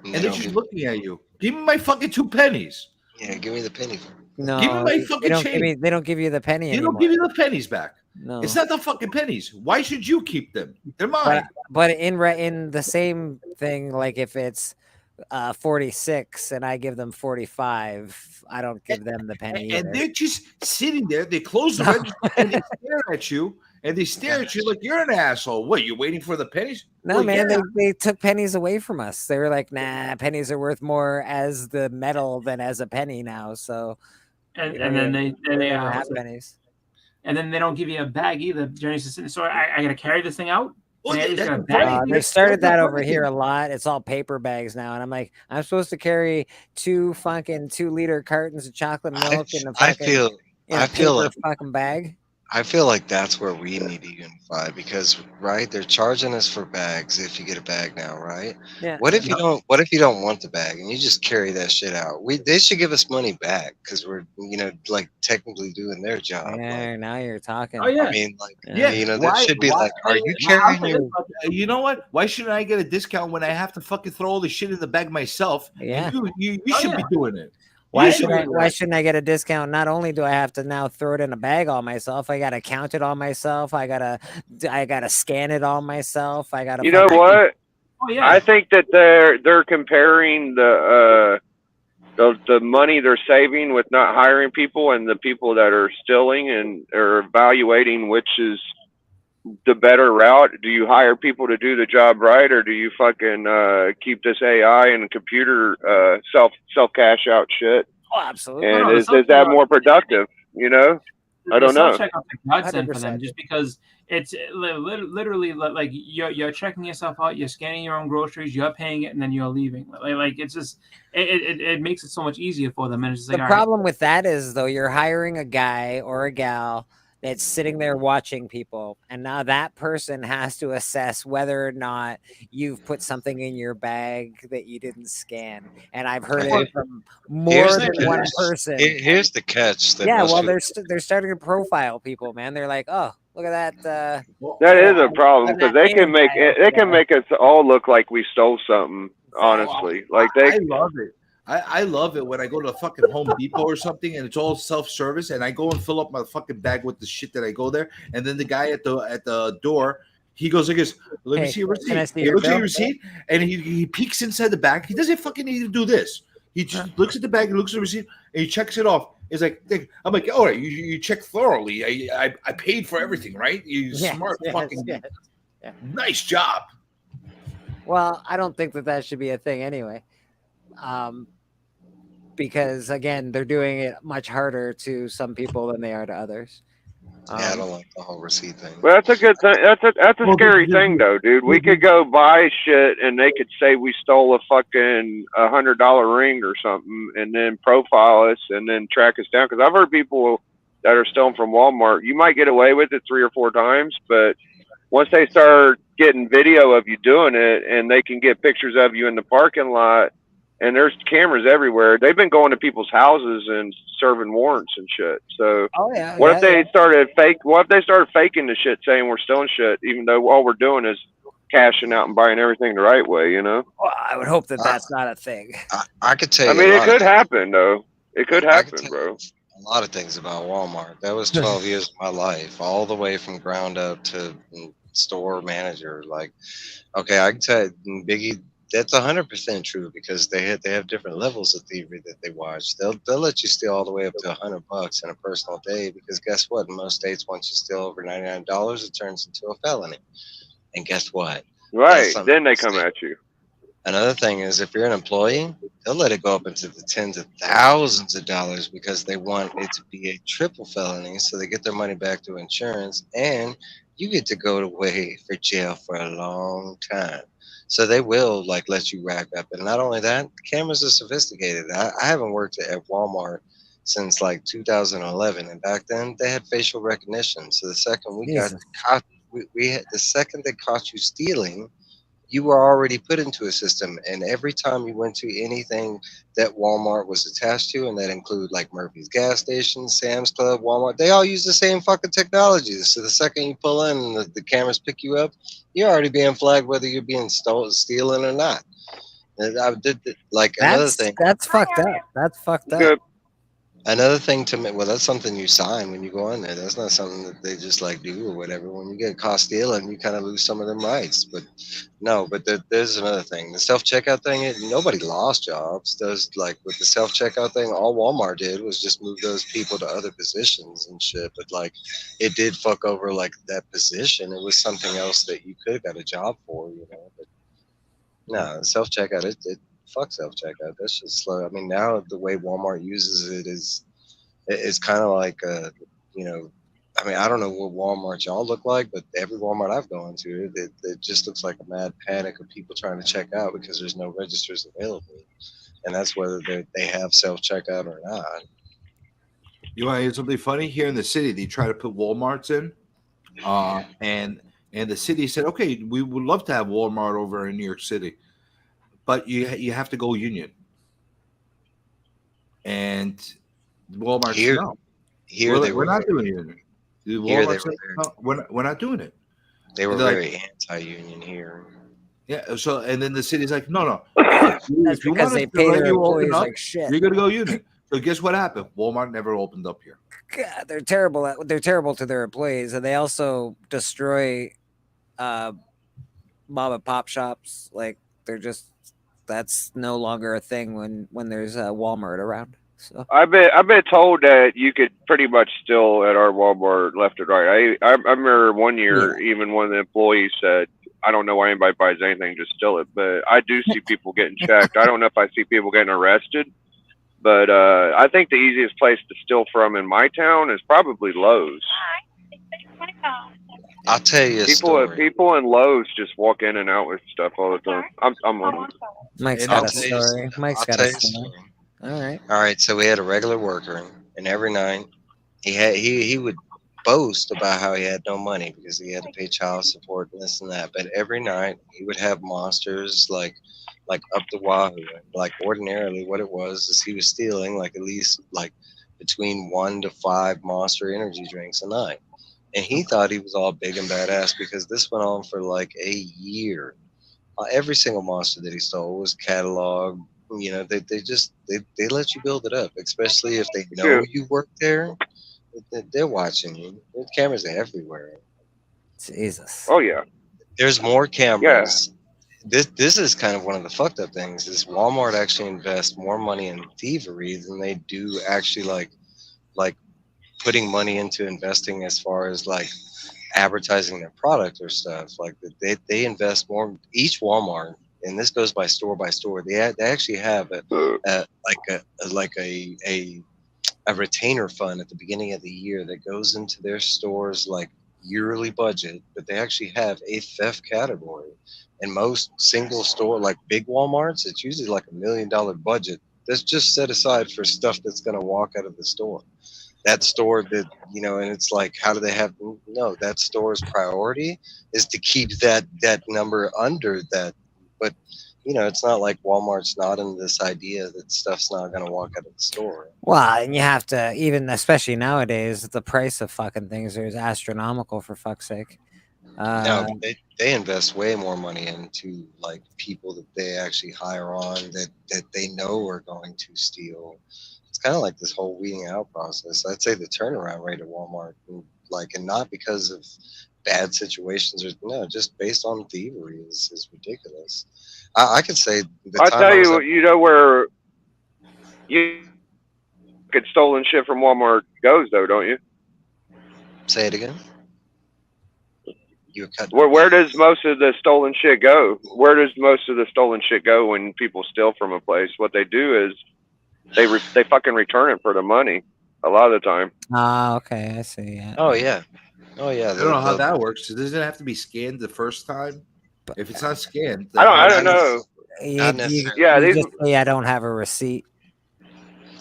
and they're just looking at you. Give me my fucking 2 pennies. Yeah, give me the penny. No, give me my fucking change. They don't give you the penny They anymore. don't give you the pennies back. No, it's not the fucking pennies. Why should you keep them? They're mine. But in the same thing, like if it's 46 and I give them 45, I don't give them the penny. And they're just sitting there. They close the register and they stare at you. And they stare at you like you're an asshole. What, you waiting for the pennies? No, well, man, they took pennies away from us. They were like, nah, pennies are worth more as the metal than as a penny now. So, and then they have pennies. And then they don't give you a bag either. So I got to carry this thing out. Well, they've started that over here a lot. It's all paper bags now, and I'm like, I'm supposed to carry 2 2-liter cartons of chocolate milk in a fucking paper fucking bag. I feel like that's where we need to unify because, right, they're charging us for bags if you get a bag now, right? Yeah. What if you don't? What if you don't want the bag and you just carry that shit out? They should give us money back because we're, like technically doing their job. Yeah, now you're talking. Oh yeah. I mean, like, there should be like, are you carrying your? You know what? Why shouldn't I get a discount when I have to fucking throw all the shit in the bag myself? Yeah. You should be doing it. Why shouldn't I get a discount? Not only do I have to now throw it in a bag all myself, I gotta count it all myself. I gotta scan it all myself. I gotta. You know what? Oh, yeah. I think that they're comparing the money they're saving with not hiring people and the people that are stealing, and are evaluating which is the better route. Do you hire people to do the job right, or do you fucking keep this AI and computer self cash out shit? Oh, absolutely. And is that more productive? You know, I don't know. Godsend for them, just because it's literally like you're checking yourself out, you're scanning your own groceries, you're paying it, and then you're leaving. Like it's just it makes it so much easier for them. And it's just the problem with that is though, you're hiring a guy or a gal that's sitting there watching people, and now that person has to assess whether or not you've put something in your bag that you didn't scan. And I've heard it from more than one person. Here's the catch. They're starting to profile people, man. They're like, oh, look at that. That is a problem because they can make us all look like we stole something. Honestly, like I love it. I love it when I go to a fucking Home Depot or something and it's all self-service and I go and fill up my fucking bag with the shit that I go there, and then the guy at the door, he goes, let me see your receipt. He looks at your receipt and he peeks inside the bag. He doesn't fucking need to do this. He just looks at the bag and looks at the receipt and he checks it off. He's like, I'm like, all right, you check thoroughly. I paid for everything, right? You smart fucking nice job. Well, I don't think that should be a thing anyway. Because again, they're doing it much harder to some people than they are to others. I don't like the whole receipt thing. Well, that's a good thing. That's a scary thing, though, dude. We could go buy shit, and they could say we stole a fucking $100 ring or something, and then profile us, and then track us down. Because I've heard people that are stealing from Walmart. You might get away with it 3 or 4 times, but once they start getting video of you doing it, and they can get pictures of you in the parking lot. And there's cameras everywhere. They've been going to people's houses and serving warrants and shit. So, what if they started faking the shit, saying we're stealing shit, even though all we're doing is cashing out and buying everything the right way? You know. Well, I would hope that's not a thing. I could tell you. I mean, it could happen, though. It could happen, bro. A lot of things about Walmart. That was 12 years of my life, all the way from ground up to store manager. Like, okay, I can tell you, Biggie. That's 100% true because they have different levels of thievery that they watch. They'll let you steal all the way up to $100 in a personal day because guess what? In most states, once you steal over $99, it turns into a felony. And guess what? Right. Then they come at you. Another thing is if you're an employee, they'll let it go up into the tens of thousands of dollars because they want it to be a triple felony, so they get their money back through insurance, and you get to go away for jail for a long time. So they will let you rack up. And not only that, the cameras are sophisticated. I haven't worked at Walmart since 2011. And back then they had facial recognition. So the second the second they caught you stealing, you were already put into a system. And every time you went to anything that Walmart was attached to, and that include Murphy's gas station, Sam's Club, Walmart, they all use the same fucking technology. So the second you pull in and the cameras pick you up, you're already being flagged whether you're being stealing or not. I did like another thing. That's fucked up. That's fucked up. Good. Another thing to me, well, that's something you sign when you go in there. That's not something that they just like do or whatever. When you get caught stealing, you kind of lose some of them rights. But no, but there's another thing. The self-checkout thing, nobody lost jobs. There's like with the self-checkout thing, all Walmart did was just move those people to other positions and shit. But like, it did fuck over like that position. It was something else that you could have got a job for, you know. But no, self-checkout, it fuck self-checkout. That's just slow. I mean, now the way Walmart uses it is, it's kind of like, you know, I mean, I don't know what Walmart y'all look like, but every Walmart I've gone to, it just looks like a mad panic of people trying to check out because there's no registers available. And that's whether they have self-checkout or not. You want to hear something funny? Here in the city, they try to put Walmarts in, and the city said, okay, we would love to have Walmart over in New York City, but you have to go union. And Walmart here, no. Here we're not doing union. Walmart said, no, we're not doing it. They were very anti-union here. Yeah. So and then the city's like, no. That's because they pay their employees like shit. You're gonna go union. So guess what happened? Walmart never opened up here. God, they're terrible. They're terrible to their employees, and they also destroy mom and pop shops. Like that's no longer a thing when there's a Walmart around. So I've been told that you could pretty much steal at our Walmart left and right. I remember one year, even one of the employees said, "I don't know why anybody buys anything, just steal it." But I do see people getting checked. I don't know if I see people getting arrested, but I think the easiest place to steal from in my town is probably Lowe's. I'll tell you a story. People in Lowe's just walk in and out with stuff all the time. I'm one of them. Mike's got a story. Mike's got a story. All right. So we had a regular worker, and every night he would boast about how he had no money because he had to pay child support and this and that. But every night he would have monsters like up the wahoo. Like ordinarily, what it was is he was stealing like at least like between 1 to 5 Monster energy drinks a night, and he thought he was all big and badass because this went on for like a year. Every single Monster that he stole was cataloged. You know, they let you build it up, especially if they know you work there. They're watching you. There's cameras everywhere. Jesus. Oh yeah. There's more cameras. Yeah. This is kind of one of the fucked up things. Is Walmart actually invests more money in thievery than they do actually like putting money into investing as far as like advertising their product or stuff. Like they invest more. Each Walmart. And this goes by store. They actually have a retainer fund at the beginning of the year that goes into their stores like yearly budget, but they actually have a theft category. And most single store, like big Walmarts, it's usually like $1 million budget that's just set aside for stuff that's going to walk out of the store. That store that, you know, and it's like, how do they have, no, that store's priority is to keep that number under that. But, you know, it's not like Walmart's not in this idea that stuff's not going to walk out of the store. Well, and you have to, even especially nowadays, the price of fucking things is astronomical, for fuck's sake. No, they invest way more money into like people that they actually hire on that they know are going to steal. It's kind of like this whole weeding out process. I'd say the turnaround rate at Walmart, like, and not because of bad situations or no, just based on thievery is ridiculous. I could say I'll tell you, you know where you get stolen shit from Walmart goes though, don't you? Say it again. Where does most of the stolen shit go? Where does most of the stolen shit go when people steal from a place? What they do is they fucking return it for the money a lot of the time. Okay, I see. Yeah. Oh yeah. Oh yeah. I don't know how that works. Does it have to be scanned the first time? If it's not scanned, I don't know. I don't have a receipt.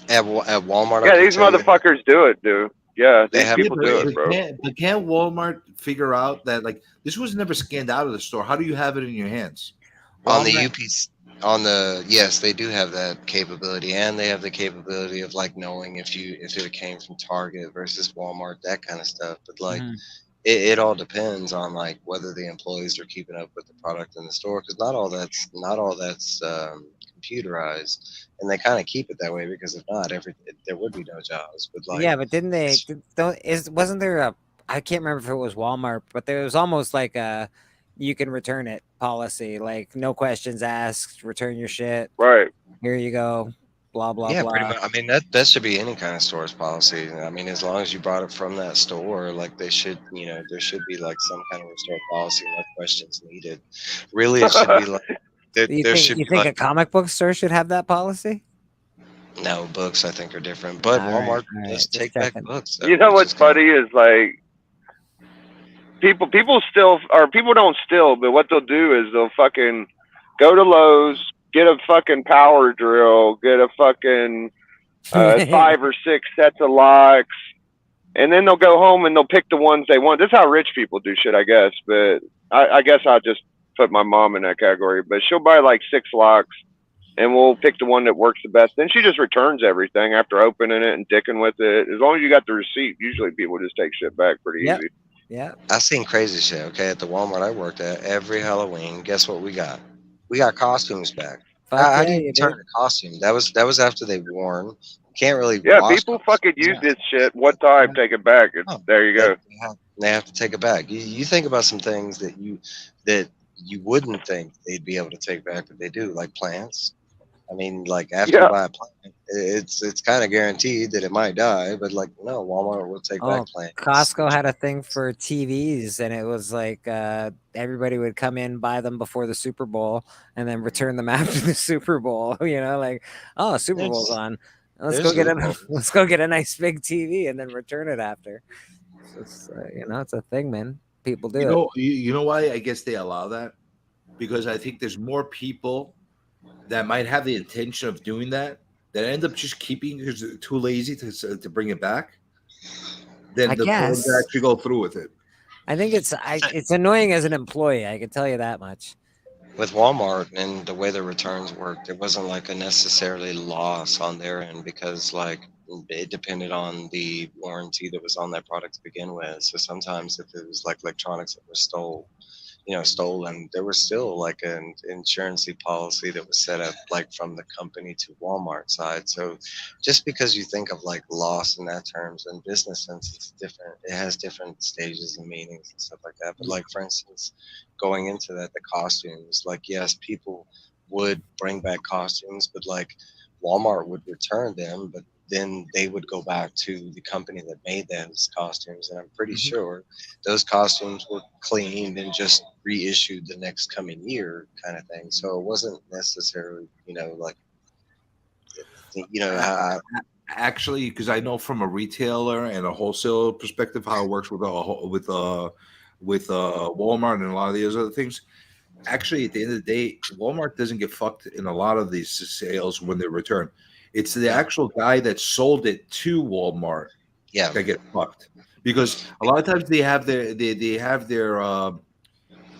At Walmart. Yeah, these motherfuckers do it, dude. Yeah, these people do it, bro. But can't Walmart figure out that like this was never scanned out of the store? How do you have it in your hands? On the UPC, yes, they do have that capability, and they have the capability of like knowing if it came from Target versus Walmart, that kind of stuff. But like, it all depends on like whether the employees are keeping up with the product in the store, because not all that's computerized, and they kind of keep it that way because if not, there would be no jobs. But like, yeah, but didn't they? Wasn't there a? I can't remember if it was Walmart, but there was almost like a you can return it policy, like no questions asked, return your shit. Right. Here you go. Blah blah yeah, blah. pretty much. I mean, that should be any kind of store's policy. I mean, as long as you brought it from that store, like they should, there should be like some kind of store policy, no questions needed. Really, it should be like there should You be think like a comic book store should have that policy? no books. I think are different, but Walmart does take back books. You know what's funny is like people still, or people don't steal, but what they'll do is they'll fucking go to Lowe's, get a fucking power drill, get a fucking 5 or 6 sets of locks, and then they'll go home and they'll pick the ones they want. This is how rich people do shit, I guess. But I guess I'll just put my mom in that category. But she'll buy like 6 locks, and we'll pick the one that works the best. Then she just returns everything after opening it and dicking with it. As long as you got the receipt, usually people just take shit back pretty easy. Yeah. I've seen crazy shit. Okay, at the Walmart I worked at, every Halloween, guess what we got? We got costumes back. How do you return a costume? That was after they've worn. Can't really. Yeah, people fucking use this shit. What time? Take it back. There you go. They have to take it back. You think about some things that you wouldn't think they'd be able to take back, but they do, like plants. I mean, like after you buy a plant, it's kind of guaranteed that it might die, but like no, Walmart will take back plants. Costco had a thing for TVs, and it was like everybody would come in, buy them before the Super Bowl, and then return them after the Super Bowl. Like, oh, Super Bowl's on. Let's go get a nice big TV and then return it after. It's, it's a thing, man. People do it. You know why I guess they allow that? Because I think there's more people that might have the intention of doing that end up just keeping because they're too lazy to bring it back. Then the ones that actually go through with it. I think it's annoying as an employee. I can tell you that much. With Walmart and the way the returns worked, it wasn't like a necessarily loss on their end because like it depended on the warranty that was on that product to begin with. So sometimes if it was like electronics that were stolen, there was still like an insurance policy that was set up like from the company to Walmart side. So just because you think of like loss in that terms, in business sense, it's different. It has different stages and meanings and stuff like that. But like for instance, going into that, the costumes, like yes, people would bring back costumes, but like Walmart would return them, but then they would go back to the company that made those costumes. And I'm pretty sure those costumes were cleaned and just reissued the next coming year kind of thing. So it wasn't necessarily, actually, because I know from a retailer and a wholesale perspective how it works with Walmart and a lot of these other things. Actually, at the end of the day, Walmart doesn't get fucked in a lot of these sales when they return. It's the actual guy that sold it to Walmart that get fucked, because a lot of times they have their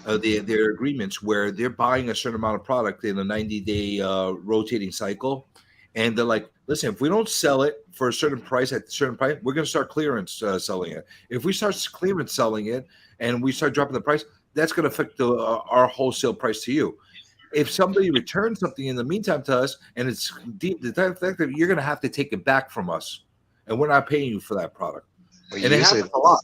agreements where they're buying a certain amount of product in a 90-day rotating cycle, and they're like, listen, if we don't sell it for a certain price at a certain price, we're going to start clearance selling it. If we start clearance selling it and we start dropping the price, that's going to affect our wholesale price to you. If somebody returns something in the meantime to us and it's deep, you're going to have to take it back from us, and we're not paying you for that product. Well, and it happens a lot.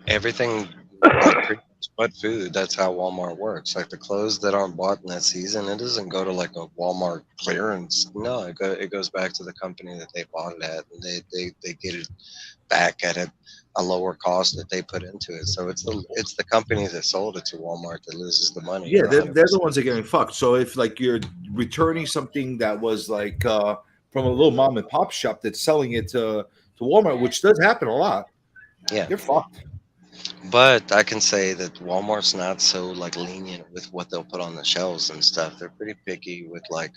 Everything, like pretty much but food, that's how Walmart works. Like the clothes that aren't bought in that season, it doesn't go to like a Walmart clearance. No, it goes back to the company that they bought it at, and they get it back at a lower cost that they put into it. So it's the company that sold it to Walmart that loses the money. Yeah, they're the ones that are getting fucked. So if like you're returning something that was like from a little mom and pop shop that's selling it to Walmart, which does happen a lot, you're fucked. But I can say that Walmart's not so like lenient with what they'll put on the shelves and stuff. They're pretty picky with like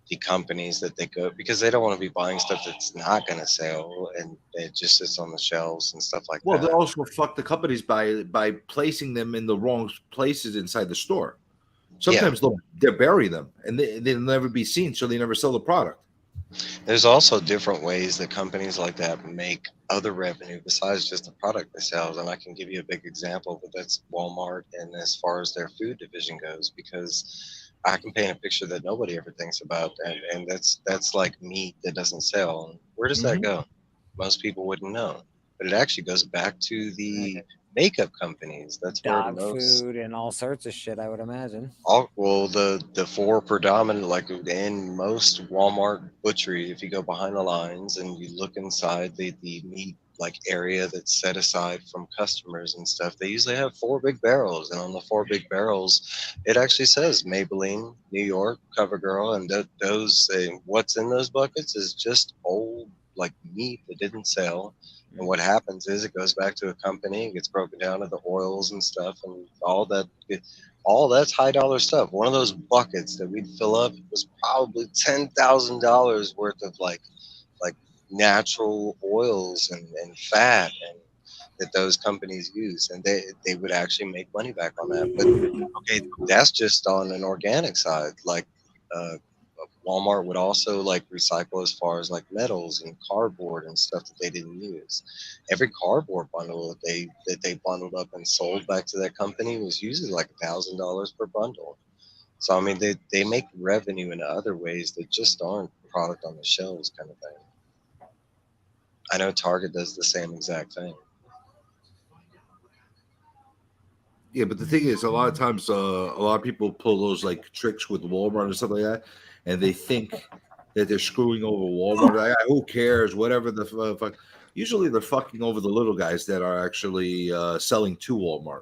the companies that they go, because they don't want to be buying stuff that's not going to sell and it just sits on the shelves and stuff like that. Well, they also fuck the companies by placing them in the wrong places inside the store. Sometimes they'll bury them and they'll never be seen, so they never sell the product. There's also different ways that companies like that make other revenue besides just the product they sell. And I can give you a big example, but that's Walmart and as far as their food division goes, because I can paint a picture that nobody ever thinks about, and that's like meat that doesn't sell. And where does that go? Most people wouldn't know, but it actually goes back to the makeup companies. That's where Dog food and all sorts of shit, I would imagine. the four predominant, like in most Walmart butchery, if you go behind the lines and you look inside the meat like area that's set aside from customers and stuff, they usually have 4 big barrels, and on the 4 big barrels it actually says Maybelline, New York, CoverGirl, and those what's in those buckets is just old like meat that didn't sell. And what happens is it goes back to a company, it gets broken down into oils and stuff, and all that's high dollar stuff. One of those buckets that we'd fill up was probably $10,000 worth of like natural oils and fat and that those companies use, and they would actually make money back on that. But okay, that's just on an organic side. Like Walmart would also like recycle as far as like metals and cardboard and stuff that they didn't use. Every cardboard bundle that they bundled up and sold back to that company was usually like $1,000 per bundle. So I mean they make revenue in other ways that just aren't product on the shelves kind of thing. I know Target does the same exact thing. Yeah, but the thing is, a lot of times, a lot of people pull those like tricks with Walmart and stuff like that, and they think that they're screwing over Walmart. Like, who cares? Whatever the fuck. Usually, they're fucking over the little guys that are actually selling to Walmart.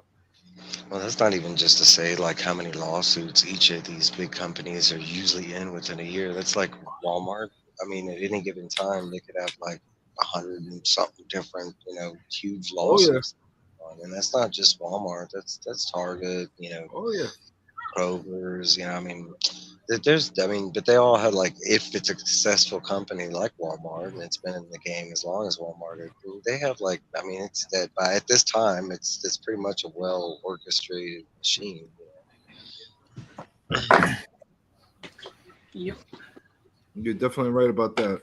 Well, that's not even just to say like how many lawsuits each of these big companies are usually in within a year. That's like Walmart. I mean, at any given time, they could have like 100 and something different, huge lawsuits. Oh, yeah. And that's not just Walmart. That's Target, Oh yeah. Kroger's, I mean, but they all had like, if it's a successful company like Walmart and it's been in the game as long as Walmart, they have like, I mean, it's that by at this time, it's pretty much a well orchestrated machine. Yep. You're definitely right about that.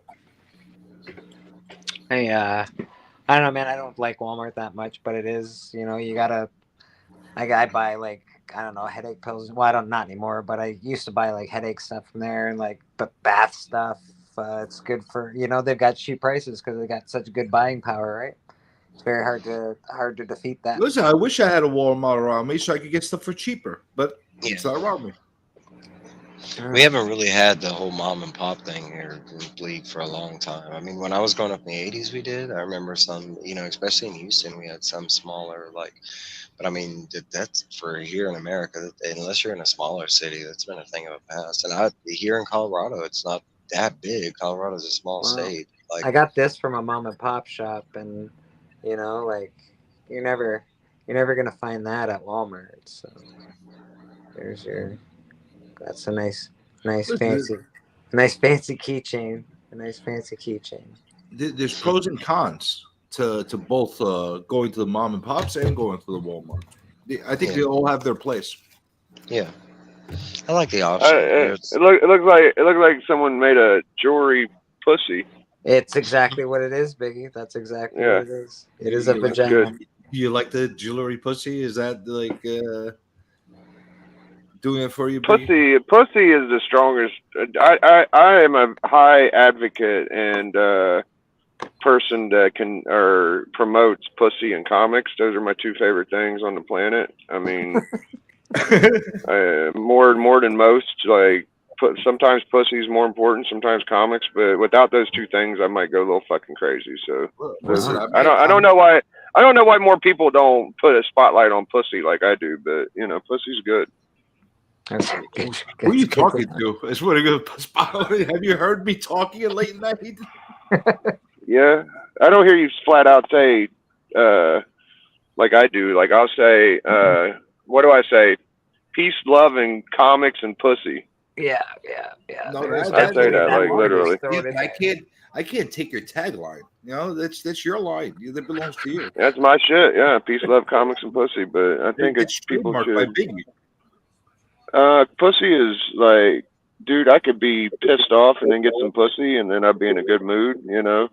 Hey, I don't know, man. I don't like Walmart that much, but it is, you gotta. I buy like, I don't know, headache pills. Well, not anymore, but I used to buy like headache stuff from there and like bath stuff. It's good for, they've got cheap prices because they got such good buying power, right? It's very hard to defeat that. Listen, I wish I had a Walmart around me so I could get stuff for cheaper, but it's not around me. We haven't really had the whole mom and pop thing here in Bleak for a long time. I mean, when I was growing up in the 80s, we did. I remember some, especially in Houston, we had some smaller, but I mean, that's for here in America, unless you're in a smaller city, that's been a thing of the past. And here in Colorado, it's not that big. Colorado's a small state. I got this from a mom and pop shop, and, you're never going to find that at Walmart. So that's a nice fancy keychain. A nice fancy keychain. There's pros and cons to both going to the mom and pops and going to the Walmart. I think they all have their place. Yeah, I like the option. It looks like someone made a jewelry pussy. It's exactly what it is, Biggie. That's exactly what it is. It is a vagina. Good. You like the jewelry pussy? Is that like doing it for you, Biggie? Pussy is the strongest. I am a high advocate and person that can or promotes pussy in comics. Those are my 2 favorite things on the planet. I mean, more than most. Like, sometimes pussy is more important, sometimes comics. But without those 2 things, I might go a little fucking crazy. So I don't know why. I don't know why more people don't put a spotlight on pussy like I do. But pussy's good. Who are you talking to? It's what a good spotlight. Have you heard me talking at late night? Yeah, I don't hear you flat out say like I do. Like I'll say, what do I say? Peace, love, and comics and pussy. Yeah. No, I say that like literally. Yeah, I can't take your tagline. That's your line. That belongs to you. That's my shit. Yeah, peace, love, comics, and pussy. But I think it's people should. By pussy is like dude, I could be pissed off and then get some pussy, and then I'd be in a good mood. You know,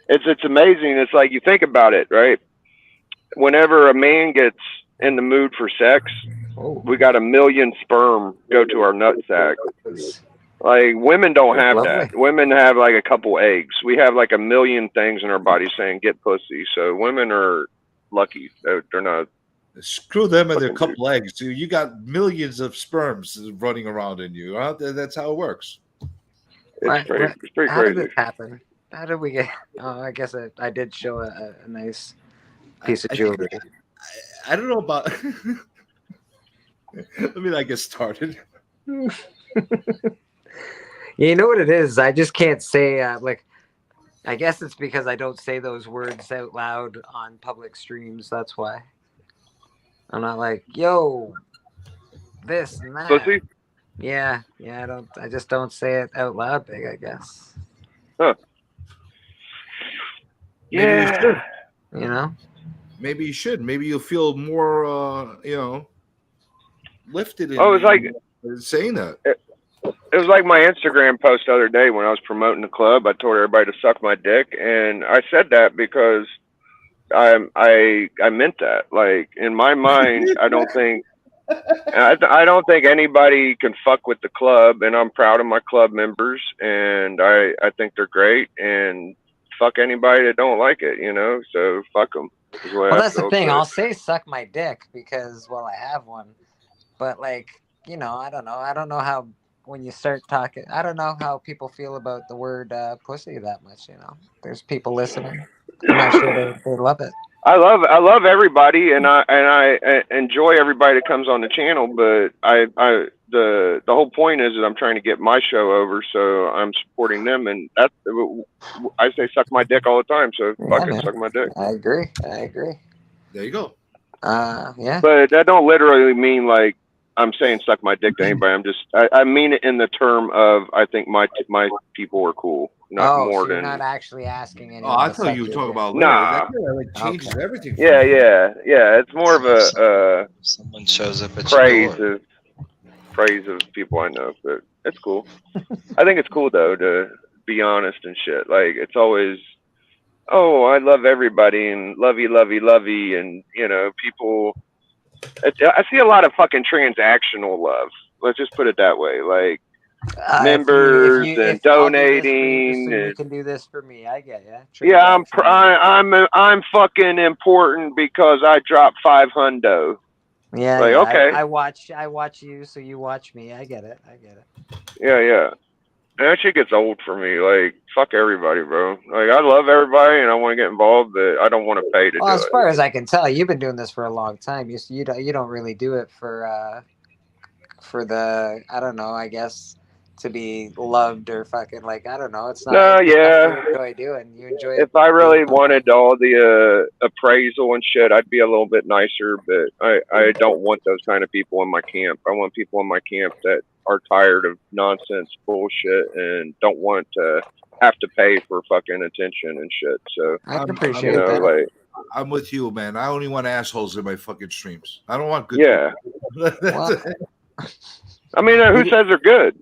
it's amazing. It's like you think about it, right? Whenever a man gets in the mood for sex, we got 1 million sperm go to our nutsack. Like women don't have that. Women have like a couple eggs. We have like 1 million things in our body saying get pussy. So women are lucky. They're not. Screw them and their couple eggs. Dude. You got millions of sperms running around in you. Huh? That's how it works. It's pretty crazy. How did it happen? How did we get? Oh, I guess I did show a nice piece of jewelry. I don't know about. Let me not get started. You know what it is? I just can't say like. I guess it's because I don't say those words out loud on public streams. That's why. I'm not like, yo, this and that. Pussy? Yeah. I just don't say it out loud big, I guess. Huh. Yeah. You know? Maybe you should. Maybe you'll feel more lifted in it's like saying that. It was like my Instagram post the other day when I was promoting the club. I told everybody to suck my dick, and I said that because I meant that. Like in my mind, I don't think anybody can fuck with the club, and I'm proud of my club members, and I think they're great, and fuck anybody that don't like it, you know. So fuck them. Well, that's the thing. I'll say suck my dick because I have one, but like I don't know. I don't know how when you start talking. I don't know how people feel about the word pussy that much. You know, there's people listening. I'm not sure they love it. I love everybody, and I enjoy everybody that comes on the channel. But the whole point is that I'm trying to get my show over, so I'm supporting them, and that's I say suck my dick all the time. So fucking suck my dick. I agree. There you go. Yeah. But that don't literally mean like I'm saying suck my dick to anybody. I mean it in the term of I think my people are cool. Not more so you're than not actually asking anyone. Oh, I thought you were talking about nah. That like changes everything. Yeah. It's more of a someone shows up at praise of people I know, but it's cool. I think it's cool though to be honest and shit. Like it's always, oh, I love everybody and lovey, and people. I see a lot of fucking transactional love. Let's just put it that way. Like. Members and donating. You can do this for me. I get you. Yeah, I'm fucking important because I dropped $500. Yeah, like, okay. I watch you, so you watch me. I get it. Yeah. And that shit gets old for me. Like, fuck everybody, bro. Like, I love everybody and I want to get involved, but I don't want to pay to do it. As far as I can tell, you've been doing this for a long time. You don't really do it for the I don't know. I guess. To be loved or fucking like I don't know. It's not. No, yeah. You enjoy doing. You enjoy. If I really wanted all the appraisal and shit, I'd be a little bit nicer. But I don't want those kind of people in my camp. I want people in my camp that are tired of nonsense bullshit and don't want to have to pay for fucking attention and shit. So I can appreciate that. Like, I'm with you, man. I only want assholes in my fucking streams. I don't want good. Yeah. I mean, who says they're good?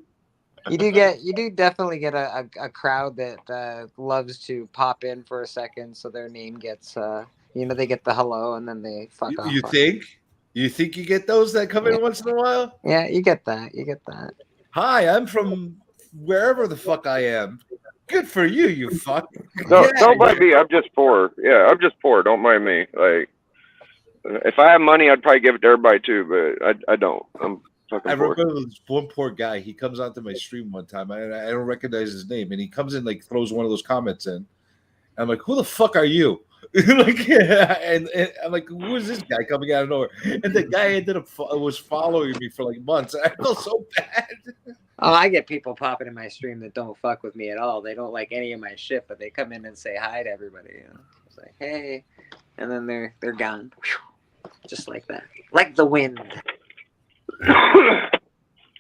You do definitely get a crowd that loves to pop in for a second, so their name gets they get the hello and then they fuck off. You think you get those that come in once in a while? Yeah, you get that. Hi, I'm from wherever the fuck I am. Good for you, you fuck. Don't mind me. I'm just poor. Yeah, I'm just poor. Don't mind me. Like, if I have money, I'd probably give it to everybody too, but I don't. I remember this one poor guy. He comes onto my stream one time. I don't recognize his name, and he comes in like throws one of those comments in. I'm like, "Who the fuck are you?" and I'm like, "Who is this guy coming out of nowhere?" And the guy ended up was following me for like months. I felt so bad. Oh, I get people popping in my stream that don't fuck with me at all. They don't like any of my shit, but they come in and say hi to everybody. It's like, hey, and then they're gone, just like that, like the wind.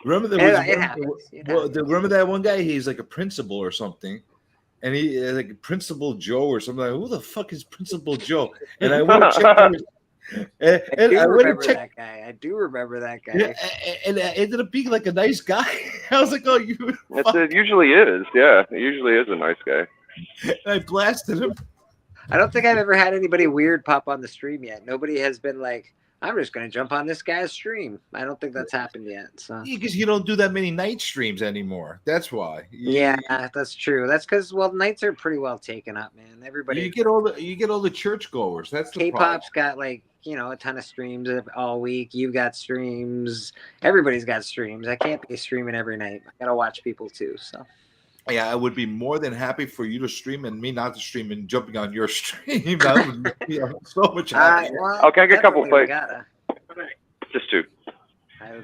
Remember that one guy? He's like a principal or something, and he like Principal Joe or something. Like, who the fuck is Principal Joe? And I went to check. I do remember that guy. Yeah, and it ended up being like a nice guy. I was like, oh, you. It usually is. Yeah, it usually is a nice guy. I blasted him. I don't think I've ever had anybody weird pop on the stream yet. Nobody has been like, I'm just going to jump on this guy's stream. I don't think that's happened yet. So because you don't do that many night streams anymore. That's why. Yeah, that's true. That's because nights are pretty well taken up, man. Everybody. You get all the churchgoers. That's the K-pop's got like a ton of streams all week. You've got streams. Everybody's got streams. I can't be streaming every night. I gotta watch people too. So. Yeah, I would be more than happy for you to stream and me not to stream and jumping on your stream. That would be so much happier. Okay, I get a couple plates. Just two.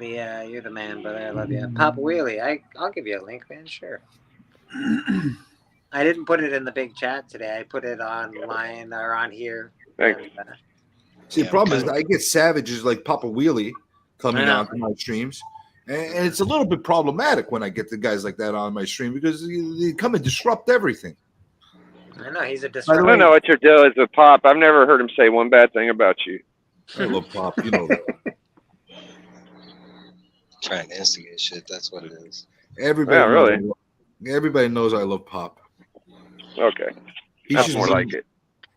Yeah, you're the man, brother. I love you. Papa Wheelie, I'll give you a link, man. Sure. I didn't put it in the big chat today. I put it online or on here. Thanks. See, the problem is I get savages like Papa Wheelie coming on to my streams. And it's a little bit problematic when I get the guys like that on my stream because they come and disrupt everything. I know he's a disruptor. I don't know what your deal is with Pop. I've never heard him say one bad thing about you. I love Pop, you know that. Trying to instigate shit. That's what it is. Everybody knows I love Pop. Okay, that's more like it.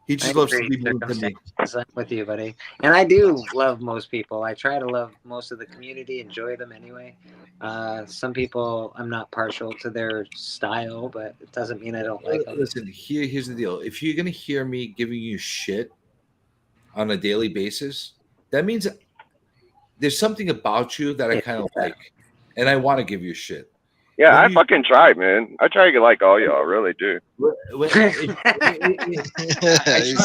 He just loves to be moved to me. I'm with you, buddy. And I do love most people. I try to love most of the community, enjoy them anyway. Some people, I'm not partial to their style, but it doesn't mean I don't like them. Listen, here's the deal. If you're going to hear me giving you shit on a daily basis, that means there's something about you that I kind of like. And I want to give you shit. Yeah, I fucking try, man. I try to like all y'all, really do. I try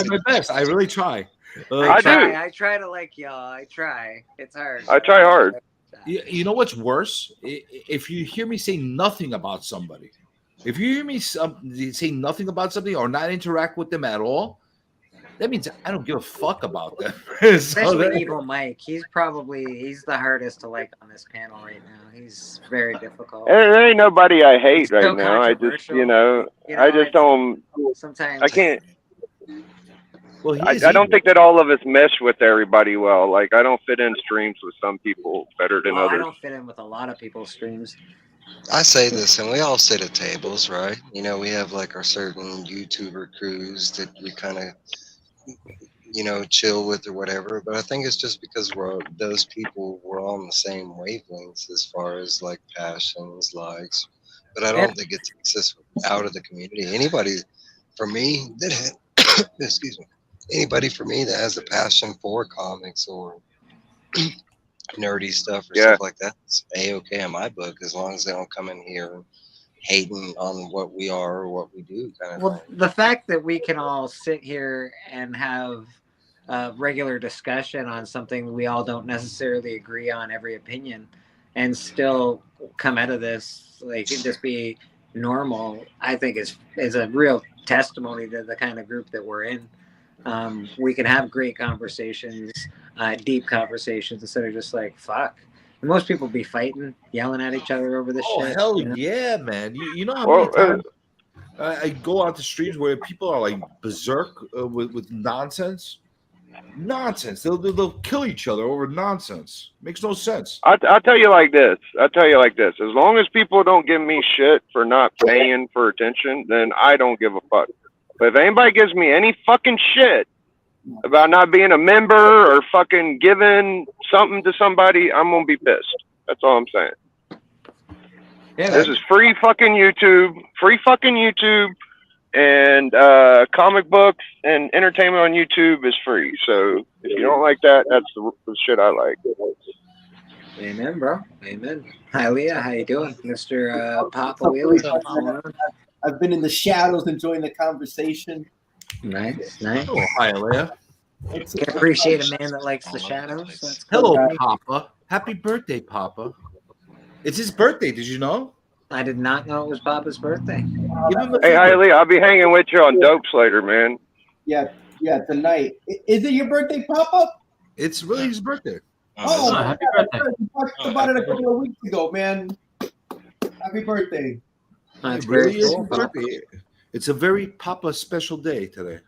my best. I really try. I try to like y'all. I try. It's hard. I try hard. You know what's worse? If you hear me say nothing about somebody, if you hear me say nothing about something or not interact with them at all, that means I don't give a fuck about them. Especially Evil Mike. He's the hardest to like on this panel right now. He's very difficult. There ain't nobody I hate right now. I just, I just don't. Sometimes I can't. Well, I don't think that all of us mesh with everybody well. Like, I don't fit in streams with some people better than others. I don't fit in with a lot of people's streams. I say this, and we all sit at tables, right? We have like our certain YouTuber crews that we kind of, chill with or whatever. But I think it's just because those people we're all on the same wavelengths as far as like passions, likes. But I don't think it takes us out of the community. Anybody, for me, excuse me. Anybody for me that has a passion for comics or nerdy stuff or stuff like that, it's A-okay in my book, as long as they don't come in here hating on what we are or what we do. The fact that we can all sit here and have a regular discussion on something we all don't necessarily agree on every opinion and still come out of this like just be normal, I think is a real testimony to the kind of group that we're in. We can have great conversations, deep conversations, instead of just like, fuck. And most people be fighting, yelling at each other over this shit. Hell yeah, man. You know how many times I go out to streams where people are like berserk with nonsense? Nonsense. They'll kill each other over nonsense. Makes no sense. I'll tell you like this. As long as people don't give me shit for not paying for attention, then I don't give a fuck. But if anybody gives me any fucking shit about not being a member or fucking giving something to somebody, I'm gonna be pissed. That's all I'm saying. Yeah, this is free fucking YouTube, and comic books and entertainment on YouTube is free. So if you don't like that, that's the shit I like. Amen, bro. Amen. Hi, Leah. How you doing, Mr. Papa Wheelie? I've been in the shadows enjoying the conversation. Nice. Oh, hi, Leah. Can appreciate a man that likes the shadows. That's cool. Hello, Papa. Happy birthday, Papa. It's his birthday. Did you know? I did not know it was Papa's birthday. Hey, Hailey, I'll be hanging with you on Dopes later, man. Yeah, tonight. Is it your birthday, Papa? It's really his birthday. Oh, happy birthday. We talked about it a couple of weeks ago, man. Happy birthday. That's it really very is cool. his birthday. It's a very Papa special day today.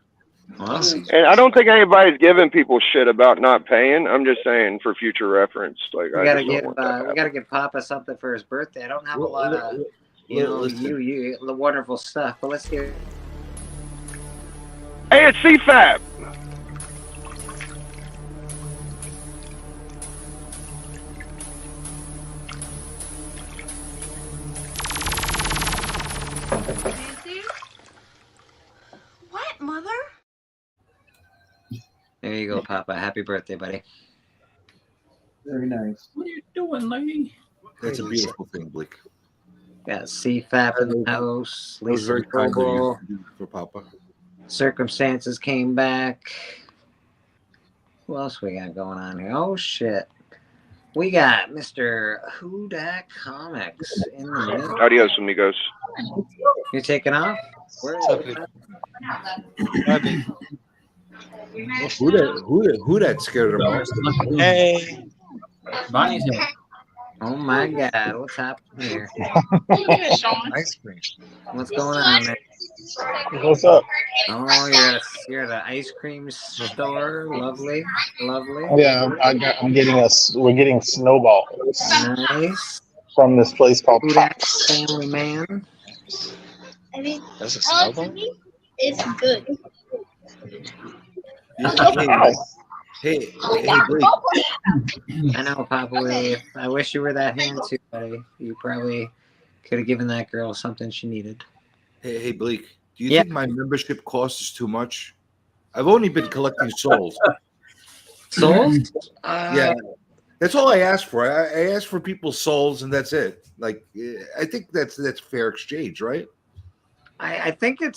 Wow. And I don't think anybody's giving people shit about not paying. I'm just saying for future reference. Like We gotta give Papa something for his birthday. I don't have a lot of you the wonderful stuff, but let's hear. Hey, it's CFAP. What, Mother? There you go, Papa. Happy birthday, buddy. Very nice. What are you doing, lady? That's a beautiful thing, Blake. Got CFAP in the house. It was Lisa very kind of Noble. you for Papa. Circumstances came back. Who else we got going on here? Oh shit. We got Mr. Who Dat Comics in the middle. Adios, amigos. You taking off? What's up, dude? Who that scared him most? Hey. Bonnie's here. Oh my God, what's happening here? Ice cream. What's going on there? What's up? Oh, you're at an ice cream store. Lovely, lovely. Yeah, we're getting snowballs. Nice. From this place called Who Dat Pops. Family Man. That's a snowball? It's good. Hey, Blake. I know, Papa Willie. I wish you were that hand too, buddy. You probably could have given that girl something she needed. Hey, Blake. Do you think my membership cost is too much? I've only been collecting souls. Souls? Yeah, that's all I ask for. I ask for people's souls, and that's it. Like, I think that's fair exchange, right? I think it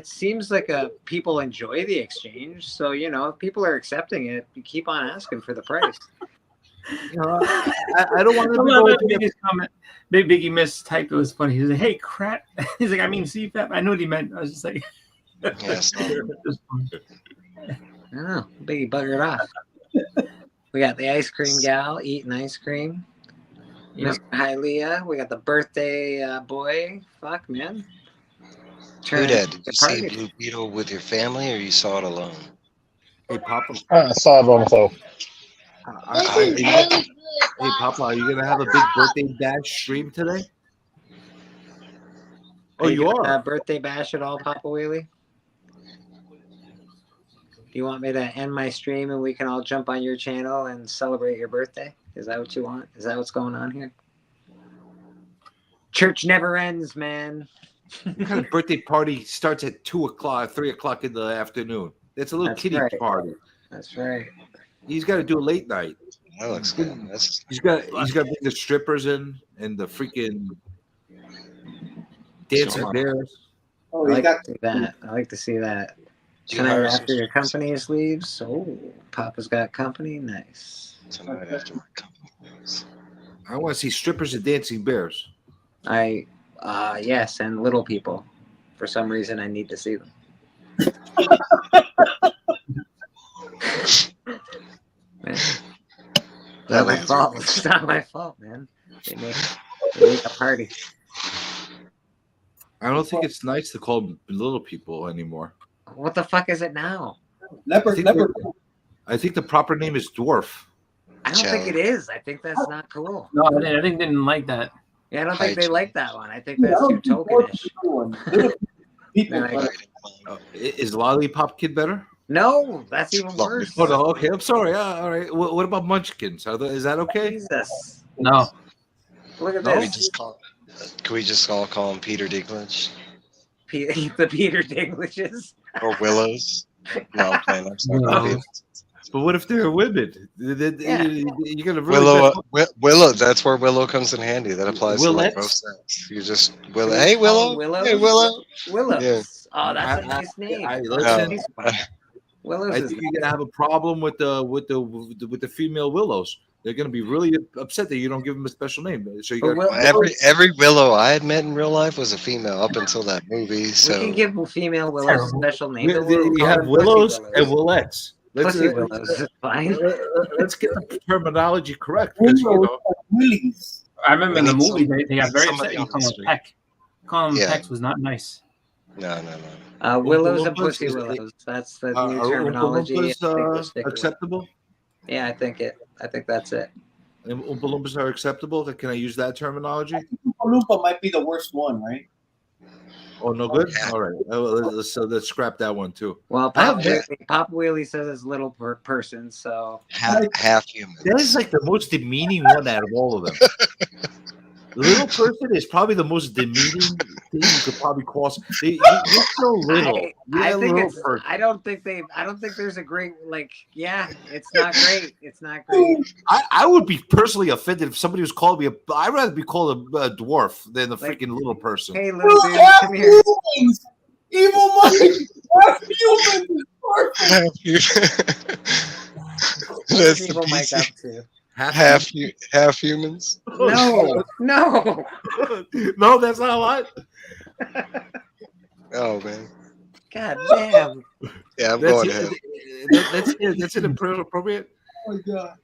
seems like people enjoy the exchange. So, if people are accepting it, you keep on asking for the price. I don't want to be his comment. Big Biggie mistyped. It was funny. He was like, "Hey, crap." He's like, "I mean, CFAP." I knew what he meant. I was just like, yes. I don't know. Biggie buggered off. We got the ice cream gal eating ice cream. Yep. Mr. Hialeah. We got the birthday boy. Fuck, man. Who did you see Blue Beetle with your family, or you saw it alone? Hey, Papa. I saw it by myself. Hey, Papa, are you gonna have a big birthday bash stream today? Oh, you are. A birthday bash at all, Papa Wheelie? Do you want me to end my stream and we can all jump on your channel and celebrate your birthday? Is that what you want? Is that what's going on here? Church never ends, man. What kind of birthday party starts at 2 o'clock, 3 o'clock in the afternoon? That's a little kiddie party. That's right. He's got to do a late night. That looks good. He's got to bring the strippers in and the freaking dancing bears. Oh, I like to see that. I like to see that. Tonight after your company leaves. Oh, Papa's got company. Nice. Tonight after my company leaves. I want to see strippers and dancing bears. Yes, and little people. For some reason, I need to see them. It's not my fault. It's not my fault, man. They make a party. I don't think it's nice to call them little people anymore. What the fuck is it now? Leopard. I think the proper name is dwarf. I don't think it is. I think that's not cool. No, I think they didn't like that. Yeah, I don't think they like that one. I think that's too tokenish. Is Lollipop Kid better? No, that's even worse. Oh, no, okay, I'm sorry. All right. What about Munchkins? Is that okay? Jesus. No. Look at this. this. Can we just all call him Peter Dinklage? The Peter Dinklages? Or Willows? No, I'm playing. I'm sorry. But what if they're women? You're gonna really Willow. That's where Willow comes in handy. That applies to like both sides. You just Willow. Hey Willow. Hey Willow. Willows. Yeah. Oh, that's a nice name. Willows. I think you're gonna have a problem with the female Willows. They're gonna be really upset that you don't give them a special name. So you got every Willow I had met in real life was a female up until that movie. So we can give female Willows a special name. You have Willows and Willettes. Let's get the terminology correct. Because, I remember in the movie they got very upset. You call him Peck. Calling him Peck was not nice. No. Willows and pussy willows. That's the new terminology. Acceptable? Yeah, I think that's it. And Oompa Loompas are acceptable? Can I use that terminology? I think Oompa Loompa might be the worst one, right? Oh, no good? All right. Let's scrap that one, too. Well, Papa Wheelie says it's little person, so... Half human. That is like the most demeaning one out of all of them. Little person is probably the most demeaning thing you could probably call. You're so little. I don't think there's a great it's not great. It's not great. I would be personally offended if somebody was calling me I'd rather be called a dwarf than a freaking little person. Hey, little dude, come here. Evil mind. Half That's evil Mike up to. Half humans? No. No, that's not a lot. Oh man. God damn. Yeah, I'm going ahead. That's inappropriate. Oh my God.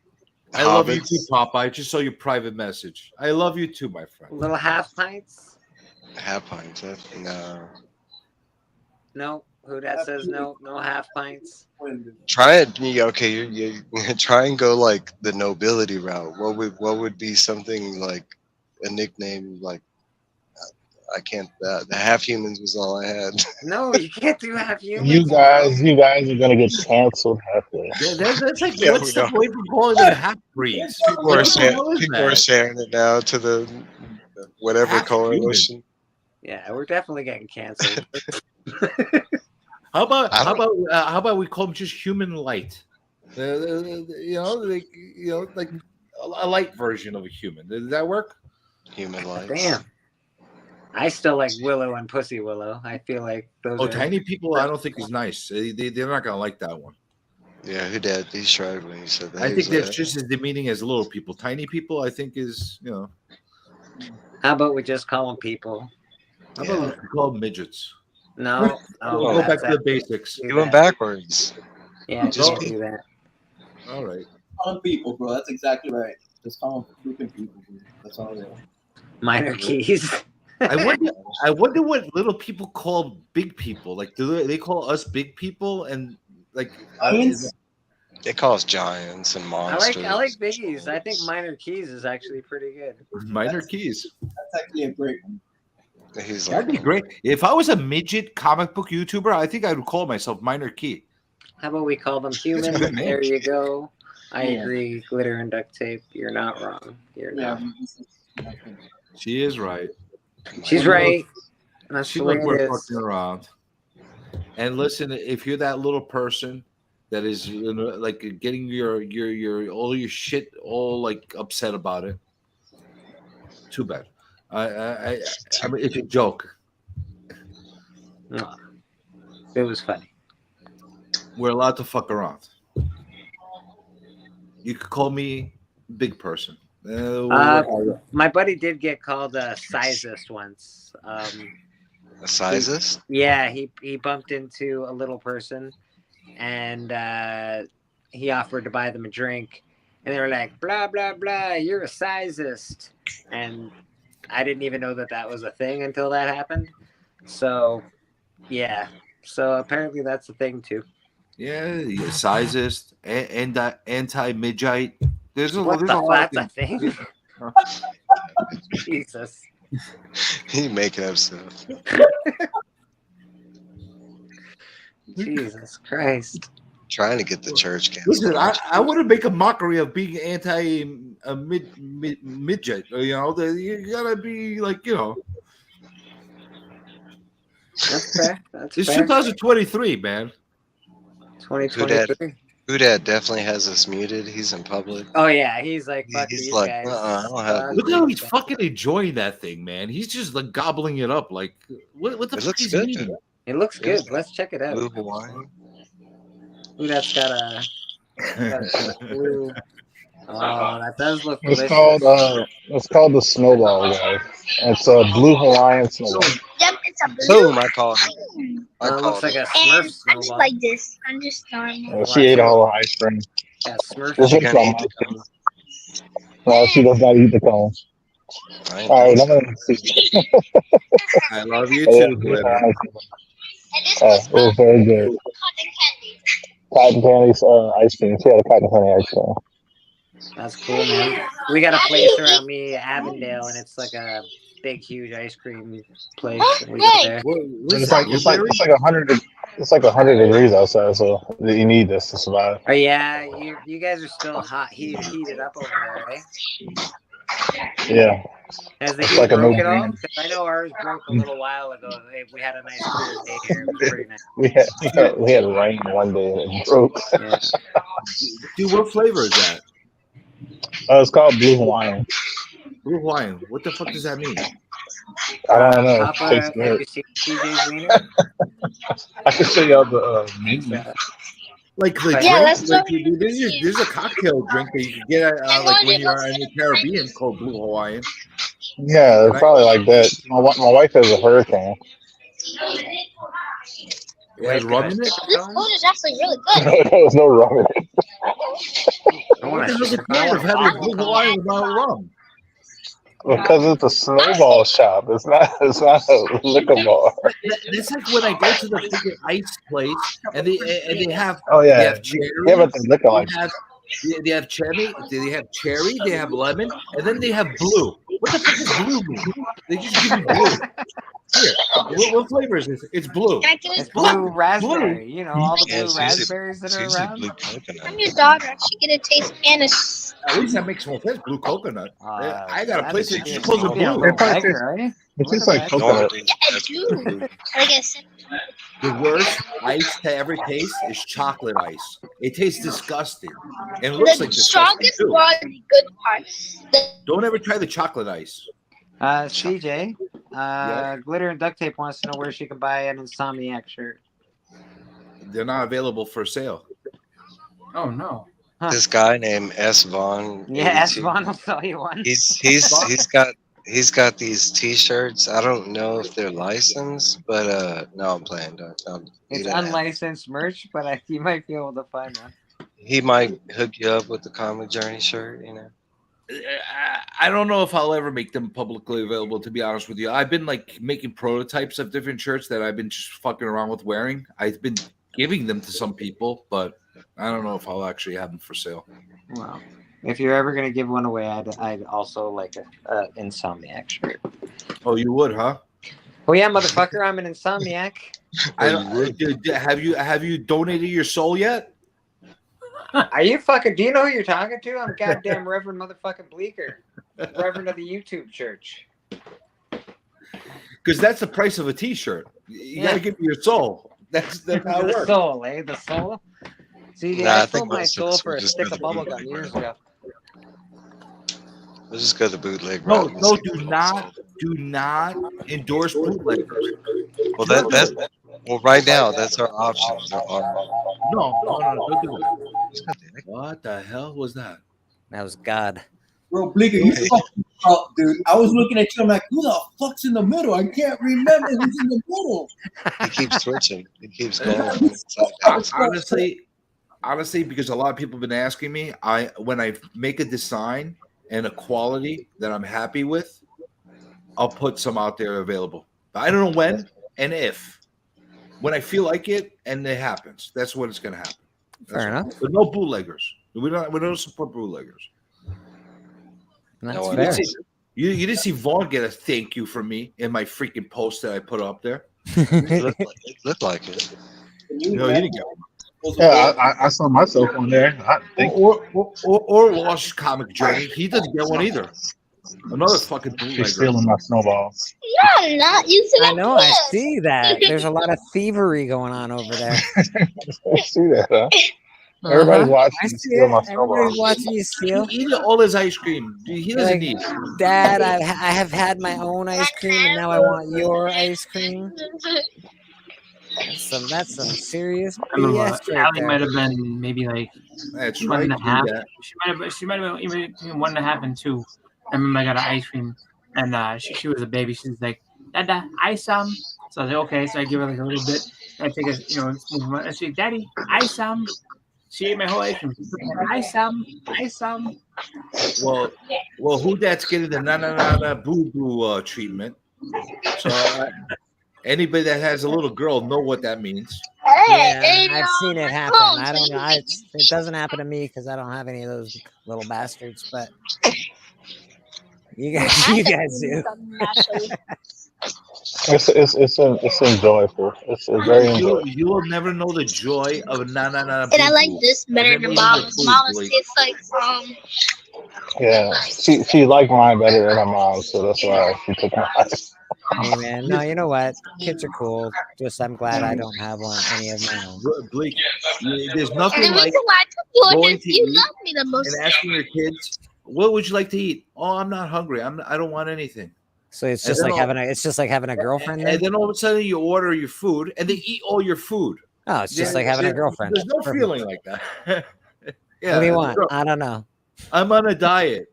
I love you too, Papa. I just saw your private message. I love you too, my friend. Little half pints? Half pints. No. No. Who that says no half pints? Try it. Okay, you try and go like the nobility route. What would be something like a nickname like? I can't. The half humans was all I had. No, you can't do half humans. You guys are gonna get canceled halfway. That's like what's the point from calling them half breeds? People are sharing it now to the whatever half coalition. Yeah, we're definitely getting canceled. How about we call them just human light? Like a light version of a human. Does that work? Human light. Damn. I still like Willow and Pussy Willow. I feel like those. Oh, tiny people, I don't think is nice. They're not gonna like that one. Yeah, who did? He shrugged when he said that. I think that's just as demeaning as little people. Tiny people, I think, is How about we just call them people? How about we call them midgets? No. Go back to the basics. You went backwards. Yeah, just do that. All right. Call them people, bro. That's exactly right. Just call them freaking people, bro. That's all they are. Minor keys. I wonder what little people call big people. Like, do they call us big people? And like, they call us giants and monsters. I like biggies. I think minor keys is actually pretty good. Minor keys. That's actually a great one. That'd be great. If I was a midget comic book YouTuber, I think I would call myself Minor Key. How about we call them human? There you go. I agree. Glitter and duct tape. You're not wrong. You're not. She is right. She's right. She like we're fucking around. And listen, if you're that little person that is like getting your all your shit all like upset about it, too bad. I mean, it's a joke. No, it was funny. We're allowed to fuck around. You could call me big person. My buddy did get called a sizist once. A sizist? Yeah, he bumped into a little person, and he offered to buy them a drink, and they were like, "Blah blah blah, you're a sizist," and I didn't even know that was a thing until that happened. So, yeah. So apparently that's a thing too. Yeah, sizist, anti-midgite. There's a that's a thing. Jesus. He making up stuff. Jesus Christ. Trying to get the church canceled. Listen, I want to make a mockery of being midget. You gotta be like, That's fair. It's 2023, man. 2023. Udad definitely has us muted. He's in public. Oh yeah, he's like, fuck he's these like, guys. I don't have. Look how he's fucking enjoying that thing, man. He's just like gobbling it up. Like, what the fuck is he eating? It looks good. Let's check it out. Blue Hawaiian. Ooh, that's got a blue. Oh, that does look delicious. It's called the snowball, guys. It's a blue Hawaiian snowball. Yep, it's a blue. Boom! I call it. It looks like a Smurf And snowball. I'm just like this. I'm just throwing it. She ate all the ice cream. Yeah, Smurf. No, she does not eat the cones. All right, I'm gonna see. I love you too, Glitter. It was very good. Cotton candy ice cream. She had a cotton candy ice cream. That's cool, man. We got a place around me, Avondale, and it's like a big, huge ice cream place. And we go there. It's like 100. It's like 100 degrees outside, so you need this to survive. Oh yeah, you guys are still hot, heated up over there, right? Yeah. Has the It's heat like broke at all? Because I know ours broke a little while ago. We had a nice cool day here. It was pretty nice. we had rain one day and it broke. Yeah. Dude, what flavor is that? It's called Blue Hawaiian. Blue Hawaiian. What the fuck does that mean? I don't know. Papa, Tastes have good. you seen TJ's wiener? I can show y'all the menu. Like the drink, there's a cocktail drink that you can get like when you're in the Caribbean called Blue Hawaiian. Yeah, it's probably like that. My wife has a hurricane. It has rum in it? This food is actually really good. There was no rum in it. What the hell's the point of having a Blue Hawaiian without rum? Because it's a snowball shop. It's not a liquor bar. It's like when I go to the freaking ice place and they have They have cherry. Yeah, but the liquor like They have cherry, they have lemon, and then they have blue. What the fuck is blue mean? They just give me blue. Here, what flavor is this? It's blue. It's blue raspberry. You know, all the blue raspberries that are around. I'm your daughter. I should get a taste and a. At least that makes more sense. Blue coconut. I got a place that's Yeah, supposed to blue. It tastes like coconut. Yeah, I do. I guess. The worst ice to ever taste is chocolate ice. It tastes disgusting. And it looks The like disgusting strongest too. part is the good part. Don't ever try the chocolate ice. CJ, Glitter and Duct Tape wants to know where she can buy an Insomniac shirt. They're not available for sale. Oh no. This guy named S. Vaughn. Yeah, S. Vaughn will sell you one. He's got these T-shirts. I don't know if they're licensed, but no, I'm playing. It's unlicensed merch, but you might be able to find one. He might hook you up with the Comic Journey shirt, you know. I don't know if I'll ever make them publicly available, to be honest with you. I've been like making prototypes of different shirts that I've been just fucking around with wearing. I've been giving them to some people, but I don't know if I'll actually have them for sale. Wow. If you're ever going to give one away, I'd also like a Insomniac shirt. Oh, you would, huh? Oh yeah, motherfucker, I'm an Insomniac. Have you donated your soul yet? Are you fucking? Do you know who you're talking to? I'm goddamn Reverend motherfucking Bleeker, Reverend of the YouTube Church. Because that's the price of a T-shirt. You gotta give me your soul. That's how it The works. soul, eh? The soul. See, I sold my soul for a stick of bubblegum years ago. Let's just go the bootleg No, route. no, do not endorse bootleggers. Well, that's right now that's our option. No, don't do it. What the hell was that? That was God. Bro, Bleeker, you fucking up, dude. I was looking at you. I'm like, who the fuck's in the middle? I can't remember who's in the middle. He keeps switching. He keeps going. Honestly, because a lot of people have been asking me, when I make a design and a quality that I'm happy with, I'll put some out there available. I don't know when and if. When I feel like it and it happens, that's when it's going to happen. Fair enough. But no bootleggers. We don't support bootleggers. That's fair. You didn't see Vaughn get a thank you from me in my freaking post that I put up there. It looked like it. No, you didn't get one. Yeah, I saw myself on there. Or Walsh Comic Journey. He doesn't get one either. Another fucking bootlegger. She's stealing my snowballs. Yeah, I'm not using I know. I see that. There's a lot of thievery going on over there. I see that, huh? Everybody's watching I you see steal it. my snowballs. Everybody's watching you steal. He eat all his ice cream. He doesn't need it. Dad, I have had my own ice cream, and now I want your ice cream. That's some serious BS right Allie there. might have been maybe like That's 1.5. She might have been even between 1.5 and 2. I remember I got an ice cream, and she was a baby. She was like, "Dada, ice some." So I was like, "Okay." So I give her like a little bit. I take a, and she's like, "Daddy, ice some." She ate my whole ice cream. I some. Well, who that's getting the na boo boo treatment? So anybody that has a little girl know what that means. Yeah, I've seen it happen. I don't know. It doesn't happen to me because I don't have any of those little bastards. But you guys do. It's enjoyable. It's very enjoyable. You will never know the joy of na. And I like this better than Mama's. Mama's tastes like Yeah, she liked mine better than her mom, so that's why she took mine. Hey man, no, you know what? Kids are cool. Just I'm glad I don't have any of my own. Bleak, there's nothing and the like reason why I took you going is to you eat love me the most. and asking your kids, "What would you like to eat?" "Oh, I'm not hungry. I don't want anything." So it's just like having a girlfriend. And then all of a sudden you order your food and they eat all your food. Oh, it's just like having a girlfriend. There's no feeling like that. Yeah. What do you want? I don't know. I'm on a diet.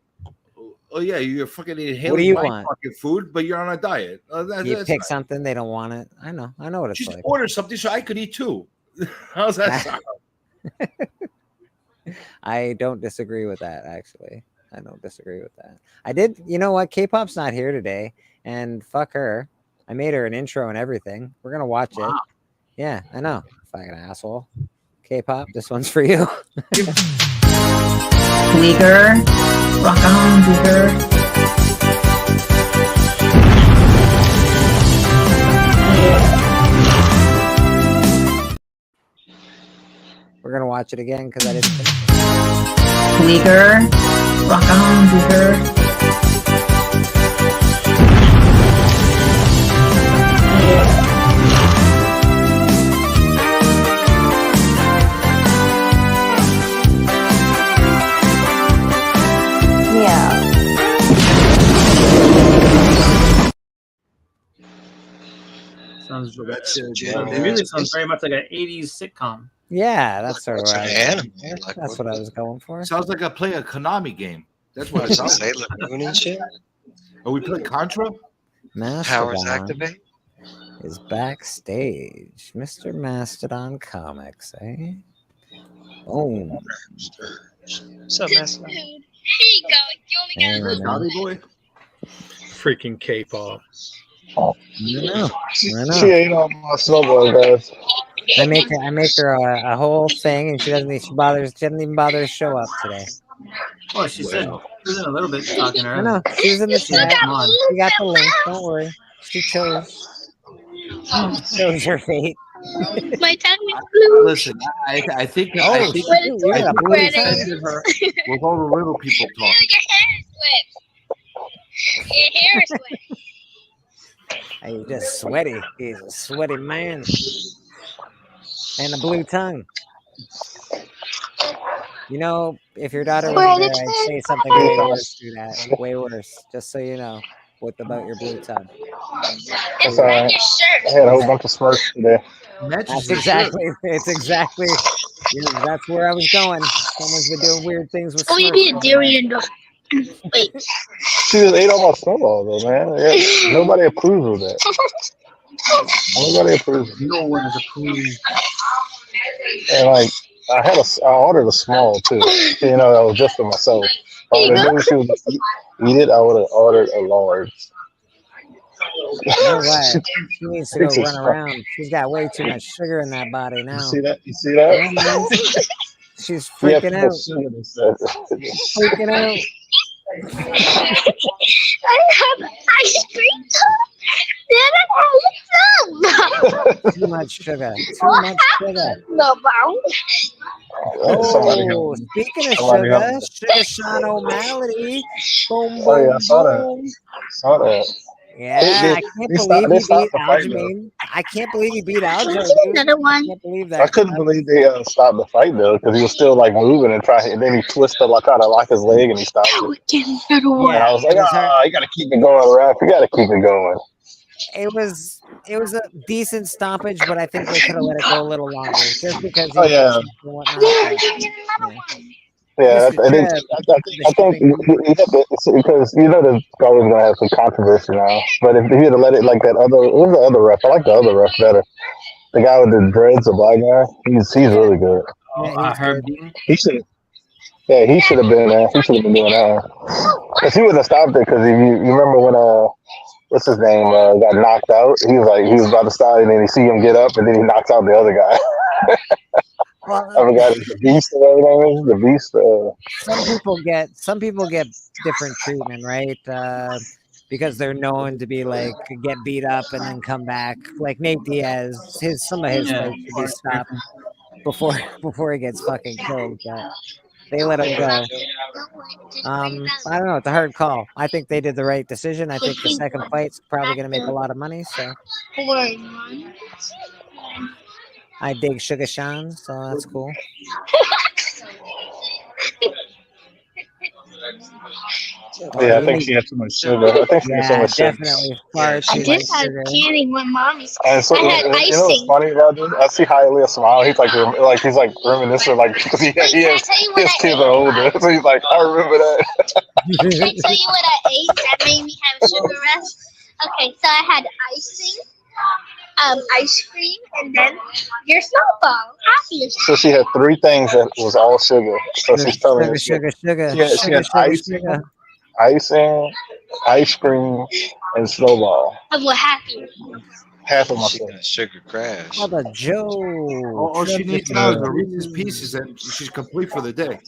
Oh yeah, you're fucking inhaling what do you my want? fucking food, but you're on a diet. You pick something, they don't want it. I know what it's like. Order something so I could eat too. How's that sound? I don't disagree with that, actually. I don't disagree with that. I did, you know what? K-pop's not here today, and fuck her. I made her an intro and everything. We're gonna watch it. Yeah, I know. Fucking asshole. K-pop, this one's for you. Bleeker, rock on, Bleeker. We're gonna watch it again because I didn't. Bleeker, rock on, Bleeker. Yeah. Sounds it really sounds very much like an 80s sitcom. Yeah, that's sort of right. Anime, That's what I was going for. Sounds like I play a Konami game. That's what it sounds like. Sailor Moon and shit. Are we playing Contra? Powers activate. Is backstage. Mr. Mastodon Comics, eh? Boom. What's up, Mastodon? Here you go. You only got boy. Freaking K-pop. Oh. I know. She ate all my snowboard, guys. I make her a whole thing, and she doesn't even bother to show up today. Oh, she said she was in a little bit talking earlier. I know. She was in the chat. She got the link. Don't worry. She chose her fate. My tongue is blue. Listen, I think you got a blue tongue. with all the little people talk. Your hair is wet. He's just sweaty. He's a sweaty man. And a blue tongue. You know, if your daughter was there, I'd say something way worse to that. Way worse. Just so you know. What about your blue tongue? That's all right. I had a whole bunch of Smurfs today. That's exactly. It's exactly. That's where I was going. Someone's been doing weird things with. Oh, you need a durian. Wait. She just ate all my snowballs, though, man. Yeah, nobody approves of that. Nobody approves. No one is approving. And like, I ordered a small too. You know, that was just for myself. If I would have known she was eat it, I would have ordered a large. No way. She needs to go run around. She's got way too much sugar in that body now. You see that? You see that? Yeah, she's freaking out. Freaking out. I have ice cream. Then I have Too much sugar. Too much sugar. No, Oh, speaking of sugar, Sugar Sean O'Malley. Boom, boom, Oh yeah, I saw that. Saw that. Yeah, I can't believe he beat Aljamain. I can't believe he beat Aljamain. Another one. I can't believe that. I couldn't believe they stopped the fight though, because he was still like moving and trying, and then he twisted like kind of lock his leg and he stopped it. Yeah, And I was like, you gotta keep it going, Raf. You gotta keep it going. It was a decent stoppage, but I think they could have let it go a little longer, just because. Oh yeah. Yeah, I think because you know there's always gonna have some controversy now. But if he had let it like that what was the other ref? I like the other ref better. The guy with the dreads, the black guy. He's really good. Herb Dean. He should. Yeah, he should have been. He should have been doing that one. Cause he wouldn't have stopped it. Cause if you remember when what's his name got knocked out, he was about to stop, and then you see him get up, and then he knocks out the other guy. I forgot the Beast or whatever his name is. The Beast. Some people get different treatment, right? Because they're known to be like get beat up and then come back. Like Nate Diaz, some of his fights should be stopped before he gets fucking killed. But they let him go. I don't know. It's a hard call. I think they did the right decision. I think the second fight's probably going to make a lot of money. So I dig Sugar Sean, so that's cool. Yeah, I think she had too much sugar. I think she had so much sugar. Definitely far too I much did have sugar. candy when mommy's. And so, I had icing. You know what's funny about this? I see Hialeah smile. He's like he's like reminiscing, like because his kids are older, so he's like, I remember that. Can I tell you what I ate that made me have sugar rush? Okay, so I had icing, ice cream, and then your snowball. Happy. So she had 3 things that was all sugar. So she's telling us sugar. She had icing, ice cream, and snowball. Of what happened? Half of my She got sugar crash. Oh, the Joe. All she needs now is a Reese's Pieces, and she's complete for the day.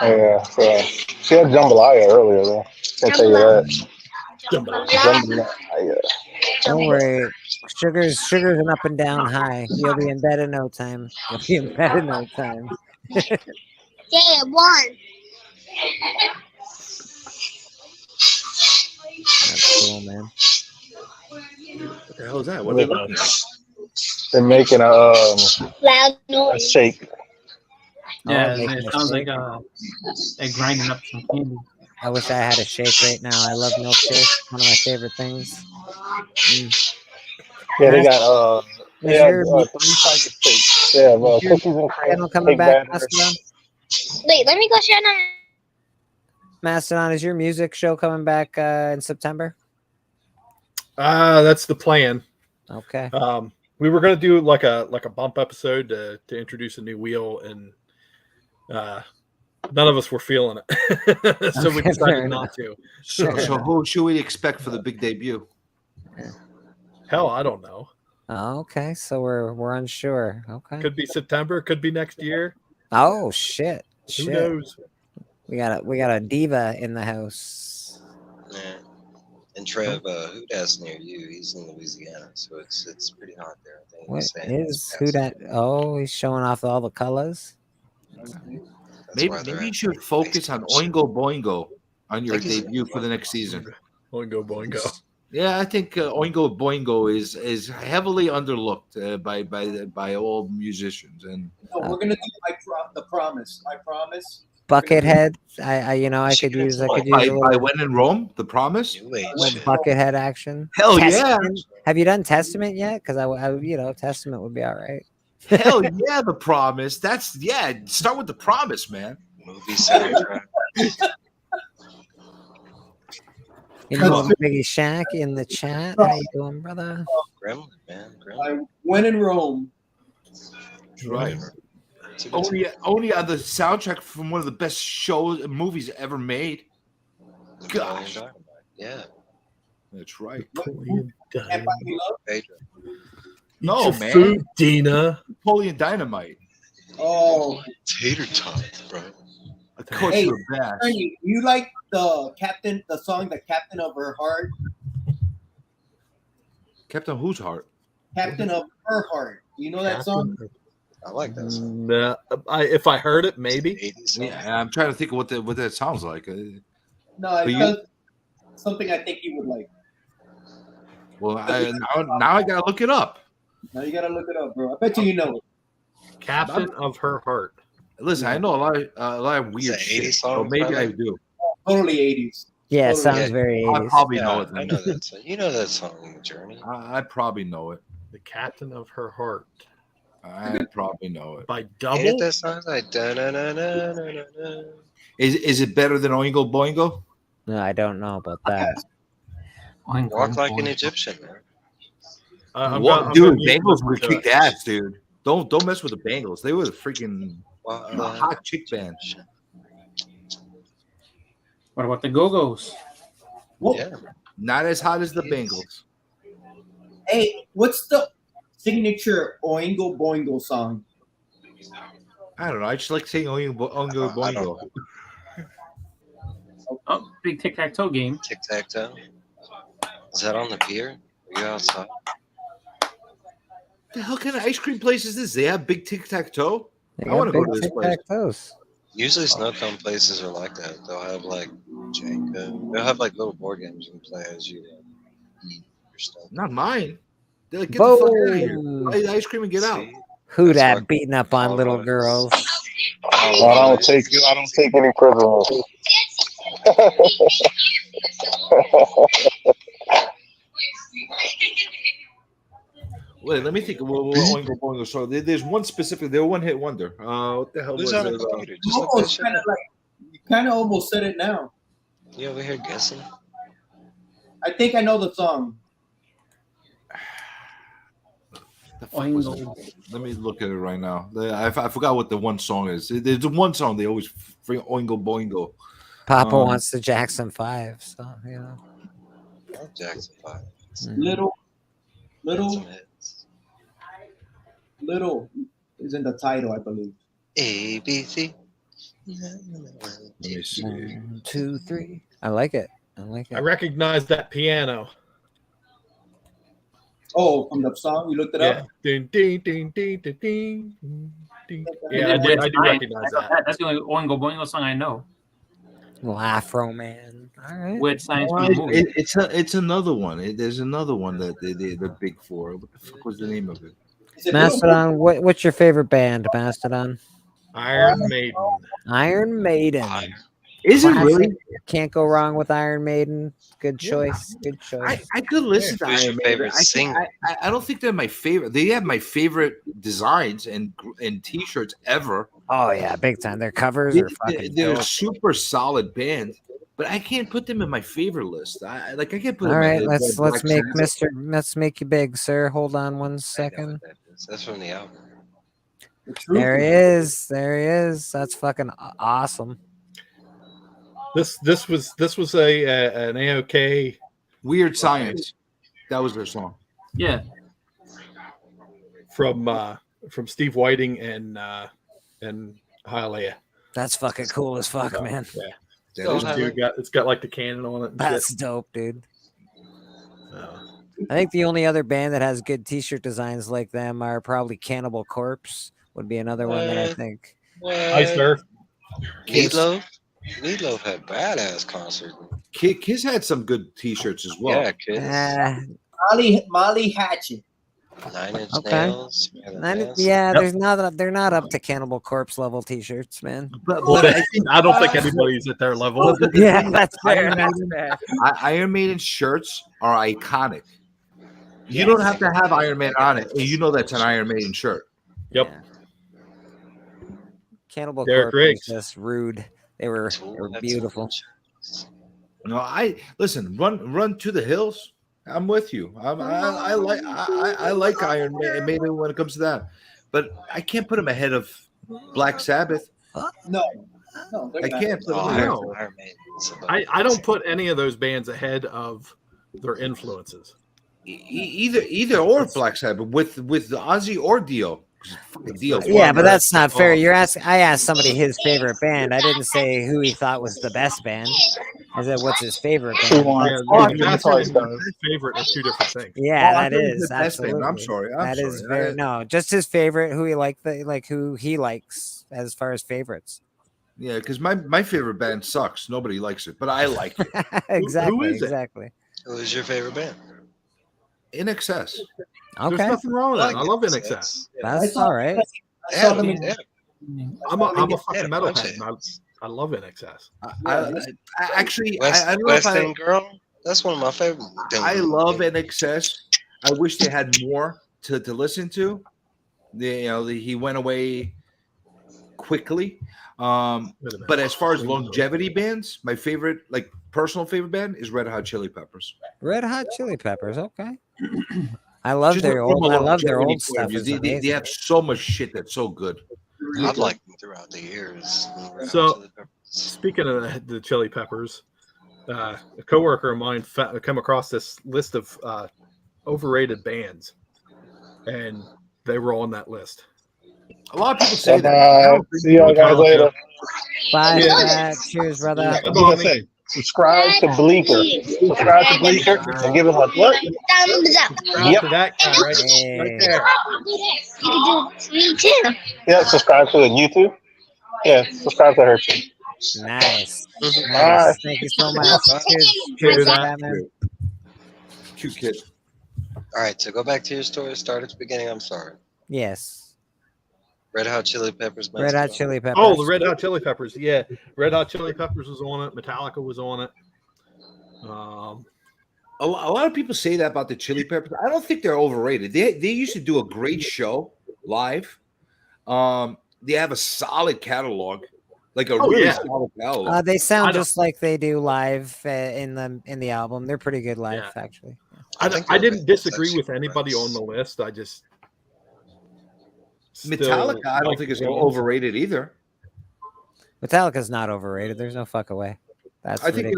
Yeah, so she had jambalaya earlier, though. Can't tell you that. Jambalaya. Don't worry. Sugar's an up and down high. You'll be in bed in no time. Yeah, one. That's cool, man. What the hell is that? What are they looking at? They're making Loud a noise. shake. Yeah, it sounds like they're grinding up some candy. I wish I had a shake right now. I love milkshake. One of my favorite things. Yeah, they got 3 types of shakes. Yeah, cookies and cream. Coming back, Mastodon? Wait, let me go share them. Mastodon, is your music show coming back in September? That's the plan. Okay. We were gonna do like a bump episode to introduce a new wheel, and none of us were feeling it, so we decided not to. So who should we expect for the big debut? Hell, I don't know. Oh, okay, so we're unsure. Okay. Could be September. Could be next year. Oh shit! Who knows? We got a diva in the house. Yeah. And Trev, who that's near you? He's in Louisiana, so it's pretty hot there. I think. What is who that? Oh, he's showing off all the colors. Maybe you should focus on Oingo Boingo on your debut for the next season. Oingo Boingo. Yeah, I think Oingo Boingo is heavily underlooked by all musicians, and no, we're gonna do the promise. I promise. Buckethead. I could use by When in Rome, The Promise. Buckethead action. Hell Testament. Yeah! Have you done Testament yet? Because I Testament would be all right. Hell yeah, The Promise. Start with The Promise, man. Movie soundtrack. Biggie Shack in the chat. How you doing, brother? Gremlin, man. Gremlin. When in Rome. Right. Only on the soundtrack from one of the best movies ever made. Gosh. Yeah. That's right. No, man. Food, Dina. Napoleon Dynamite. Oh. Tater tot, bro. Of course you're bad. You like the song, The Captain of Her Heart? Captain of whose heart? Captain of Her Heart. You know that song? I like that song. No, if I heard it, maybe. Yeah, I'm trying to think of what that sounds like. No, it's something I think you would like. Well, now I gotta look it up. Now you gotta look it up, bro. I bet you know it. Captain of Her Heart. Listen, I know a lot of weird shit, so maybe I do. Totally 80s. Yeah, it totally sounds very 80s. I probably know it. I know that song. You know that song, Journey. I probably know it. The Captain of Her Heart. I probably know it. By Double? Ain't that song like Is it better than Oingo Boingo? No, I don't know about that. Walk like an Egyptian, man. Dude, Bengals were kicked ass, dude. Don't mess with the Bengals. They were the freaking hot chick band. What about the Go-Go's? Yeah, not as hot as the Bengals. Hey, what's the signature Oingo Boingo song? I don't know. I just like saying Oingo Boingo. Oh, big tic-tac-toe game. Tic-tac-toe. Is that on the pier? Are you outside? The hell kind of ice cream place is this? They have big tic-tac-toe? They I want to got go to big this place. tic-tac-toes. Usually snow cone places are like that. They'll have like Jenga. They'll have like little board games you can play as you eat your stuff. Not mine. They're like, get the fuck out of here. Buy the ice cream and get out. Who that beating up on little girls? I don't take any prisoners. Wait, let me think. Oingo Boingo. So there's one specific. They're one hit wonder. What the hell was it? You kind of almost said it now. You over here guessing? I think I know the song. Let me look at it right now. I forgot what the one song is. There's one song they always bring Oingo Boingo. Papa wants the Jackson 5, so you know. Jackson 5. Little is in the title, I believe. ABC. Let me see. 1, 2, 3. I like it. I recognize that piano. Oh, from the song? You looked it up? Ding, ding, ding, ding, ding, ding, ding. Yeah, I do recognize that. That's the only Oingo Boingo song I know. Little Afro Man. All right. With science movie. It's another one. There's another one that they're big for. What the fuck was the name of it? Mastodon, what's your favorite band, Mastodon? Iron Maiden. Iron Maiden. Is it really? Can't go wrong with Iron Maiden. Good choice. Good choice. I could listen to Who's Iron your Maiden. favorite singer? I don't think they're my favorite. They have my favorite designs and T-shirts ever. Oh yeah, big time. Their covers are fucking. They're dope. a super solid band, but I can't put them in my favorite list. I can't put. All them right, in let's make you big, sir. Hold on one second. That's from the album. There he is. There he is. That's fucking awesome. This was an AOK. Weird Science. That was their song. Yeah. From Steve Whiting and Hialeah. That's fucking cool as fuck, man. Yeah. It's got like the cannon on it. That's dope, dude. I think the only other band that has good T-shirt designs like them are probably Cannibal Corpse. Would be another one that I think. Ice Earth. Meatloaf had badass concert. Kiss had some good T-shirts as well. Yeah, Kiss. Molly Hatchet. 9 Inch Nails. Nails. Yeah, they're not up to Cannibal Corpse level T-shirts, man. But I don't think anybody's at their level. Yeah, that's fair. Iron Maiden shirts are iconic. You don't have to have Iron Man on it, and you know that's an Iron Maiden shirt. Yep. Yeah. Cannibal Derek Corpse was just rude. They were beautiful. No, listen. Run to the hills. I'm with you. I like Iron Maiden when it comes to that, but I can't put them ahead of Black Sabbath. No, I can't. No. I don't put any of those bands ahead of their influences. Either or Black Sabbath with the Ozzy or Dio. Yeah, but that's not fair. I asked somebody his favorite band. I didn't say who he thought was the best band. I said, what's his favorite band? Favorite are two different things. Yeah, that is absolutely. I'm sorry. That is very just his favorite. Who he who he likes as far as favorites. Yeah, because my favorite band sucks. Nobody likes it, but I like it. Exactly. Who is it? Exactly. Who is your favorite band? In Excess. Okay. There's nothing wrong with that. I love In Excess. That's all right. I'm a fucking metalhead. I love In Excess. Actually, I don't know West End Girl. That's one of my favorite. I love In Excess. I wish they had more to listen to. He went away quickly. But as far as longevity bands, my favorite, personal favorite band is Red Hot Chili Peppers. Red Hot Chili Peppers. Okay. I love their old stuff. They have so much shit that's so good. I'd like throughout the years. So, speaking of the Chili Peppers, a coworker of mine came across this list of overrated bands, and they were on that list. A lot of people say that. See y'all guys later. Bye. Cheers, brother. I was gonna say, subscribe to Bleeker. Subscribe to Bleeker and give him a what? Thumbs up. Yep. To that guy right there. You can do it to me too. Yeah, subscribe to the YouTube. Yeah, subscribe to her too. Nice. Bye. Thank you so much. Cheers, Batman. Cute kid. All right, so go back to your story. Start at the beginning. I'm sorry. Yes. Red Hot Chili Peppers. Red Hot Chili Peppers. Oh, the Red Hot Chili Peppers. Yeah, Red Hot Chili Peppers was on it. Metallica was on it. A lot of people say that about the Chili Peppers. I don't think they're overrated. They used to do a great show live. They have a solid catalog, like a really solid catalog. They sound just like they do live in the album. They're pretty good live, actually. I didn't disagree with anybody on the list. I just Metallica, I don't think is overrated either. Metallica's not overrated. There's no fuck away. That's I think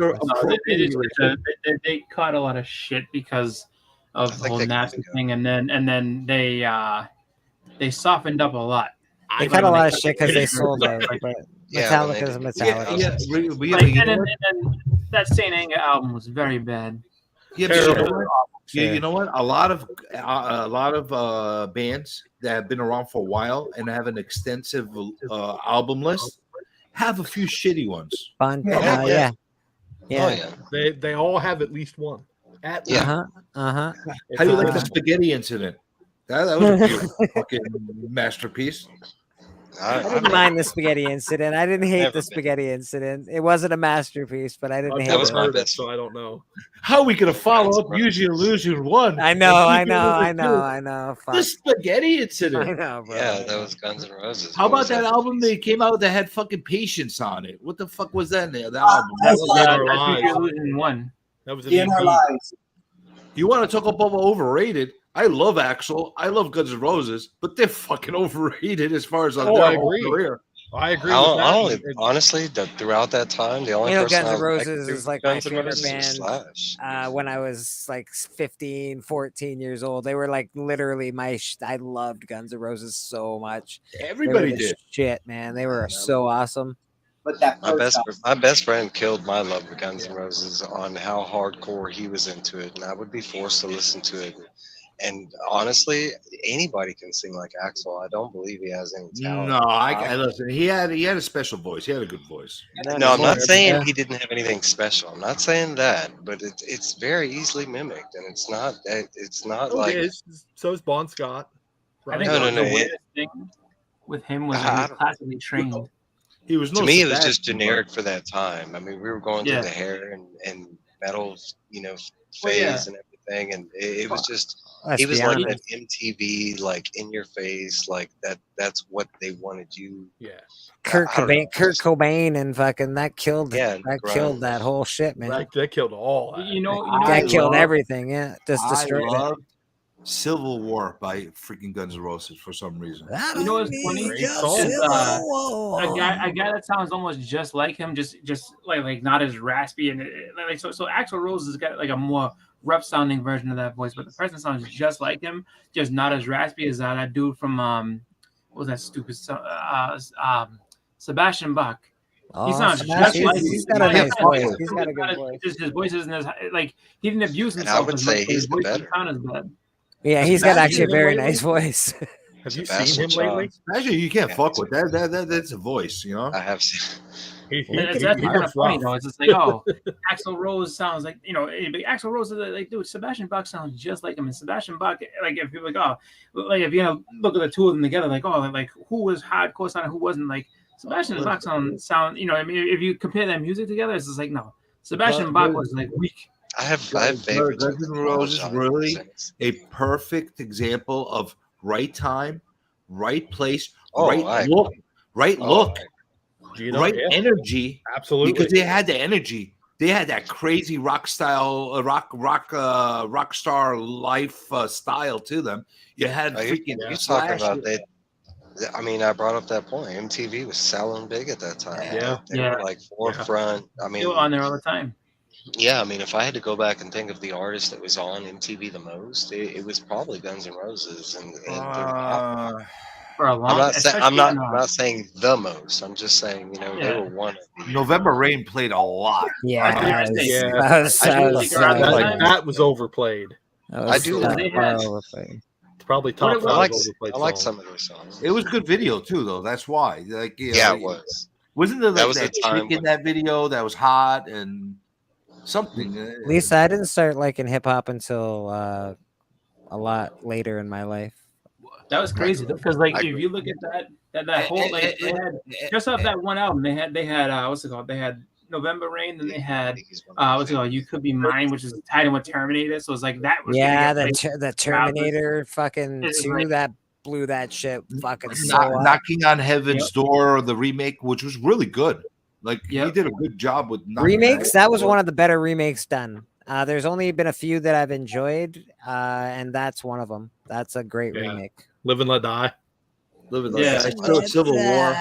they caught a lot of shit because of the whole Nazi thing, and then they softened up a lot. They caught a lot of shit because they sold out. But Metallica's Metallica. And that Saint Anger album was very bad. Yeah, you know what? A lot of bands that have been around for a while and have an extensive album list have a few shitty ones. Yeah. They all have at least one. How do you like the spaghetti incident? That was a beautiful fucking masterpiece. I didn't mind the spaghetti incident. I didn't hate the spaghetti incident. It wasn't a masterpiece, but I didn't hate it. That was my best, so I don't know. How are we gonna follow up Use Your Illusion 1? I know. The spaghetti incident. I know, bro. Yeah, that was Guns N' Roses. How about that album they came out that had fucking Patience on it? What the fuck was that? The album. That's Use Your Illusion 1. That was In Our Lives. You want to talk about overrated? I love Axl. I love Guns N' Roses, but they're fucking overrated as far as their whole career. I agree. Honestly, throughout that time, the only person Guns N' Roses is like my favorite band. When I was like 15, 14 years old, they were like literally I loved Guns N' Roses so much. Everybody did. Shit, man, they were so awesome. But that my best friend killed my love of Guns N' Roses on how hardcore he was into it, and I would be forced to listen to it. And honestly, anybody can sing like Axl. I don't believe he has any talent. No, I listen. He had a special voice. He had a good voice. No, I'm not saying he didn't have anything special. I'm not saying that, but it's very easily mimicked, and it's not like. It is. So is Bon Scott. Right? I think the weirdest thing with him was he was classically trained. He was to me, it was just generic for that time. I mean, we were going through the hair and metal, phase and everything, and it was just. He was like an MTV, like in your face, like that's what they wanted you. Yeah. Kurt Cobain and fucking that killed killed that whole shit, man. That killed all. That killed everything. Yeah, just destroyed it. Civil War by freaking Guns N' Roses for some reason. You know what's funny? A guy that sounds almost just like him, just like not as raspy and like so Axl Rose has got like a more rough sounding version of that voice, but the person sounds just like him, just not as raspy as that dude from what was that stupid Sebastian Bach. He sounds just like he's got a nice voice. He's got a good voice. His voice isn't as like he didn't abuse himself. And I would say he's the better. Yeah, he's got actually a very nice voice. Have you seen him lately? Actually, you can't fuck with that. That's a voice, you know. I have seen. That's kind of funny though. It's just like, oh, Axl Rose sounds like Axl Rose is like, dude, Sebastian Bach sounds just like him. And Sebastian Bach, like if you're like, oh, like if you look at the two of them together, like, oh, like who was hardcore sounding, who wasn't, like Sebastian Bach sound. I mean, if you compare their music together, it's just like no, Sebastian Bach was like weak. I have favorites. Guns N' Roses is really a perfect example of right time, right place, right look. Energy, absolutely, because they had the energy. They had that crazy rock style, rock star life style to them. You had freaking. You talking about I mean, I brought up that point. MTV was selling big at that time. Yeah. They were like forefront. I mean, They were on there all the time. Yeah, I mean, if I had to go back and think of the artist that was on MTV the most, it was probably Guns N' Roses, and For a long, I'm not saying I'm especially not saying the most. I'm just saying they were one of the. November Rain played a lot. Yeah, that was overplayed. I do like overplayed. It's probably top 5 overplayed. I like songs. some of those songs. It was good video too, though. That's why. Like, Yeah, it was. Wasn't there That like was that the time chick in that video that was hot and something? Lisa, I didn't start liking hip hop until a lot later in my life. That was crazy because, like, if you look at that whole, like, they had just off that one album, they had what's it called? They had November Rain, then they had what's it called? You Could Be Mine, which is tied in with Terminator. So it's like that was the Terminator fucking 2 that blew that shit fucking so up. Knocking on Heaven's Door, the remake, which was really good. Like he did a good job with remakes. That was one of the better remakes done. There's only been a few that I've enjoyed, and that's one of them. That's a great remake. Live and Let Die. Live and Let Die. Civil War.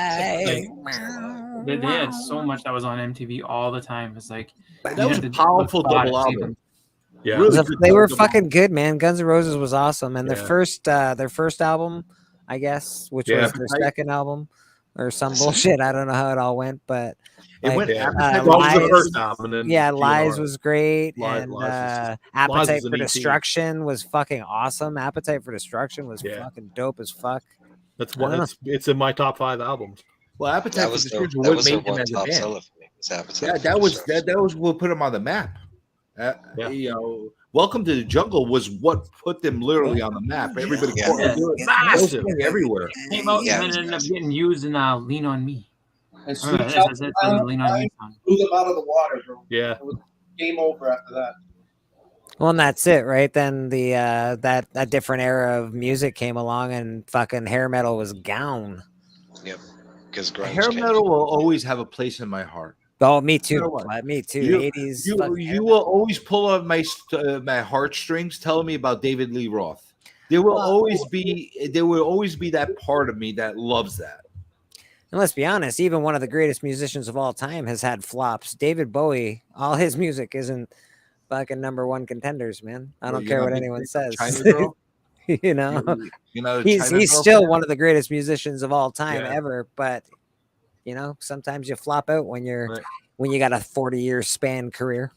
They had so much that was on MTV all the time. It's like that was a powerful double album. Yeah, really they were fucking good, man. Guns N' Roses was awesome, and their first album, I guess, which was their second album or some bullshit. I don't know how it all went, but it went. Lies, was the first album, and then, Lies was great, and Appetite for EP. Destruction was fucking awesome. Appetite for Destruction was fucking dope as fuck. That's one. It's in my top 5 albums. Well, Appetite for Destruction was made them as a band. Yeah, that was what put them on the map. You know, Welcome to the Jungle was what put them literally on the map. Everybody massive everywhere. Came out and then ended up getting used in Lean on Me. And Sweet Child Lean on Me blew them out of the water, bro. Yeah. It was game over after that. Well, and that's it, right? Then the that different era of music came along, and fucking hair metal was gone. Yep. Because hair metal will always have a place in my heart. Oh, me too. Me too. 80s. You will always pull on my heartstrings, telling me about David Lee Roth. There will always be that part of me that loves that. And let's be honest, even one of the greatest musicians of all time has had flops. David Bowie, all his music isn't fucking #1 contenders, man. I don't care what anyone says. You know, he's still one of the greatest musicians of all time ever, but you know, sometimes you flop out when you got a 40-year span career.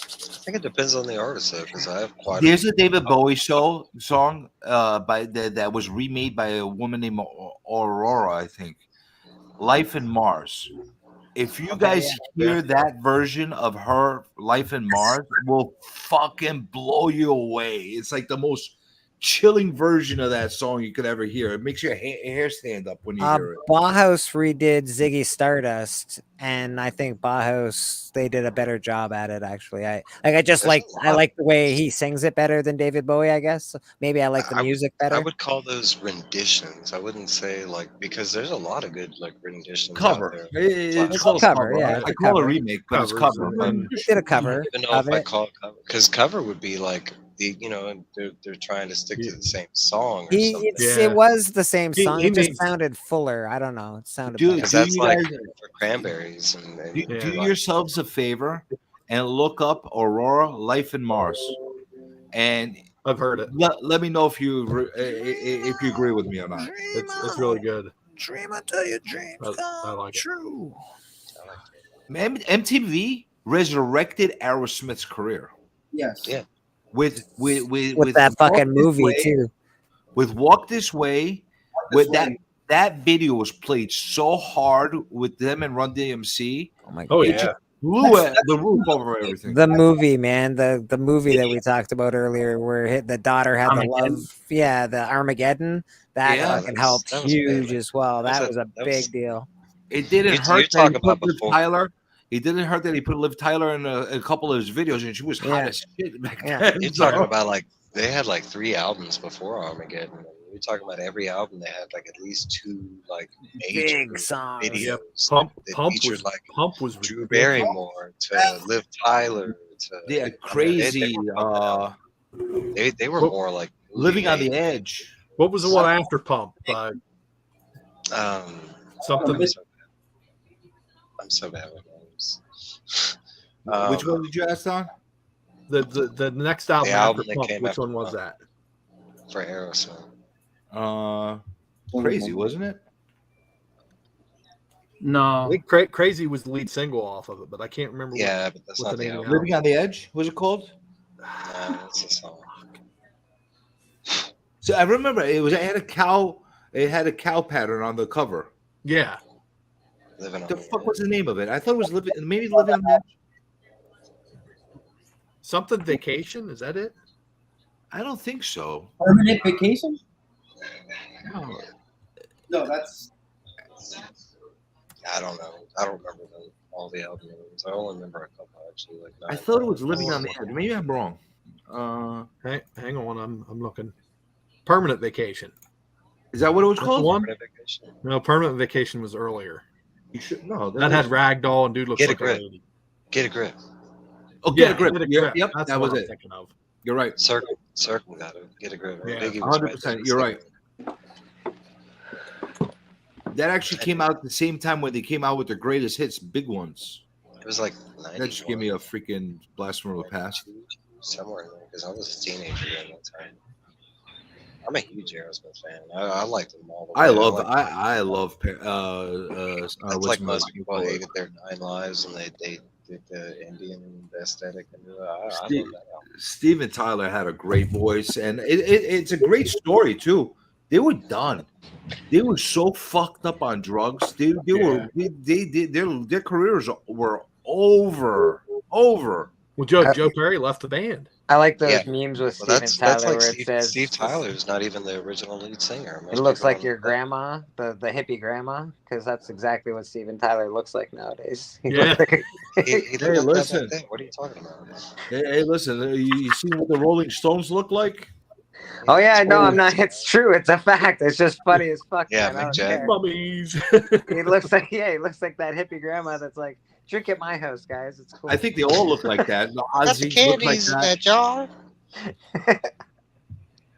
I think it depends on the artist, though, because I have quite. There's a David Bowie song that was remade by a woman named Aurora, I think. Life in Mars. If you guys hear that version of her Life in Mars, will fucking blow you away. It's like the most chilling version of that song you could ever hear. It makes your hair stand up when you hear it. Bauhaus redid Ziggy Stardust, and I think Bauhaus, they did a better job at it. Actually, I like the way he sings it better than David Bowie. I guess maybe I like the music better. I would call those renditions. I wouldn't say because there's a lot of good renditions. Cover. Out there. It's called cover. Yeah, I call it a remake, but it's cover. He did a cover. I don't even know if I call it cover, because cover would be like. They're trying to stick to the same song. Or something. It was the same song. It just sounded fuller. I don't know. It sounded. Because that's like for Cranberries. Do yourselves a favor and look up Aurora Life in Mars, and I've heard it. Let me know if you agree with me or not. It's really good. Dream until your dreams I like true. MTV resurrected Aerosmith's career. Yes. Yeah. With that fucking movie too. With Walk This Way, that video was played so hard with them and Run DMC. Oh my god! Oh yeah, blew the roof over everything. The movie, man, the movie that we talked about earlier, where the daughter had the love, the Armageddon. That fucking helped huge as well. That was a big deal. It didn't hurt that he put Liv Tyler. It didn't hurt that he put Liv Tyler in a couple of his videos, and she was hot as shit back then. You're talking about they had 3 albums before Armageddon. We're talking about every album they had at least 2 big songs. Videos. Pump was Drew Barrymore to Liv Tyler to crazy. They were more like Living on the Edge. What was the one after Pump? Something. I'm so bad with names. Which one did you ask on? The next album after Pump. Which one was that? For Aerosmith. Crazy, wasn't it? No, I think Crazy was the lead single off of it, but I can't remember. Yeah, but that's not the album. Living on the Edge was it called? No, that's a song. So I remember it had a cow. It had a cow pattern on the cover. Yeah. The fuck was the name of it? I thought it was Living on the Edge. Something Vacation, is that it? I don't think so. Permanent Vacation? No, that's. I don't know. I don't remember all the album names. I only remember a couple actually. Like I thought it was Living on the Edge. Maybe I'm wrong. Hang on, I'm looking. Permanent Vacation. Is that what it was called? Permanent Vacation. No, Permanent Vacation was earlier. You should no. That had Ragdoll and Dude Looks Like a Lady. Get a Grip. Oh, Get a Grip. Yep, Yep, that was it. Thinking of. You're right. Circle got it. Get a Grip. Yeah, 100%. You're right. That actually came out at the same time when they came out with their greatest hits, big ones. It was like 91. That just gave me a freaking blast from the past. Somewhere in there, because I was a teenager at that time. I'm a huge Aerosmith fan. I liked them all. I love. It's like most people hated their 9 Lives, and they did the Indian aesthetic. And I love that album. Steven Tyler had a great voice, and it's a great story too. They were done. They were so fucked up on drugs. Their careers were over. Well, Joe Perry left the band. I like those memes with Steven Tyler like where it says Steve Tyler's not even the original lead singer. It looks like your grandma, the hippie grandma, because that's exactly what Steven Tyler looks like nowadays. He Yeah. Hey, listen. What are you talking about? Hey, listen. You see what the Rolling Stones look like? Oh yeah, no, I'm not. It's true. It's a fact. It's just funny as fuck. Yeah, man. Mick Jagger. Mummies. He looks like that hippie grandma that's like, drink at my house, guys. It's cool. I think they all look like that. Ozzy looks like that. jar.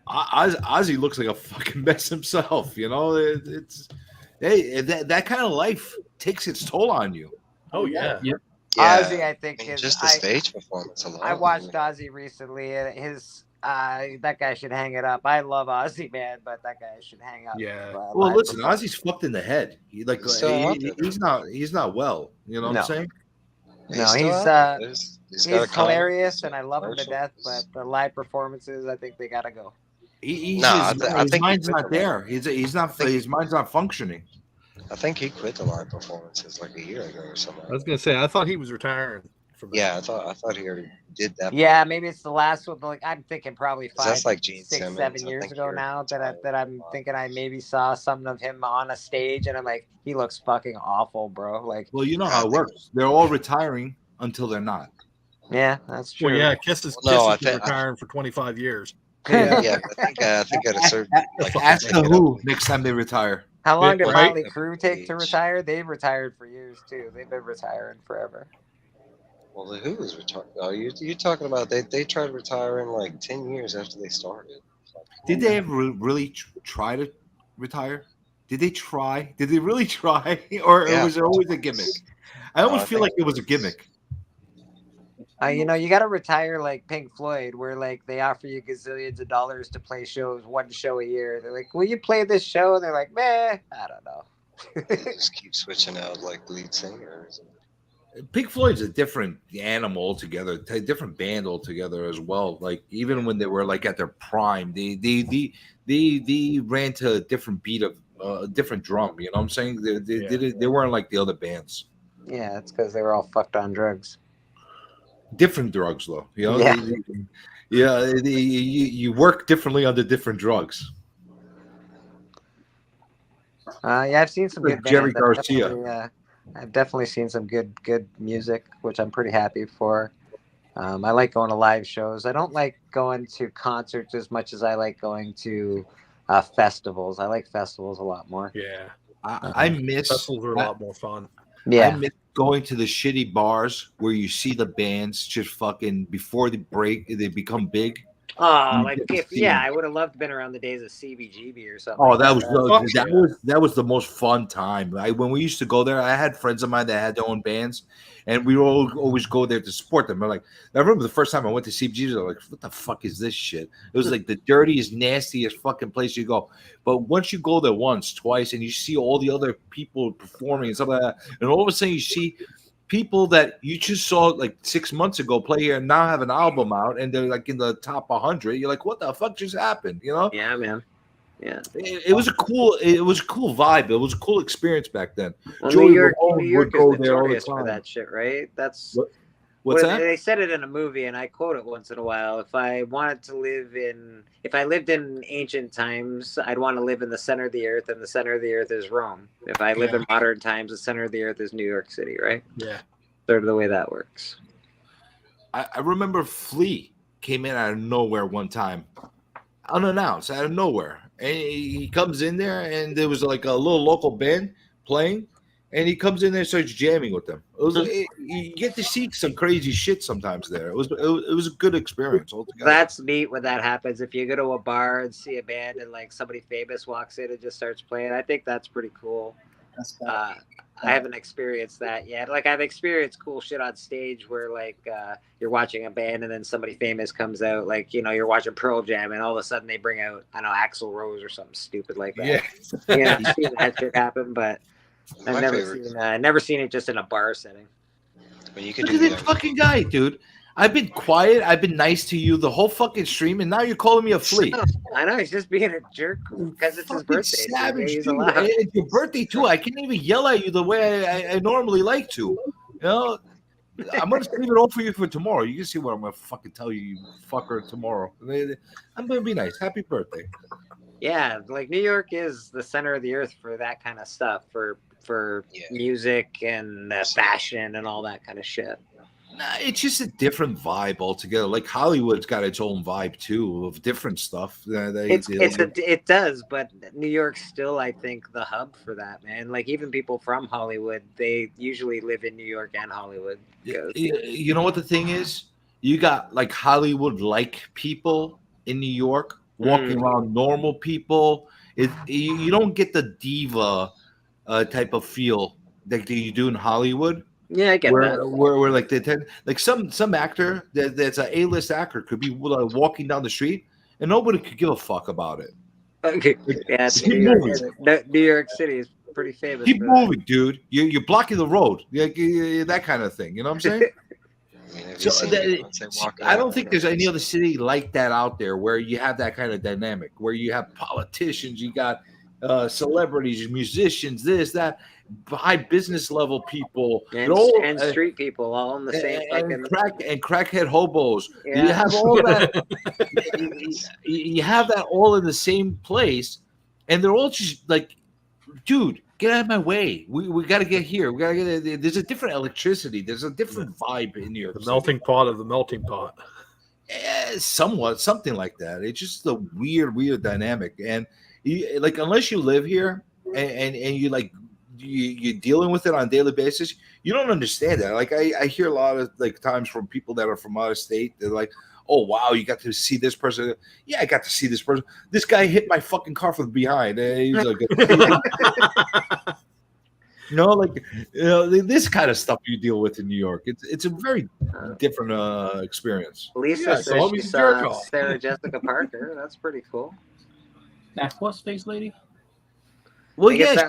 Ozzy looks like a fucking mess himself. You know, that kind of life takes its toll on you. Oh yeah. Yep. Ozzy, I think, is just the stage performance alone. I watched Ozzy recently, and his that guy should hang it up. I love Ozzy, man, but that guy should hang up. Yeah. Well, listen, Ozzy's fucked in the head. He's not well. You know what I'm saying? No, he's hilarious, and I love him to death. But the live performances, I think they gotta go. His mind's not there. His mind's not functioning. I think he quit the live performances like a year ago or something. I was gonna say I thought he was retiring. Yeah, I thought he already did that. Yeah, maybe it's the last one. But like I'm thinking probably 5, like 6, Simmons, 7 years ago now that I'm thinking I maybe saw something of him on a stage, and I'm like, he looks fucking awful, bro. Like, well, you know how it works. They're all retiring until they're not. Yeah, that's true. Well, yeah, Kiss has been retiring for 25 years. Yeah, I think at a certain ask the Who next time they retire. How long did Motley Crue take to retire? They've retired for years too. They've been retiring forever. Well, the Who is retiring. Oh, you're talking about they tried retiring like 10 years after they started. Did they ever really try to retire? Did they try? Did they really try, or was it always a gimmick? I almost feel like it was a gimmick. You know, you got to retire like Pink Floyd, where like they offer you gazillions of dollars to play shows, one show a year. They're like, "Will you play this show?" And they're like, "Meh, I don't know." They just keep switching out like lead singers. Pink Floyd's a different animal altogether, a different band altogether as well. Like even when they were like at their prime, they ran to a different beat of a different drum. You know what I'm saying? They weren't like the other bands. Yeah, it's because they were all fucked on drugs. Different drugs, though. You know, Yeah. You work differently under different drugs. Yeah, I've seen some good Jerry bands. Garcia. I've definitely seen some good music, which I'm pretty happy for. I like going to live shows. I don't like going to concerts as much as I like going to festivals. I like festivals a lot more. Yeah, I miss festivals are a lot more fun. Yeah, I miss going to the shitty bars where you see the bands just fucking before they break, they become big. Oh, like I would have loved to been around the days of CBGB or something. Oh, that was the most fun time. When we used to go there, I had friends of mine that had their own bands, and we would always go there to support them. I remember the first time I went to CBGB, I was like, "What the fuck is this shit?" It was like the dirtiest, nastiest fucking place you go. But once you go there once, twice, and you see all the other people performing and stuff like that, and all of a sudden you see people that you just saw like 6 months ago play here and now have an album out and they're like in the top 100. You're like, what the fuck just happened? You know? Yeah, man. Yeah. It was a cool vibe. It was a cool experience back then. Well, New York is notorious for that shit, right? That's what's that? They said it in a movie, and I quote it once in a while. If I lived in ancient times, I'd want to live in the center of the earth, and the center of the earth is Rome. If I live in modern times, the center of the earth is New York City, right? Yeah. Sort of the way that works. I remember Flea came in out of nowhere one time, unannounced, out of nowhere. And he comes in there, and there was like a little local band playing, and he comes in there and starts jamming with them. You get to see some crazy shit sometimes there. It was a good experience altogether. That's neat when that happens. If you go to a bar and see a band and like somebody famous walks in and just starts playing, I think that's pretty cool. I haven't experienced that yet. Like I've experienced cool shit on stage where like you're watching a band and then somebody famous comes out. Like you're watching Pearl Jam and all of a sudden they bring out Axl Rose or something stupid like that. Yeah, I've seen that shit happen, but I've never seen it just in a bar setting. But you can Look at this fucking guy, dude. I've been quiet. I've been nice to you the whole fucking stream, and now you're calling me a flea. I know he's just being a jerk because it's his birthday. Savage, He's dude. allowed. It's your birthday too. I can't even yell at you the way I normally like to. I'm gonna save it all for you for tomorrow. You can see what I'm gonna fucking tell you, you fucker, tomorrow. I'm gonna be nice. Happy birthday. Yeah, like New York is the center of the earth for that kind of stuff, for music and fashion and all that kind of shit. Nah, it's just a different vibe altogether. Like Hollywood's got its own vibe too of different stuff. It does, but New York's still, I think, the hub for that, man. Like even people from Hollywood, they usually live in New York and Hollywood. You know what the thing is? You got like Hollywood-like people in New York walking around, normal people. You don't get the diva type of feel that you do in Hollywood. Yeah, I get that. Where like they tend, like some actor that's an A-list actor could be walking down the street and nobody could give a fuck about it. Okay, yeah, New York City is pretty famous. Keep moving, dude. You're blocking the road. That kind of thing. You know what I'm saying? I don't think there's any other city like that out there where you have that kind of dynamic, where you have politicians, you got celebrities, musicians, this, that, high business level people, and street people all in the same and crackhead hobos. Yeah. You have all that. You have that all in the same place, and they're all just like, dude, get out of my way. We got to get here. We got to get. There's a different electricity. There's a different vibe in here. The melting pot of the melting pot. Somewhat, something like that. It's just a weird dynamic, and like unless you live here and you like. You're dealing with it on a daily basis, you don't understand that. Like I hear a lot of like times from people that are from out of state, they're like, oh wow, you got to see this person. Yeah, I got to see this person. This guy hit my fucking car from behind. He's like this kind of stuff you deal with in New York. It's a very different experience. Lisa says she saw Sarah Jessica Parker. That's pretty cool. That horse face lady. Well, yeah,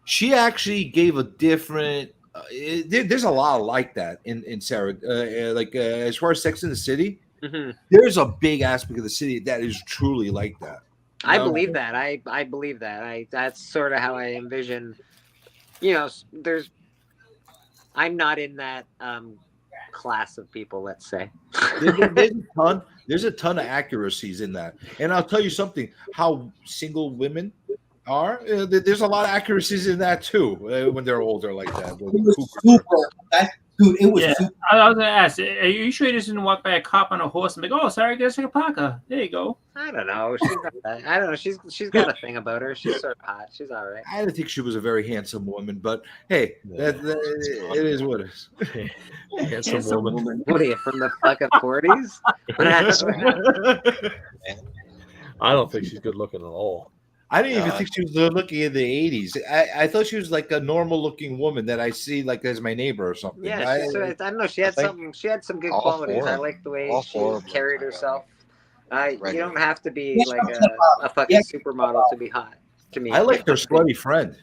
she actually gave a different. There's a lot like that in Sarah. As far as Sex in the City, there's a big aspect of the city that is truly like that. I believe that. I believe that. That's sort of how I envision. I'm not in that class of people. Let's say there's a ton of accuracies in that, and I'll tell you something. How single women are, there's a lot of accuracies in that too when they're older like that. Dude, it was. Yeah, I was gonna ask. Are you sure you just didn't walk by a cop on a horse and be like, "Oh, sorry, Jessica Parker. There you go." I don't know. She's not that, I don't know. She's got a thing about her. She's sort of hot. She's all right. I don't think she was a very handsome woman, but hey, that it is what it is. Handsome woman. What are you from the fucking 40s? I don't think she's good looking at all. I didn't even think she was good looking in the 80s. I thought she was like a normal looking woman that I see like as my neighbor or something. Yeah, I don't know. She had something. She had some good qualities. I like the way she carried herself. You don't have to be like a fucking supermodel to be hot. To me, I like her slutty friend.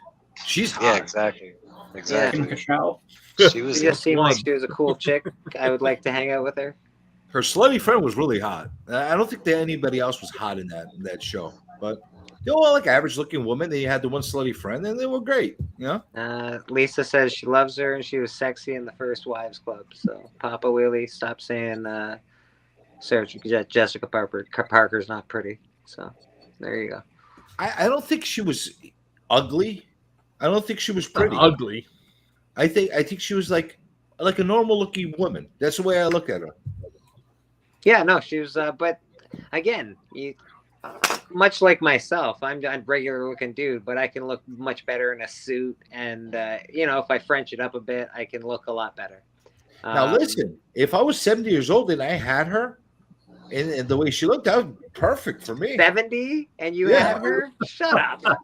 She's hot. Yeah, exactly. Exactly. She just seemed like she was a cool chick. I would like to hang out with her. Her slutty friend was really hot. I don't think that anybody else was hot in that show, but they were all like average looking women. They had the one slutty friend, and they were great. You know. Lisa says she loves her, and she was sexy in the First Wives Club. So Papa Wheelie, stop saying Jessica Parker's not pretty. So there you go. I don't think she was ugly. I don't think she was pretty. Ugly. I think she was like a normal looking woman. That's the way I look at her. Yeah, no, she was. But again, much like myself, I'm a regular looking dude, but I can look much better in a suit, and if I French it up a bit, I can look a lot better. Now listen, if I was 70 years old and I had her, and the way she looked, that was perfect for me. 70 and you had her? Shut up.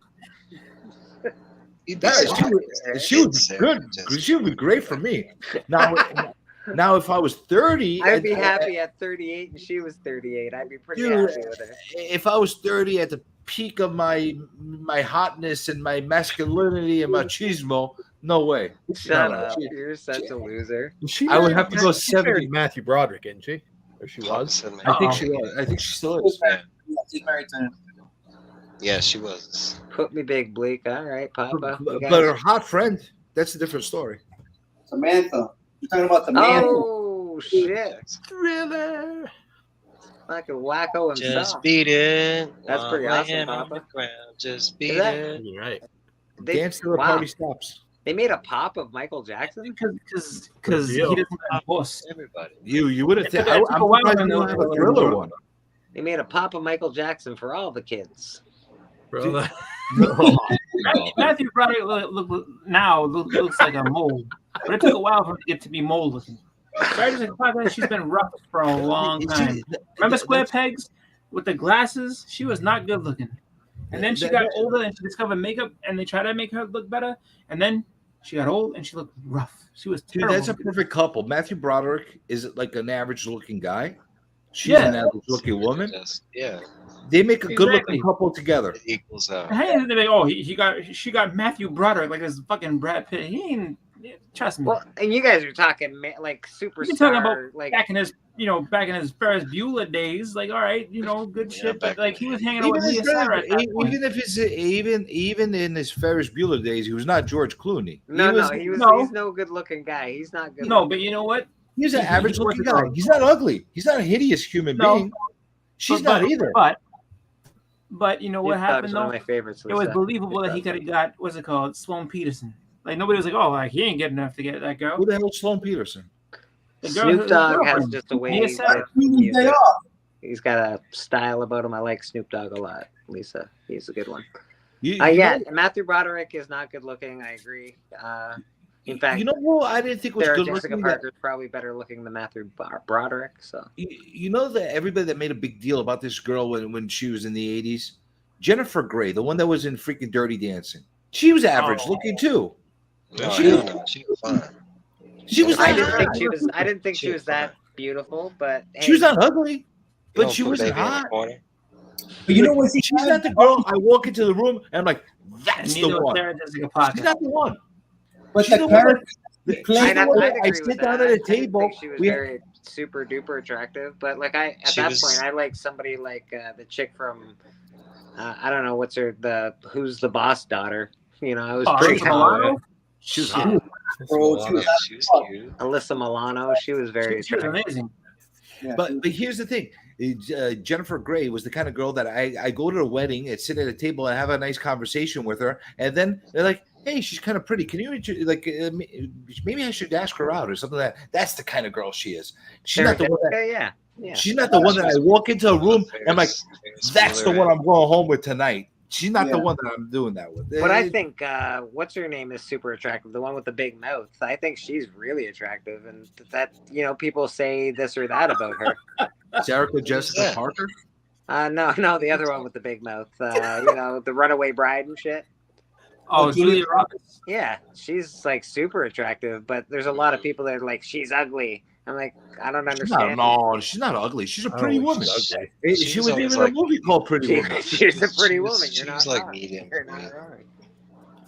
She was good. She would be great for me. Now, if I was 30, I'd be happy at 38, and she was 38. I'd be pretty happy with her. If I was 30 at the peak of my hotness and my masculinity and machismo, no way. Shut up! You're such a loser. I would have to go 70. Matthew Broderick, isn't she? Or she was? I think she was. I think she still is. She's married to him. Yeah, she was. Put me big, Bleak. All right, Papa. But her hot friend, that's a different story. Samantha. You're talking about Samantha. Oh, shit. Thriller. Fucking wacko himself. Just beat it. That's pretty awesome, Papa. Just beat it. You're right. Dance till the party stops. They made a pop of Michael Jackson? Because he doesn't have a horse. Everybody. You would have thought. I'm surprised they don't have a Thriller one. They made a pop of Michael Jackson for all the kids. Bro, Matthew Broderick looks like a mole, but it took a while for him to get to be mole looking. She's been rough for a long time. Remember Square Pegs with the glasses? She was not good looking. And then she got older and she discovered makeup, and they tried to make her look better. And then she got old and she looked rough. She was terrible. Dude, that's a perfect couple. Matthew Broderick is like an average looking guy. She's an average looking woman. Yeah. They make a good looking couple together. It equals out. Hey, she got Matthew Broderick like this fucking Brad Pitt. He ain't, trust me. Well, and you guys are talking like superstar. You're talking about like back in his Ferris Bueller days. Like, all right, good shit. But like he was hanging out with Leah Sarah at that point. Even in his Ferris Bueller days, he was not George Clooney. He's no good looking guy. He's not good. No, but you know what? He's an average looking guy. He's not ugly. He's not a hideous human being. She's not either. But you know what happened though? One of my favorites. It was believable that he could have got what's it called, Sloane Peterson. Like nobody was like, oh, like he ain't good enough to get that girl. Who the hell is Sloane Peterson? Snoop Dogg has just a way. He's got a style about him. I like Snoop Dogg a lot. Lisa, he's a good one. Matthew Broderick is not good looking. I agree. In fact, I didn't think was good Jessica looking. Parker's probably better looking than Matthew Broderick. So you know that everybody that made a big deal about this girl when she was in the 80s, Jennifer Grey, the one that was in freaking Dirty Dancing, she was average looking too. No, she was fine. She was. I didn't think she was that beautiful, but she was not ugly. But she wasn't hot. But you know what? She's not the girl. I walk into the room and I'm like, that's the one. She's not the one. But the character, I sit down at a table. She was very super duper attractive, but like at that point, I like somebody like the chick from I don't know who's the boss daughter. I was pretty hot. She was hot. She was cute. Alyssa Milano. She was very attractive. Amazing. Yeah. But here's the thing. Jennifer Grey was the kind of girl that I go to a wedding and sit at a table and have a nice conversation with her, and then they're like, hey, she's kind of pretty. Can you like maybe I should ask her out or something like that. That's the kind of girl she is. She's not the one that, yeah. She's not the one that I walk into a room and I'm like, that's the one I'm going home with tonight. She's not the one that I'm doing that with. But I think what's her name is super attractive. The one with the big mouth. I think she's really attractive, and that people say this or that about her. Sarah Jessica Parker. No, the other one with the big mouth. The runaway bride and shit. Oh, Julia Roberts. Yeah, she's like super attractive, but there's a lot of people that are like, she's ugly. I'm like, I don't understand. No, she's not ugly. She's a pretty woman. She was even in a movie called Pretty Woman. She's a pretty woman. She was like medium.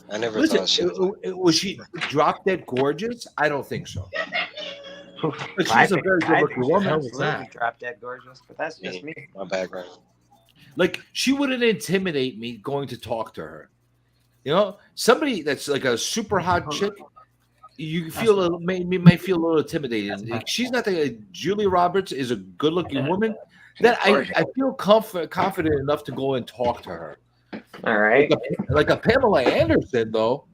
I never Listen, thought she was she drop dead gorgeous? I don't think so. But she's a very good looking woman. Drop dead gorgeous, but that's just me. My background. Like, she wouldn't intimidate me going to talk to her. You know, somebody that's like a super hot chick, you feel may feel a little intimidated. She's not Julia Roberts is a good looking woman. That I feel confident enough to go and talk to her. All right, like a Pamela Anderson though.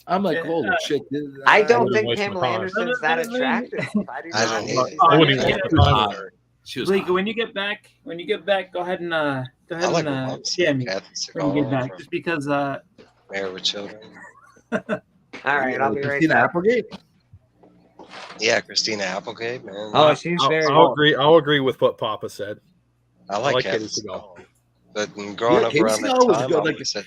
I'm like, holy shit! I don't think Pamela Anderson's that attractive. I wouldn't even waste my time with her. Bleeker, when you get back, go ahead and DM me when you get back, just because. Married with Children. All right, I'll be right Christina back. Applegate. Yeah, Christina Applegate, man. Oh, she's very. I'll agree with what Papa said. I like Katie Kathy Seagal. But growing up around that time, I always said,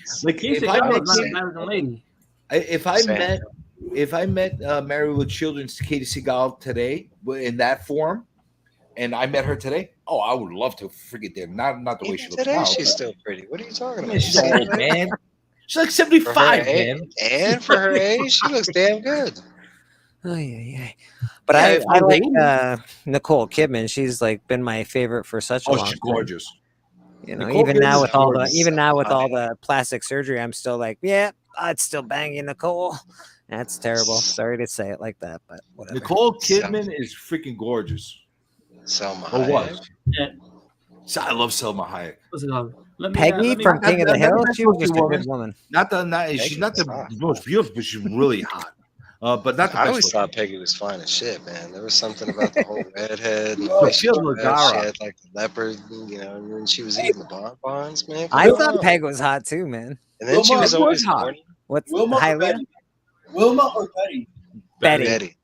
if I met Married with Children's Katie Seagal today in that form, and I met her today, I would love to forget that. Not the way she looks today. now. She's still pretty. What are you talking about? She's old, man. She's like 75, man. And for her age, she looks damn good. Oh yeah. But I like Nicole Kidman. She's like been my favorite for such a long time. She's gorgeous. You know, even now with all the plastic surgery, I'm still like, yeah, I'd still bang you, Nicole. That's terrible. Sorry to say it like that, but whatever. Nicole Kidman is freaking gorgeous. Selma Hayek. Hayek. Yeah. So I love Selma Hayek. Peggy from King of the Hill. She was just a good woman. She's not the most beautiful, but she's really hot. But not the I best always thought Peggy was fine as shit, man. There was something about the whole redhead. And she had like the leopard, and when she was eating the bonbons, man. I thought Peg was hot too, man. And then she was always hot. What's Wilma or Betty? Betty.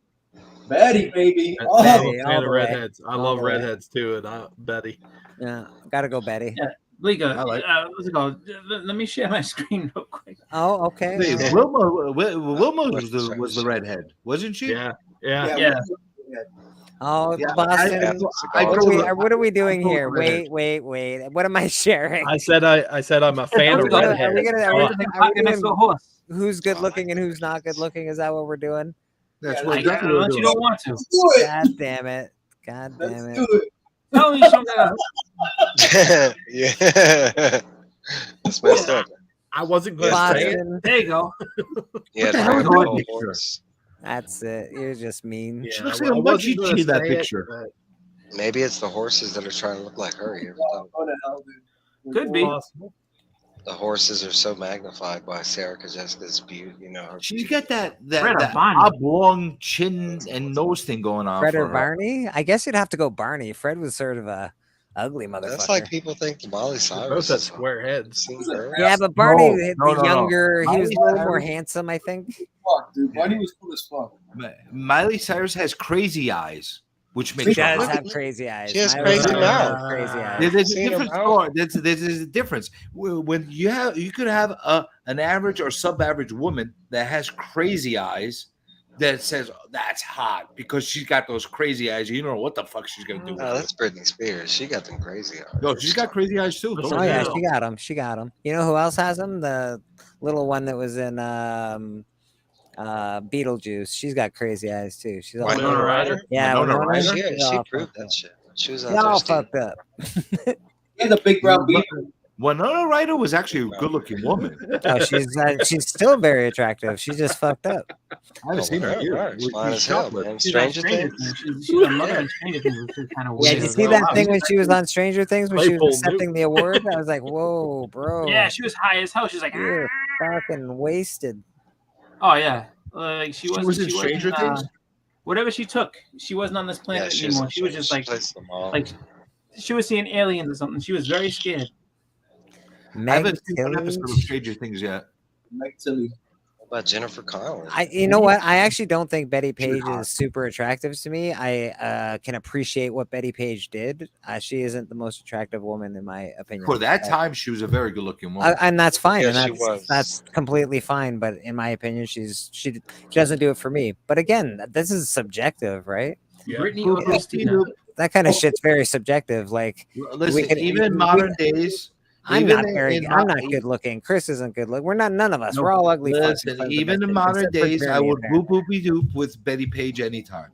Betty, baby. Betty, all the redheads. I love redheads too, and Betty. Yeah, gotta go Betty. Yeah. Bleeker, what's it called? Let me share my screen real quick. Oh, okay. Hey, Wilma was the redhead, wasn't she? Yeah. Oh, Yeah, Boston. What are we doing here? Wait. What am I sharing? I said I'm a fan of redhead. Who's good looking and who's not good looking? Is that what we're doing? That's what you don't want to. God damn it. No, you don't gotta. Yeah. That's messed up. I wasn't going to say it. There you go. Yeah, that's it. You're just mean. She looks like a monkey in that picture. Maybe it's the horses that are trying to look like her. Could be. The horses are so magnified by Sarah Jessica's beauty. She's got that oblong chin and nose thing going on. Fred or for her. Barney? I guess you'd have to go Barney. Fred was sort of a ugly motherfucker. That's like people think Molly Cyrus. Both have square heads. Yeah, but Barney, No. he was a little more handsome, I think. Fuck, dude. Barney was cool as fuck. Miley Cyrus has crazy eyes, which makes she does have crazy eyes. She has crazy mouth. Crazy eyes. There's a difference. There's a difference. When you could have an average or sub-average woman that has crazy eyes that says that's hot because she's got those crazy eyes. You don't know what the fuck she's gonna do. Oh, that's Britney Spears. She got them crazy eyes. No, she's got crazy eyes too. Oh yeah, she got them. You know who else has them? The little one that was in Beetlejuice. She's got crazy eyes too. She's all Winona Ryder. Yeah, Winona Ryder. She proved that shit. She was all fucked up. And the big brown beaver. Winona Ryder was actually a good-looking woman. Oh, she's still very attractive. She's just fucked up. I haven't seen her here. Fine as hell, man. Stranger Things. She's a mother in Stranger Things, which is kind of weird. Yeah, did you see that thing when she was on Stranger Things when she was accepting the award? I was like, whoa, bro. Yeah, she was high as hell. She's like, you're fucking wasted. Oh yeah, like she was in Stranger Things. Whatever she took, she wasn't on this planet anymore. She was just like she was seeing aliens or something. She was very scared. I haven't seen one episode of Stranger Things yet. Meg Tilly. What about Jennifer Connelly? You know what? I actually don't think Betty Page is super attractive to me. I can appreciate what Betty Page did. She isn't the most attractive woman in my opinion. For that time, she was a very good-looking woman, and that's fine. Yeah, and that's completely fine. But in my opinion, she doesn't do it for me. But again, this is subjective, right? Yeah. Brittany or Christina. That kind of shit's very subjective. Like, listen, even in modern days. I'm not good looking. Chris isn't good looking. We're not. None of us. We're all ugly. Listen, even in modern days, I would boop boopy doop with Betty Page anytime.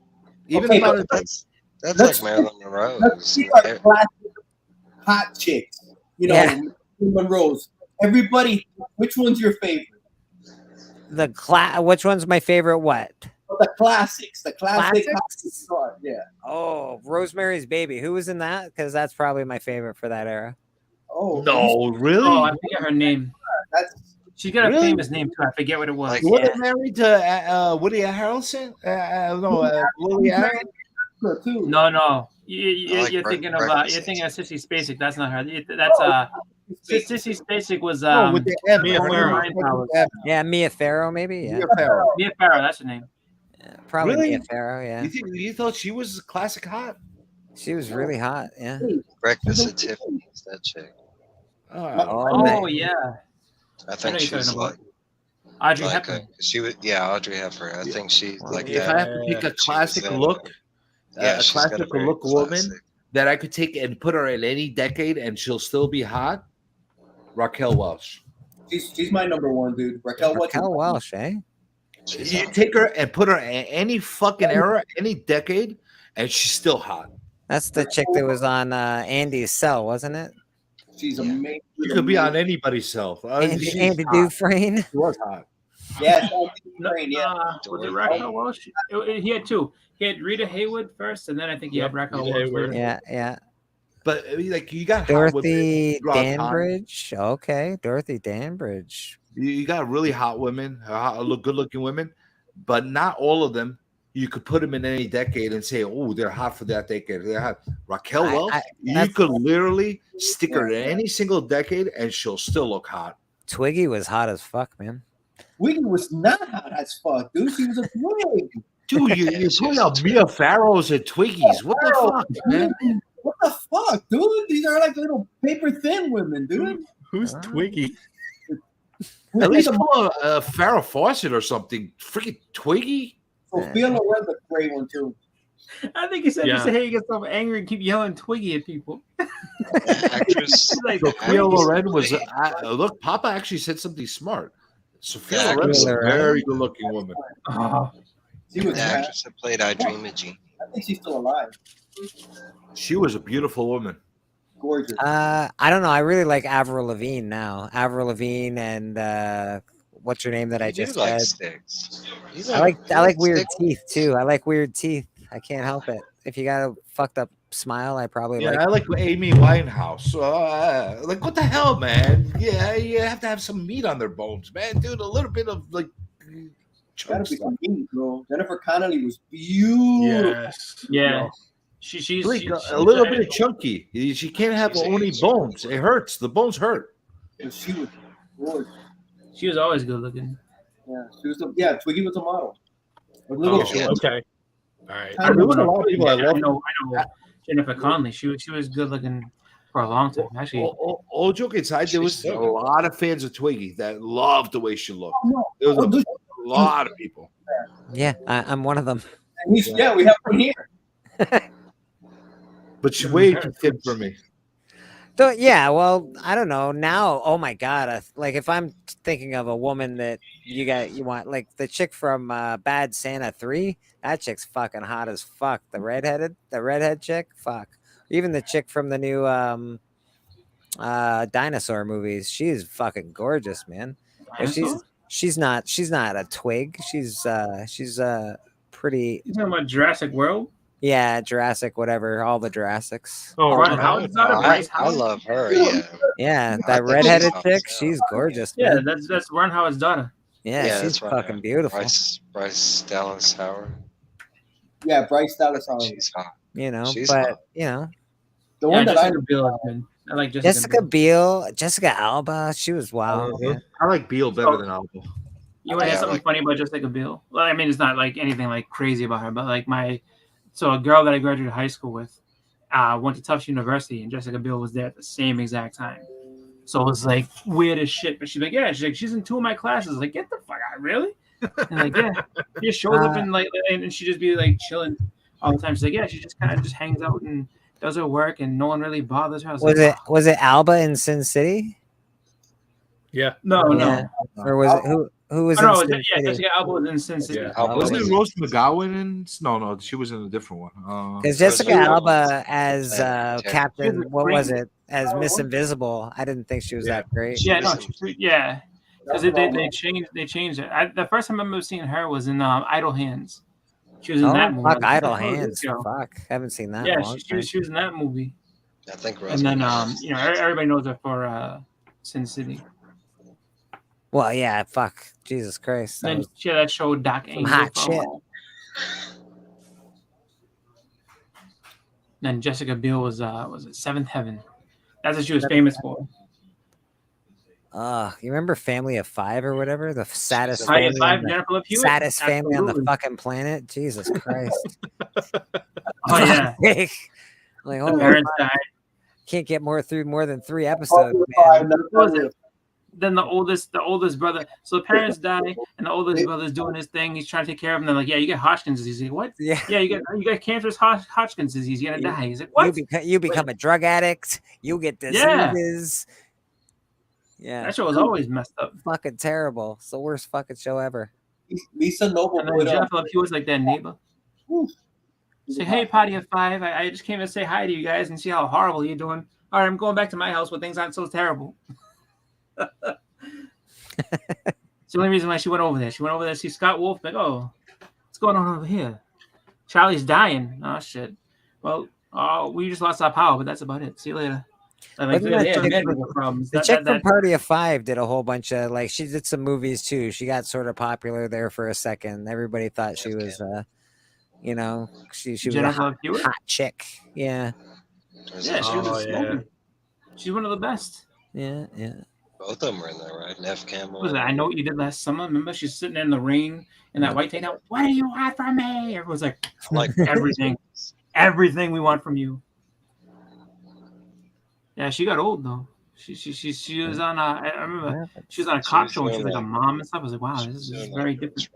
Even in modern days. That's like Marilyn Monroe. Let's see our classic hot chicks. You know, Monroe's. Everybody, which one's your favorite? Which one's my favorite? What? The classics. The classics. Yeah. Oh, Rosemary's Baby. Who was in that? Because that's probably my favorite for that era. Oh no, really? Oh, I forget her name. She's got a famous name too. I forget what it was. Like, was married to Woody Harrelson? Lily Allen? No. You're thinking of Sissy Spacek. That's not her. That's Sissy Spacek was with the M, Mia Farrow. Yeah, Mia Farrow maybe. Yeah. Mia Farrow. That's her name. Yeah, probably really? Mia Farrow. Yeah. You thought she was classic hot? She was really hot. Yeah. Breakfast at Tiffany's. That chick. Oh yeah. I think she's like Audrey Hepburn. She was Audrey Hepburn. I think she's like if that. I have to pick a classic look, a classic look woman that I could take and put her in any decade and she'll still be hot, Raquel Welch. She's my number one, dude. Raquel Welch, eh? You take her and put her in any fucking era, any decade, and she's still hot. That's the chick that was on Andy's Cell, wasn't it? She's amazing. You could be on anybody's cell. Andy Dufresne. She was hot. Yes, Andy Dufresne. Yeah. Was it Raquel Welch? He had two. He had Rita Hayworth first, and then I think he had Raquel Welch. Yeah. But like you got Dorothy Danbridge. Okay, Dorothy Danbridge. You got really hot women, good-looking women, but not all of them. You could put them in any decade and say, "Oh, they're hot for that decade." They're hot. Raquel Welch, you could literally stick her in any single decade, and she'll still look hot. Twiggy was hot as fuck, man. Twiggy was not hot as fuck, dude. She was a twig. Dude, you're putting out Mia Farrows and Twiggies. What the fuck, man? What the fuck, dude? These are like little paper thin women, dude. Who's Twiggy? At least call a Farrah Fawcett or something. Freaking Twiggy. Sophia Loren's a great one too. I think he said just hey, he gets so angry and keep yelling Twiggy at people. Actress. Sophia Loren was look. Papa actually said something smart. Sophia Loren was a very good-looking woman. She was the actress that played I Dream of Jeannie. I think she's still alive. She was a beautiful woman. Gorgeous. I don't know. I really like Avril Lavigne now. Avril Lavigne and what's her name that I just said? Sticks. I like weird teeth too. I like weird teeth. I can't help it. If you got a fucked up smile, I probably like. I like Amy Winehouse. Like what the hell, man? Yeah, you have to have some meat on their bones, man, dude. A little bit of like. Gotta be some meat, bro. Jennifer Connelly was beautiful. Yes. Yeah. She's a little bit of chunky. She can't have only bones. It hurts. The bones hurt. She was gorgeous. She was always good looking. Yeah, she was. Twiggy was a model. Okay. All right. I know a lot of people. I know Jennifer Connelly. She was good looking for a long time. Actually, all joking aside, there was a lot of fans of Twiggy that loved the way she looked. No. There was a lot of people. Yeah, I'm one of them. We have one here. But she's way too thin for me. So yeah, well, I don't know now. Oh my god, like if I'm thinking of a woman that you want, like the chick from Bad Santa 3, that chick's fucking hot as fuck. The redhead chick, fuck. Even the chick from the new dinosaur movies, she's fucking gorgeous, man. But she's not a twig. She's pretty. You talking about Jurassic World? Yeah, Jurassic, whatever, all the Jurassics. Oh, right. I love her. Yeah. Yeah, that redheaded chick, she's gorgeous. Yeah, man. that's Ron Howard's daughter. Yeah, she's that's fucking beautiful. Bryce Dallas Howard. Yeah, Bryce Dallas Howard. She's hot. You know, She's but hot. you know, The one that Jessica Biel is good. I like Jessica Biel, Jessica Alba, she was wow. Yeah. I like Biel better than Alba. You want to hear something funny about Jessica Biel? Well, I mean, it's not like anything like crazy about her, but like so a girl that I graduated high school with went to Tufts University, and Jessica Biel was there at the same exact time. So it was like weird as shit. But she's like, yeah, she's in 2 of my classes. Like, get the fuck out, really? And like, yeah, she just shows up and she just be like chilling all the time. She's like, yeah, she just kind of just hangs out and does her work, and no one really bothers her. Was it Alba in Sin City? Yeah. No. Or was it who was? Oh, in no, Sin yeah, City? Jessica Alba was in Sin City. Yeah. Wasn't it Rose McGowan in? No, she was in a different one. Because Jessica Alba as Captain, what was it? As Miss Invisible, I didn't think she was that great. Yeah, no, because they changed it. The first time I remember seeing her was in Idle Hands. She was in that movie. Fuck, Idle Hands. Fuck, haven't seen that. Yeah, she was in that movie. I think. And then everybody knows her for Sin City. Well, yeah, fuck, Jesus Christ. And she had that show Doc Angel. Hot shit. Then Jessica Biel was it Seventh Heaven? That's what she was famous for. You remember Family of 5 or whatever? The saddest family, saddest family on the fucking planet. Jesus Christ. Oh yeah. Like, the parents died. Can't get through more than 3 episodes. Man. Then the oldest brother. So the parents die, and the oldest brother's doing his thing. He's trying to take care of him. They're like, "Yeah, you get Hodgkin's disease." He's like, "What? Yeah, you got cancerous Hodgkin's disease. You're gonna die." He's like, "What? You become a drug addict. You get diseases." Yeah, that show was always messed up. Fucking terrible. It's the worst fucking show ever. Lisa Noble. And then Jennifer, he was like that neighbor. Say, "Hey, party of 5. I just came to say hi to you guys and see how horrible you're doing. All right, I'm going back to my house where things aren't so terrible." It's the only reason why she went over there. She went over there to see Scott Wolf. Like, oh, what's going on over here? Charlie's dying. Oh shit. Well, we just lost our power, but that's about it. See you later. The chick from Party of 5 did a whole bunch of she did some movies too. She got sort of popular there for a second. Everybody thought she was, she was a hot chick. Yeah. Yeah, she was. She's one of the best. Yeah. Both of them were in there, right? Neff Campbell. What was it? I Know What You Did Last Summer. Remember, she's sitting there in the rain in that white tank top. What do you want from me? Everyone's like everything, everything we want from you. Yeah, she got old though. She was on I remember she was on a cop show and she was like a mom and stuff. I was like, wow, this is very different.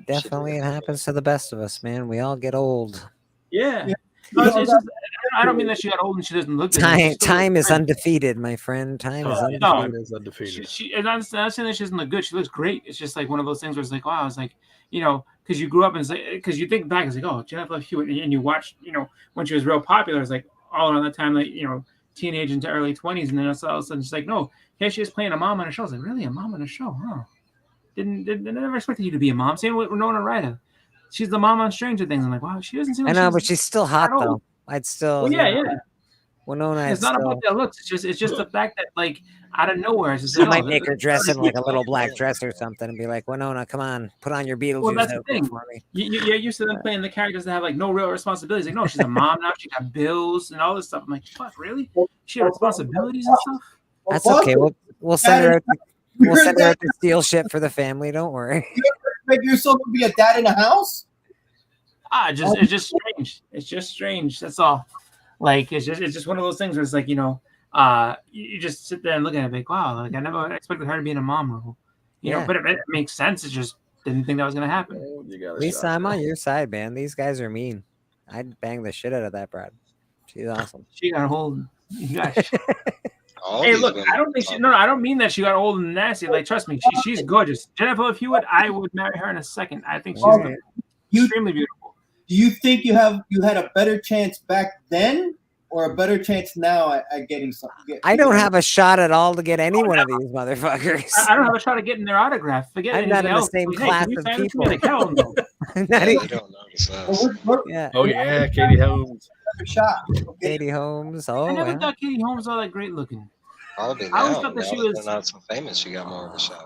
Definitely, it happens to the best of us, man. We all get old. Yeah. No, it's just, I don't mean that she got old and she doesn't look good. Time is undefeated, my friend. Time is undefeated. And I'm not saying that she doesn't look good. She looks great. It's just like one of those things where it's like, wow, I was like, because you grew up and it's like, because you think back, it's like, oh, Jennifer Hewitt, and you watch, when she was real popular, it's like all around that time, like, teenage into early 20s, and then all of a sudden she's like, no, here she is playing a mom on a show. I was like, really, a mom on a show, huh? Didn't never expected you to be a mom. Same with Winona Ryder. She's the mom on Stranger Things. I'm like, wow, she doesn't seem like but she's still hot though. I'd still. Well, yeah. Winona. It's not about their looks. It's just the fact that like out of nowhere, it's just I might make her dress in like a little black dress or something and be like, Winona, come on, put on your Beetlejuice. Well, that's the thing. You're used to them playing the characters that have like no real responsibilities. Like, no, she's a mom now. She got bills and all this stuff. I'm like, fuck, really? She had responsibilities and stuff. That's okay. We'll send her out. We'll send her out to steal shit for the family. Don't worry. You ever make yourself be a dad in a house? It's just strange. It's just strange. That's all. Like it's just one of those things where it's like, you just sit there and look at it like, wow, like I never expected her to be in a mom role. You know, but it makes sense. It just didn't think that was gonna happen. Lisa, I'm on your side, man. These guys are mean. I'd bang the shit out of that broad. She's awesome. She got old. Gosh. Hey, look, I don't mean that she got old and nasty. Like, trust me, she's gorgeous. Jennifer Hewitt, I would marry her in a second. I think she's extremely beautiful. Do you think you had a better chance back then or a better chance now at getting something? I don't have a shot at all to get any one of these motherfuckers. I don't have a shot at getting their autograph. Forget I'm not in the same class of people. Like, hell no. You don't notice that. Yeah. Oh yeah, Katie Holmes. Shot. Katie Holmes. Oh, I never thought Katie Holmes was all that great looking. Probably I always now. thought that Now she that was they're not so famous, she got more of a shot.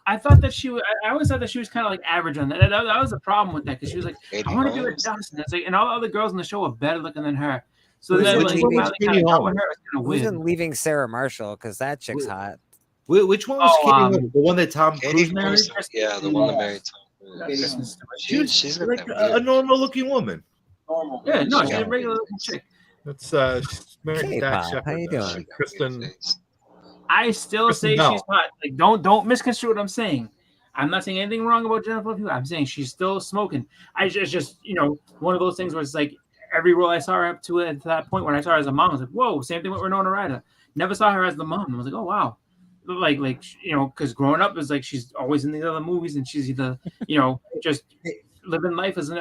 I thought that she was. I always thought that she was kind of like average on that. That was the problem with that because she was like, I want to be like Dustin. It's like, and all the other girls in the show are better looking than her. So then, like, finally kind of got with her. It's kind of weird. Wasn't leaving Sarah Marshall because that chick's hot. Which one was Katie Holmes? The one that Tom Cruise married? Yeah, the one that married Tom Cruise. She's like a normal-looking woman. Normal. Yeah, no, she's a regular-looking chick. That's she's married to Dak Shepard. How you doing, Kristen? I still say she's hot. Like, don't misconstrue what I'm saying. I'm not saying anything wrong about Jennifer Lopez. I'm saying she's still smoking. It's just one of those things where it's like every role I saw her up to at that point when I saw her as a mom, I was like, whoa, same thing with Winona Ryder. Never saw her as the mom. I was like, oh wow. Like because growing up is like she's always in these other movies and she's either just living life as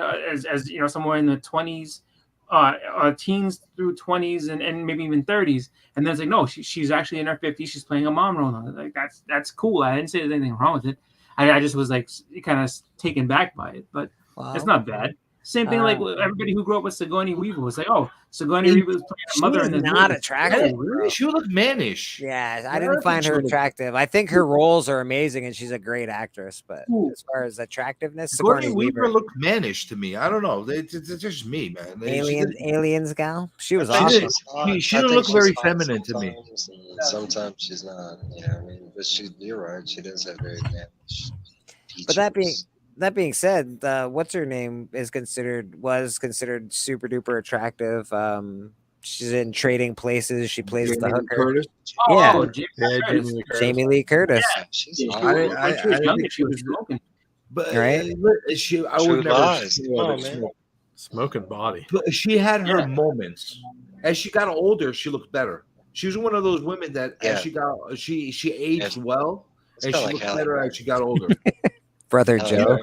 somewhere in the 20s, teens through 20s and maybe even 30s, and then it's like no, she's actually in her 50s. She's playing a mom role. Like that's cool. I didn't say there's anything wrong with it. I just was like kind of taken back by it, but it's not bad. Same thing like everybody who grew up with Sigourney Weaver was like, oh, Sigourney Weaver was playing a mother in this not movie. attractive. Really? She looked mannish. Yeah, I didn't find her attractive. I think her roles are amazing and she's a great actress, but as far as attractiveness, Sigourney Weaver looked mannish to me. I don't know. It's just me, man. Aliens gal. She was awesome. She didn't look very feminine to me. Sometimes she's not. Yeah, I mean, but you're right. She does have very mannish features. But that being said, what's her name was considered super duper attractive. She's in Trading Places. She plays the hooker. Jamie Lee Curtis. Yeah, she was young. She was smoking. But right? I would never smoking body. But she had her moments. As she got older, she looked better. She was one of those women that as she aged well, and she looked better as she got older. Brother Joe,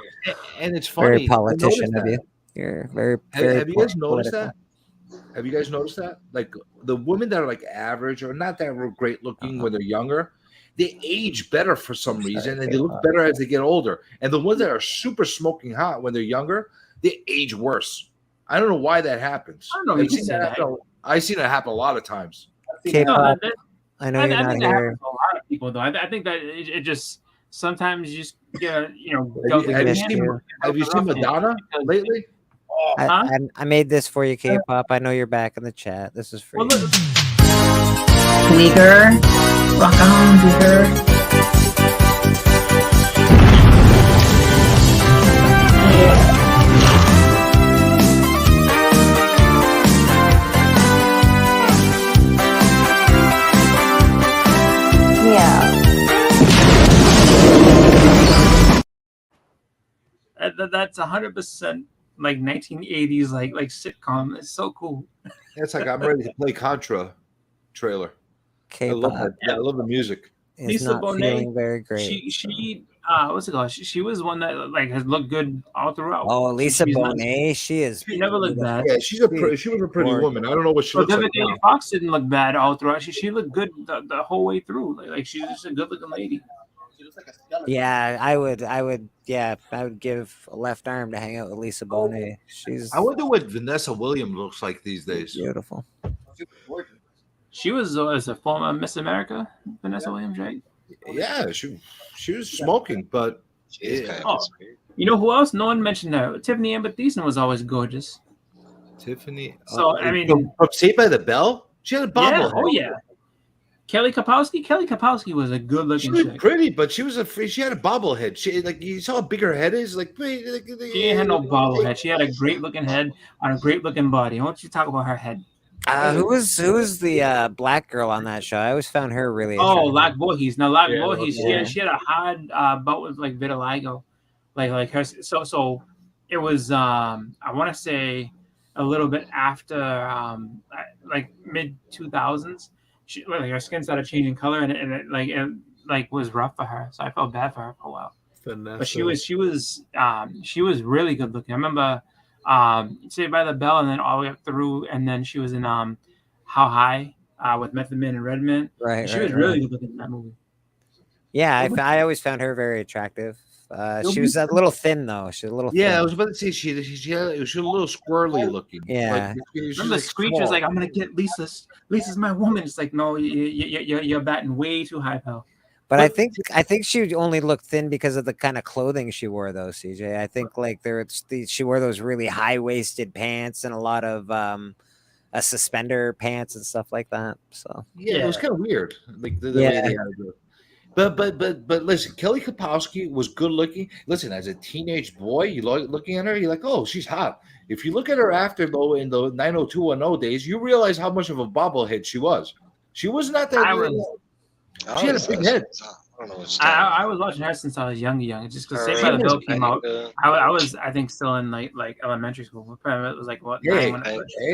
and it's funny. Very politician of you. You're very. Have you guys noticed that? Have you guys noticed that? Like the women that are like average or not that great looking when they're younger, they age better for some reason, and they look better as they get older. And the ones that are super smoking hot when they're younger, they age worse. I don't know why that happens. I don't know. I've seen it happen a lot of times. I know you're not think that here. happens to a lot of people, though. I think that it just sometimes you just get Have you seen Madonna lately? I made this for you, K-pop. I know you're back in the chat. This is for you. Bleeker, rock on, Bleeker. That's 100% like 1980s like sitcom. It's so cool. It's like I'm ready to play Contra trailer. K-pop. I love that. I love the music. Lisa Bonet, very great. She what's it called? She was one that like has looked good all throughout. Oh, Lisa Bonet, she never looked bad. Yeah, she was a pretty woman. I don't know what she looks like. David Fox didn't look bad all throughout. She looked good the whole way through. Like she's just a good looking lady. Yeah, I would give a left arm to hang out with Lisa Bonet. I wonder what Vanessa Williams looks like these days. Beautiful. She was as a former Miss America, Vanessa Williams, right? Yeah, she was smoking, but you know who else? No one mentioned her. Tiffany Amber Thiessen was always gorgeous. Tiffany. So I mean, from Saved by the Bell, she had a bobblehead. Yeah, oh yeah. Kelly Kapowski was a good looking chick. Pretty, but she had a bobblehead. She you saw how big her head is. She didn't have no bobblehead. She had a great looking head on a great looking body. Why don't you talk about her head? Who was the black girl on that show? I always found her really attractive. Lac Voorhees. Now Lac Voorhees, she had a hard bout with like vitiligo, like her. So it was I want to say a little bit after like mid 2000s. She like her skin started changing color and it was rough for her. So I felt bad for her for a while. Vanessa. But she was really good looking. I remember Saved by the Bell and then all the way up through, and then she was in How High with Method Man and Redman. Right. She was really good looking in that movie. Yeah, I always found her very attractive. She was a little thin though. She's a little thin. I was about to say she was a little squirrely looking. Yeah. Remember Screech was like, I'm gonna get Lisa's my woman. It's like, no, you're batting way too high, pal. But I think she only looked thin because of the kind of clothing she wore, though, CJ. I think like she wore those really high waisted pants and a lot of a suspender pants and stuff like that. So yeah, it was kind of weird, like the way they had to do it. But listen, Kelly Kapowski was good looking. Listen, as a teenage boy, you looking at her, you're like, oh, she's hot. If you look at her after though in the 90210 days, you realize how much of a bobblehead she was. She was not that. She had a big head. I was watching her since I was young. Just because Saved by the Bell came out, I was I think still in like elementary school. It was like what? Hey,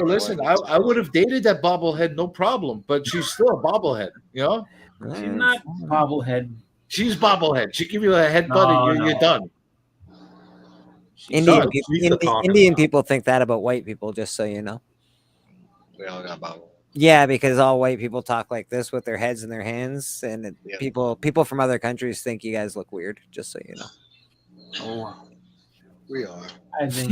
listen, I would have dated that bobblehead, no problem. But she's still a bobblehead, you know. She's not bobblehead. She's bobblehead. She give you a headbutt and you're done. Indian people think that about white people, just so you know. We all got bobble. Yeah, because all white people talk like this with their heads in their hands, and people from other countries think you guys look weird, just so you know. Oh, we are. I think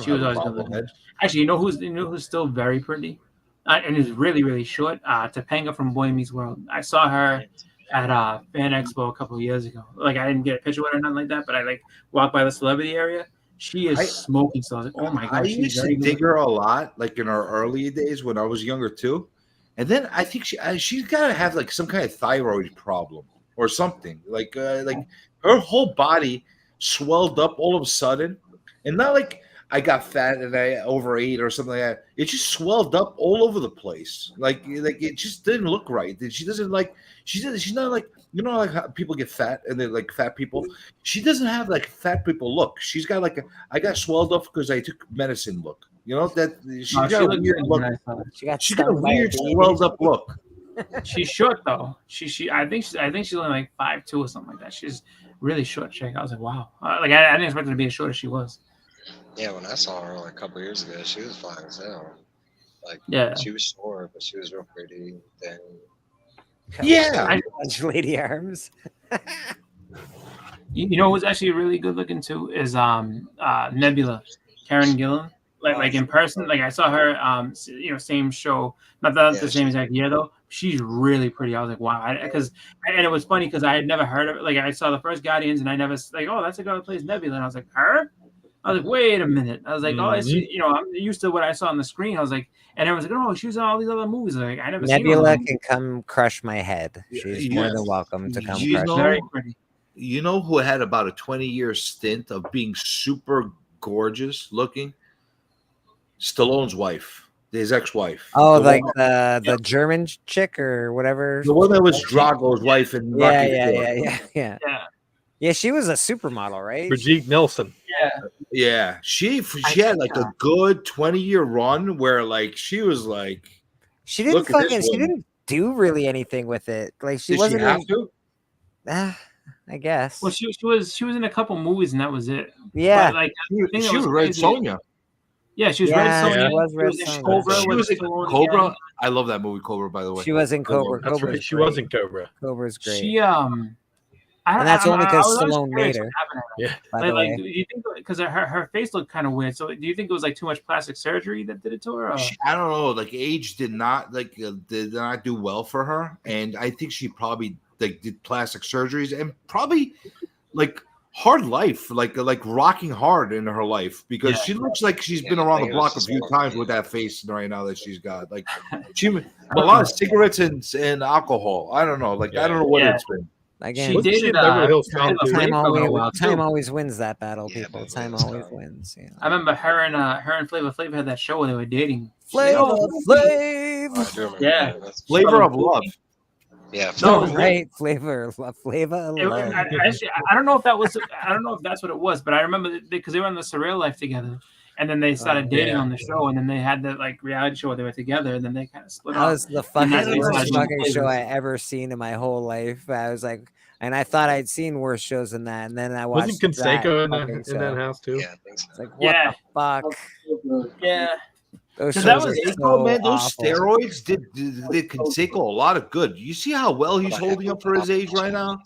she was always good. Actually, you know who's still very pretty, and is really really short. Topanga from Boy Meets World. I saw her at Fan Expo a couple of years ago. Like I didn't get a picture with her or nothing like that, but I like walked by the celebrity area. She is smoking. So I was like, oh my god! I used to dig her a lot, like in her early days when I was younger too. And then I think she's got to have like some kind of thyroid problem or something. Like her whole body swelled up all of a sudden, and not like I got fat and I overate or something like that. It just swelled up all over the place. Like it just didn't look right. She doesn't like. She's not like, you know, like how people get fat and they're like fat people. She doesn't have like fat people look. She's got like I got swelled up because I took medicine look. You know that she got a weird look. She got a weird swelled up look. She's short though. I think she's only like 5'2" or something like that. She's really short chick. I was like, wow. Like I didn't expect her to be as short as she was. Yeah, when I saw her like a couple years ago, she was fine as hell. Like she was short, but she was real pretty. Then. Yeah, lady arms. You know who's actually really good looking too is Nebula, Karen Gillan. Like in person, like I saw her same show, not the same exact year though. She's really pretty. I was like, wow, and it was funny because I had never heard of it. Like I saw the first Guardians and I never like, oh, that's the girl who plays Nebula, and I was like, her. I was like, wait a minute. I was like, oh, it's, I'm used to what I saw on the screen. I was like, and everyone's like, oh, she was in all these other movies. Like, I never Nebula seen can come crush my head. She's more than welcome to come crush. Very pretty. You know who had about a 20-year stint of being super gorgeous looking? Stallone's wife, his ex-wife. Oh, like the German chick or whatever. The one that was Drago's wife in Yeah. Yeah, she was a supermodel, right? Brigitte Nielsen. Yeah. She had like a good 20-year run where like she was like she didn't do really anything with it. Like she wasn't have to? I guess. Well, she was in a couple movies and that was it. Yeah. But, like she was Red Sonja. Yeah, she was Red Sonja. She was Red Sonja. She was in Cobra. I love that movie, Cobra, by the way. She was in Cobra. That's right. She was in Cobra. Cobra's great. She and that's only because Stallone made her. Yeah. Like, do you think because her face looked kind of weird? So do you think it was like too much plastic surgery that did it to her? Or? I don't know. Like age did not do well for her, and I think she probably like did plastic surgeries and probably like hard life, like rocking hard in her life because she looks like she's been around the block a few times with that face right now that she's got. Like a lot of cigarettes and alcohol. I don't know. Like I don't know what it's been. Again, she dated time always wins that battle, people. Time always wins. Yeah. I remember her and Flavor Flav had that show where they were dating. Flavor Yeah. Flavor of Love. Yeah. No, right. Flavor of Love. I don't know if that was. I don't know if that's what it was, but I remember because they were on the Surreal Life together. And then they started dating on the show, and then they had that like reality show where they were together, and then they kind of split up. That was the worst fucking show I ever seen in my whole life. I was like, and I thought I'd seen worse shows than that, and then I watched. Wasn't Canseco in that house too? Yeah, I think so. It's like what the fuck? Yeah. Those shows that are was so man. Those awful. steroids did Canseco a lot of good. You see how well he's holding up for his age right now?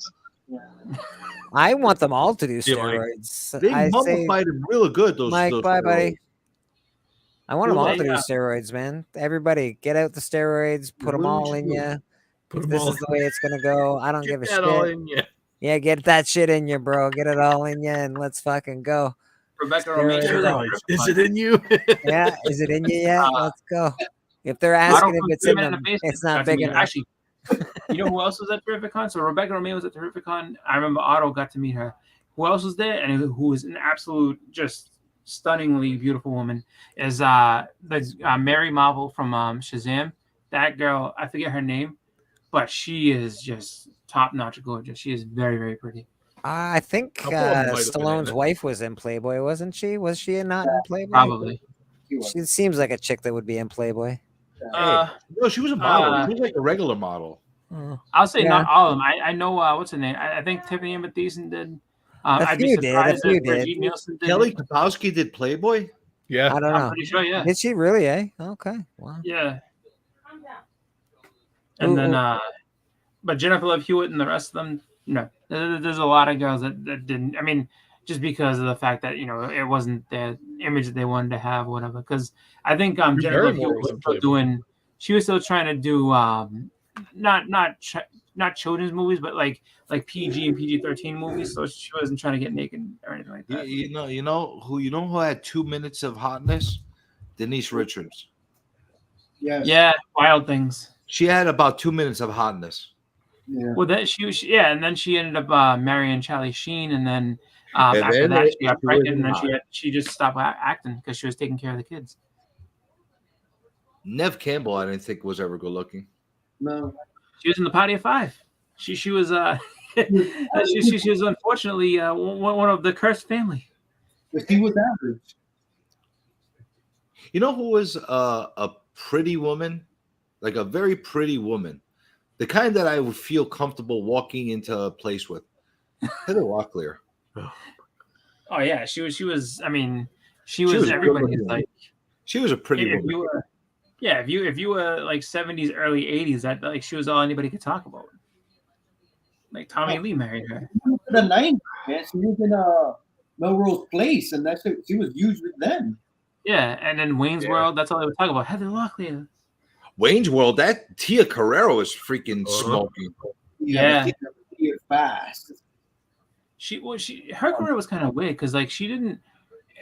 I want them all to do steroids. They mummified him real good. Those Mike, those bye, steroids. buddy. I want them all to do steroids, man. Everybody, get out the steroids, put them all in you. This is the way it's gonna go. I don't give a shit. All in you. Yeah, get that shit in you, bro. Get it all in you, and let's fucking go. Rebecca Romijn. Is it in you? Yeah, is it in you yet? Let's go. If they're asking if it's in them, it's not big enough. Actually, you know who else was at Terrificon? So Rebecca Romijn was at Terrificon. I remember Otto got to meet her. Who else was there? And who was an absolute, just stunningly beautiful woman is Mary Marvel from Shazam. That girl, I forget her name, but she is just top-notch gorgeous. She is very, very pretty. I think Stallone's wife was in Playboy, wasn't she? Was she not in Playboy? Probably. She seems like a chick that would be in Playboy. No, she was a model. She was like a regular model. I'll say not all of them. I know what's her name. I think Tiffany Amber Thiessen did. A few did. Kelly Kapowski did Playboy? Yeah. I don't know. I'm pretty sure, yeah. Did she really, eh? Okay. Wow. Yeah. And then, but Jennifer Love Hewitt and the rest of them, no. There's a lot of girls that didn't. I mean, just because of the fact that, it wasn't the image that they wanted to have, or whatever. Because I think Jennifer Love Hewitt was still doing, she was still trying to do, not children's movies, but like PG and PG-13 movies. So she wasn't trying to get naked or anything like that. You know who had 2 minutes of hotness? Denise Richards. Yeah, Wild Things. She had about 2 minutes of hotness. Yeah. Well, that she was, and then she ended up marrying Charlie Sheen, and then after that she got pregnant, and then she just stopped acting because she was taking care of the kids. Nev Campbell, I didn't think was ever good looking. No, she was in the Party of Five. She was she was unfortunately one of the cursed family. But she was average. You know who was a pretty woman, like a very pretty woman, the kind that I would feel comfortable walking into a place with? Heather Locklear. Oh yeah, she was. I mean, she was everybody's like. She was a pretty woman. If you were like 70s, early 80s, that like she was all anybody could talk about. Like Tommy Lee married her. The 90s, man. She was in Melrose Place, and she was huge then. Yeah, and then Wayne's World, that's all they would talk about. Heather Locklear. Wayne's World, that Tia Carrero is freaking smoking. Yeah. Fast. Her career was kind of weird because like she didn't.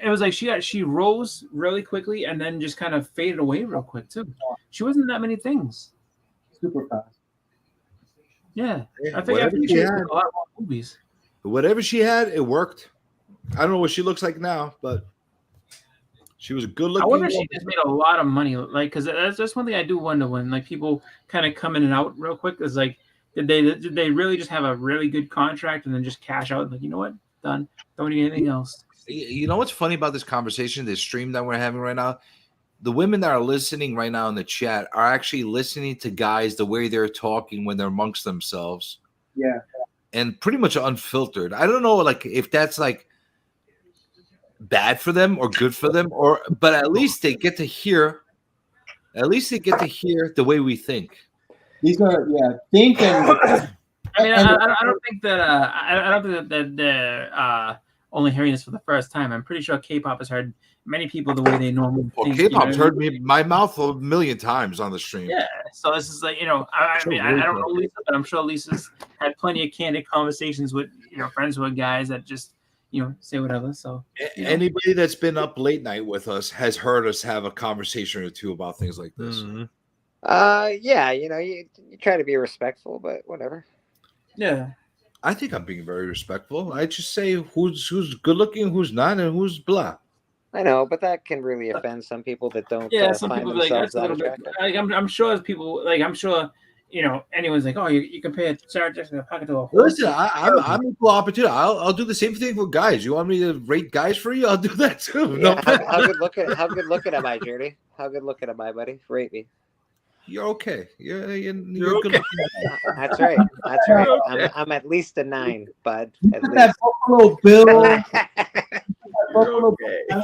It was like she rose really quickly and then just kind of faded away real quick too. She wasn't that many things. Super fast. Yeah, I think she had a lot more movies. Whatever she had, it worked. I don't know what she looks like now, but she was a good looking. I wonder if she just made a lot of money, like because that's one thing I do wonder when like people kind of come in and out real quick. Is like did they really just have a really good contract and then just cash out? Like, you know what, done. Don't need anything else. You know what's funny about this conversation, this stream that we're having right now? The women that are listening right now in the chat are actually listening to guys the way they're talking when they're amongst themselves. Yeah. And pretty much unfiltered. I don't know like if that's like bad for them or good for them, but at least they get to hear the way we think. These are think and I mean, I don't think that I don't think that they're only hearing this for the first time. I'm pretty sure K-pop has heard many people the way they normally think. K-pop's heard my mouth a million times on the stream. Yeah, so this is like I don't know Lisa, but I'm sure Lisa's had plenty of candid conversations with friends who are guys that just say whatever. So anybody that's been up late night with us has heard us have a conversation or two about things like this. Mm-hmm. You try to be respectful, but whatever. Yeah. I think I'm being very respectful. I just say who's good looking, who's not, and who's blah. I know, but that can really offend some people that don't. Some find people themselves like that's a little bit. Like, I'm sure as people like I'm sure anyone's like, oh, you compare Sarah Jessica Parker to a horse. Listen, I'm equal opportunity. I'll do the same thing for guys. You want me to rate guys for you? I'll do that too. Yeah, how good looking am I, Judy? How good looking am I, buddy? Rate me. You're okay. You're okay. good. That's right. That's right. Okay. I'm at least a 9, bud. At least. That Buffalo Bill. Buffalo Bill.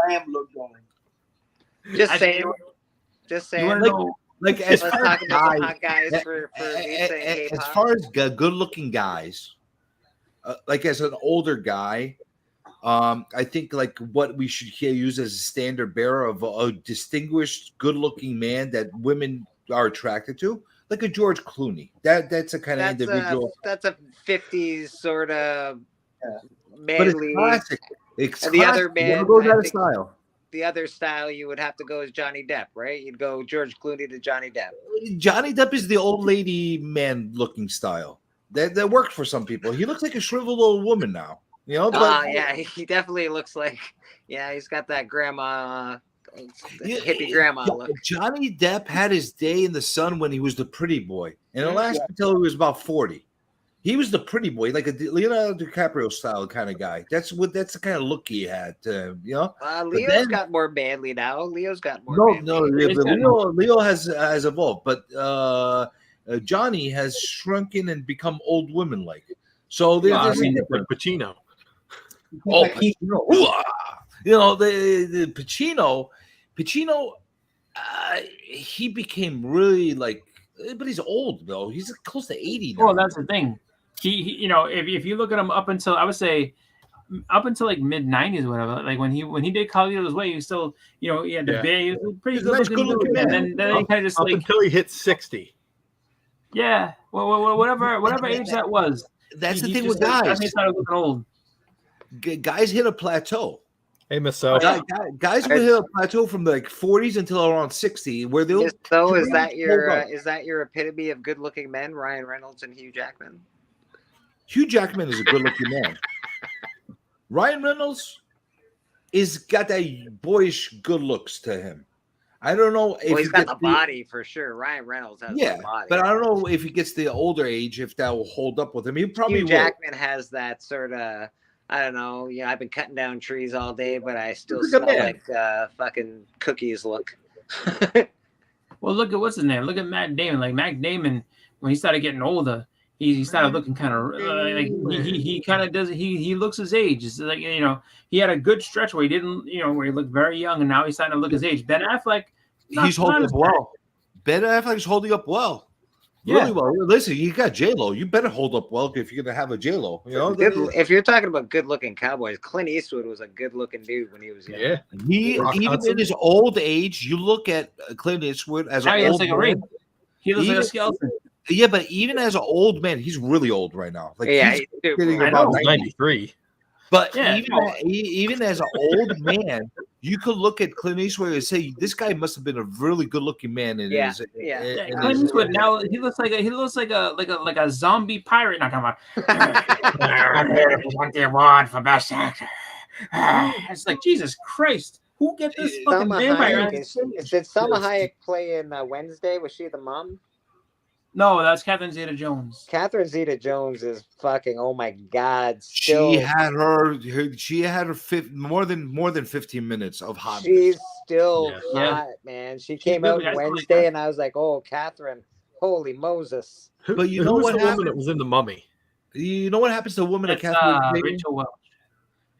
Lamb look going. Just saying. Like as far as good-looking guys, like as an older guy, I think like what we should use as a standard bearer of a distinguished, good-looking man that women are attracted to. like a George Clooney. That's a kind of individual. That's a 50s sort of manly. But it's classic. It's the other man goes out of style. The other style you would have to go is Johnny Depp, right? You'd go George Clooney to Johnny Depp. Johnny Depp is the old lady man looking style. That worked for some people. He looks like a shriveled old woman now. You know? Yeah, he definitely looks like, he's got that grandma, hippie grandma look. Johnny Depp had his day in the sun when he was the pretty boy. And it lasted until he was about 40. He was the pretty boy, like a Leonardo DiCaprio style kind of guy. That's the kind of look he had, you know. Leo's got more manly now. Leo's got more. Leo has evolved, but Johnny has shrunken and become old woman like. So there's like Pacino. Oh, Pacino. You know the Pacino. He became really like, but he's old though. He's close to 80 now. Well, that's the thing. He if you look at him up until, I would say, up until like mid 90s, whatever. Like when he did Carlito's Way, he was still, he had the beard. He was pretty good looking man. And then he kind of just up until he hit 60. Yeah, well, whatever age that was. That's the thing with guys. He started looking old. Guys hit a plateau. Hey, Miss Sal. Guys will hit a plateau from like 40s until around 60, where they'll. So is that your epitome of good-looking men, Ryan Reynolds and Hugh Jackman? Hugh Jackman is a good-looking man. Ryan Reynolds is got that boyish good looks to him. I don't know if he's got the body for sure. Ryan Reynolds has the body, but I don't know if he gets the older age if that will hold up with him. He probably Hugh Jackman has that sort of. I don't know. I've been cutting down trees all day, but I still smell like fucking cookies. Look. Well, look at what's his name. Look at Matt Damon. Like Matt Damon, when he started getting older, he started looking kind of like he kind of does. He looks his age. It's like he had a good stretch where he didn't where he looked very young, and now he's starting to look his age. Ben Affleck, he's holding up well. Ben Affleck's holding up well. Really well. Listen, you got J-Lo. You better hold up well if you're gonna have a J-Lo. If you're talking about good-looking cowboys, Clint Eastwood was a good-looking dude when he was young. Yeah, even in his old age, you look at Clint Eastwood as an old man. He looks like a skeleton. Yeah, but even as an old man, he's really old right now. Like he's getting about 93. But even as an old man, you could look at Clint Eastwood and say this guy must have been a really good-looking man. Clint Eastwood now he looks like a zombie pirate. Not come on. I'm here to present the award for best actor. It's like Jesus Christ. Who get this fucking vampire? Did Salma Hayek play in Wednesday? Was she the mom? No, that's Catherine Zeta-Jones. Catherine Zeta-Jones is fucking, oh my God. She had her more than 15 minutes of hot. She's still hot, man. She came out Wednesday and I was like, oh, Catherine, holy Moses. But you know what happened? That was in The Mummy. You know what happens to a woman like Catherine? Rachel Welch.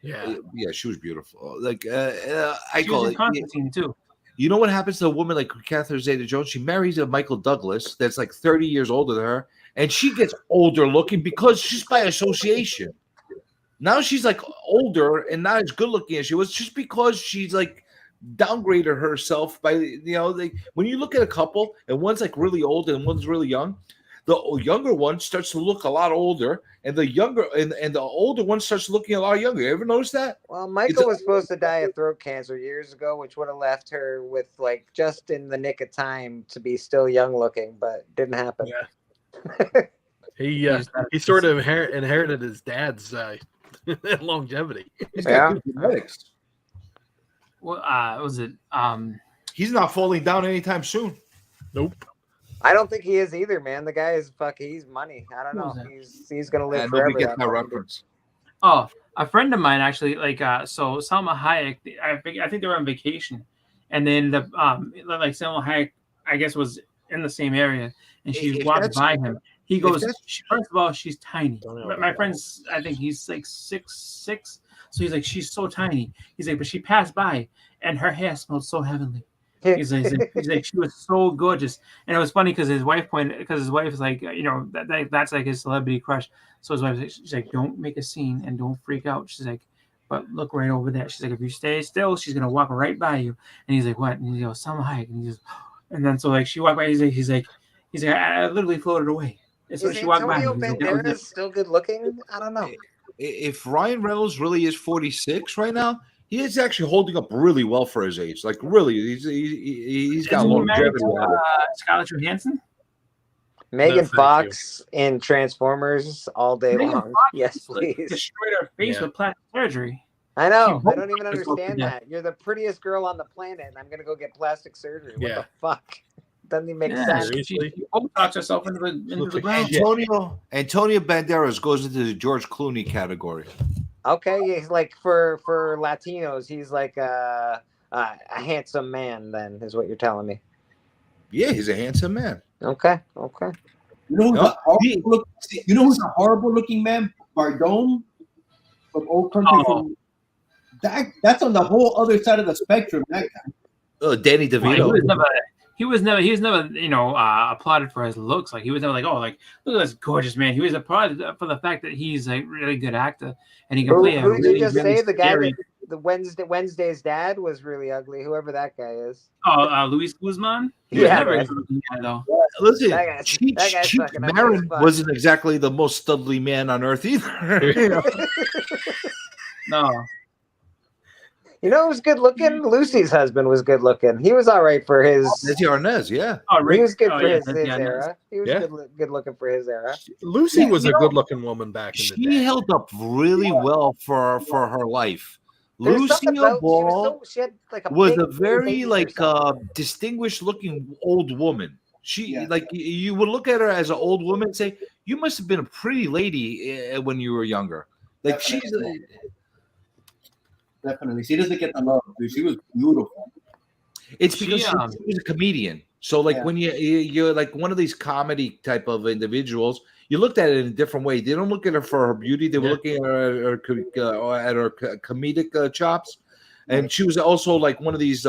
Yeah, she was beautiful. Like I call it Constantine too. You know what happens to a woman like Catherine Zeta-Jones? She marries a Michael Douglas that's like 30 years older than her, and she gets older looking because she's by association. Now she's like older and not as good looking as she was just because she's like downgraded herself by when you look at a couple and one's like really old and one's really young, the younger one starts to look a lot older, and the younger and the older one starts looking a lot younger. You ever notice that? Well, Michael was supposed to die of throat cancer years ago, which would have left her with like just in the nick of time to be still young looking, but didn't happen. Yeah. He sort of inherited his dad's longevity. He's got good genetics. What was it? He's not falling down anytime soon. Nope. I don't think he is either, man. The guy is he's money. I don't know. He's gonna live forever. Get that reference. Oh, a friend of mine actually, so Salma Hayek. I think they were on vacation, and then Salma Hayek, I guess, was in the same area, and she walked by him. He goes, first of all, she's tiny. My friend's, I think he's like 6'6", so he's like, she's so tiny. He's like, but she passed by, and her hair smelled so heavenly. He's like, she was so gorgeous, and it was funny because his wife is like, that's like his celebrity crush. So his wife, she's like, don't make a scene and don't freak out. She's like, but look right over there. She's like, if you stay still, she's gonna walk right by you. And he's like, what? And he goes, Salma Hayek. And he goes, and then so like she walked by. He's like, He's like, I literally floated away. Is Antonio Banderas still good looking? I don't know. If Ryan Reynolds really is 46 right now, he is actually holding up really well for his age. Like really, he's got longevity. Scarlett Johansson, Megan Fox in Transformers all day long. Yes, please. Destroyed her face with plastic surgery. I know. I don't even understand that. You're the prettiest girl on the planet, and I'm gonna go get plastic surgery. What the fuck? Doesn't even make sense. She Botox herself into the ground. Antonio Banderas goes into the George Clooney category. Okay, he's like for Latinos, he's like a handsome man. Then is what you're telling me. Yeah, he's a handsome man. Okay. You know who's a horrible looking man? Bardome from Old Country. That's on the whole other side of the spectrum. That guy. Oh, Danny DeVito. He was never, applauded for his looks. Like he was never like, oh, like look at this gorgeous man. He was applauded for the fact that he's a really good actor and he can play. Who did you just say? The guy that the Wednesday's dad was really ugly. Whoever that guy is. Oh, Luis Guzman. He was never a good looking guy though. Listen, Cheech Marin wasn't exactly the most studly man on earth either. No. You know who was good looking? Lucy's husband was good looking. He was all right for his. Desi Arnaz, yeah. He was good for his era. He was good looking for his era. Lucy was a good looking woman back in the day. She held up really well for her life. Lucille Ball was a very distinguished looking old woman. She like you would look at her as an old woman and say, you must have been a pretty lady when you were younger. Like she's definitely. She doesn't get the love, dude. She was beautiful. It's because she was a comedian. So like when you're like one of these comedy type of individuals, you looked at it in a different way. They don't look at her for her beauty. They were looking at her comedic chops. And she was also like one of these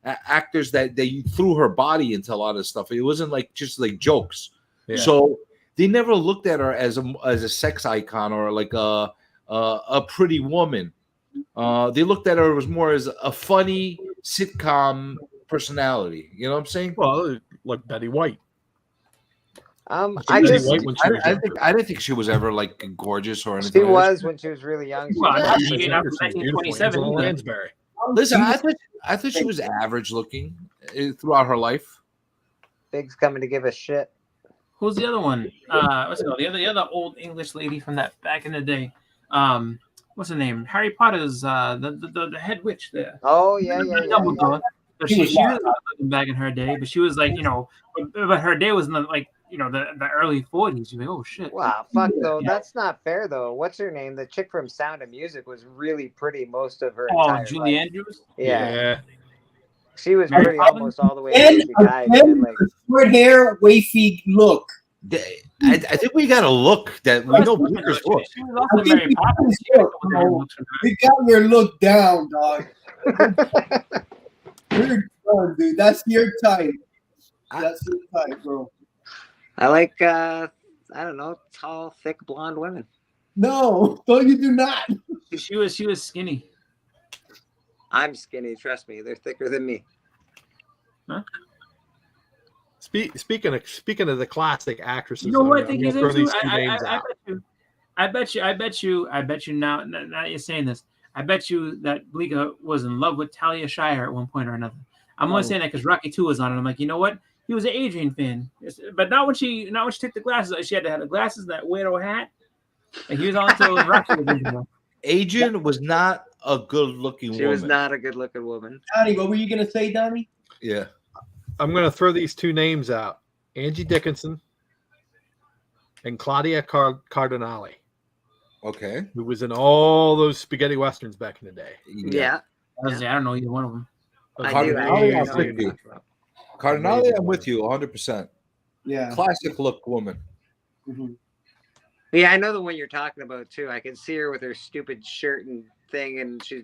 actors that they threw her body into a lot of stuff. It wasn't like just like jokes. Yeah. So they never looked at her as a sex icon or like a pretty woman. They looked at her as more as a funny sitcom personality. You know what I'm saying? Well, like Betty White. I didn't think she was ever like gorgeous or anything. She was when she was really young. Well, 1927. Lansbury. Listen, I thought she was average looking throughout her life. Big's coming to give a shit. Who's the other one? What's it called? The other old English lady from that back in the day. What's her name? Harry Potter's the head witch there. Oh yeah. So she was looking back in her day, but she was like, but her day was in the early 40s. You're like, oh shit. Wow, fuck though. That's not fair though. What's her name? The chick from Sound of Music was really pretty most of her entire Julie life. Andrews? Yeah. She was pretty almost all the way to the guy. Like short hair, wafy look. I think we got to look that we know Bleeker's look. We got your look down, dog. You're done, dude. That's your type. That's your type, bro. I like I don't know, tall, thick, blonde women. No, you do not. She was skinny. I'm skinny, trust me. They're thicker than me. Huh? Speaking of the classic actresses, you know what I think is I bet you now you're saying this. I bet you that Bleeker was in love with Talia Shire at one point or another. I'm only saying that because Rocky 2 was on, and I'm like, you know what? He was an Adrian fan, but not when she took the glasses. She had to have the glasses, that weirdo hat. Like he was on until Rocky was in. Adrian was not a good-looking woman. She was not a good-looking woman. Donnie, what were you gonna say, Donnie? Yeah. I'm going to throw these two names out. Angie Dickinson and Claudia Cardinale. Okay. Who was in all those spaghetti westerns back in the day. Yeah. I don't know either one of them. Cardinale, I'm with you 100%. Yeah. Classic look woman. Mm-hmm. Yeah, I know the one you're talking about, too. I can see her with her stupid shirt and thing, and she's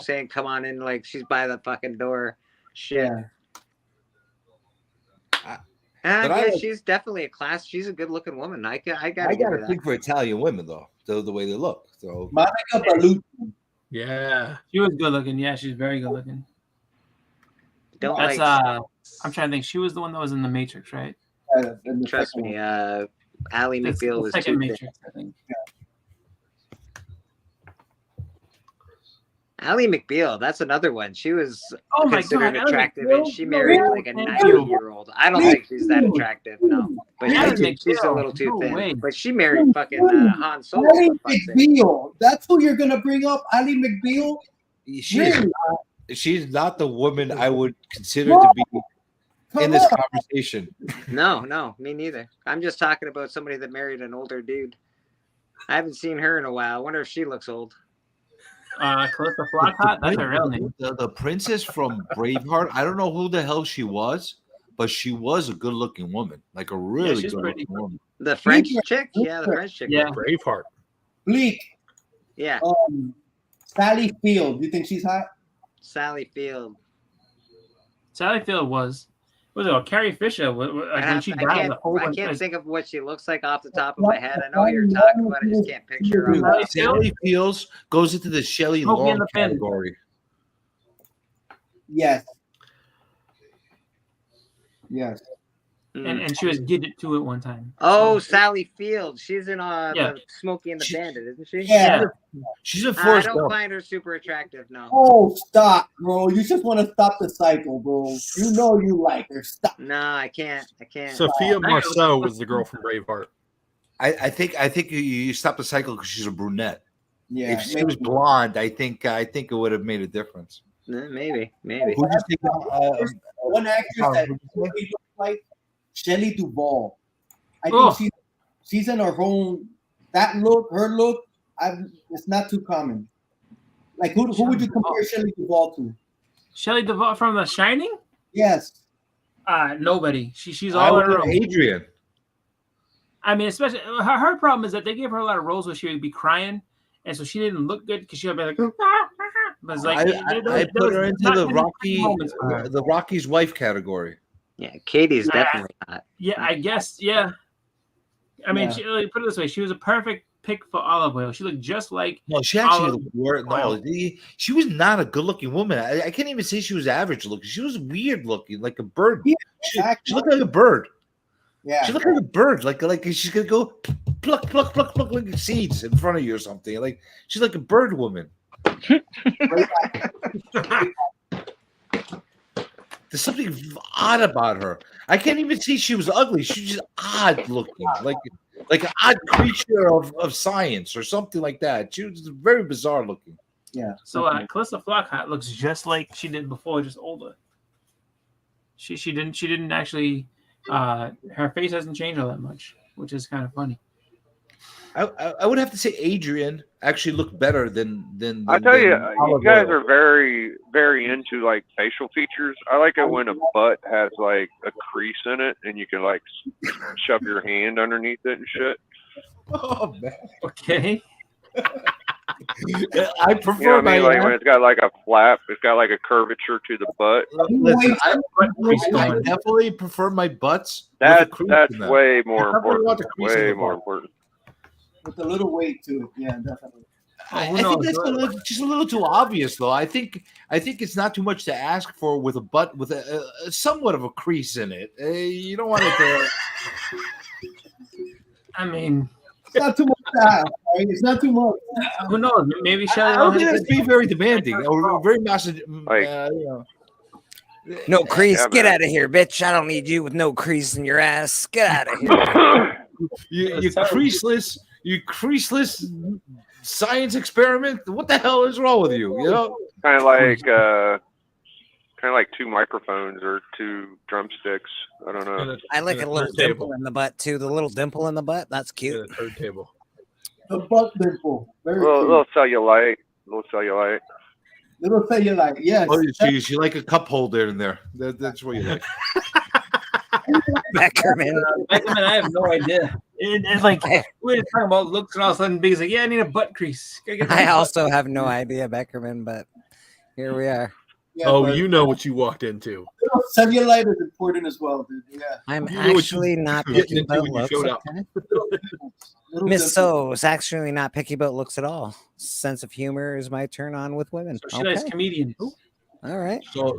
saying, come on in, like she's by the fucking door. Shit. Yeah. She's definitely a class. She's a good-looking woman. I gotta think for Italian women though, the way they look. So Monica Bellucci. Yeah, she was good-looking. Yeah, she's very good-looking. I'm trying to think. She was the one that was in the Matrix, right? Trust me, Ally McBeal was second too Matrix, thin. I think. Ally McBeal, that's another one. She was Oh my considered God, Ally attractive, McBeal? and she married No, like a thank you. 90-year-old. I don't think she's that attractive, no. But Ally she's a McBeal, little too no thin. way. But she married fucking Han Solo. Ally For fuck's sake. McBeal. That's who you're gonna bring up, Ally McBeal. She's not the woman I would consider to be in this conversation. No, me neither. I'm just talking about somebody that married an older dude. I haven't seen her in a while. I wonder if she looks old. Calista Flockhart, that's her real name. The princess from Braveheart. I don't know who the hell she was, but she was a good-looking woman, like a really good-looking woman. The French chick? Yeah, the French chick. Yeah. Braveheart. Bleak. Yeah. Sally Field. You think she's hot? Sally Field. Sally Field was it Carrie Fisher? When she died, I can't think of what she looks like off the top of my head. I know what you're talking about. I just can't picture her. Sally Fields goes into the Shelley Long category. Yes. Yes. And she was gidget too at one time. Oh, Sally Field. She's in the Smokey and the Bandit, isn't she? Yeah. She's a I don't find her super attractive, no. Oh, stop, bro. You just want to stop the cycle, bro. You know you like her. Stop. No, I can't. Sophia Marceau was the girl from Braveheart. I think you stop the cycle because she's a brunette. Yeah. If she was blonde, I think it would have made a difference. Maybe. Who'd you think? One actress that looks like Shelley Duvall. I think she's in her own. That look, her look, it's not too common. Like who would you compare Shelley Duvall to? Shelley Duvall from The Shining? Yes. Nobody. She's all on her own. Adrian. I mean, especially her problem is that they gave her a lot of roles where she would be crying, and so she didn't look good because she would be like. But like I put her into the Rocky's wife category. Yeah, Katie's definitely hot. Yeah, I guess. Yeah. I mean, put it this way: she was a perfect pick for Olive Oil. She looked just like. No, she actually she was not a good-looking woman. I can't even say she was average-looking. She was weird-looking, like a bird. Yeah, she looked like a bird. Yeah, she looked like a bird, like she's gonna go pluck like seeds in front of you or something. Like she's like a bird woman. There's something odd about her. I can't even see she was ugly. She's just odd looking, like an odd creature of science or something like that. She was very bizarre looking. Yeah. So Calista Flockhart looks just like she did before, just older. She didn't actually. Her face hasn't changed all that much, which is kind of funny. I would have to say Adrian actually looked better than I tell you, you guys are very, very into like facial features. I like it when a butt has like a crease in it and you can like shove your hand underneath it and shit. Oh man. Okay. I prefer you know what I mean? Like when it's got like a flap, it's got like a curvature to the butt. Listen, I definitely prefer my butts. That's way more important. Way more important. With a little weight to it, yeah, definitely. I think that's just a little too obvious, though. I think it's not too much to ask for with a butt with a somewhat of a crease in it. You don't want it to. I mean, it's not too much to ask. Right? It's not too much. Who knows? Maybe Shelley. I don't think that's being very demanding or very massive. No crease. Get out of here, bitch. I don't need you with no crease in your ass. Get out of here. You creaseless. You creaseless science experiment. What the hell is wrong with you? You know, kind of like two microphones or two drumsticks. I don't know. I like a little dimple in the butt too. The little dimple in the butt. That's cute. Turntable. The butt dimple. Very little cellulite. Little cellulite. Little cellulite. Yes. Oh, you like a cup holder in there. That's what you like. Beckerman, I have no idea. It's like we're talking about looks, and all of a sudden, Big's like, "Yeah, I need a butt crease." I also have no idea, Beckerman, but here we are. Yeah, you know what you walked into. Cellulite is important as well, dude. Yeah, I'm actually not picky about looks. Okay? Miss So's actually not picky about looks at all. Sense of humor is my turn on with women. So she likes comedians. All right. So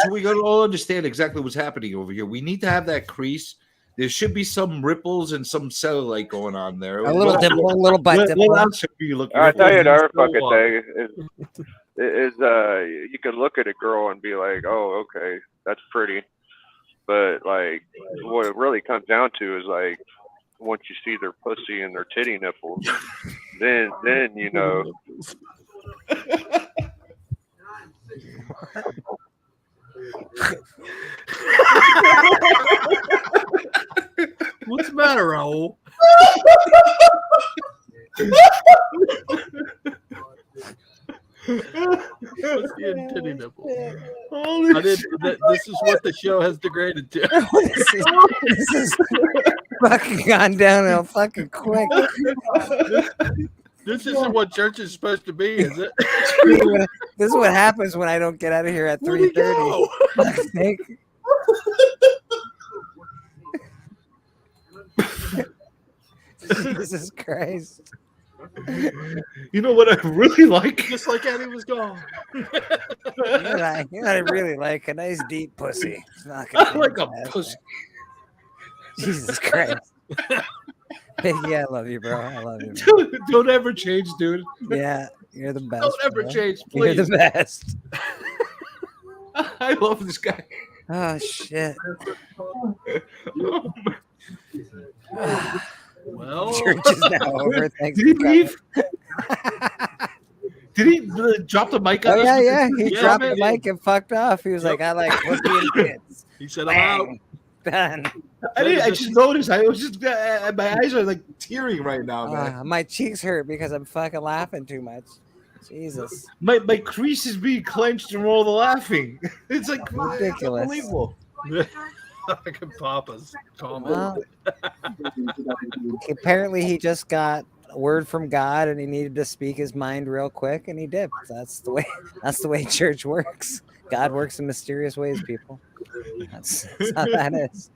we got to all understand exactly what's happening over here. We need to have that crease. There should be some ripples and some cellulite going on there. A little dimple, a little butt dimple. I tell you, the other fucking thing is you can look at a girl and be like, oh, okay, that's pretty, but like what it really comes down to is like once you see their pussy and their titty nipples, then you know. What's the matter, Raul? Titty nipple. This is what the show has degraded to. This is fucking gone downhill fucking quick. This isn't what church is supposed to be, is it? This is what happens when I don't get out of here at 3:30. Jesus Christ. You know what I really like? Just like Eddie was gone. You know what I really like? A nice deep pussy. It's not I like a pussy. Jesus Christ. Yeah, I love you, bro. I love you. Don't ever change, dude. Yeah, you're the best. Don't ever bro. change, please. You're the best. I love this guy. Oh, shit. Well, church is now over. Thanks. Did he leave? Did he drop the mic on us? Yeah. He dropped the mic and fucked off. He was like, I like pussy and kids. He said, I'm out. Done. I just noticed. I was just my eyes are like tearing right now, man. My cheeks hurt because I'm fucking laughing too much. Jesus. My crease is being clenched from all the laughing. It's like ridiculous. Unbelievable. Fucking Papa's comment. Well, apparently he just got a word from God and he needed to speak his mind real quick and he did. That's the way church works. God works in mysterious ways, people. That's how that is.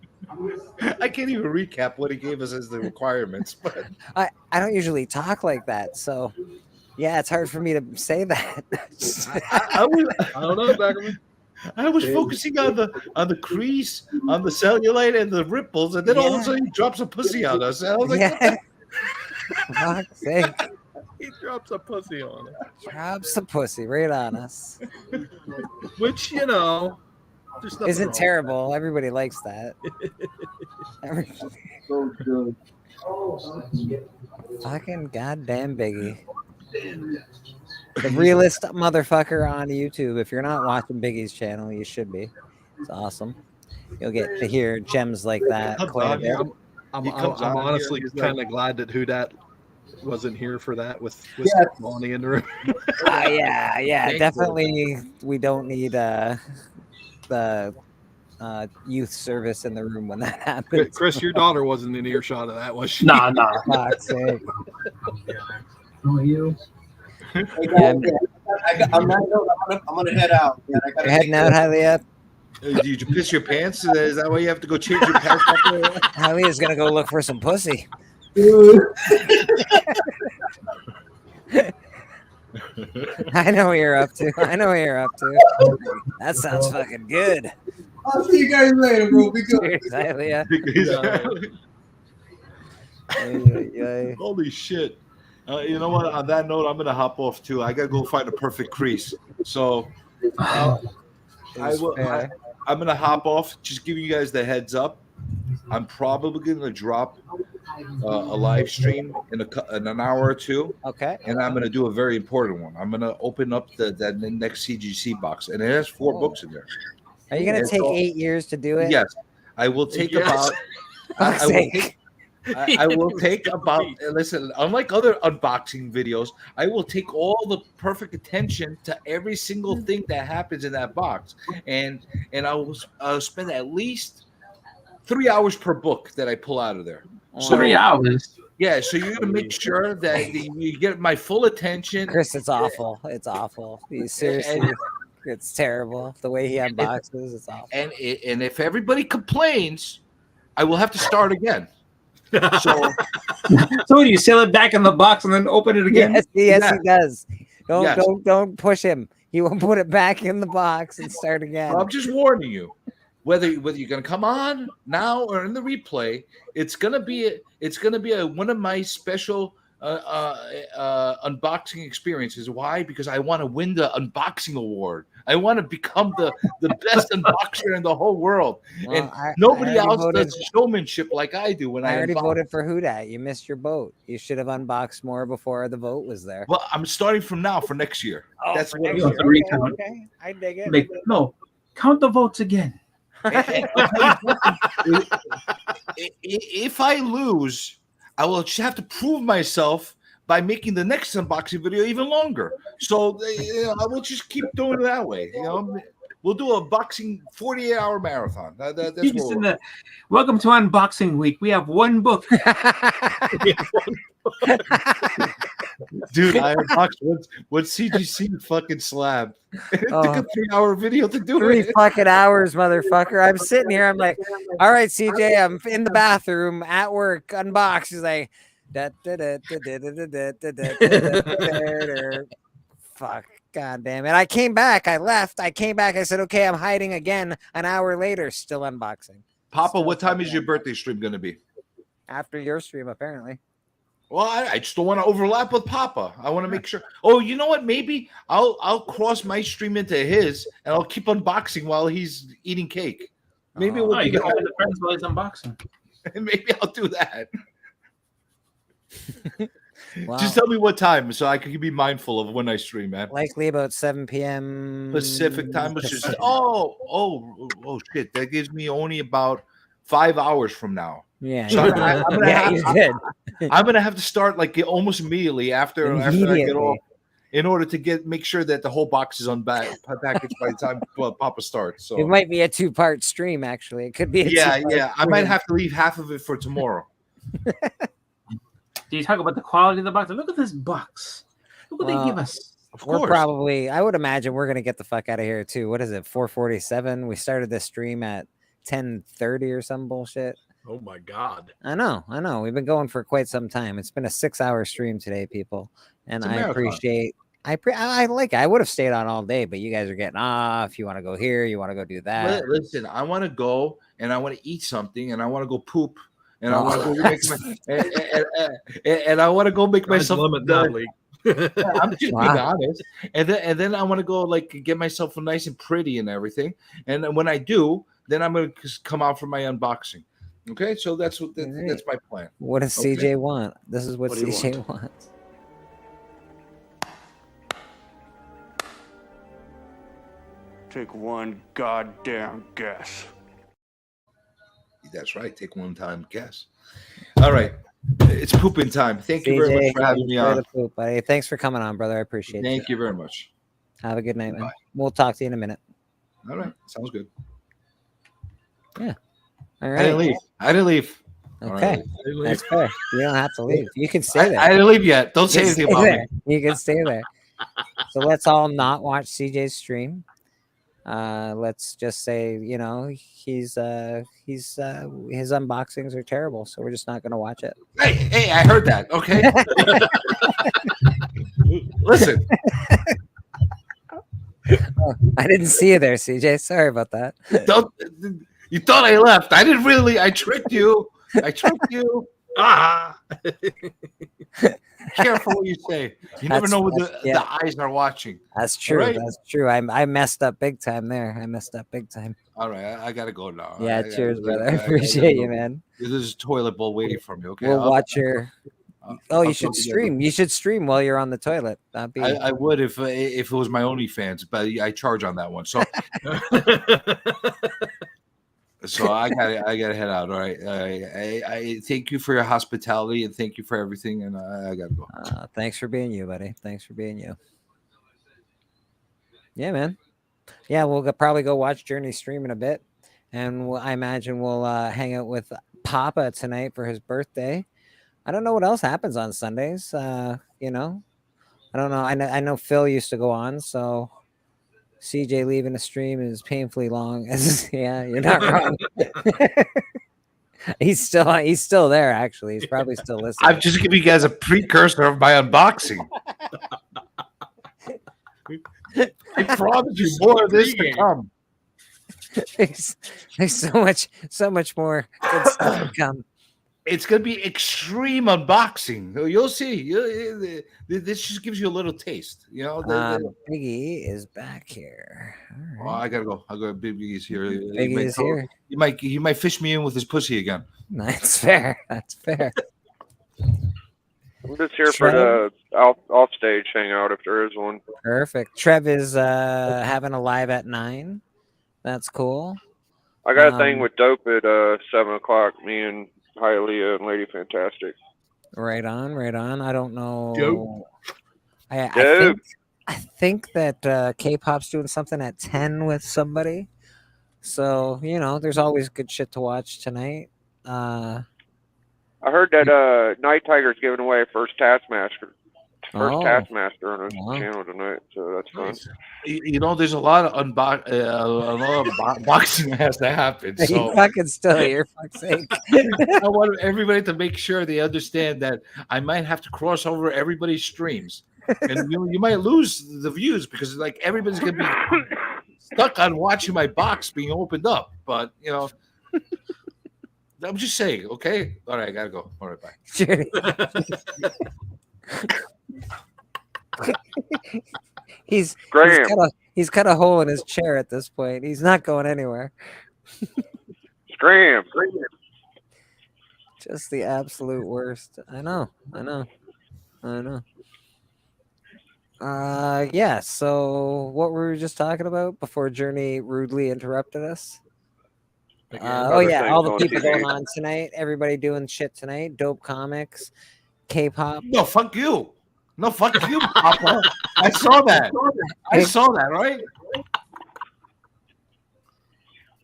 I can't even recap what he gave us as the requirements, but I don't usually talk like that, so yeah, it's hard for me to say that. I don't know, Beckerman. I was focusing on the crease, on the cellulite, and the ripples, and then all of a sudden he drops a pussy on us. And I was like, For fuck's sake. He drops a pussy on us. Drops the pussy right on us. Which, you know, isn't terrible. Everybody likes that. So good. Fucking goddamn Biggie. The realest motherfucker on YouTube. If you're not watching Biggie's channel, you should be. It's awesome. You'll get to hear gems like that quite a bit. I'm honestly kind of glad that Hudat wasn't here for that with Lonnie in the room. Yeah, definitely. We don't need the youth service in the room when that happens. Chris, your daughter wasn't in earshot of that, was she? Nah. Fuck's sake. Oh, you. I'm gonna head out. Man. You're heading out, Hialeah? Did you piss your pants? Is that why you have to go change your pants? Hialeah's gonna go look for some pussy. I know what you're up to. That sounds fucking good. I'll see you guys later, bro. Be good. Cheers, Hialeah. Holy shit. You know what? On that note, I'm gonna hop off too. I gotta go find a perfect crease. So I'm gonna hop off. Just giving you guys the heads up. I'm probably gonna drop a live stream in an hour or two. Okay. And I'm gonna do a very important one. I'm gonna open up the next CGC box, and it has 4 books in there. Are you gonna take 8 years to do it? Yes, I will take about. I will take about. Listen, unlike other unboxing videos, I will take all the perfect attention to every single thing that happens in that box, and I'll spend at least 3 hours per book that I pull out of there. So, 3 hours. Yeah, so you're gonna make sure that you get my full attention. Chris, it's awful. It's awful. Seriously, it's terrible. The way he unboxes, it's awful. And if everybody complains, I will have to start again. So do you seal it back in the box and then open it again? Yes, he does. Don't push him. He will put it back in the box and start again. Well, I'm just warning you. Whether you're gonna come on now or in the replay, it's gonna be one of my special unboxing experiences. Why? Because I want to win the unboxing award. I want to become the best unboxer in the whole world. Well, And nobody else does showmanship like I do when I already unbox. voted for Houdat. You missed your boat. You should have unboxed more before the vote was there. Well, I'm starting from now for next year. Oh, That's for what next I'm year. doing. Okay. I dig it. No, count the votes again. If I lose, I will just have to prove myself by making the next unboxing video even longer. So I will just keep doing it that way. We'll do a boxing 48-hour marathon. That's what welcome to Unboxing Week. We have one book. Dude, I unboxed what CGC fucking slab. It took a 3-hour video to do 3 it. fucking hours, motherfucker. I'm sitting here. I'm like, all right, CJ, I'm in the bathroom at work. Unbox. He's like, fuck. God damn it. I came back. I left. I came back. I said, okay, I'm hiding again. An hour later, still unboxing. Papa, what time is your birthday stream going to be? After your stream, apparently. Well, I just don't want to overlap with Papa. I want to make sure. Oh, you know what? Maybe I'll cross my stream into his, and I'll keep unboxing while he's eating cake. Maybe we'll you can open the friends while he's unboxing. Maybe I'll do that. Wow. Just tell me what time so I can be mindful of when I stream, man. Likely about 7 p.m. Pacific time, which is oh shit. That gives me only about 5 hours from now. Yeah, so I'm gonna have to start like almost immediately after I get off, in order to make sure that the whole box is packaged by the time Papa starts. So it might be a 2-part stream. Actually, it could be. Yeah. I might have to leave half of it for tomorrow. Do you talk about the quality of the box? Look at this box. Look what they give us. Of We're course. probably. I would imagine we're gonna get the fuck out of here too. What is it? 4:47. We started this stream at 10:30 or some bullshit. Oh my god! I know. We've been going for quite some time. It's been a 6-hour stream today, people, and I appreciate. I like it. I would have stayed on all day, but you guys are getting off. You want to go here. You want to go do that. Listen, I want to go and I want to eat something and I want to go poop and I want to go make and I want to go make myself. I'm just being honest, and then I want to go like get myself nice and pretty and everything. And then when I do, then I'm gonna come out for my unboxing. Okay, so that's my plan. What does CJ want? This is what CJ wants. Take one goddamn guess. That's right. Take one time guess. All right. It's pooping time. Thank you very much for having me on. Poop, buddy. Thanks for coming on, brother. I appreciate it. Thank you very much. Have a good night, man. We'll talk to you in a minute. All right. Sounds good. Yeah. All right. I didn't leave. Okay. That's fair. You don't have to leave. You can stay there. I didn't leave yet. Don't say anything about me. You can stay there. So let's all not watch CJ's stream. Let's just say, his unboxings are terrible, so we're just not going to watch it. Hey, I heard that. Okay. Listen. Oh, I didn't see you there, CJ. Sorry about that. You thought I left. I didn't really. I tricked you. Careful what you say. You never know what the eyes are watching. That's true. Right? That's true. I messed up big time there. All right, I gotta go now. Yeah, cheers, brother. I appreciate you, man. There's a toilet bowl waiting for me. Okay, we'll watch your. You should stream. You should stream while you're on the toilet. I would if it was my OnlyFans, but I charge on that one. So. So I gotta head out. All right. I thank you for your hospitality and thank you for everything. And I gotta go. Thanks for being you, buddy. Thanks for being you. Yeah, man. Yeah, we'll probably go watch Journey stream in a bit, and I imagine we'll hang out with Papa tonight for his birthday. I don't know what else happens on Sundays. I don't know. I know Phil used to go on, so. CJ leaving the stream is painfully long. Yeah, you're not wrong. He's still there. Actually, he's probably still listening. I'm just giving you guys a precursor of my unboxing. I promise you more of this to come. There's so much more good stuff to come. It's gonna be extreme unboxing. You'll see. This just gives you a little taste. You know. Biggie is back here. Right. Oh, I gotta go. Biggie's here. Biggie is here. He might fish me in with his pussy again. That's fair. That's fair. I'm just here for the off stage hangout if there is one. Perfect. Trev is having a live at 9. That's cool. I got a thing with Dope at 7 o'clock. Me and Hialeah and Lady Fantastic. Right on, right on. I don't know. Dope. I think that K-pop's doing something at 10 with somebody. So, you know, there's always good shit to watch tonight. I heard that Night Tiger's giving away first Taskmaster on his channel tonight, so that's fun. You know, there's a lot of unboxing that has to happen. So you fucking still here, fuck's sake. I want everybody to make sure they understand that I might have to cross over everybody's streams, and you might lose the views because like everybody's gonna be stuck on watching my box being opened up. But you know. I'm just saying, okay? All right, I gotta go. All right, bye. He's cut a hole in his chair at this point. He's not going anywhere. Scram. Just the absolute worst. I know. Yeah, so what were we just talking about before Journey rudely interrupted us? All the people going on tonight. Everybody doing shit tonight. Dope Comics, K-pop. No, fuck you. No, fuck you, Papa. I saw that. Right?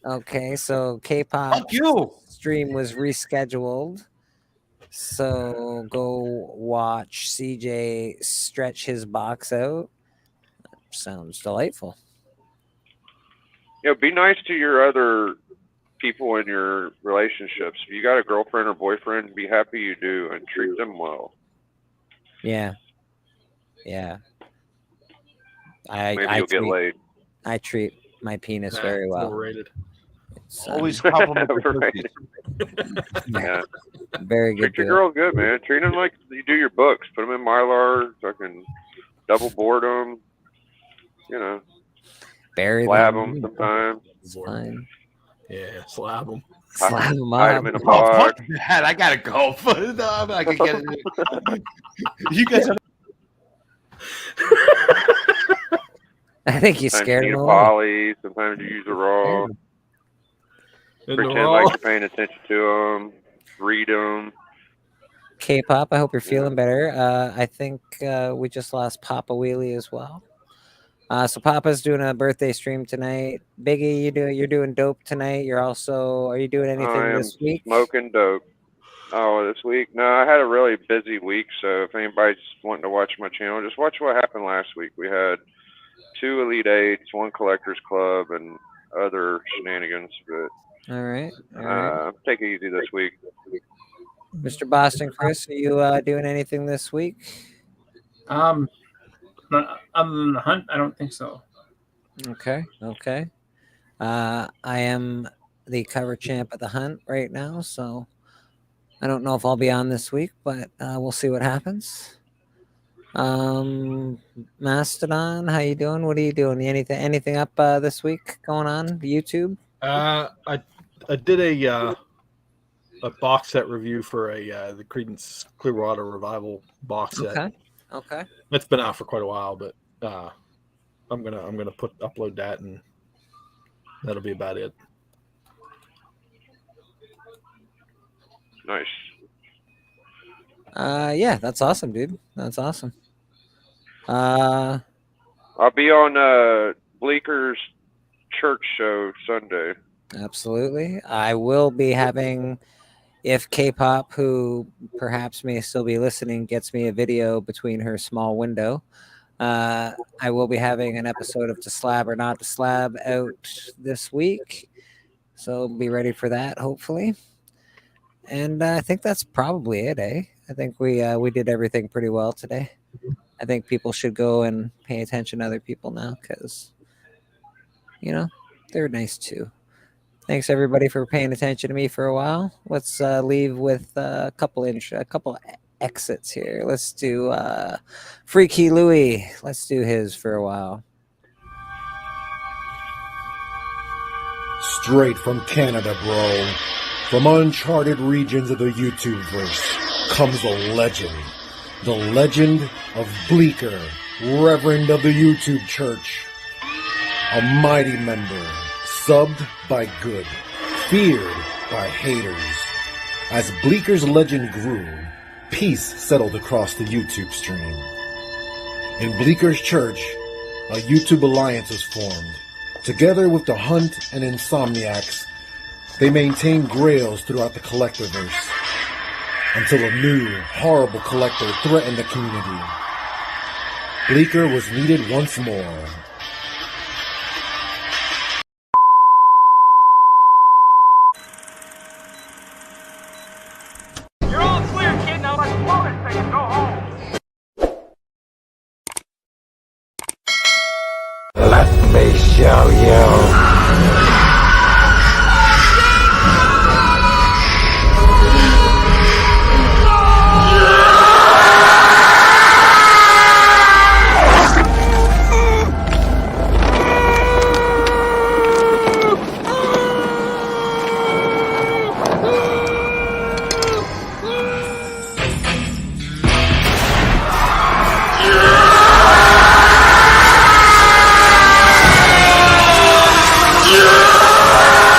Okay, so K-pop stream was rescheduled. So go watch CJ stretch his box out. Sounds delightful. Yeah, be nice to your other people in your relationships. If you got a girlfriend or boyfriend, be happy you do and treat them well. Yeah. Maybe you'll get laid. I treat my penis very well. Overrated. Always compliment Overrated. Yeah. Very good. Treat your girl good, man. Treat them like you do your books. Put them in Mylar. Fucking double board them. You know. Bury slab them sometimes. It's fine. Yeah, slab them. Slab them Hide up. them in a box. I gotta go. I can get it. You guys are. I think you Sometimes scared you him need a away. poly. Sometimes you use a raw. Pretend like you're paying attention to them. Read them. K-pop, I hope you're feeling better. I think we just lost Papa Wheelie as well. So Papa's doing a birthday stream tonight. Biggie, you're doing dope tonight. Are you doing anything this week? Smoking dope. Oh, this week? No, I had a really busy week. So if anybody's wanting to watch my channel, just watch what happened last week. We had 2 Elite Eights, 1 Collectors Club, and other shenanigans. But All right. take it easy this week. Mr. Boston Chris, are you doing anything this week? Other than the hunt, I don't think so. Okay. I am the cover champ at the hunt right now, so I don't know if I'll be on this week, but we'll see what happens. Mastodon, how you doing? What are you doing? Anything up this week going on YouTube? I did a box set review for the Creedence Clearwater Revival box set. Okay. It's been out for quite a while, but I'm gonna upload that, and that'll be about it. Nice. Yeah, that's awesome, dude. That's awesome. I'll be on Bleeker's church show Sunday. Absolutely. I will be having, if K-pop, who perhaps may still be listening, gets me a video between her small window, I will be having an episode of To Slab or Not To Slab out this week. So be ready for that, hopefully. And I think that's probably it, eh? I think we did everything pretty well today. I think people should go and pay attention to other people now because, you know, they're nice too. Thanks everybody for paying attention to me for a while. Let's leave with a couple exits here. Let's do Freaky Louie. Let's do his for a while. Straight from Canada, bro. From uncharted regions of the YouTube verse comes a legend. The legend of Bleeker, reverend of the YouTube church. A mighty member, subbed by good, feared by haters. As Bleeker's legend grew, peace settled across the YouTube stream. In Bleeker's church, a YouTube alliance was formed. Together with the Hunt and Insomniacs, they maintained grails throughout the Collectorverse until a new, horrible collector threatened the community. Bleeker was needed once more. You're all clear, kid. Now let's blow this thing and go home. Let me show you. Yeah!